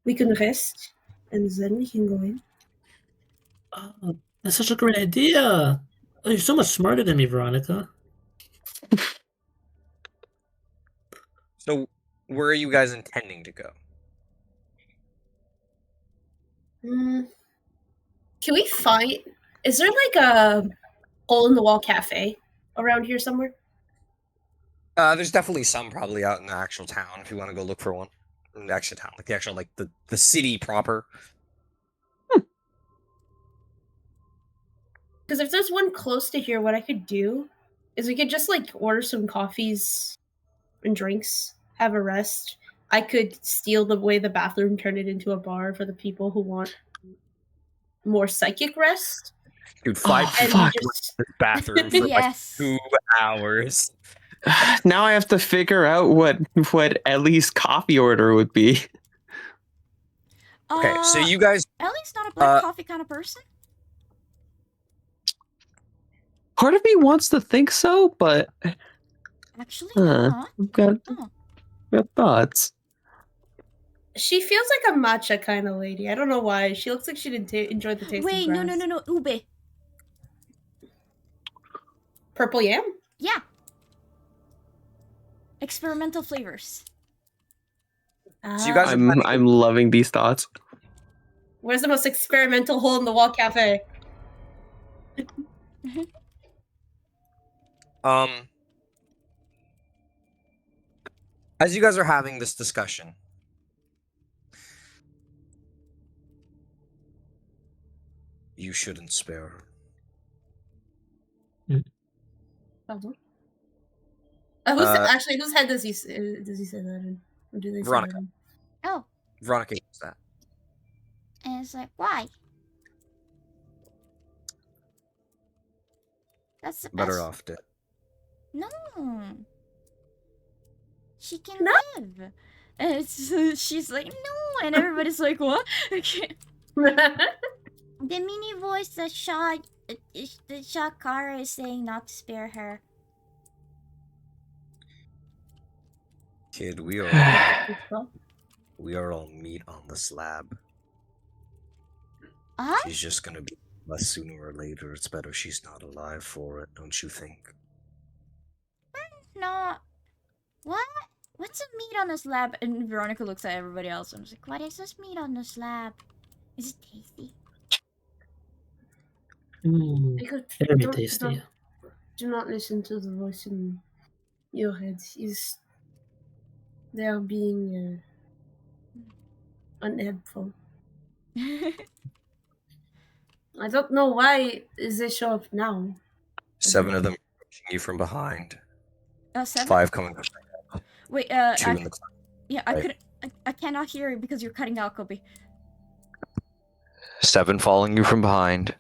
We can rest and then we can go in. Oh, that's such a great idea. Oh, you're so much smarter than me, Veronica. So, where are you guys intending to go? Can we find? Is there like a hole in the wall cafe around here somewhere? There's definitely some probably out in the actual town if you want to go look for one. In the actual town, like the actual the city proper. Because if there's one close to here, what I could do is we could just like order some coffees and drinks, have a rest. I could steal away the bathroom, turn it into a bar for the people who want more psychic rest. Dude, 5 people in this bathroom for Yes. like 2 hours. Now I have to figure out what Ellie's coffee order would be. Okay, so you guys. Ellie's not a black coffee kind of person. Part of me wants to think so, but Actually, I've got thoughts. She feels like a matcha kind of lady. I don't know why. She looks like she didn't enjoy the taste of Wait, grass. no, Ube. Purple yam? Yeah. Experimental flavors. So you guys are I'm loving these thoughts. Where's the most experimental hole in the wall cafe? As you guys are having this discussion, you shouldn't spare her. Whose head does he say that in? Or do they say Veronica. that in? Oh. Veronica gets that. And it's like, why? That's the Better best. off dead. No. She can No. live. And she's like, no. And everybody's like, what? Okay. The mini voice that shot Kara is saying not to spare her. Kid, we are all meat on the slab. She's just gonna be less sooner or later. It's better she's not alive for it, don't you think? No. What? What's the meat on the slab? And Veronica looks at everybody else and was like, what is this meat on the slab? Is it tasty? Very tasty. Do not listen to the voice in your head. They are being unhelpful. I don't know why they show up now. 7 of them approaching you from behind. 7? 5 coming from Wait, 2 in the yeah, right. I cannot hear you because you're cutting out, Kobe. 7 following you from behind,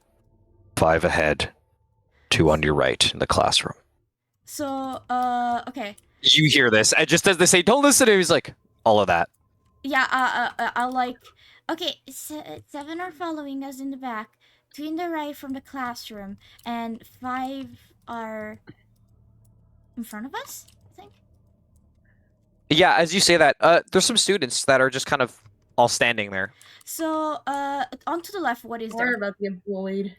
5 ahead, 2 on your right in the classroom. So, okay. You hear this, and just as they say, don't listen to him, he's like, all of that. Yeah, I'll like, okay, 7 are following us in the back, 2 in the right from the classroom, and 5 are in front of us, I think. Yeah, as you say that, there's some students that are just kind of all standing there. So, on to the left, what is there? Sorry about the bullied.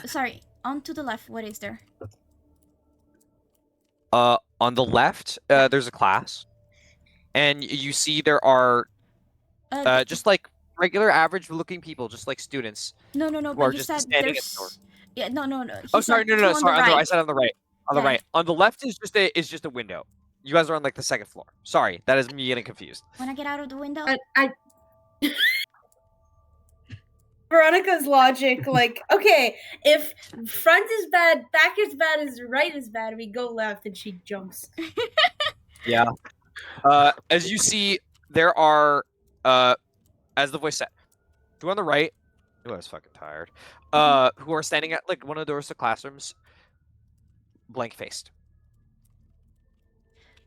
Sorry, on to the left, what is there? On the left, there's a class, and you see there are just like regular average-looking people, just like students. No, But you just said standing there's... at the door. Yeah, no. Oh, sorry, no, sorry. I said on the right. On the Yeah. right. On the left is just a window. You guys are on like the second floor. Sorry, that is me getting confused. When I get out of the window? I Veronica's logic, like, okay, if front is bad, back is bad, right is bad, we go left, and she jumps. Yeah. As you see, there are, as the voice said, who on the right, I was fucking tired, who are standing at like one of the doors to classrooms, blank-faced.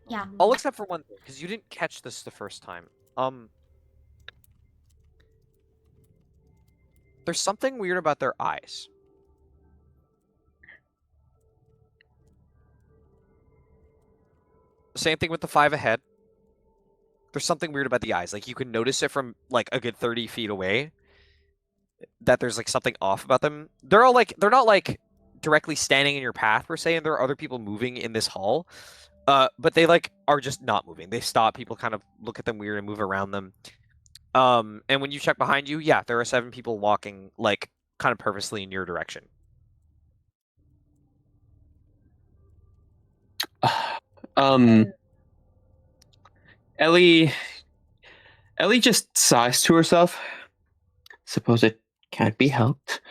Yeah. All except for one thing, because you didn't catch this the first time. There's something weird about their eyes. Same thing with the 5 ahead. There's something weird about the eyes. Like, you can notice it from, like, a good 30 feet away. That there's, like, something off about them. They're not, like, directly standing in your path, per se, and there are other people moving in this hall. But they, like, are just not moving. They stop. People kind of look at them weird and move around them. And when you check behind you, yeah, there are 7 people walking, like, kind of purposely in your direction. Ellie just sighs to herself. Suppose it can't be helped.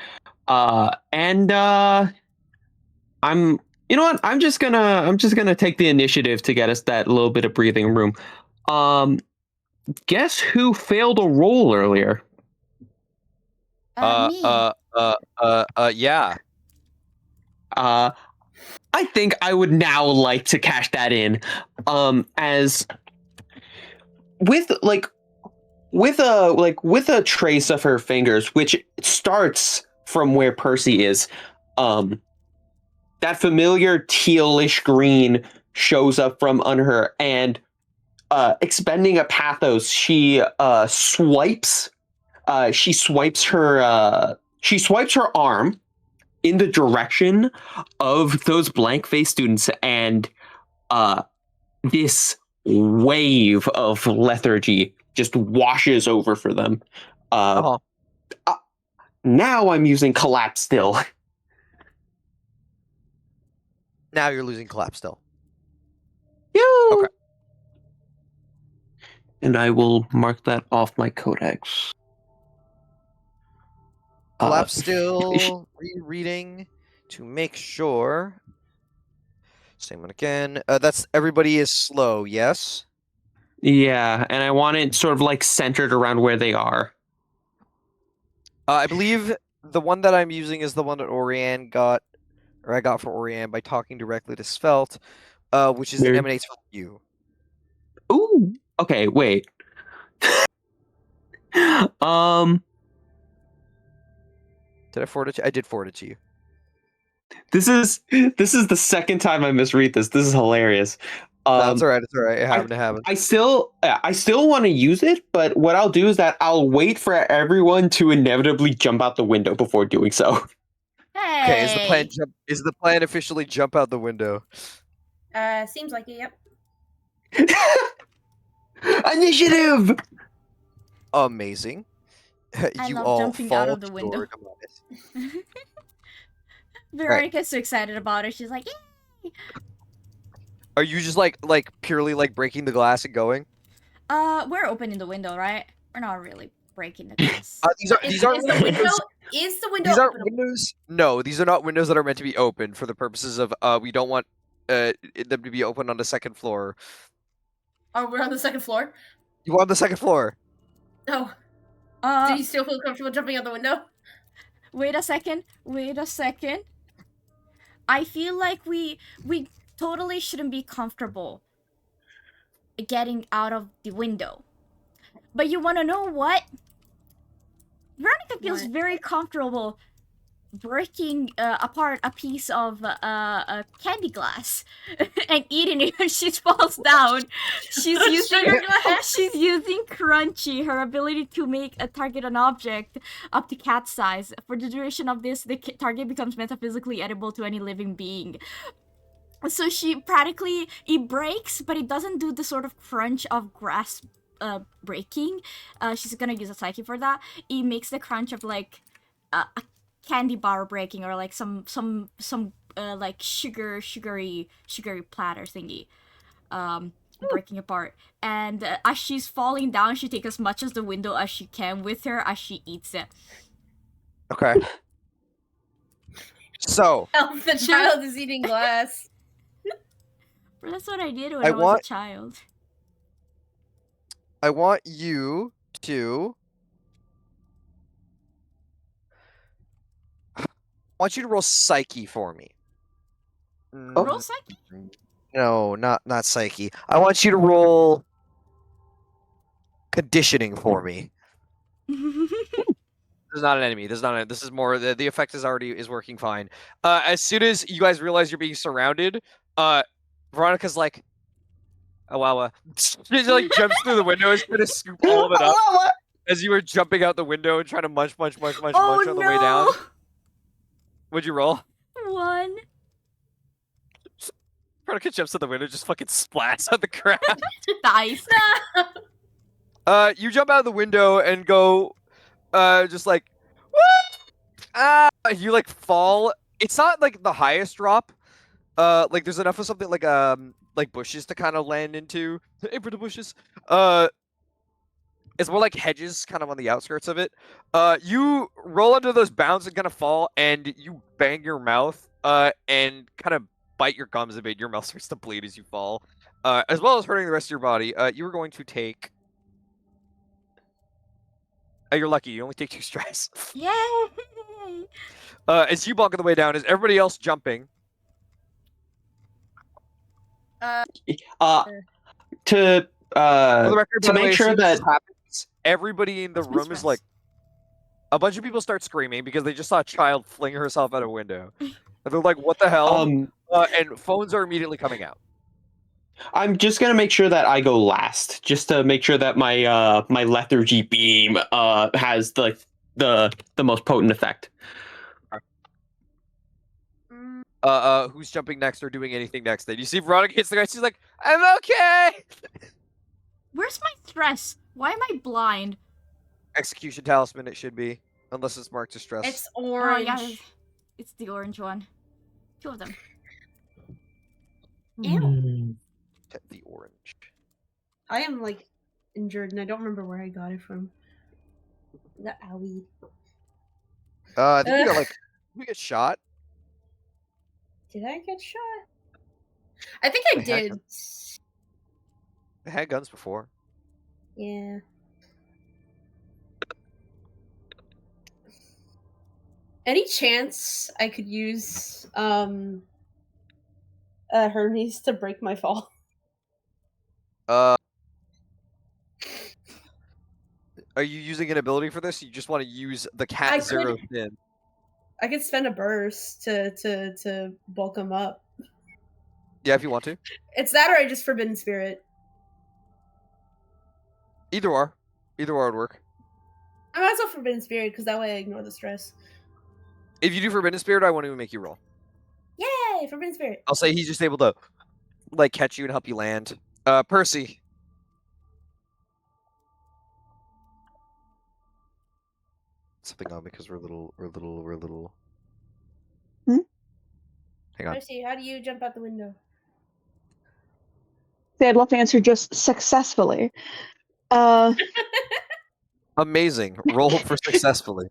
And you know what? I'm just gonna take the initiative to get us that little bit of breathing room. Guess who failed a roll earlier? Me. Yeah. I think I would now like to cash that in. As with a trace of her fingers, which starts from where Percy is, that familiar tealish green shows up from under her, and expending a pathos, she swipes her arm, in the direction of those blank face students, and this wave of lethargy just washes over for them. Now I'm using collapse still. Now you're losing collapse still. Okay. And I will mark that off my codex. Collapse still. Rereading to make sure. Same one again. That's everybody is slow. Yes. Yeah, and I want it sort of like centered around where they are. I believe the one that I'm using is the one that Orianne got, or I got for Orianne by talking directly to Svelte, which is emanates from you. Ooh. Okay. Wait. Did I forward it to you? I did forward it to you. This is the second time I misread this. This is hilarious. That's all right. It's all right. It happened. I still want to use it, but what I'll do is that I'll wait for everyone to inevitably jump out the window before doing so. Hey. Okay, is the plan officially jump out the window? Seems like it. Yep. Initiative. Amazing. You love all jumping fall out of the to window. your Veronica's so excited about it. She's like, yay! Are you just like purely like breaking the glass and going? We're opening the window, right? We're not really breaking the glass. These aren't windows. Is the window These aren't openable? windows. No, these are not windows that are meant to be open for the purposes of we don't want them to be open on the second floor. Oh, we're on the second floor? You want the second floor? Oh. Do you still feel comfortable jumping out the window? Wait a second. I feel like we totally shouldn't be comfortable getting out of the window. But you want to know what? Veronica feels very comfortable breaking apart a piece of a candy glass and eating it when she falls down. She's using Crunchy, her ability to make a target an object up to cat size. For the duration of this, the target becomes metaphysically edible to any living being. So she practically, it breaks, but it doesn't do the sort of crunch of grass breaking. She's gonna use a psyche for that. It makes the crunch of like a candy bar breaking, or like some like sugary platter thingy breaking apart. And as she's falling down, she takes as much as the window as she can with her as she eats it. Okay. So the child is eating glass. That's what I did when I was a child. I want you to roll psyche for me. Roll psyche? No, not psyche. I want you to roll conditioning for me. There's not an enemy. This is more the effect is working fine. As soon as you guys realize you're being surrounded, Veronica's like, oh wow, she like jumps through the window and gonna scoop all of it up as you were jumping out the window and trying to munch on the way down. What'd you roll? 1. Veronica jumps out the window, just fucking splats on the ground. Dice. You jump out of the window and go, just like, you like fall. It's not like the highest drop. Like there's enough of something like bushes to kind of land into. Aim for the bushes. It's more like hedges, kind of on the outskirts of it. You roll under those bounds and kind of fall, and you bang your mouth, and kind of bite your gums a bit. Your mouth starts to bleed as you fall, as well as hurting the rest of your body. You are going to take. You're lucky. You only take 2 stress. Yay! As you walk on the way down, is everybody else jumping? To record, to make sure that happens, everybody in the room is like, a bunch of people start screaming because they just saw a child fling herself out a window. And they're like, what the hell? And phones are immediately coming out. I'm just gonna make sure that I go last, just to make sure that my my lethargy beam has like the most potent effect. who's jumping next or doing anything next. Then you see Veronica hits the guy. She's like, "I'm okay." Where's my stress? Why am I blind? Execution talisman. It should be, unless it's marked as stress. It's orange. Oh yeah, it's the orange one. 2 of them. Ew. Hmm. The orange. I am like injured, and I don't remember where I got it from. The owie. I think we got shot. Did I get shot? I think I I had did. I had guns before. Yeah. Any chance I could use Hermes to break my fall? Are you using an ability for this? You just want to use the cat I zero could- thin? I could spend a burst to bulk him up. Yeah, if you want to. It's that, or I just Forbidden Spirit. Either or would work. I might as well Forbidden Spirit because that way I ignore the stress. If you do Forbidden Spirit, I won't even make you roll. Yay, Forbidden Spirit. I'll say he's just able to like catch you and help you land. Percy. Something on because we're little. Hmm? Hang on. Percy, how do you jump out the window? I'd love to answer just successfully. Amazing. Roll for successfully.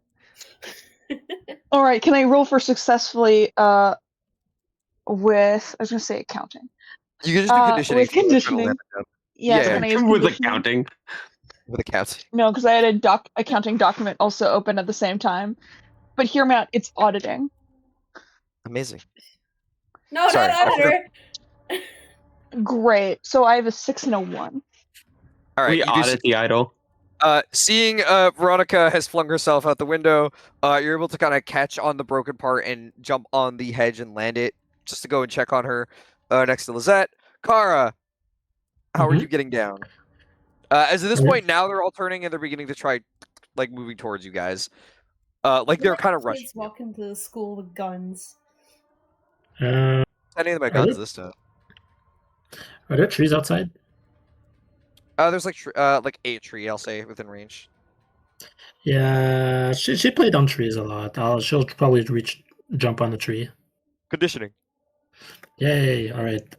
All right, can I roll for successfully with, I was going to say accounting. You can just do conditioning. With conditioning. Yes, Yeah, can I use With conditioning? accounting. With accounting. No, because I had a accounting document also open at the same time. But hear me out, it's auditing. Amazing. No, Sorry, not auditor. Great. So I have a 6 and a 1. All right. We You do audit the idol. seeing Veronica has flung herself out the window, you're able to kind of catch on the broken part and jump on the hedge and land it just to go and check on her next to Lizette. Kara, how are Mhm. you getting down? As at this Okay. point, now they're all turning and they're beginning to try, like, moving towards you guys. Like, they're kind of rushing. Kids walk into the school with guns. Uh, Any of my Are guns there- this time. are there trees outside? There's like 8 tree, I'll say, within range. Yeah, she played on trees a lot. She'll probably jump on the tree. Conditioning. Yay! All right.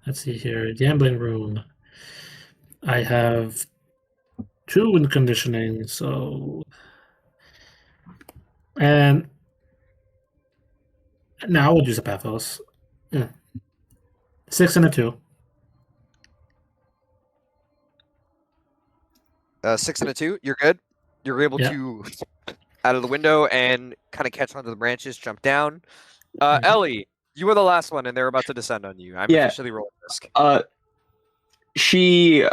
Let's see here. Gambling room. I have 2 in conditioning, so and now we'll use a pathos. Yeah. 6 and a 2. 6 and a 2. You're good. You're able Yeah. to out of the window and kind of catch onto the branches, jump down. Mhm. Ellie, you were the last one, and they're about to descend on you. I'm Yeah. officially rolling risk. She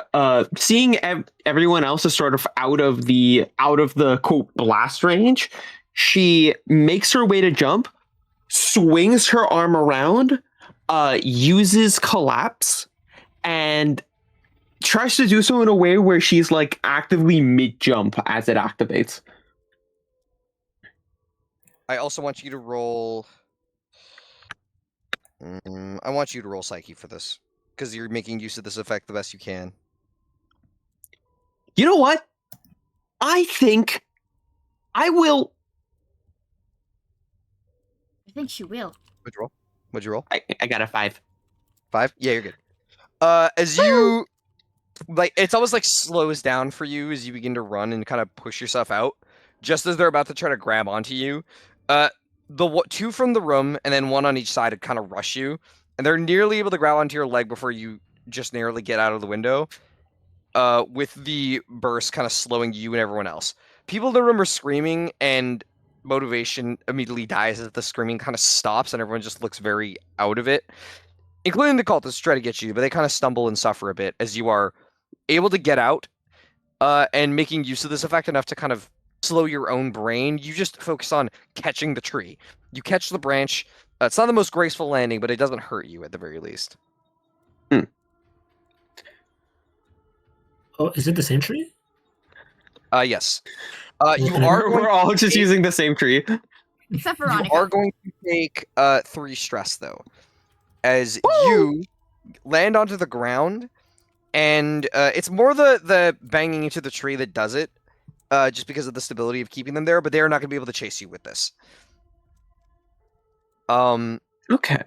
seeing everyone else is sort of out of the quote blast range, she makes her way to jump, swings her arm around, uses collapse, and tries to do so in a way where she's like actively mid-jump as it activates. I also want you to roll. I want you to roll Psyche for this because you're making use of this effect the best you can. You know what? I think I will. I think she will. What'd you roll? What'd you roll? I got a 5. 5? Yeah, you're good. As you like, it's almost like slows down for you as you begin to run and kind of push yourself out. Just as they're about to try to grab onto you, the 2 from the room and then 1 on each side kind of rush you, and they're nearly able to grab onto your leg before you just narrowly get out of the window. With the burst kind of slowing you and everyone else. People in the room are screaming, and motivation immediately dies as the screaming kind of stops, and everyone just looks very out of it, including the cultists try to get you, but they kind of stumble and suffer a bit as you are able to get out, and making use of this effect enough to kind of slow your own brain. You just focus on catching the tree. You catch the branch. It's not the most graceful landing, but it doesn't hurt you at the very least. Oh, is it the same tree? Yes. You Okay. are going We're all just using the same tree. Except You Veronica. are going to take 3 stress though, as you land onto the ground, and it's more the banging into the tree that does it, just because of the stability of keeping them there. But they are not going to be able to chase you with this. Okay.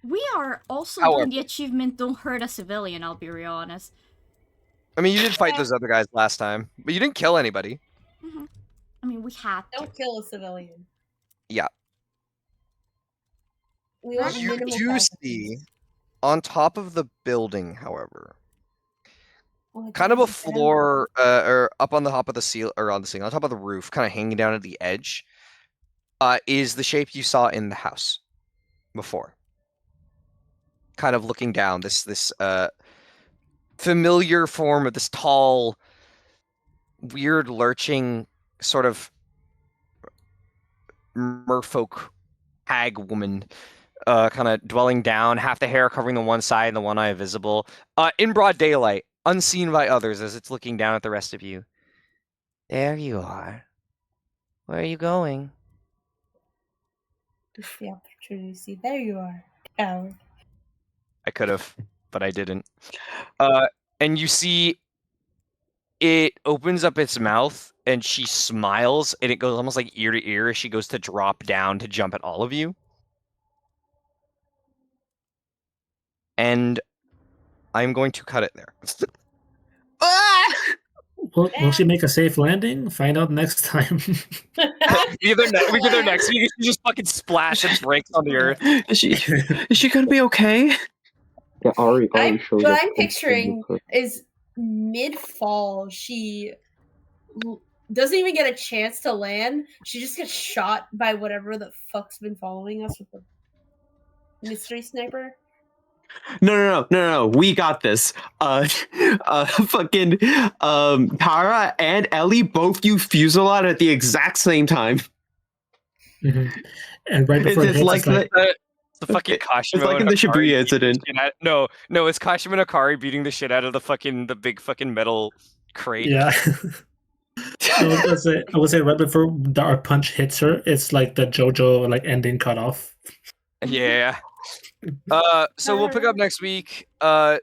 We are also However- doing the achievement "Don't hurt a civilian." I'll be real honest. I mean, you did fight those other guys last time, but you didn't kill anybody. I mean, we had to. Don't kill a civilian. Yeah. We want You minimal do casualties. see, on top of the building, however, Oh, kind of a God, floor, or up on the top of the ceiling, or on the ceiling, on top of the roof, kind of hanging down at the edge, is the shape you saw in the house before. Kind of looking down, this familiar form of this tall, weird, lurching, sort of merfolk hag woman, kind of dwelling down, half the hair covering the one side and the one eye visible, in broad daylight, unseen by others as it's looking down at the rest of you. There you are. Where are you going? Just the opportunity. There you are, coward. I could have, but I didn't. And you see it opens up its mouth and she smiles and it goes almost like ear to ear as she goes to drop down to jump at all of you. And I'm going to cut it there. Will she make a safe landing? Find out next time. We get there next week. She just fucking splash and breaks on the earth. Is she gonna be okay? Yeah, Ari showed What us I'm something picturing quick. is mid-fall, she doesn't even get a chance to land. She just gets shot by whatever the fuck's been following us with the mystery sniper. No. We got this. Fucking Tara and Ellie both use Fusillade at the exact same time. And right before It's like the fucking Kashimo. It's like in the Shibuya incident. No, it's Kashimo and Akari beating the shit out of the big fucking metal crate. Yeah. I would say right before our punch hits her, it's like the JoJo like ending cut off. Yeah. So we'll pick up next week. Thank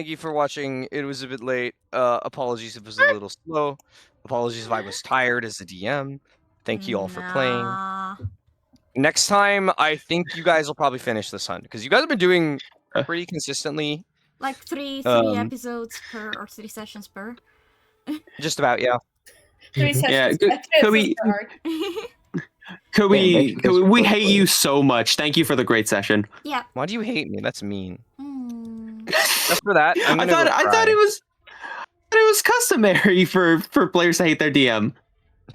you for watching. It was a bit late. Apologies if it was a little slow. Apologies if I was tired as a DM. Thank you all for playing. Next time, I think you guys will probably finish this hunt because you guys have been doing pretty consistently. Like three episodes per or 3 sessions per. Just about, yeah. 3 sessions. Kobe, we hate you so much. Thank you for the great session. Yeah. Why do you hate me? That's mean. Just for that, I thought it was customary for players to hate their DM.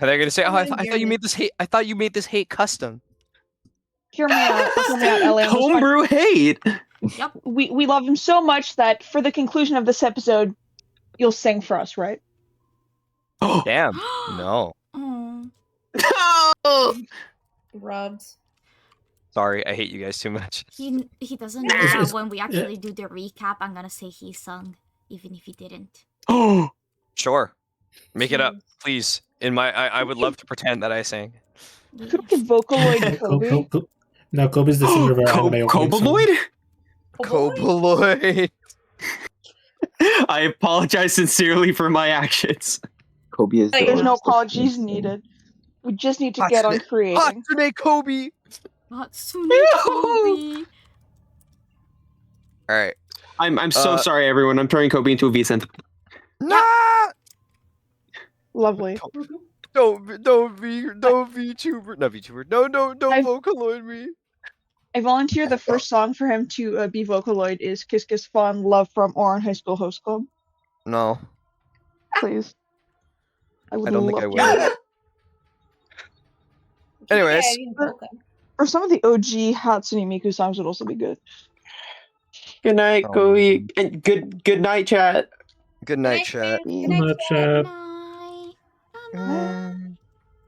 They're gonna say, "Oh, I thought you made this hate. I thought you made this hate custom." Hear me out, Ellie. Homebrew hate. Yep. We love him so much that for the conclusion of this episode, you'll sing for us, right? Oh damn! No. No. Rubs. Sorry, I hate you guys too much. He doesn't know how when we actually do the recap, I'm gonna say he sung, even if he didn't. Oh, sure. Make it up, please. I would love to pretend that I sang. Could we Vocaloid Kobe? No, Kobe's the singer of our anime. Cobaloid? Cobaloid. I apologize sincerely for my actions. Kobe is. There's no apologies needed. We just need to get on creating. Hatsune Kobe. Hatsune Kobe. All right. I'm so sorry, everyone. I'm turning Kobe into a V-synth. Nah. Lovely. Don't VTuber. Not VTuber. Don't Vocaloid me. I volunteer the first song for him to be Vocaloid is Kiss Kiss Fun Love from Oran High School Host Club. No. Please. I don't think I will. Anyways. Or some of the OG Hatsune Miku songs would also be good. Good night, Kobe. And good night, chat. Good night, chat. Good night, chat. Bye.